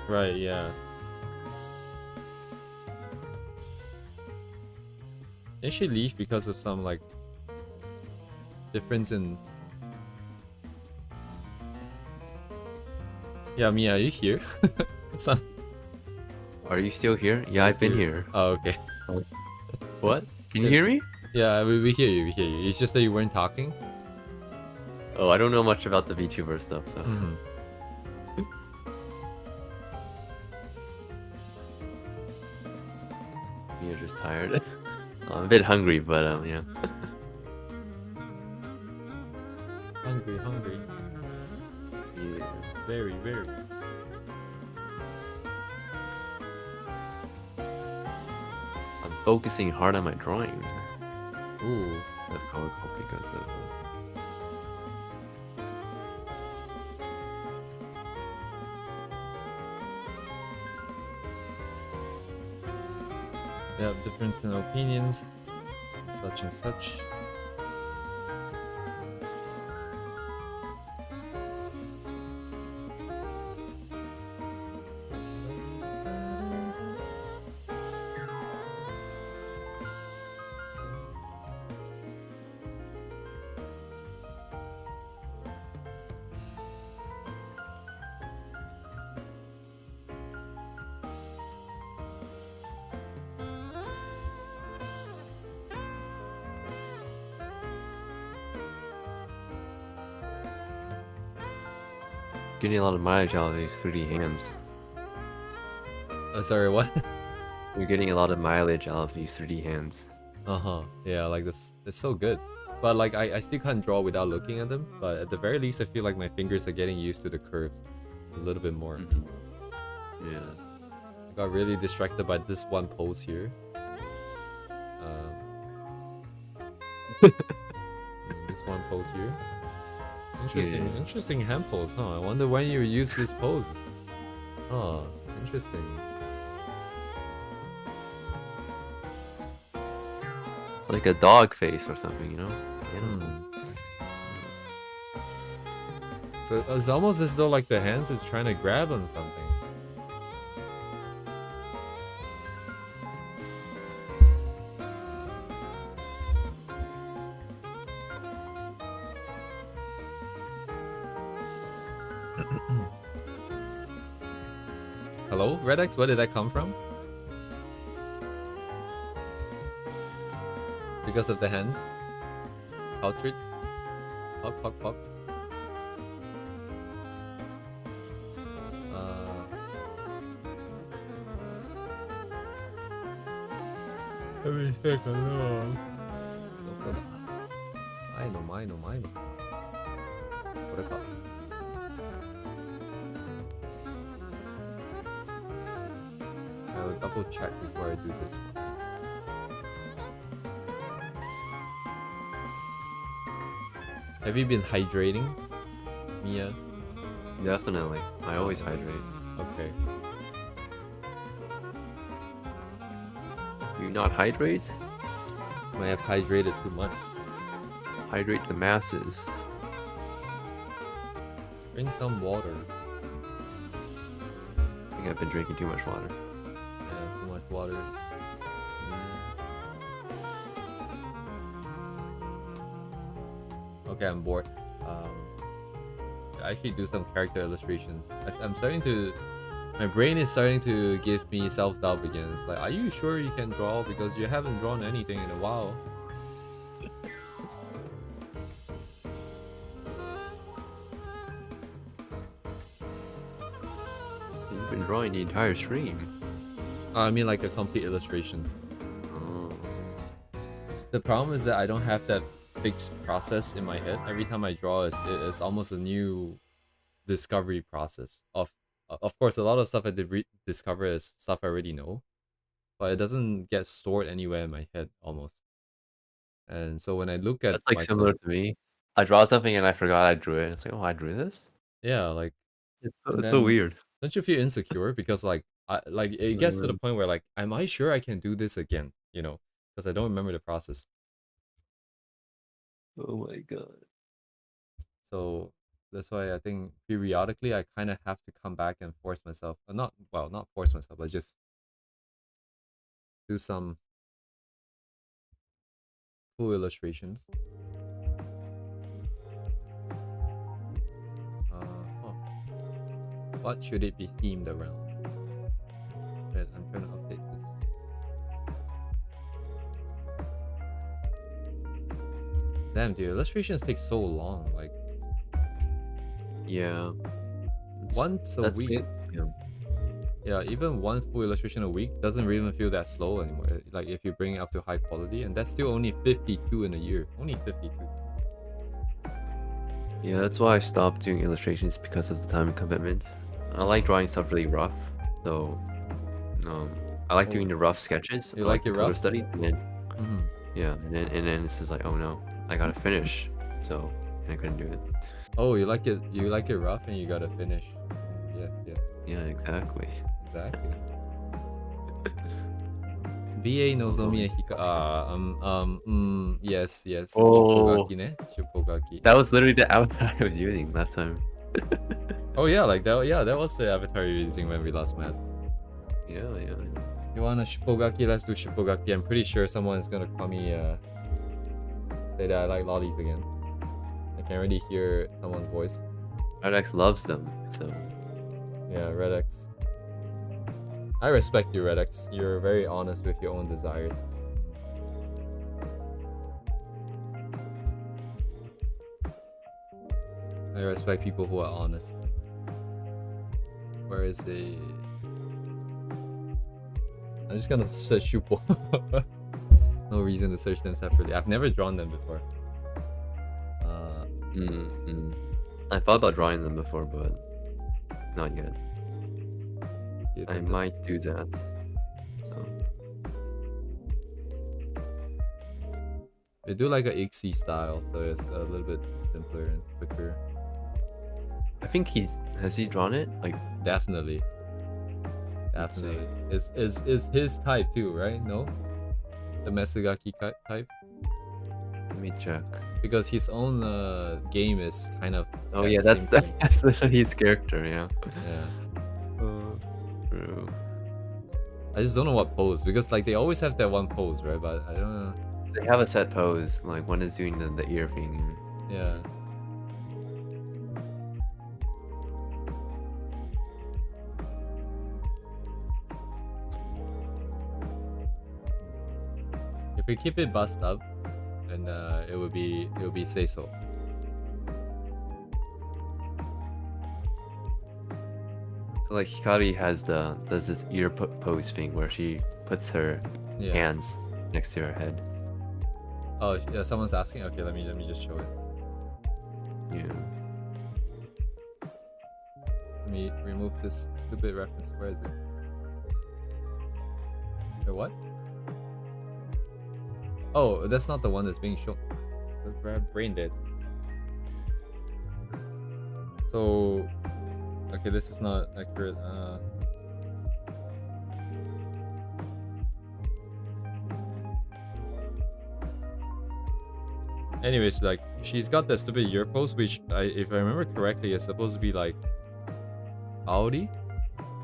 Right, yeah. Didn't she leave because of some like difference in... Yeah, Miya, are you here? Are you still here? Yeah, I've been here. Oh, okay. What? Can you hear me? Yeah, we hear you, we hear you. It's just that you weren't talking. Oh, I don't know much about the VTuber stuff, so. Mm-hmm. You're just tired. I'm a bit hungry, but yeah. Hungry, hungry. Yeah. Very, very. I'm focusing hard on my drawing. Ooh. That's colorful because of. They have difference in opinions, such and such. Getting a lot of mileage out of these 3D hands. Sorry, what? You're getting a lot of mileage out of these 3D hands. Uh-huh. Yeah, like this. It's so good. But like, I still can't draw without looking at them. But at the very least, I feel like my fingers are getting used to the curves a little bit more. Yeah. I got really distracted by this one pose here. This one pose here. Interesting, Yeah. interesting hand pose, huh? I wonder when you use this pose. Oh, interesting. It's like a dog face or something, you know? So it's almost as though like the hands is trying to grab on something. Hello, Redex? Where did that come from? Because of the hands? Outfit? Pop, pop, pop. Let me check along. I know. What I got? I will double check before I do this one. Have you been hydrating, Miya? Definitely. I always hydrate. Okay. Do you not hydrate? I have hydrated too much. Hydrate the masses. Drink some water. I think I've been drinking too much water. Yeah, too much water. Okay, I'm bored. I actually do some character illustrations. I'm starting to... My brain is starting to give me self-doubt again. It's like, are you sure you can draw? Because you haven't drawn anything in a while. You've been drawing the entire stream. I mean like a complete illustration. Oh. The problem is that I don't have that fixed process in my head. Every time I draw, it's almost a new discovery process. Of course, a lot of stuff I did discover is stuff I already know, but it doesn't get stored anywhere in my head almost. And so when I look at That's like myself, similar to me. I draw something and I forgot I drew it. It's like, oh, I drew this? yeah, like It's and so then weird. don't you feel insecure because like it gets to the point where like, am I sure I can do this again? You know, because I don't remember the process. Oh my god. So that's why I think periodically I kind of have to come back and force myself, not force myself, but just do some cool illustrations. What should it be themed around? Wait, I'm trying to update this. Damn, dude, illustrations take so long. Like Yeah. once a That's week. it. Yeah. Yeah, even one full illustration a week doesn't really feel that slow anymore. Like if you bring it up to high quality, and that's still only 52 in a year. Only 52. Yeah, that's why I stopped doing illustrations because of the time and commitment. I like drawing stuff really rough, so I like doing the rough sketches. You I like the it color rough? study, and then Mm-hmm. yeah, and then it's just like, oh no, I gotta finish, so I couldn't do it. Oh, you like it? You like it rough, and you gotta finish. Yes, yes, Yeah, exactly. exactly. BA Nozomi Hika. Yes, yes. Oh. Shuppogaki ne? Shuppogaki. That was literally the avatar I was using last time. Oh yeah, like that. Yeah, that was the avatar you were using when we last met. Yeah. You want a Shuppogaki? Let's do Shuppogaki. I'm pretty sure someone's gonna call me say that I like lollies again. I can already hear someone's voice. Redex loves them, so Yeah, Redex. I respect you, Redex. You're very honest with your own desires. I respect people who are honest. Where is the... I'm just gonna search Shupo. No reason to search them separately. I've never drawn them before. I thought about drawing them before, but not yet. I might do that. So They do like a Ixie style, so it's a little bit simpler and quicker. I think has he drawn it? Like Definitely. Definitely. Is his type too, right? No? The Mesugaki type? let me check. Because his own game is kind of... Oh that yeah, same thing. that's literally his character, yeah. Yeah. True. I just don't know what pose, because like they always have that one pose, right? But I don't know. They have a set pose, like one is doing the ear thing. Yeah. If we keep it bust up, then it would be say so. So like Hikari does this ear pose thing where she puts her Yeah. hands next to her head. Oh, yeah, someone's asking. Okay, let me just show it. Yeah. Let me remove this stupid reference. Where is it? Or what? Oh, that's not the one that's being shown. Brain dead. So, okay, this is not accurate. Anyways, like she's got that stupid ear pose, which if I remember correctly, is supposed to be like Audi.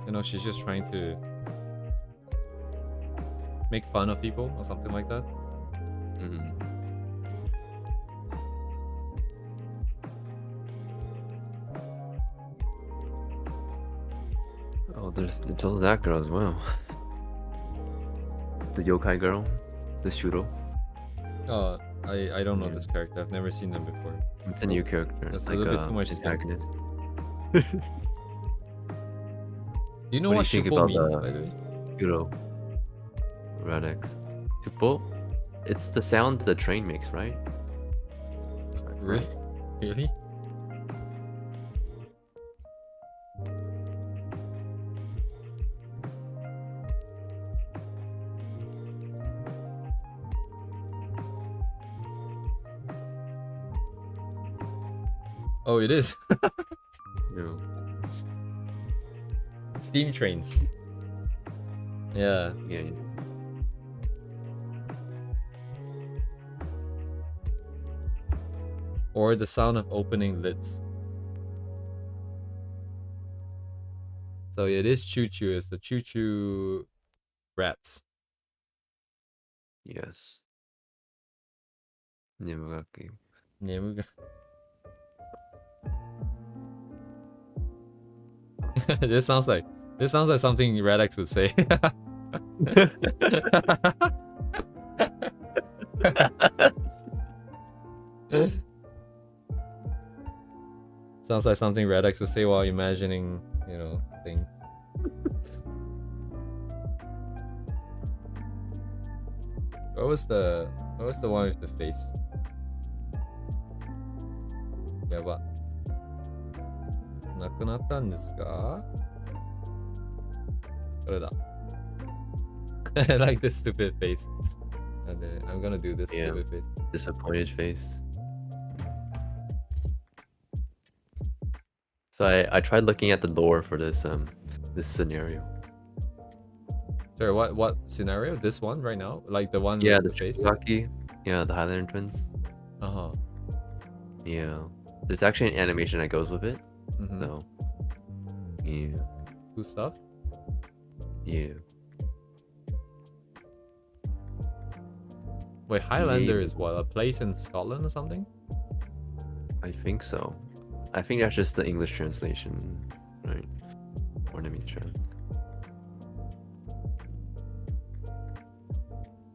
You know, she's just trying to make fun of people or something like that. Oh, there's that girl as well. The yokai girl, the shuro. Oh, I don't know this character. I've never seen them before. It's a new character. That's It's a like little bit too much skin. antagonist. Do you know What what, do you think Shupo about means, the- by the way? Shuro. Radix. Shuppo? It's the sound the train makes, right? Really? Really? Oh, it is. No. Steam trains. Yeah. Yeah. Or the sound of opening lids. So it is choo choo. It's the choo choo rats. Yes. Nemugaki. Nemuga. This sounds like something Radix would say. Sounds like something Redex would say while imagining, you know, things. What was the one with the face? Yeah, what? なくなったんですか? これだ. I like this stupid face. And then I'm gonna do this Yeah. stupid face. Disappointed face. So I tried looking at the lore for this this scenario. Sorry, what scenario? This one right now? Like the one Yeah, with the the face? Tsukaki. Yeah, the Highlander twins. Uh-huh. Yeah. There's actually an animation that goes with it. Mm-hmm. So yeah. Cool stuff? Yeah. Wait, Highlander Maybe. is what? A place in Scotland or something? I think so. I think that's just the English translation, right? Or let me check.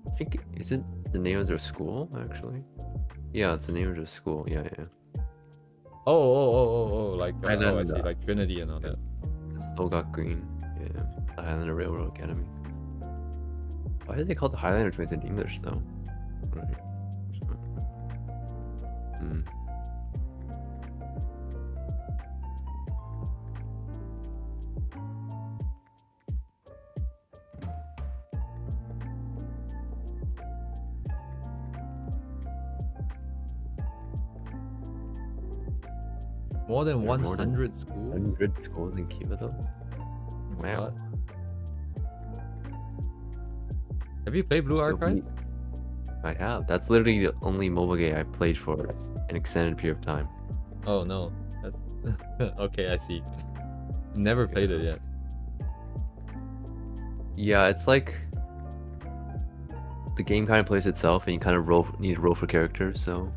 I think is it the name of their school actually? Yeah, it's the name of their school. Yeah, yeah. Oh, like oh, I see, Highlander. like Trinity and all that. It's Togak Green. Yeah, the Highlander Railroad Academy. Why did they call the Highlander twins in English though? Right. Hmm. More than There are more than 100 schools? 100 schools in Kyoto. Wow. What? Have you played Blue Still Archive? beat- I have. That's literally the only mobile game I played for an extended period of time. Oh no, that's okay. I see. Never played it yet. Yeah, it's like the game kind of plays itself, and you kind of need to roll for characters. So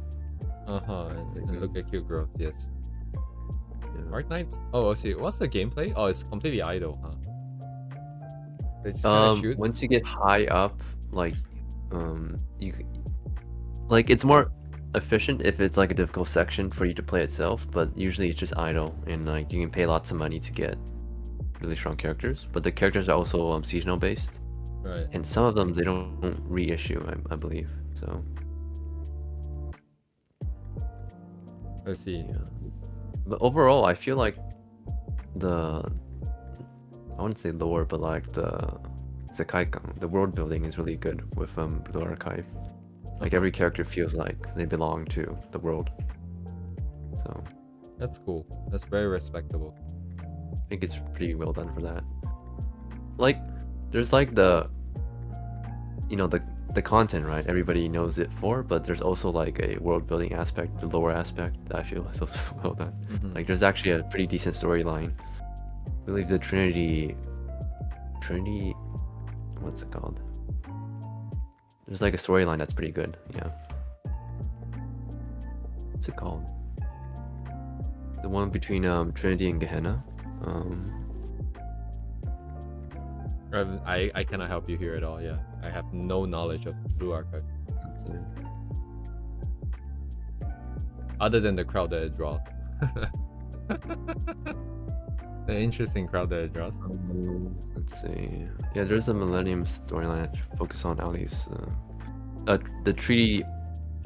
And look at cute girls. Yes. yeah. Dark Knights. Oh, I see. What's the gameplay? Oh, it's completely idle, huh? They just kind of shoot. Once you get high up, like you like it's more efficient if it's like a difficult section for you to play itself, but usually it's just idle, and like you can pay lots of money to get really strong characters. But the characters are also seasonal based, Right. and some of them they don't reissue, I believe. So Let's see. yeah, but overall, I feel like I wouldn't say lore, but like the Sekaikan, the world building is really good with Blue Archive. Like every character feels like they belong to the world. So That's cool. That's very respectable. I think it's pretty well done for that. Like there's like the the content, right? Everybody knows it for, but there's also like a world building aspect, the lore aspect that I feel is also well done. Mhm. Like there's actually a pretty decent storyline. I believe the Trinity, what's it called? There's like a storyline that's pretty good. Yeah. What's it called? The one between Trinity and Gehenna. I cannot help you here at all. Yeah, I have no knowledge of Blue Archive Let's see. other than the crowd that it draws. The interesting crowd that it draws. Let's see. Yeah, there's a Millennium storyline that focus on Ali's. The Treaty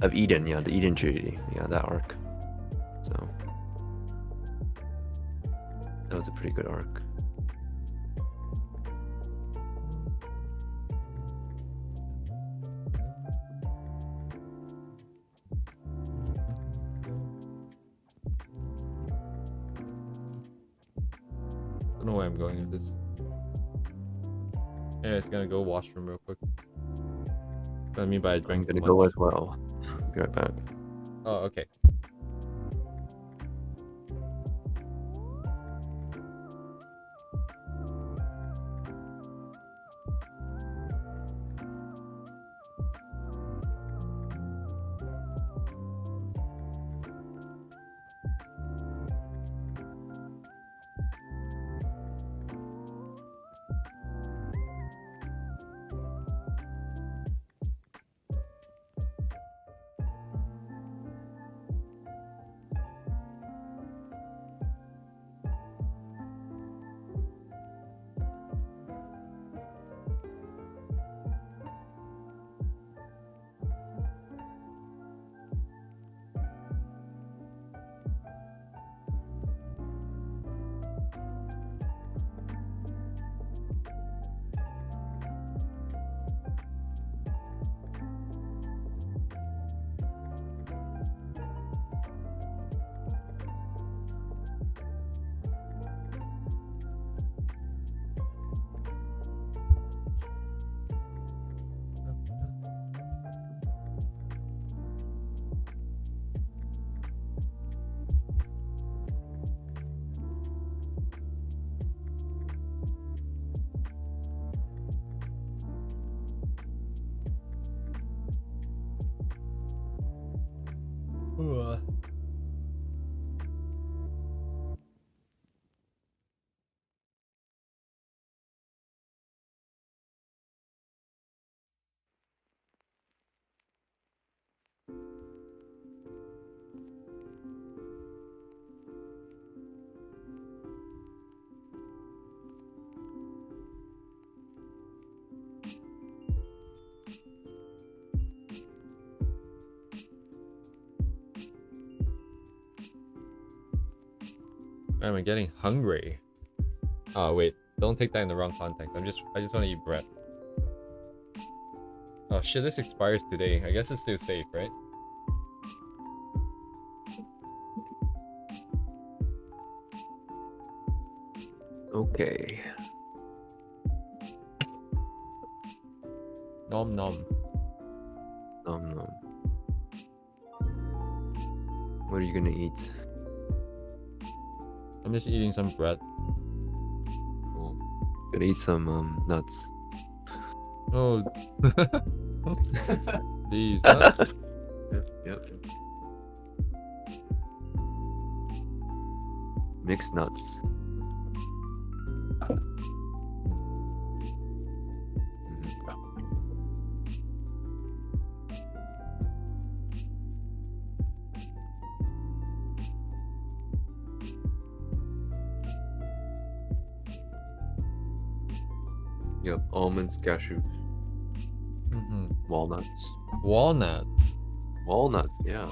of Eden. Yeah, the Eden Treaty. Yeah, that arc. So that was a pretty good arc. I don't know where I'm going with this. Yeah, it's gonna go washroom real quick. What I mean by I I'm drank gonna too go much. as well. Be right back. Oh, okay. Ugh. I'm getting hungry. Oh wait, don't take that in the wrong context. I just want to eat bread. Oh shit, this expires today. I guess it's still safe, right? Okay. Nom nom. Nom. What are you gonna eat? I'm just eating some bread. Cool. Gonna eat some nuts. Oh. These nuts. Yep. Mixed nuts. Yep, almonds, cashews, walnuts. Walnuts. Walnut, yeah.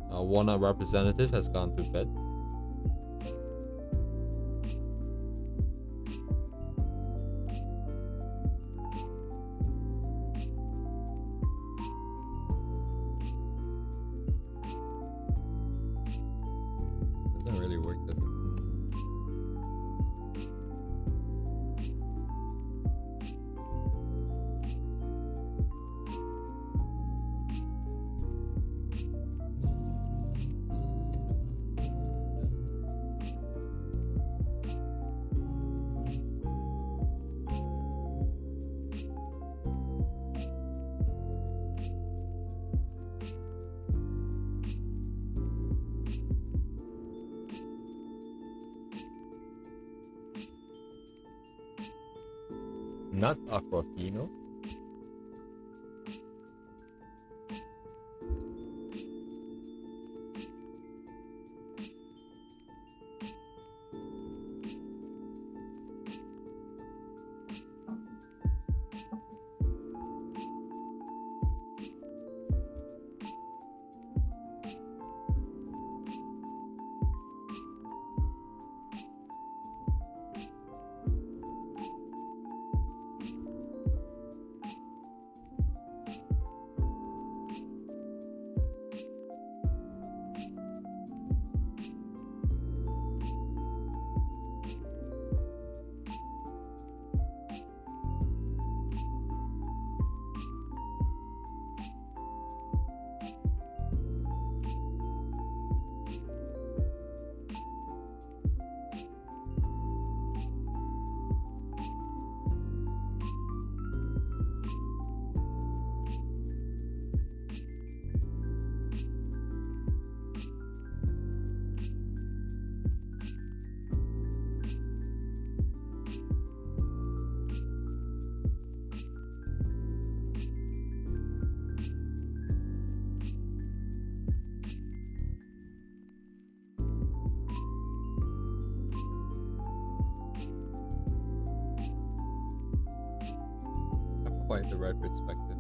A walnut representative has gone to bed. Doesn't really work, does it? Not Aquafino. Not quite the right perspective.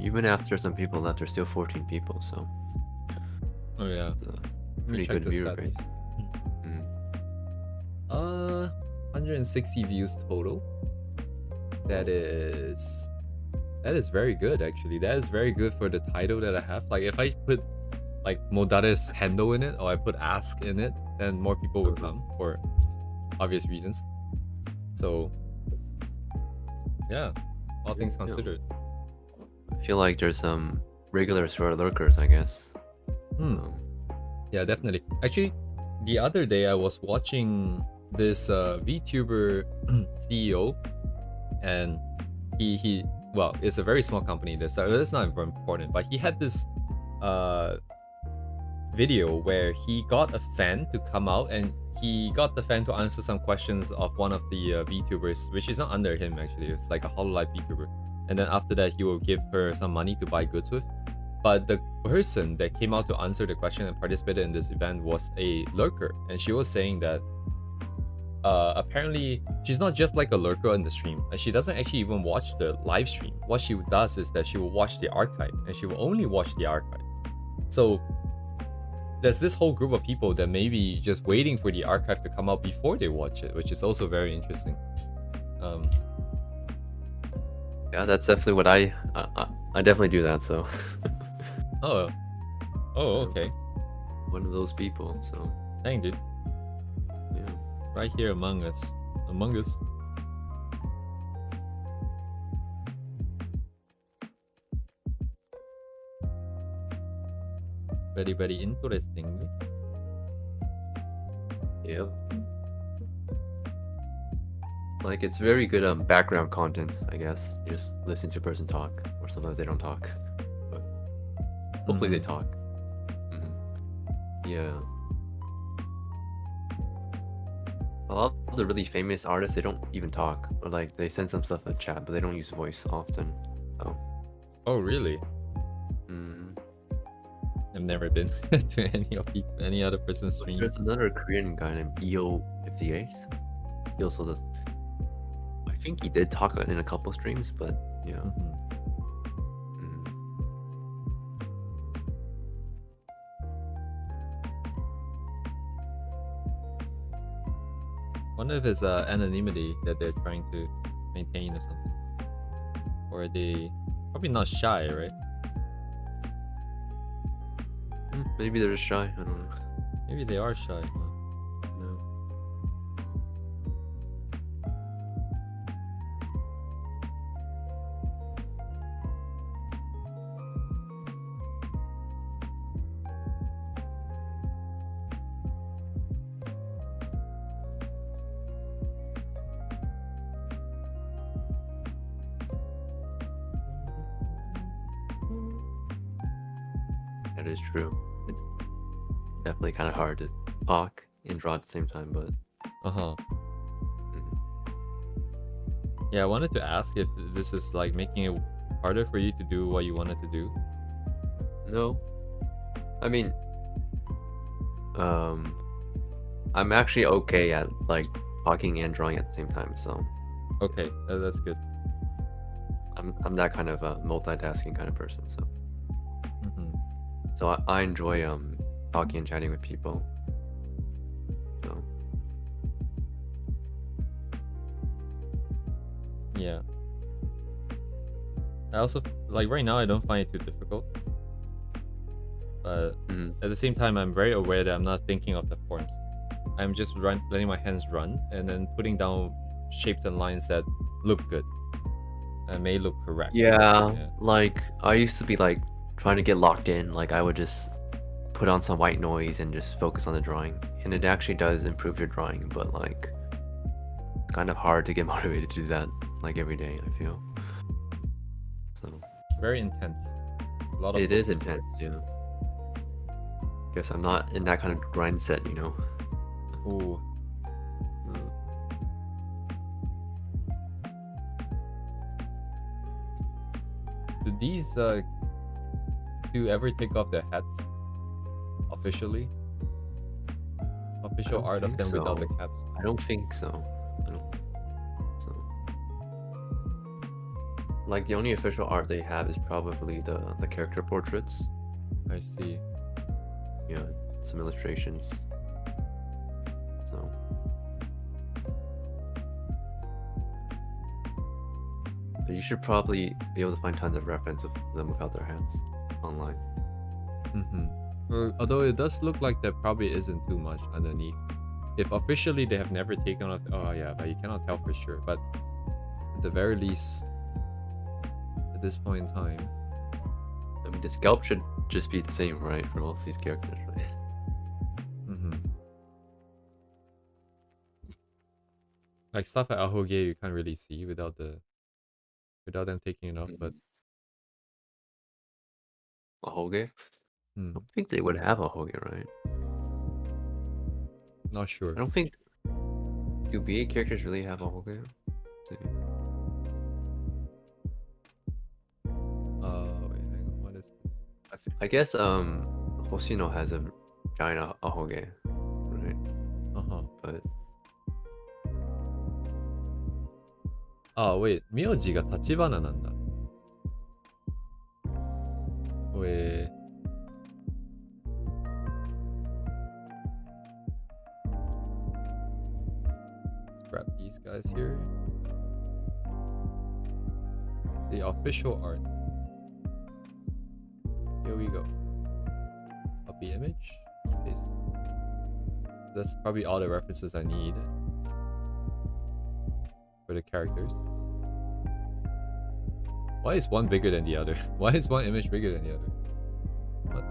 even after some people left, there's still 14 people, so Oh yeah. it's a Let me pretty check good the viewer stats. base. Mm. 160 views total. That is very good actually. That is very good for the title that I have. Like if I put like Modare's handle in it or I put ask in it, then more people would come for obvious reasons. So yeah, all things Yeah. considered. I feel like there's some regular sort of lurkers, I guess. Hmm. Yeah, definitely. Actually, the other day I was watching this VTuber CEO, and he well, it's a very small company. That's not very important, but he had this video where he got a fan to come out and he got the fan to answer some questions of one of the VTubers, which is not under him actually. It's like a Hololive VTuber, and then after that he will give her some money to buy goods with. But the person that came out to answer the question and participated in this event was a lurker, and she was saying that apparently she's not just like a lurker on the stream, and she doesn't actually even watch the live stream. What she does is that she will watch the archive, and she will only watch the archive. So there's this whole group of people that may be just waiting for the archive to come out before they watch it, which is also very interesting. Yeah, that's definitely what I definitely do that. So Oh, okay. one of those people. So Dang, dude. yeah. Right here among us. Among us. Very, very interesting. Yep. Like it's very good background content, I guess. You just listen to a person talk, or sometimes they don't talk, but hopefully they talk. Yeah. A lot of the really famous artists, they don't even talk, or like they send some stuff in chat, but they don't use voice often. So. Oh, really? Mm. I've never been to any other person's stream. There's another Korean guy named EO58. He also does. I think he did talk in a couple streams, but yeah. Mm. Wonder if it's anonymity that they're trying to maintain or something. Or are they probably not shy, right? Maybe they're just shy. I don't know. Maybe they are shy. Huh? No. That is true. It's definitely kind of hard to talk and draw at the same time, but Uh-huh. Mhm. Yeah, I wanted to ask if this is like making it harder for you to do what you wanted to do. no. I mean, I'm actually okay at like talking and drawing at the same time, so Okay, that's good. I'm that kind of a multitasking kind of person, so Mhm. so I enjoy talking and chatting with people. So Yeah. I also like right now I don't find it too difficult. But Mhm. at the same time I'm very aware that I'm not thinking of the forms. I'm just letting my hands run and then putting down shapes and lines that look good and may look correct. yeah, like I used to be like trying to get locked in. Like I would just put on some white noise and just focus on the drawing, and it actually does improve your drawing. But like, it's kind of hard to get motivated to do that like every day, I feel. So Very intense. A lot of it is focus. intense, yeah. Guess I'm not in that kind of grind set, you know. Ooh. Do these do ever take off their hats officially? Official don't art of think them without the so. caps. I don't think so. I don't. So Like the only official art they have is probably the character portraits. I see. Yeah, some illustrations. So. But you should probably be able to find tons of reference of them without their hands online. Although it does look like there probably isn't too much underneath. If officially they have never taken off, oh yeah, but you cannot tell for sure. But at the very least, at this point in time, I mean, the scalp should just be the same, right, for most of these characters, right? like stuff at Ahoge you can't really see without them taking it off. But A Hoge? I hmm, don't think they would have a Hoge, right? not sure. I don't think. Do BA characters really have a Hoge? Let's see. Wait, hang on. What is this? I guess Hoshino has a giant Ahoge, right? But あ、wait、名字が立花なんだ。Wait. Let's grab these guys here. The official art. Here we go. Copy image. Paste. That's probably all the references I need for the characters. Why is one bigger than the other? Why is one image bigger than the other? What?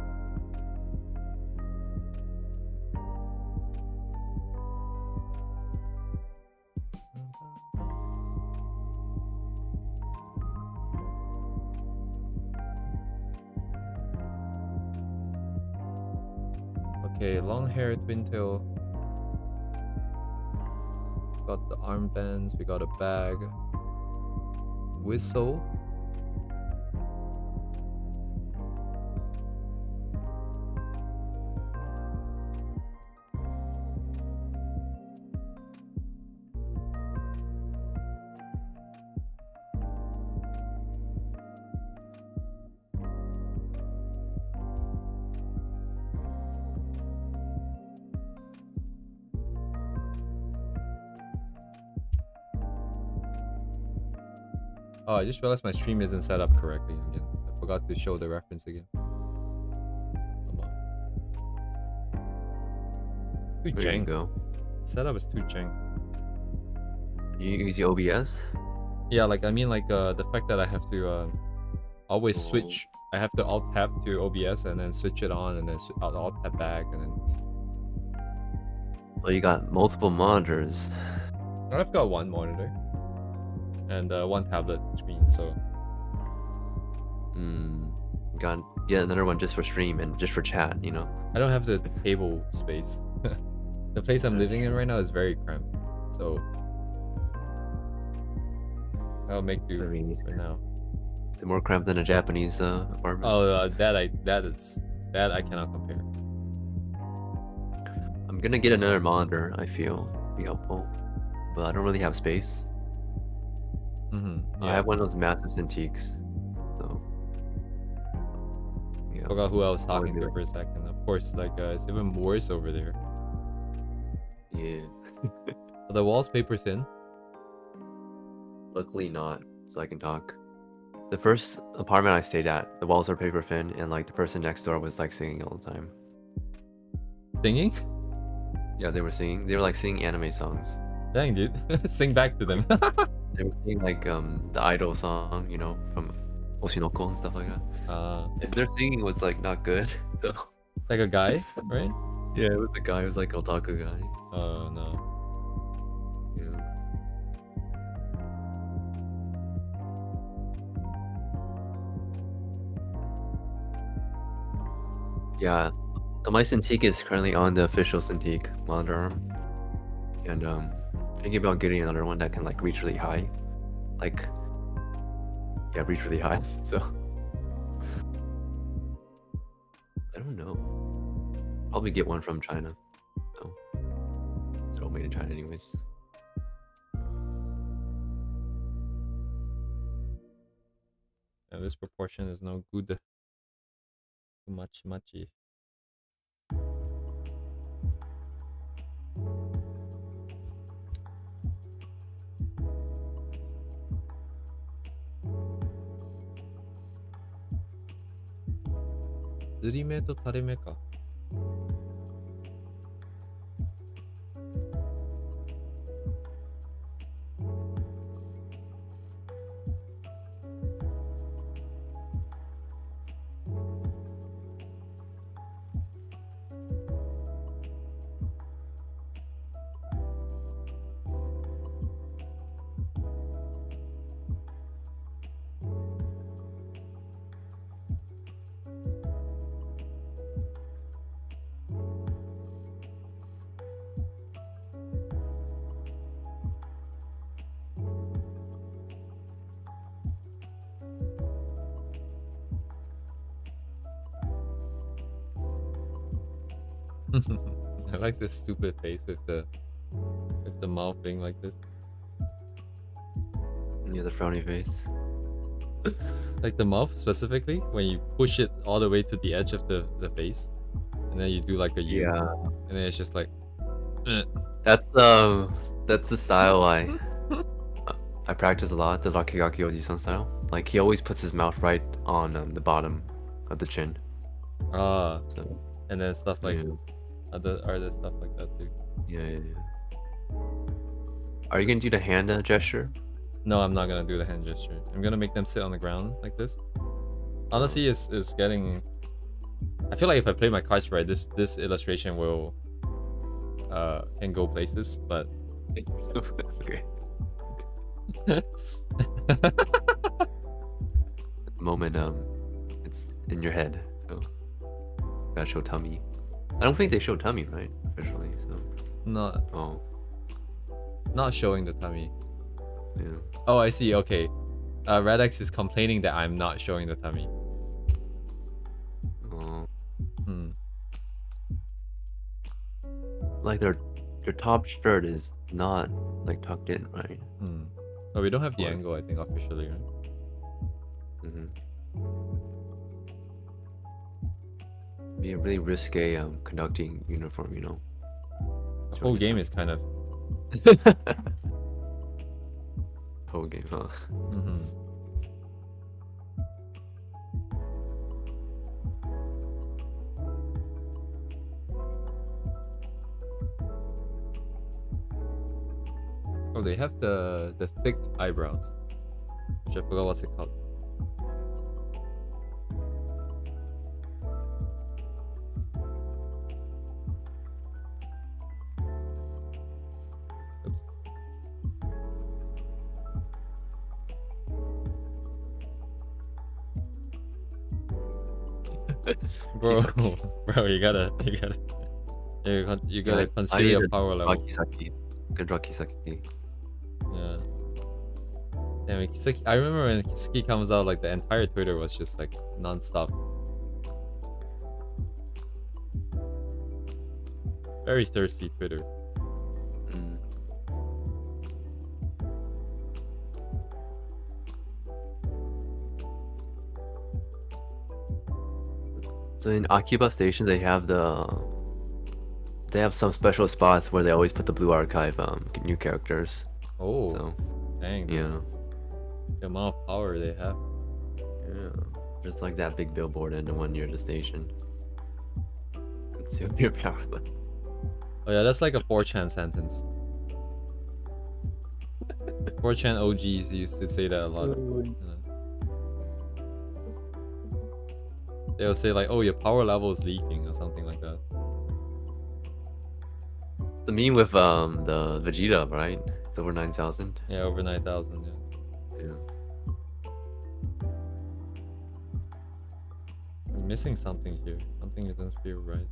Okay, long hair, twin tail. Got the armbands, we got a bag. Whistle. Oh, I just realized my stream isn't set up correctly again. I forgot to show the reference again. Come on. Too there you jank. go. Setup is too jank. You use the OBS? Yeah, like I mean like the fact that I have to always Oh. switch. I have to alt tab to OBS and then switch it on and then alt tab back and then Well, you got multiple monitors. I've got one monitor and one tablet screen, so Got another one just for stream and just for chat, you know. I don't have the table space. The place I'm living in right now is very cramped, so I'll make do for now. They're more cramped than a Japanese apartment. Oh, that I cannot compare. I'm gonna get another monitor. I feel be helpful, but I don't really have space. Mm-hmm. I have one of those massive Cintiqs, so yeah. Forgot who I was talking to good. for a second. Of course, like it's even worse over there. Yeah. Are the walls paper thin? Luckily not, so I can talk. The first apartment I stayed at, the walls are paper thin, and like the person next door was like singing all the time. Singing? Yeah, they were singing. They were like singing anime songs. Dang, dude. Sing back to them. They were singing like the idol song, you know, from Oshinoko and stuff like that. And their singing was like not good. So Like a guy, right? yeah, it was a guy. It was like otaku guy. Oh no. Yeah. Yeah. So my Cintiq is currently on the official Cintiq monitor arm. And thinking about getting another one that can like reach really high. Like yeah, reach really high. So I don't know. Probably get one from China. So it's all made in China anyways. And this proportion is no good. Too muchy. ずり目と垂れ目か。I like this stupid face with the mouth being like this. Yeah, the frowny face. Like the mouth specifically, when you push it all the way to the edge of the face, and then you do like a U, Yeah. and then it's just like. That's the style I practice a lot, the Rakigaki Oji-san style. Like he always puts his mouth right on the bottom of the chin. Ah, So and then stuff like yeah. other stuff like that too. Yeah. Are you gonna do the hand gesture? No, I'm not gonna do the hand gesture. I'm gonna make them sit on the ground like this. Honestly, is getting. I feel like if I play my cards right, this illustration will can go places, but. Okay. Moment, it's in your head, so gotta show tummy. I don't think they show tummy, right? Officially, so. Not Oh. not showing the tummy. Yeah. Oh, I see. Okay. Radix is complaining that I'm not showing the tummy. Oh. Hmm. Like their top shirt is not like tucked in, right? Hmm. Oh, we don't have the Or angle, I think, officially, right? Be a really risque conducting uniform, you know. The whole game is kind of. Whole game, huh? Mm-hmm. Oh, they have the thick eyebrows, which I forgot what's it called. Oops. Bro, bro, you gotta consider your power level. Rakisaki. Good Rakisaki. Yeah. Damn, Kiseki, I remember when Kiseki comes out, like the entire Twitter was just like non-stop. Very thirsty Twitter. So in Akiba Station, they have some special spots where they always put the blue archive new characters. Oh, So dang. yeah, The amount of power they have. yeah, just like that big billboard and the one near the station. Consume your power level. Oh yeah, that's like a 4chan sentence. 4chan OGs used to say that a lot. They'll say like, oh, your power level is leaking or something like that. The meme with the Vegeta, right? It's over 9,000. Yeah, over 9,000, yeah. Yeah. I'm missing something here. Something doesn't feel right.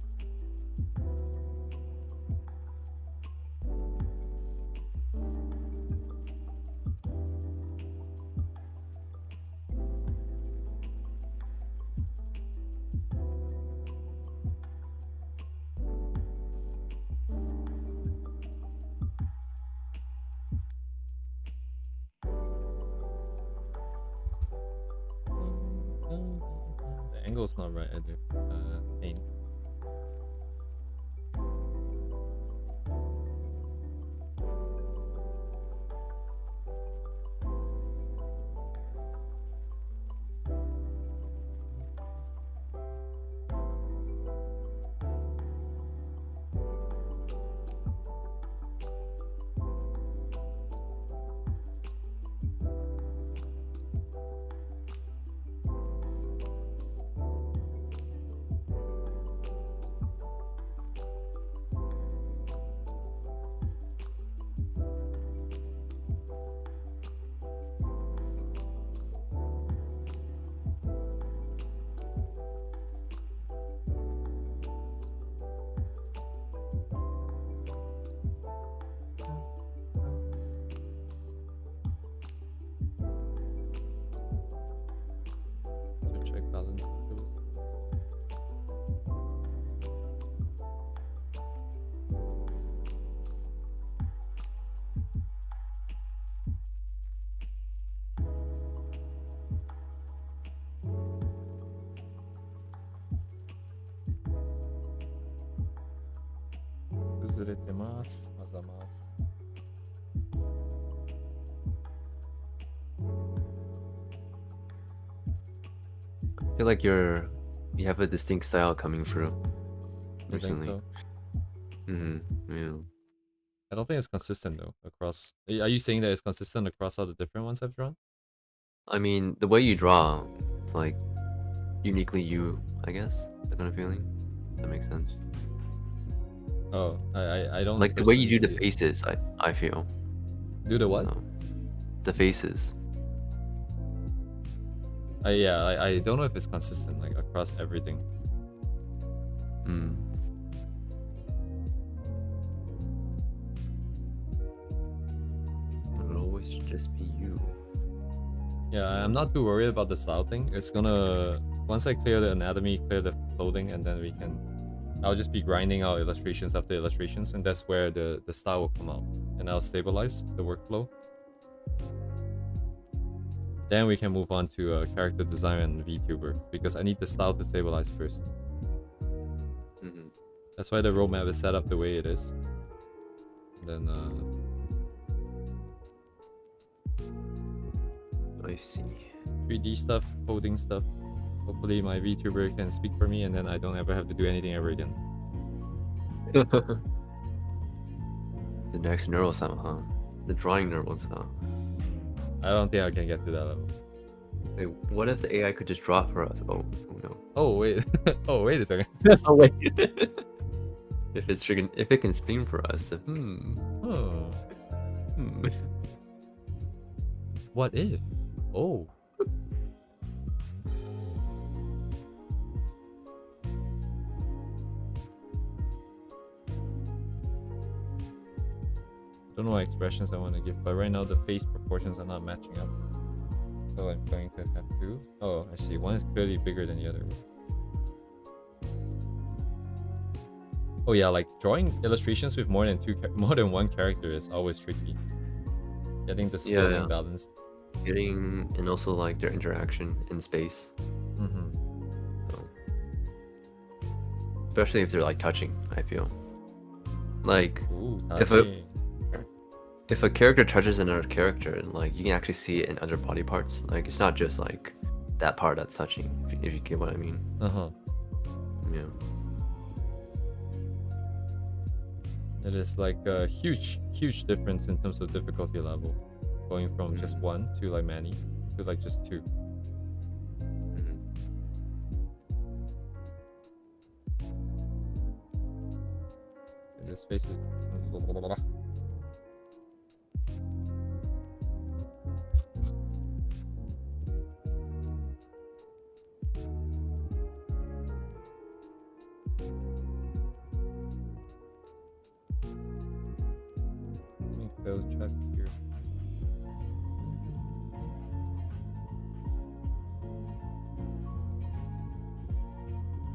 Angle's not right either. Pain. So check balance. Uzurete-masu, mazamasu. I feel like you have a distinct style coming through You think recently. so? Yeah. I don't think it's consistent though across. Are you saying that it's consistent across all the different ones I've drawn? I mean, the way you draw, it's like uniquely you, I guess. That kind of feeling. That makes sense. Oh, I don't Like the way you do personally the see it. faces, I feel. Do the what? So, the faces. I don't know if it's consistent like across everything. Mm. It'll always just be you. Yeah, I'm not too worried about the style thing. It's gonna once I clear the anatomy, clear the clothing, and then I'll just be grinding out illustrations after illustrations, and that's where the style will come out, and I'll stabilize the workflow. Then we can move on to character design and VTuber because I need the style to stabilize first. Mm-hmm. That's why the roadmap is set up the way it is. And then I see. 3D stuff, coding stuff. Hopefully my VTuber can speak for me and then I don't ever have to do anything ever again. The next neural sound, huh? The drawing neural sound. I don't think I can get to that level. Wait, what if the AI could just draw for us? Oh no. Oh wait. Oh wait a second. Oh wait. If it can scream for us, then Oh. What if? Oh. Don't know what expressions I want to give, but right now the face proportions are not matching up. So I'm going to have to. Oh, I see. One is clearly bigger than the other. Oh yeah, like drawing illustrations with more than one character is always tricky. Getting the scaling balanced. And also like their interaction in space. So, especially if they're like touching, I feel. Like Ooh, if a character touches another character, and like you can actually see it in other body parts. Like it's not just like that part that's touching. If you get what I mean. Yeah. It is like a huge difference in terms of difficulty level, going from just one to like many to like just two. And this face is. Fails check here.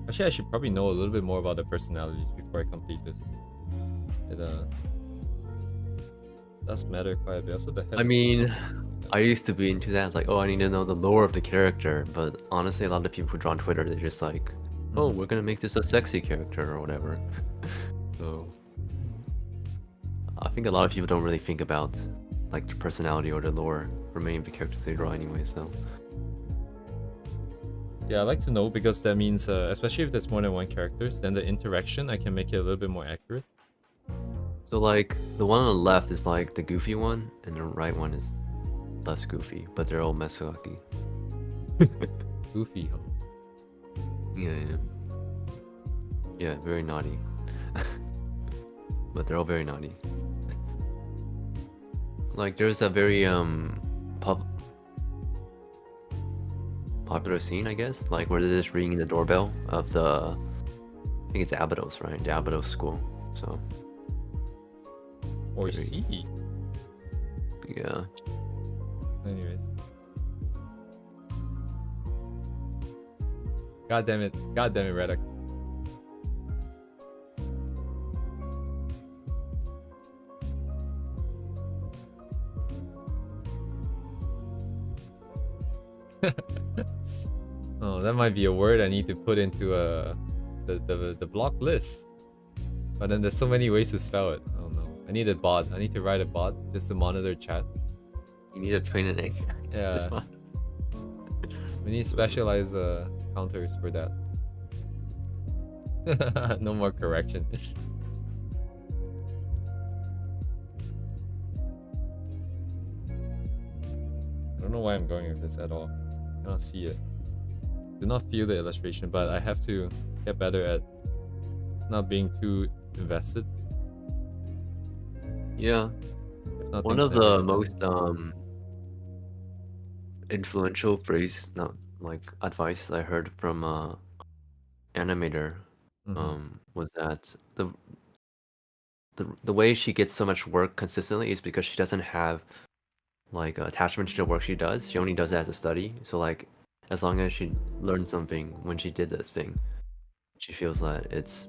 Actually, I should probably know a little bit more about the personalities before I complete this. It does matter quite a bit. Also, the head. I mean, I used to be into that, like, oh, I need to know the lore of the character. But honestly, a lot of people who draw on Twitter, they're just like, oh, we're gonna make this a sexy character or whatever. So I think a lot of people don't really think about like the personality or the lore for many of the characters they draw anyway. So Yeah, I like to know because that means, especially if there's more than one characters, then the interaction I can make it a little bit more accurate. so like the one on the left is like the goofy one, and the right one is less goofy, but they're all Mesaki. Goofy, huh? Yeah. Yeah, very naughty. But they're all very naughty. Like there's a very popular scene, I guess, like where they're just ringing the doorbell of the, I think it's Abydos, right? The Abydos school. So. Or Very- C. Yeah. Anyways. God damn it, Redux. Oh, that might be a word I need to put into the block list. But then there's so many ways to spell it. Oh no. I need a bot. I need to write a bot just to monitor chat. You need to train an egg. Yeah. This one. We need specialized counters for that. No more correction. I don't know why I'm going with this at all. I cannot see it. Do not feel the illustration, but I have to get better at not being too invested. Yeah. If not, One things of never the get most done. influential phrases, not like advice I heard from animator was that the way she gets so much work consistently is because she doesn't have like attachment to the work she does. She only does it as a study. So like as long as she learned something when she did this thing, she feels that it's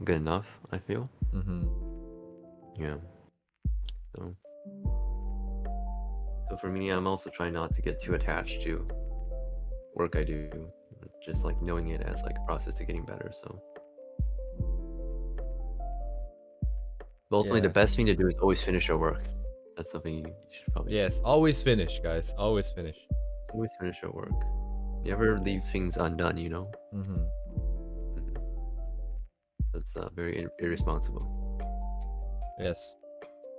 good enough, I feel. Yeah. So for me, I'm also trying not to get too attached to work I do, just like knowing it as like a process to getting better. So, but ultimately, the Yeah. best thing to do is always finish your work. That's something you should probably Yes, always finish, guys. Always finish. always finish your work. You never leave things undone, you know. That's very irresponsible. Yes.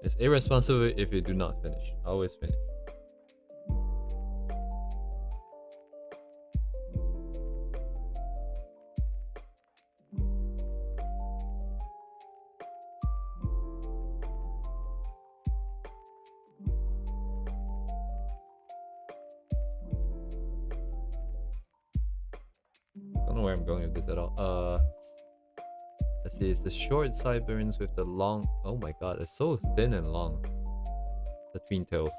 It's irresponsible if you do not finish. Always finish. Don't know where I'm going with this at all. Let's see, it's the short sideburns with the long. Oh my god, it's so thin and long. The twin tails.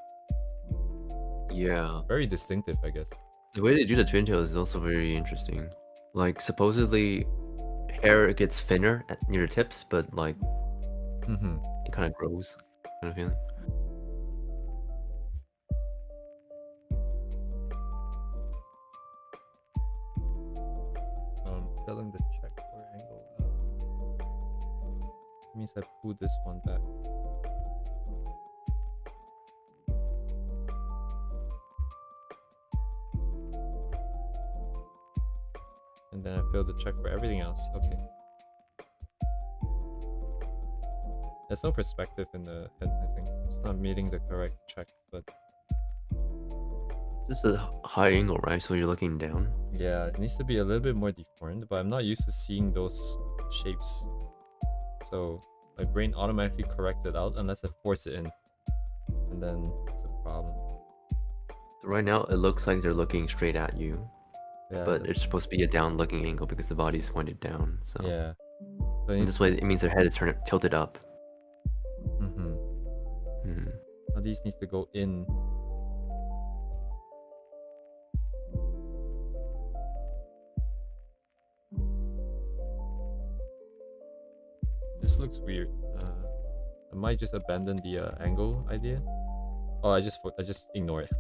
Yeah, Very distinctive, I guess. the way they do the twin tails is also very interesting. Like supposedly, hair gets thinner near the tips, but like it kind of grows, kind of feeling. Telling the check for angle. Means I pull this one back. And then I fill the check for everything else. Okay. There's no perspective in the head, I think. It's not meeting the correct check, but This is a high angle, right? So you're looking down. yeah, it needs to be a little bit more deformed, but I'm not used to seeing those shapes. So my brain automatically corrects it out unless I force it in. And then it's a problem. So right now, it looks like they're looking straight at you, Yeah, but it's supposed to be a down-looking angle because the body's pointed down. So yeah. So and this way, it means their head is tilted up. Now these needs to go in. This looks weird. I might just abandon the angle idea. Oh, I just ignore it.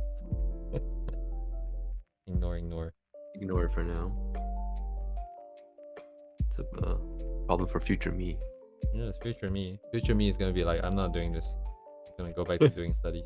Ignore. Ignore it for now. It's a problem for future me. You know, it's future me. Future me is gonna be like, I'm not doing this. I'm gonna go back to doing studies.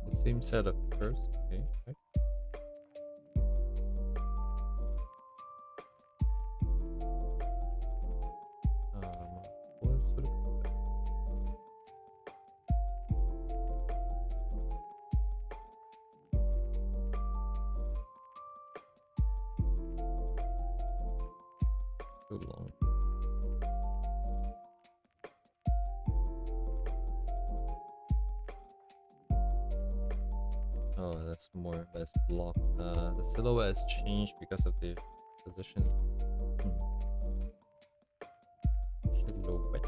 The same set of curves. Okay. Right. What sort of too long. Oh, that's more less block. The silhouette has changed because of the positioning. Silhouette.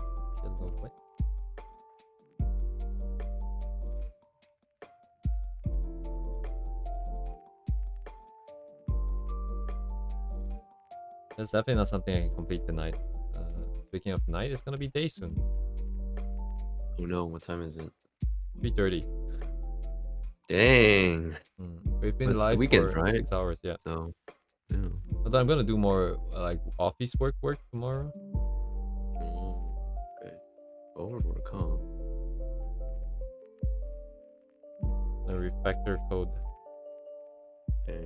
That's definitely not something I can complete tonight. Speaking of night, it's gonna be day soon. Oh no, what time is it? 3:30. Dang. We've been It's the live weekend, for right? 6 hours, yeah. So, yeah. Although I'm gonna do more like office work tomorrow. Okay. Overwork, huh? The refactor code. Okay.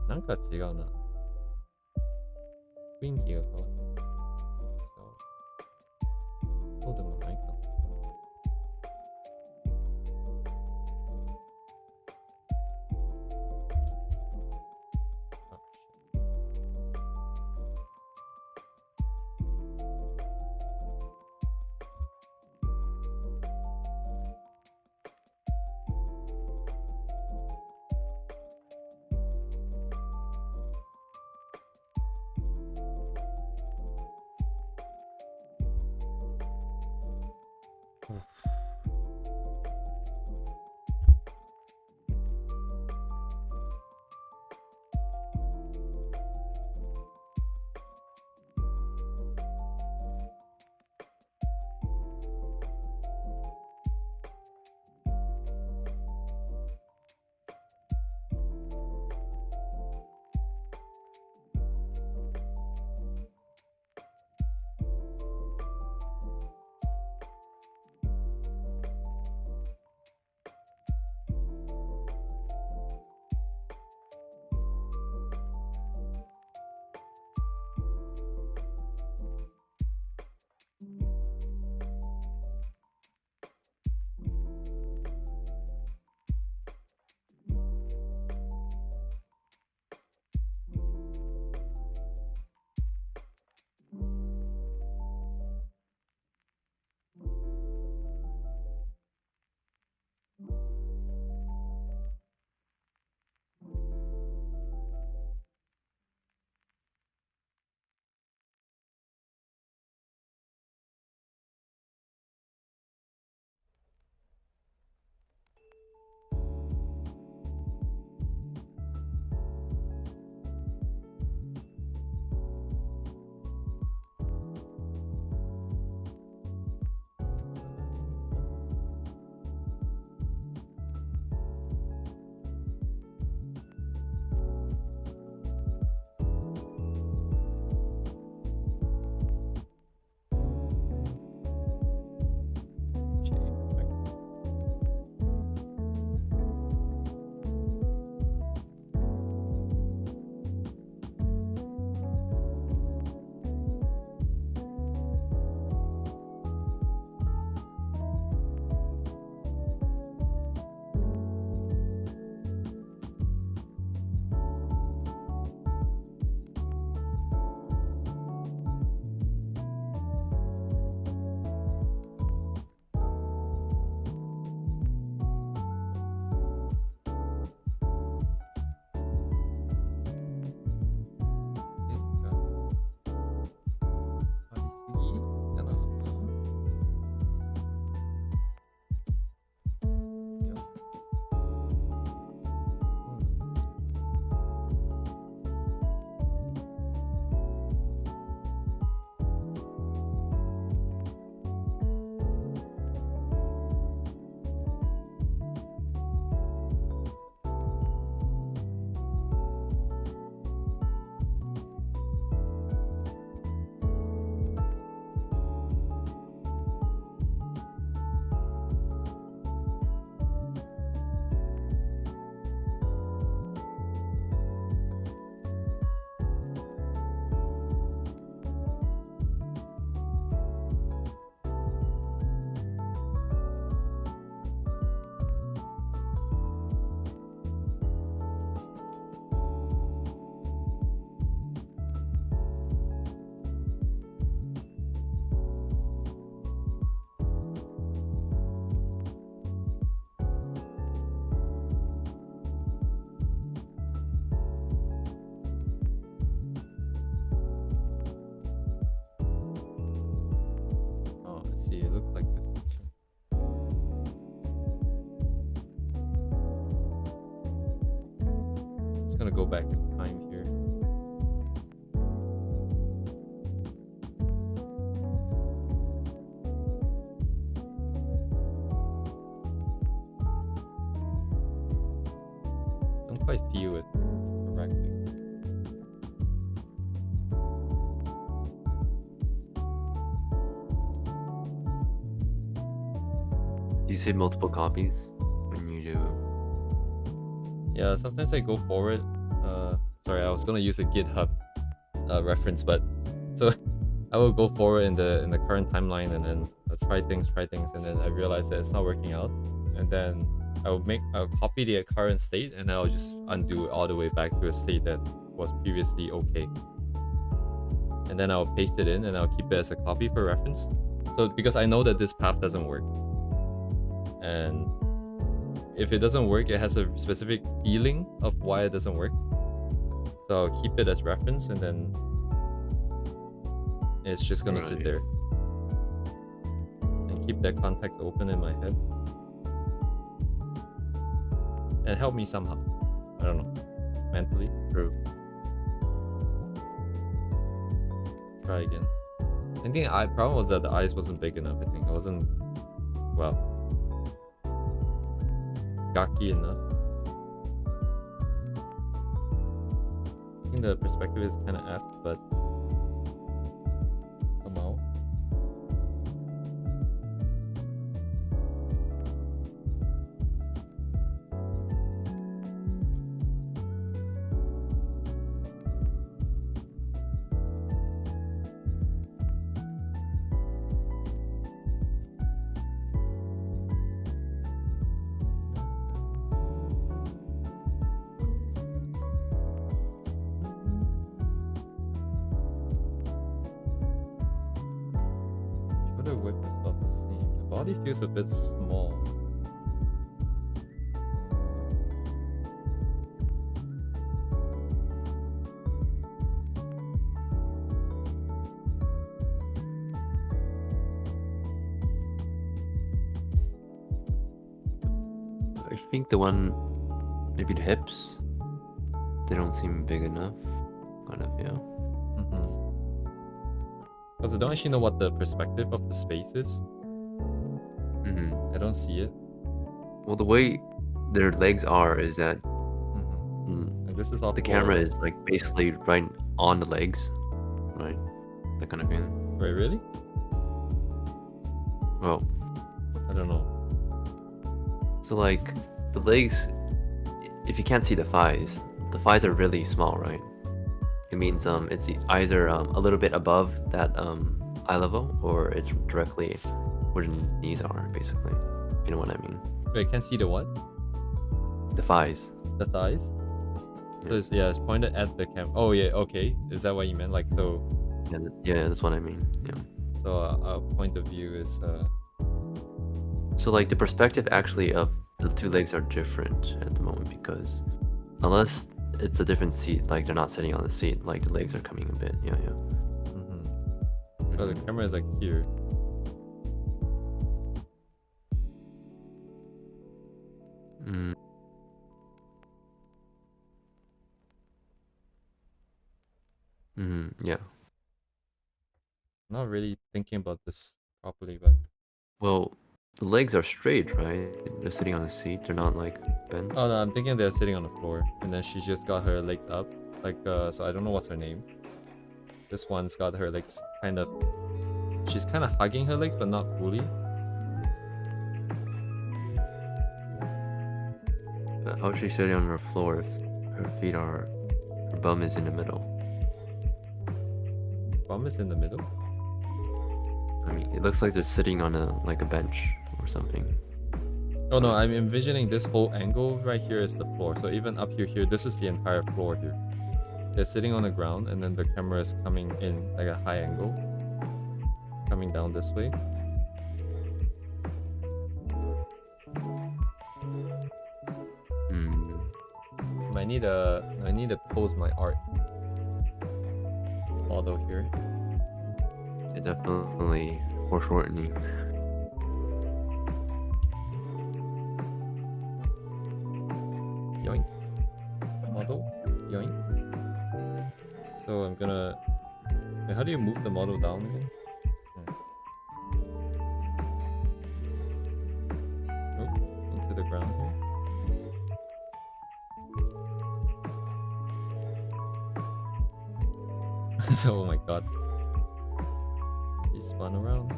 Nanka 違うな。雰囲気が変わった。そうでもないかな。it looks like this. Actually. Just gonna go back in time here. Don't quite feel it correctly. You say multiple copies when you do. Yeah, sometimes I go forward. Sorry, I was gonna use a GitHub reference, but so I will go forward in the current timeline and then I'll try things, and then I realize that it's not working out, and then I'll copy the current state and I'll just undo it all the way back to a state that was previously okay, and then I'll paste it in and I'll keep it as a copy for reference. So because I know that this path doesn't work, and if it doesn't work, it has a specific feeling of why it doesn't work. So I'll keep it as reference, and then it's just gonna sit there and keep that context open in my head and help me somehow. I don't know, mentally. True. Try again. I think the problem was that the eyes wasn't big enough. I think I wasn't, well, gaki enough. I think the perspective is kind of apt, but somehow. Shoulder width is about the same. The body feels a bit small. I think the one, maybe the hips, they don't seem big enough. Kind of, yeah. Because I don't actually know what the perspective of the space is. I don't see it. Well, the way their legs are is that And this is all the camera is like basically right on the legs, right? That kind of feeling. Wait, really? Well, I don't know. so like the legs, if you can't see the thighs are really small, right? It means it's either a little bit above that eye level, or it's directly where the knees are, basically. You know what I mean? Wait, can't see the what? The thighs. The thighs? So it's, yeah, it's pointed at the cam. Oh yeah, okay. Is that what you meant? Like, so Yeah, that's what I mean. Yeah. so our point of view is So like the perspective actually of the two legs are different at the moment, because unless it's a different seat, like they're not sitting on the seat, like the legs are coming a bit. Yeah. so the camera is like here. Yeah. Not really thinking about this properly, but Well, the legs are straight, right? They're sitting on the seat. They're not like bent. oh no, I'm thinking they're sitting on the floor, and then she's just got her legs up, like so I don't know what's her name. This one's got her legs kind of, she's kind of hugging her legs, but not fully. But how is she sitting on her floor if her feet are, her bum is in the middle? Bum is in the middle. I mean, it looks like they're sitting on a bench or something. Oh no, I'm envisioning this whole angle right here is the floor. So even up here, this is the entire floor here. They're sitting on the ground, and then the camera is coming in like a high angle, coming down this way. I need to pose my art model here. Yeah, definitely foreshortening. Yoink. Model. Yoink. So I'm gonna... Wait, how do you move the model down again? Oh, into the ground here. Oh my god. He spun around.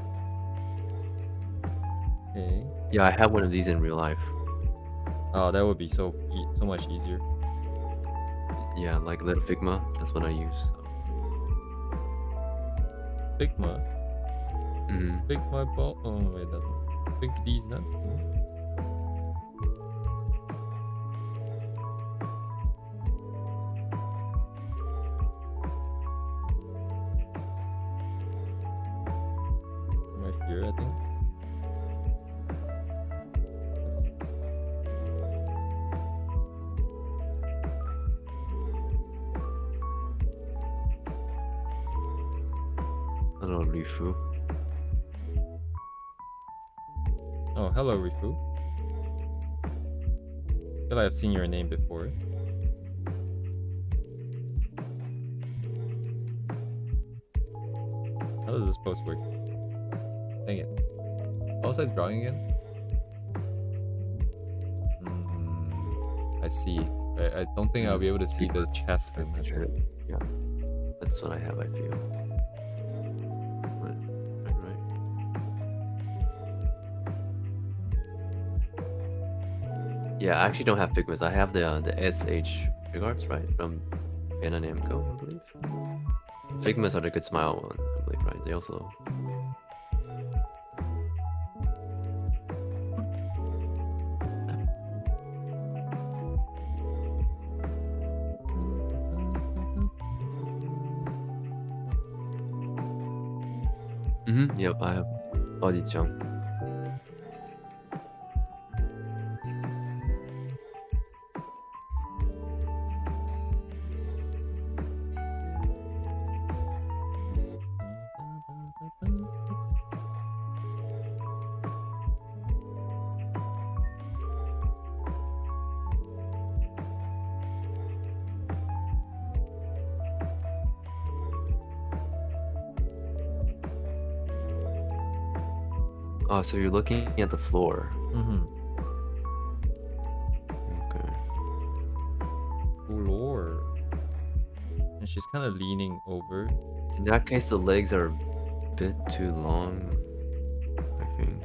Okay. Yeah, I have one of these in real life. Oh, that would be so much easier. Yeah, like little Figma. That's what I use. Figma. Mm-hmm. Figma ball. Oh wait, it doesn't. Fig these nuts. Right here, I think. Hello, Rifu. Oh, hello, Rifu. I feel like I've seen your name before. How does this post work? Dang it. What was I drawing again? I see. I don't think I'll be able to see the chest in that. Yeah, that's what I have. I feel. Right. Yeah, I actually don't have Figmas. I have the SH Figuarts, right, from Fan and Namco, I believe. Figmas are the Good Smile one, I believe, right? They also. Yep, I have Body-chan. Oh, so you're looking at the floor. Okay. Floor. And she's kind of leaning over. In that case, the legs are a bit too long, I think.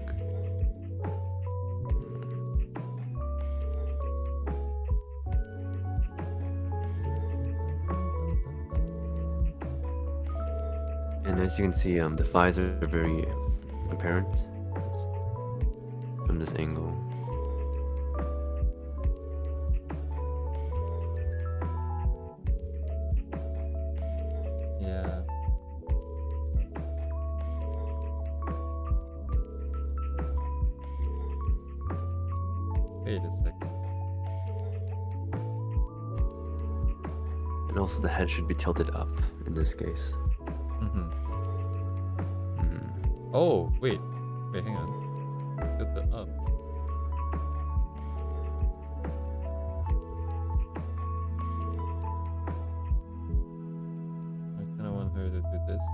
And as you can see, the thighs are very apparent from this angle. Yeah. Wait a second. And also the head should be tilted up in this case. Oh, wait. Wait, hang on. Tilt it up. I kind of want her to do this.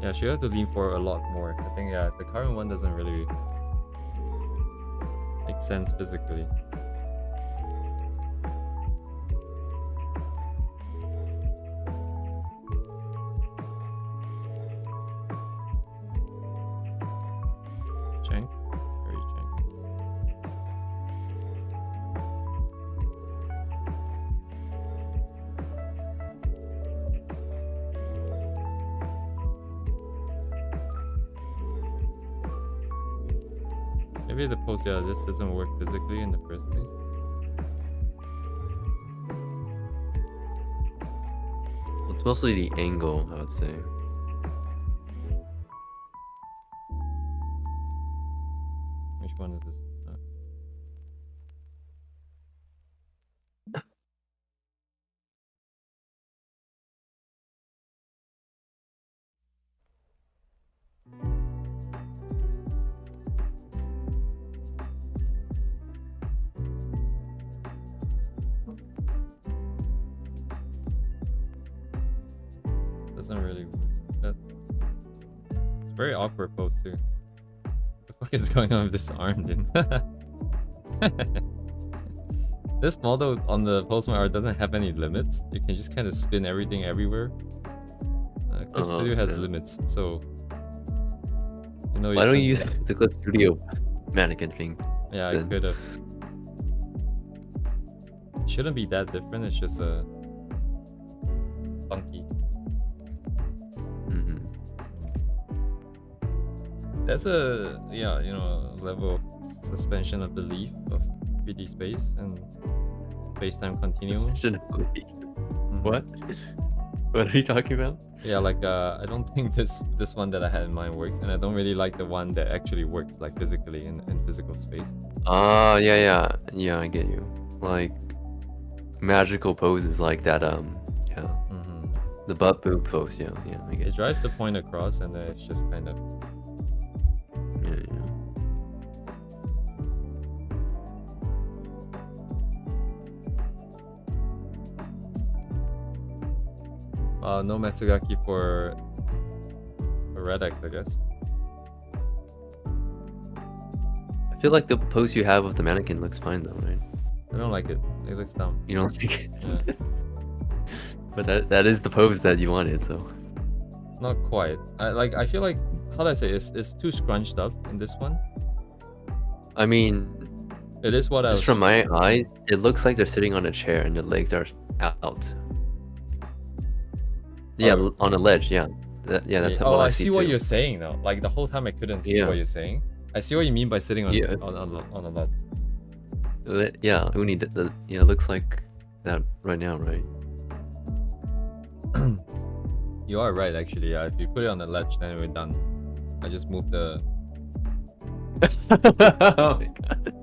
Yeah, she have to lean forward a lot more. I think, yeah, the current one doesn't really make sense physically. Cheng? Very Cheng. Maybe the pose, yeah, this doesn't work physically in the first place. It's mostly the angle, I would say. Which one is this? doesn't really work. It's a very awkward pose too. What the fuck is going on with this arm, dude? This model on the Postman art doesn't have any limits. You can just kind of spin everything everywhere. Clip Studio has limits, so you know. Why don't you use the Clip Studio mannequin thing? Yeah, I could have. It shouldn't be that different. It's just funky. That's a level of suspension of belief of 3D space and space-time continuum. Suspension of belief. What? What are you talking about? Yeah, like I don't think this one that I had in mind works, and I don't really like the one that actually works like physically in physical space. Yeah, I get you. Like magical poses like that. Yeah. The butt boob pose. Yeah, I get It drives the point across, and then it's just kind of. Yeah. No Masugaki for Red X, I guess. I feel like the pose you have with the mannequin looks fine though, right? I don't like it. It looks dumb. You don't think? Yeah. But that is the pose that you wanted, so. Not quite. I feel like, how do I say, it's too scrunched up in this one. I mean, it is what I was. Just from my eyes, it looks like they're sitting on a chair and their legs are out. Yeah, on a ledge. Yeah, that's what I see. I see what too. you're saying now. Like the whole time I couldn't see what you're saying. I see what you mean by sitting on on a ledge. Yeah, Uni, it looks like that right now, right? You are right, actually. Yeah, if you put it on the ledge, then we're done. I just moved the. Oh my god,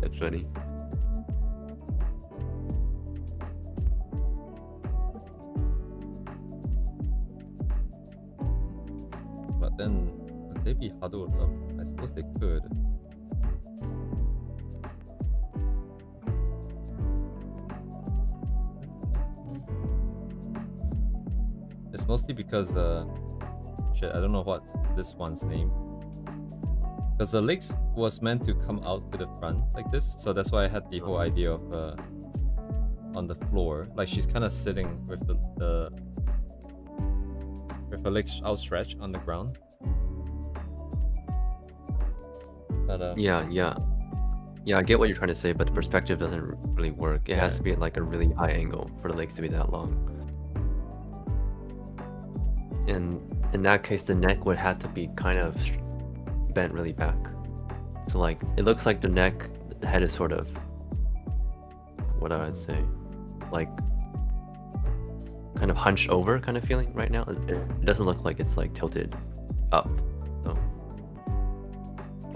that's funny. But then, could they be huddled up? I suppose they could. It's mostly because shit, I don't know what's this one's name. Because the legs was meant to come out to the front like this, so that's why I had the whole idea of on the floor, like she's kind of sitting with the with her legs outstretched on the ground. But Yeah, I get what you're trying to say, but the perspective doesn't really work. It has to be at like a really high angle for the legs to be that long. And in that case, the neck would have to be kind of bent really back. So like, it looks like the neck, the head is sort of, what I would say, like kind of hunched over kind of feeling right now. It doesn't look like it's like tilted up. So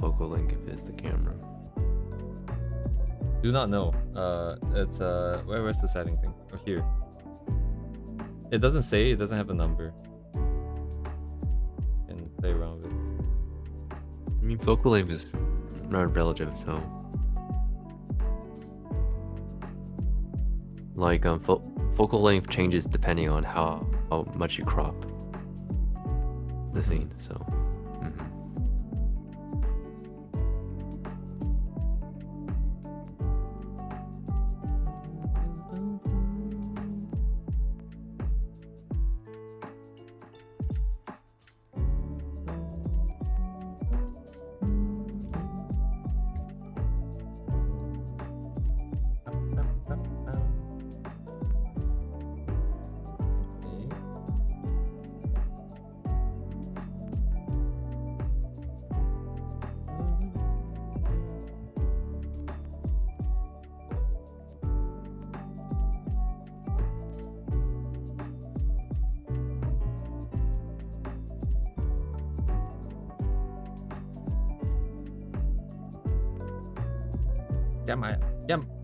focal length if it's the camera. do not know. It's where's the setting thing? Or here. It doesn't say. It doesn't have a number. Can play around with it. I mean, focal length is not relative, so like focal length changes depending on how much you crop the scene. So.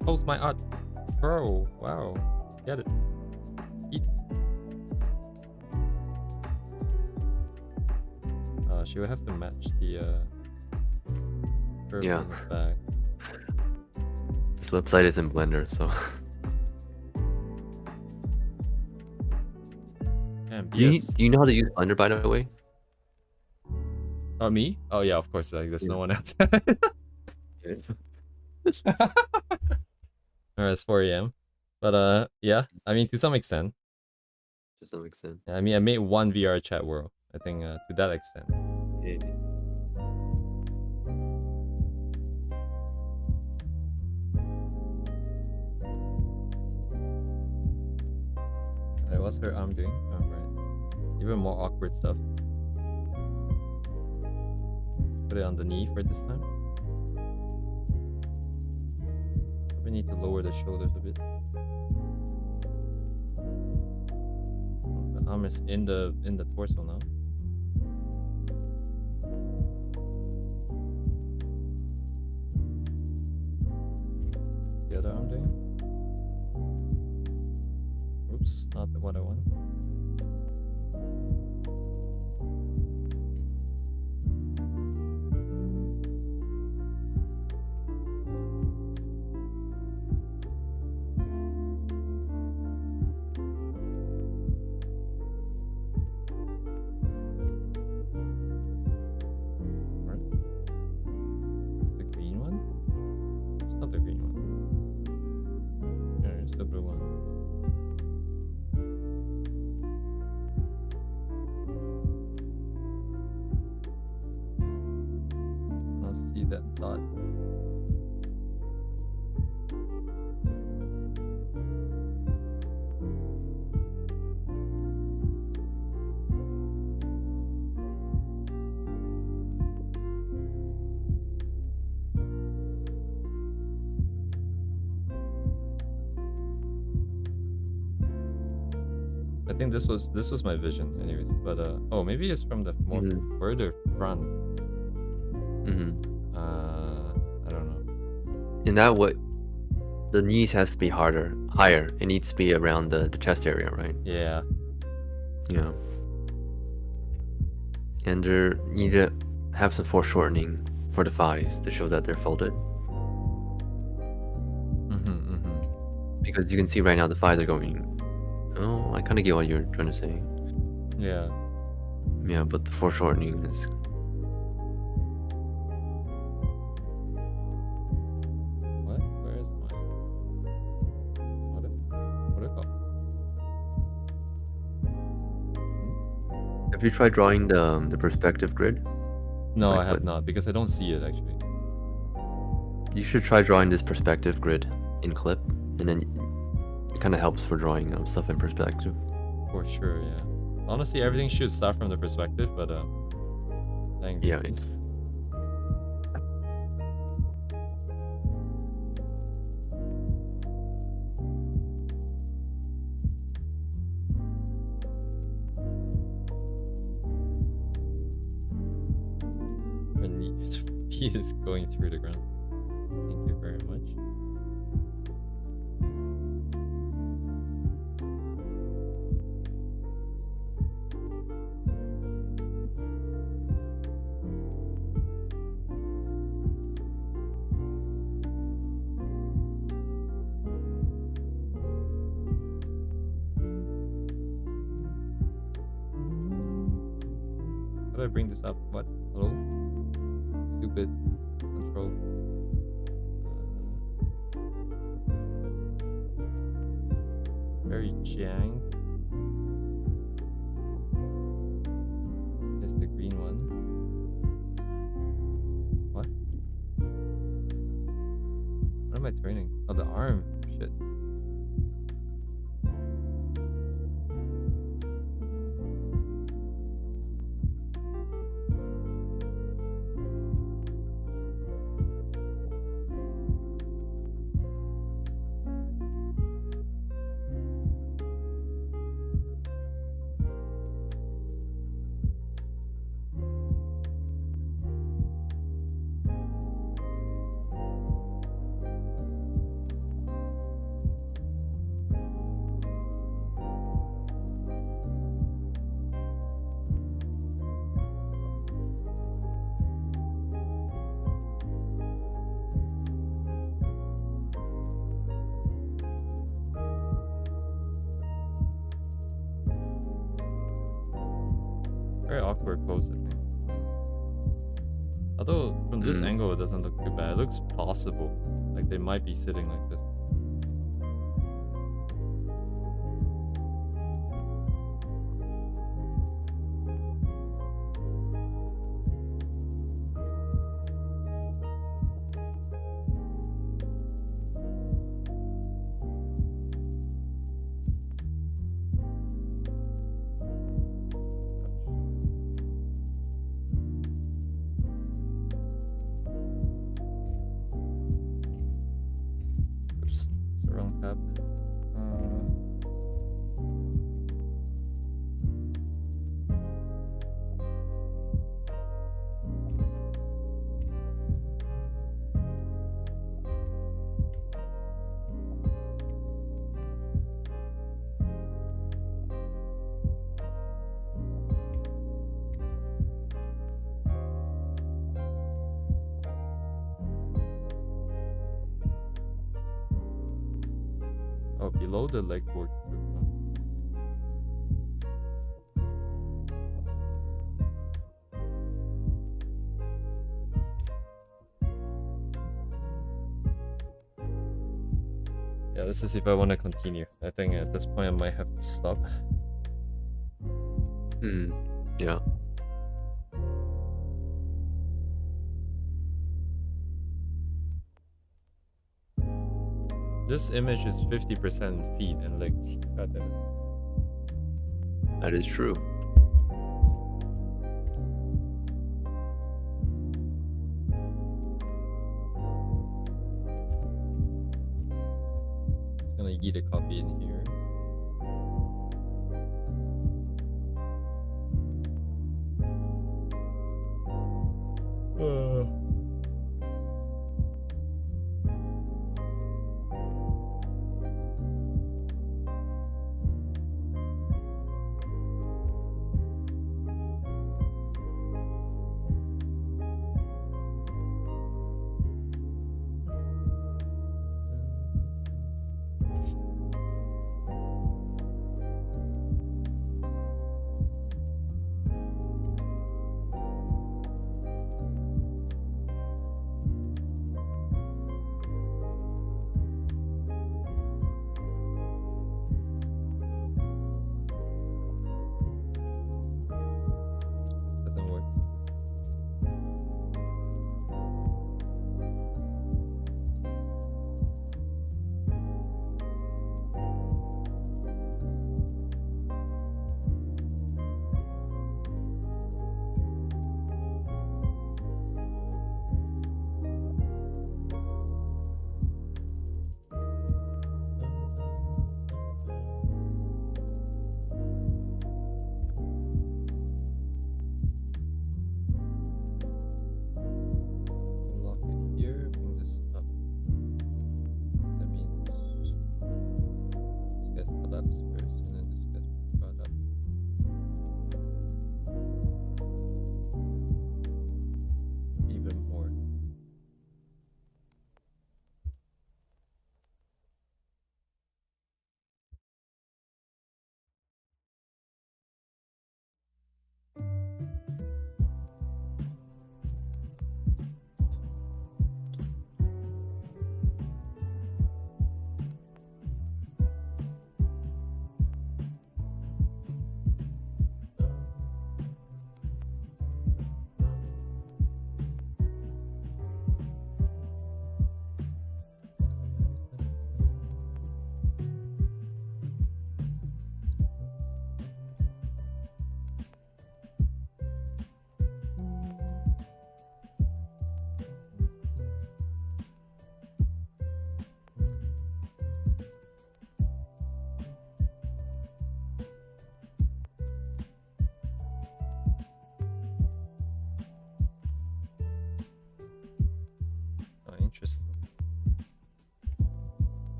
Post my art, bro. Wow, get it. Eat. She will have to match the curve Yeah. on the back. This website is in Blender, so. Yeah, Yes. Do you know how to use Blender, by the way? Oh, me? Oh yeah, of course. Like, there's no one else. Or it's 4 a.m. But yeah. I mean, to some extent. To some extent. I mean, I made one VR chat world. I think to that extent. Yeah. Alright, what's her arm doing? Oh, right. Even more awkward stuff. Put it on the knee for this time. We need to lower the shoulders a bit. The arm is in the torso now. The other arm doing? Oops, not what I want. The green one? It's not the green one. Yeah, it's the blue one. I'll see that dot. I think this was my vision, anyways. But oh, maybe it's from the more further front. I don't know. In that way, the knees has to be higher. It needs to be around the chest area, right? Yeah. Yeah. And there need to have some foreshortening for the thighs to show that they're folded. Because you can see right now the thighs are going. Oh, I kind of get what you're trying to say. Yeah. Yeah, but the foreshortening is. What? Where is my? What it called? Have you tried drawing the perspective grid? No, Like I have what- not, because I don't see it actually. You should try drawing this perspective grid in Clip, and then it kind of helps for drawing stuff in perspective. For sure, yeah. Honestly, everything should start from the perspective, but thank Yeah. you. When he is going through the ground. Thank you very much. How do I bring this up? What? Hello? Stupid control. Very jank. There's the green one. What? What am I turning? Oh, the arm. Shit. Very awkward pose, I think. Although from this angle it doesn't look too bad. It looks possible. Like they might be sitting like this. Oops, it's the wrong tab. Oh, below the leg works too. Yeah, this is if I want to continue. I think at this point I might have to stop. Yeah. This image is 50% feet and legs. God damn it. That is true. Just gonna eat a copy in here.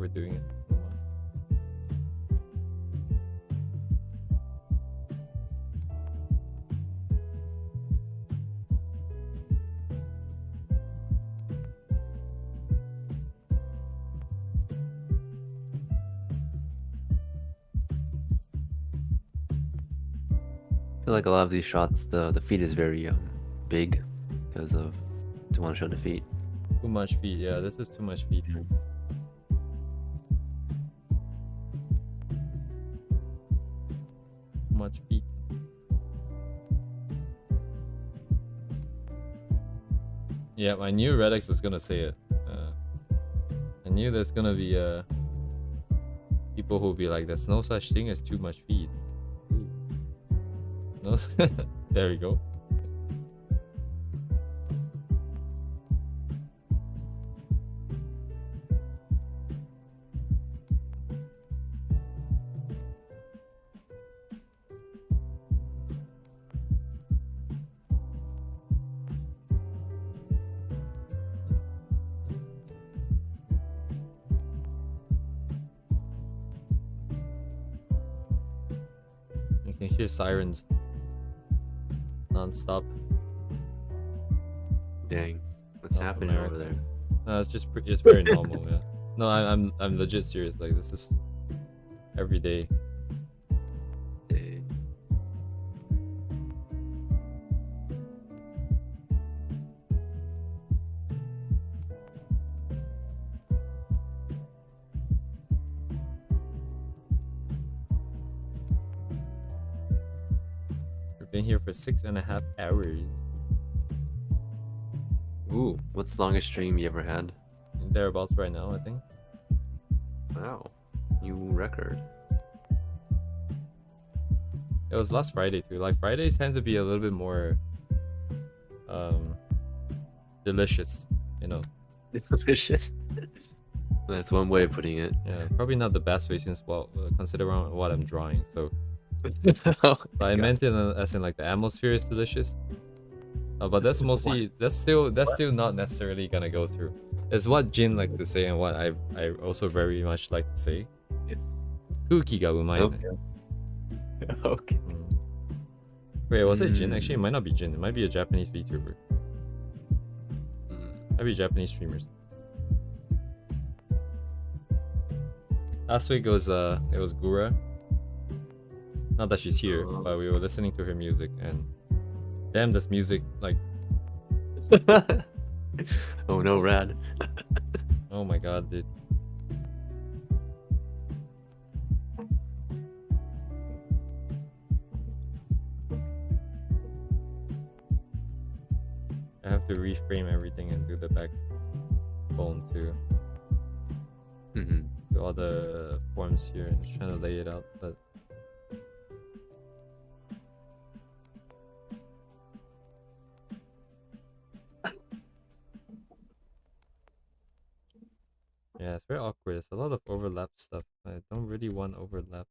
overdoing it too much. I feel like a lot of these shots, the feet is very big because of to want to show the feet. Too much feet. Yeah, this is too much feet. Too much feet. Yeah, I knew Redx was gonna say it. I knew there's gonna be people who'll be like, "There's no such thing as too much feet." Ooh. No, there we go. You can hear sirens non-stop. Dang, what's South happening America. over there? No, it's just it's very normal. Yeah. No, I'm legit serious. Like this is every day. Dang. We've been here for 6.5 hours. Ooh, what's the longest stream you ever had? Thereabouts right now, I think. Wow, new record. It was last Friday too. Like Fridays tend to be a little bit more delicious, you know. Delicious. That's one way of putting it. Yeah, probably not the best way since considering what I'm drawing. So, Oh but I my God. meant it as in like the atmosphere is delicious. But that's mostly that's still not necessarily gonna go through. It's what Jin likes to say and what I also very much like to say. Kuki ga umai. Okay. Okay. Wait, was it Jin? Actually, it might not be Jin. It might be a Japanese VTuber. Might be Japanese streamers. Last week it was Gura. Not that she's here, but we were listening to her music and damn, this music like Oh no, Rad. oh my god, dude. I have to reframe everything and do the backbone too. Do all the forms here and just trying to lay it out, but yeah, it's very awkward. There's a lot of overlap stuff. I don't really want overlap.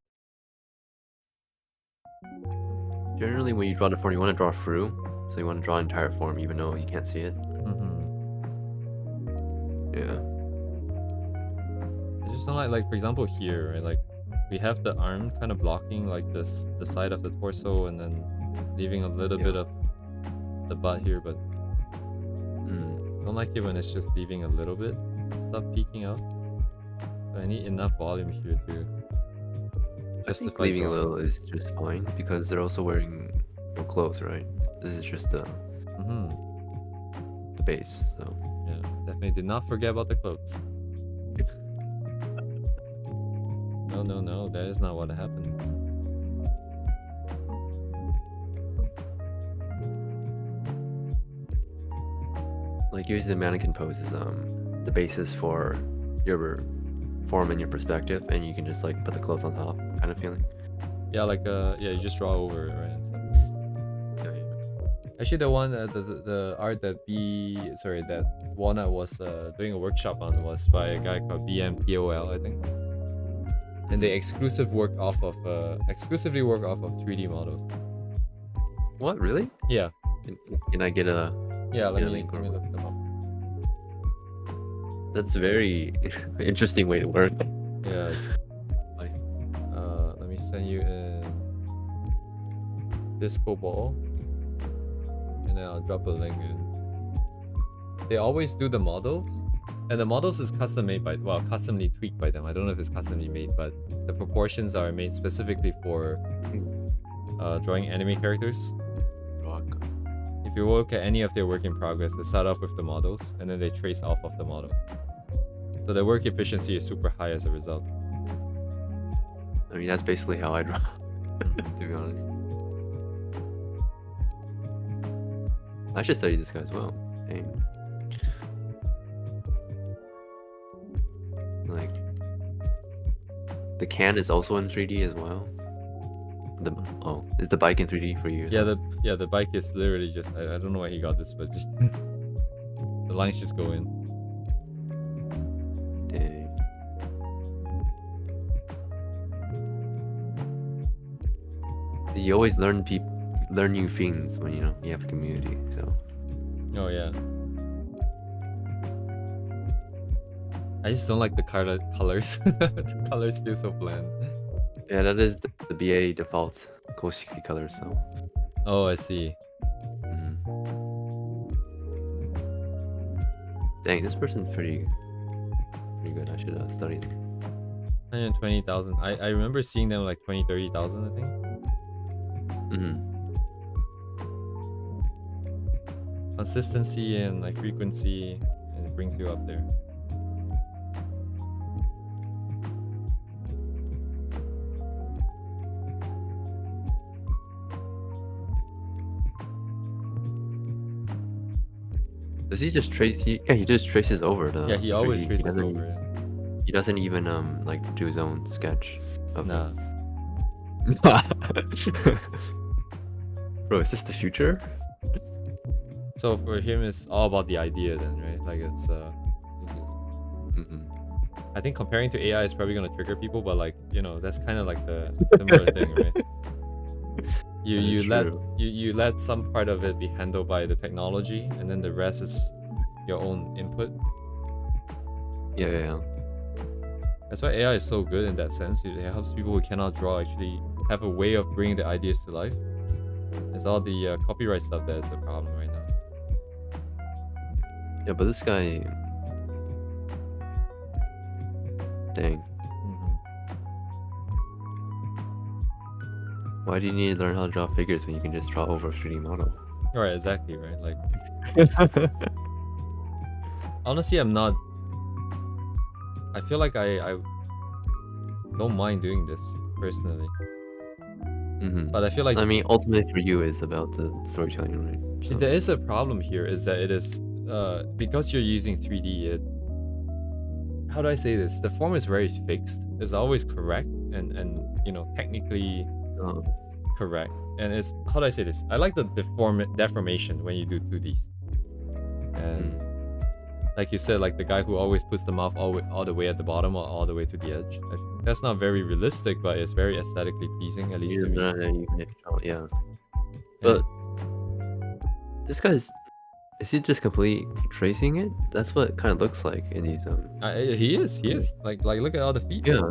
Generally, when you draw the form, you want to draw through, so you want to draw entire form, even though you can't see it. Yeah. I just don't like for example here, right? Like we have the arm kind of blocking like the side of the torso and then leaving a little bit of the butt here, but I don't like it when it's just leaving a little bit stuff peeking out. So I need enough volume here to I think justify leaving a drawing. little is just fine because they're also wearing no clothes, right? This is just the base, so Yeah, definitely did not forget about the clothes. No, that is not what happened. like usually the mannequin pose is the basis for your form and your perspective, and you can just like put the clothes on top, kind of feeling. Yeah, like yeah, you just draw over it, right? So, Yeah. actually, the one the art that that Walnut was doing a workshop on was by a guy called BMPOL, I think. And they exclusively work off of 3D models. What, really? Yeah, Can I get a yeah. Let Get a me link look them up. That's a very interesting way to work. Yeah. Like, Let me send you in disco ball, and then I'll drop a link in. They always do the models, and the models is custom made by, well, customly tweaked by them. I don't know if it's customly made, but the proportions are made specifically for drawing anime characters. If you look at any of their work in progress, they start off with the models, and then they trace off of the models. So their work efficiency is super high as a result. I mean, that's basically how I draw, to be honest. I should study this guy as well. Dang. Like, the can is also in 3D as well. Is the bike in 3D for you? As well? The bike is literally just, I don't know why he got this, but just the lines just go in. Dang. You always learn new things when you have a community. So. Oh yeah. I just don't like the colors. The colors feel so bland. Yeah, that is the BA default Koshiki color. So. Oh, I see. Dang, this person's pretty good. I should study them. 120,000. I remember seeing them like 20, 30,000, I think. Consistency and like frequency, and it brings you up there. Does he just trace? He just traces over the. Yeah, he always 3D. traces over it. He doesn't even like do his own sketch of Nah. Bro, is this the future? So for him, it's all about the idea then, right? Like it's I think comparing to AI is probably gonna trigger people, but like, that's kind of like the similar thing, right? You let some part of it be handled by the technology, and then the rest is your own input. Yeah. That's why AI is so good in that sense. It helps people who cannot draw actually have a way of bringing the ideas to life. It's all the copyright stuff that is the problem right now. Yeah, but this guy. Dang. Why do you need to learn how to draw figures when you can just draw over a 3D model? Right, exactly, right? Like, honestly, I'm not. I feel like I don't mind doing this personally, but I feel like, I mean, ultimately for you is about the storytelling, right? So. there is a problem here. Is that it is because you're using 3D. How do I say this? The form is very fixed. It's always correct and technically correct. And it's, how do I say this? I like the deformation when you do 2Ds. And like you said, like the guy who always puts the mouth all the way at the bottom or all the way to the edge. That's not very realistic, but it's very aesthetically pleasing, at least to me. Yeah. But this guy's, is he just completely tracing it? That's what it kind of looks like in these He is. Like look at all the feet. Yeah.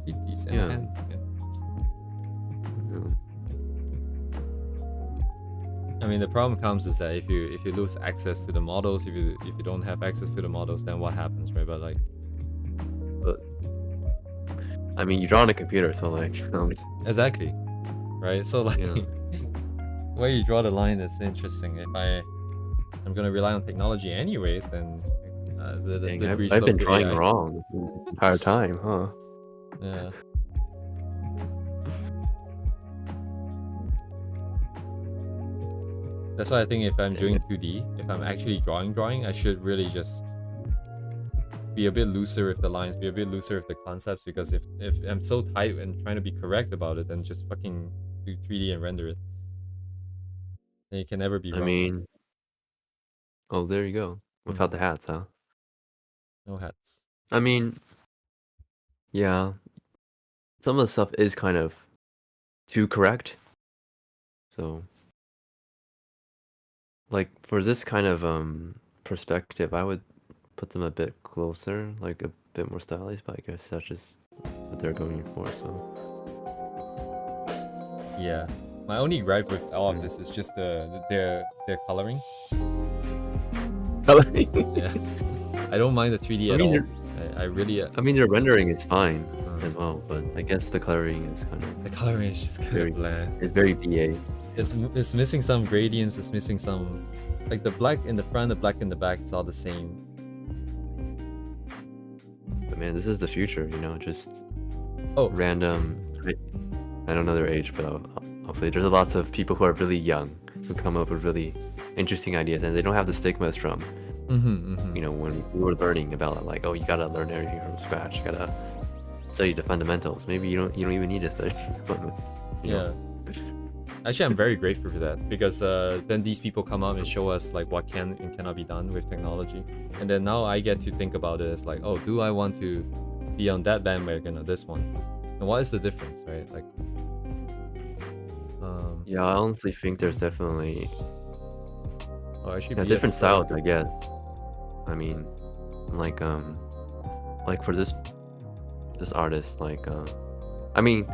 Feet and hand. I mean, the problem comes is that if you lose access to the models, if you don't have access to the models, then what happens, right? But I mean, you draw on a computer, so like exactly, right? So like, where you draw the line is interesting. If I'm gonna rely on technology anyways, then I've been drawing wrong the entire time, huh? Yeah. That's why I think if I'm doing 2D, if I'm actually drawing, I should really just be a bit looser with the lines, be a bit looser with the concepts, because if I'm so tight and trying to be correct about it, then just fucking do 3D and render it. Then you can never be wrong. I mean, oh, there you go. Without the hats, huh? No hats. I mean, yeah. Some of the stuff is kind of too correct. So, like, for this kind of perspective, I would put them a bit closer, like a bit more stylized, but I guess that's just what they're going for, so. Yeah. My only gripe with all of this is just their coloring. Yeah. I don't mind the 3D I at mean, all. I really I mean, their rendering is fine as well, but I guess the coloring is kind of the coloring is just kind very of bland. it's very BA. It's missing some gradients. It's missing some, like the black in the front, the black in the back. It's all the same. But man, this is the future, you know, just Oh, random. I don't know their age, but I'll say there's lots of people who are really young who come up with really interesting ideas, and they don't have the stigmas from, you know, when we were learning about it, like, oh, you gotta learn everything from scratch, you gotta study the fundamentals. Maybe you don't even need to study. You know? Actually, I'm very grateful for that, because then these people come up and show us like what can and cannot be done with technology, and then now I get to think about it as like, oh, do I want to be on that bandwagon or this one, and what is the difference, right? Like, Yeah, I honestly think there's definitely oh, actually, different styles, I guess. I mean, like for this artist, like I mean,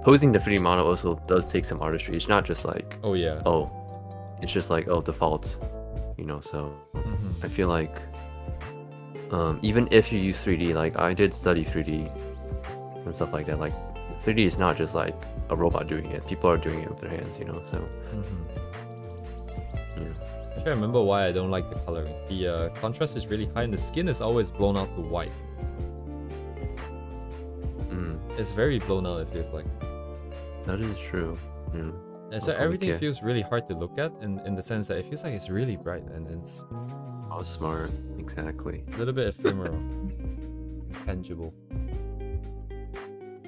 posing the 3D model also does take some artistry. It's not just like, Oh yeah. oh, it's just like, oh, default, you know. So I feel like even if you use 3D, like I did study 3D and stuff like that, like 3D is not just like a robot doing it. People are doing it with their hands, you know. So yeah. Actually, I remember why I don't like the coloring. The contrast is really high, and the skin is always blown out to white. It's very blown out, it feels like. That is true. Yeah. And so Okay, everything okay. feels really hard to look at, in the sense that it feels like it's really bright and it's Oh, smart. Exactly. a little bit ephemeral, intangible.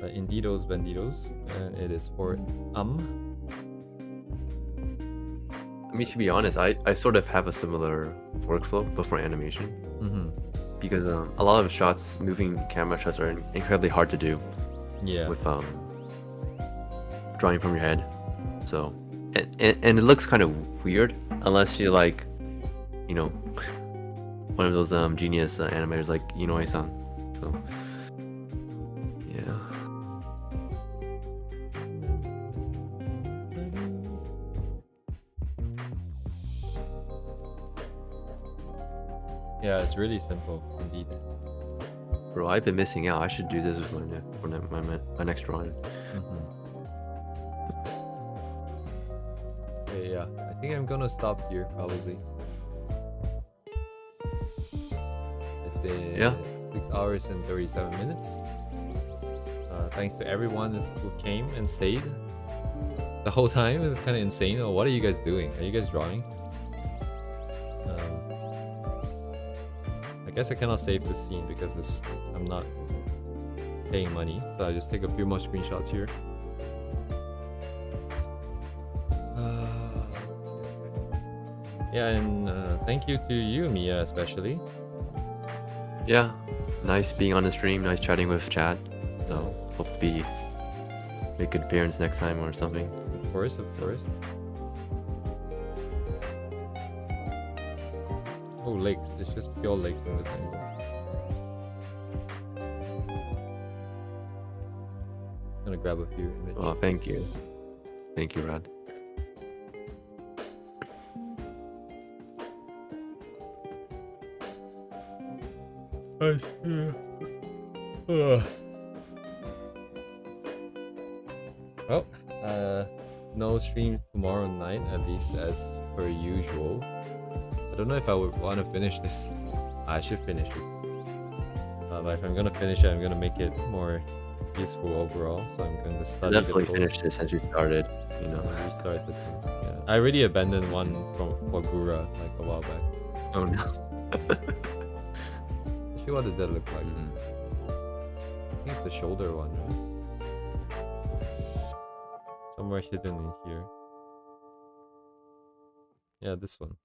But Indeedos Bandidos, and it is for I mean, to be honest, I sort of have a similar workflow, but for animation. Because a lot of shots, moving camera shots are incredibly hard to do Yeah. with drawing from your head. So, and it looks kind of weird unless you're like, you know, one of those genius animators like Inoue-san. So, yeah. Yeah, it's really simple indeed. Bro, I've been missing out. I should do this with my next drawing. Okay, yeah, I think I'm gonna stop here probably. It's been 6 hours and 37 minutes. Thanks to everyone who came and stayed the whole time. It's kind of insane. Oh, what are you guys doing? Are you guys drawing? I guess I cannot save this scene because I'm not paying money, so I just take a few more screenshots here. Yeah, and thank you to you, Miya, especially. Yeah, nice being on the stream. Nice chatting with Chad. So hope to make an appearance next time or something. Of course, of course. Oh, lakes. It's just pure lakes in this angle. I'm gonna grab a few images. Oh, thank you. Thank you, Rad. Nice. Well, no stream tomorrow night, at least as per usual. I don't know if I would want to finish this. I should finish it. But if I'm gonna finish it, I'm gonna make it more useful overall. So I'm going to study Definitely the post. finished it since you started. You know. Restart the thing. Yeah. I already abandoned one for Gura like a while back. Oh no. Actually, what did that look like? I think it's the shoulder one, right? Somewhere hidden in here. Yeah, this one.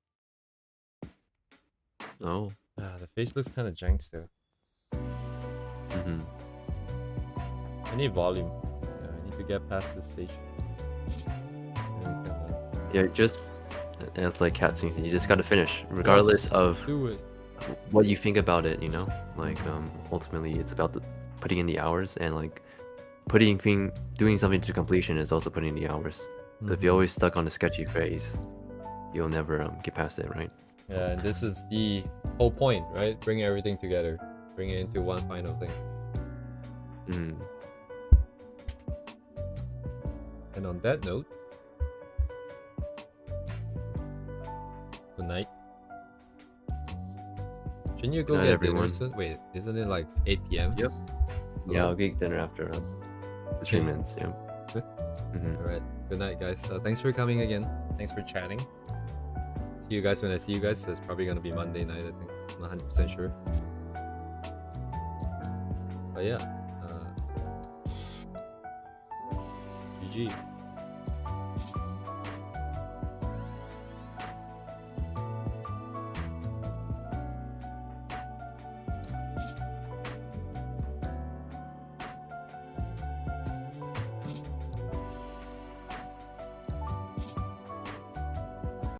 Oh. The face looks kind of jank still. I need volume. Yeah, I need to get past this stage. Then we can, Yeah, just it's like cutscenes. You just gotta finish, regardless yes, of do it. what you think about it, you know? Like ultimately it's about putting in the hours, and like doing something to completion is also putting in the hours. So if you're always stuck on the sketchy phase, you'll never get past it, right? Yeah, and this is the whole point, right? Bring everything together, bring it into one final thing. Mm. And on that note, good night. Shouldn't you go Good night, get everyone. dinner soon? Wait, isn't it like 8 p.m.? Yep. Hello? Yeah, I'll get dinner after the 3 minutes. Yeah. All right. Good night, guys. Thanks for coming again. Thanks for chatting. See you guys when I see you guys. It's probably gonna be Monday night, I think. I'm not 100% sure. But yeah. GG.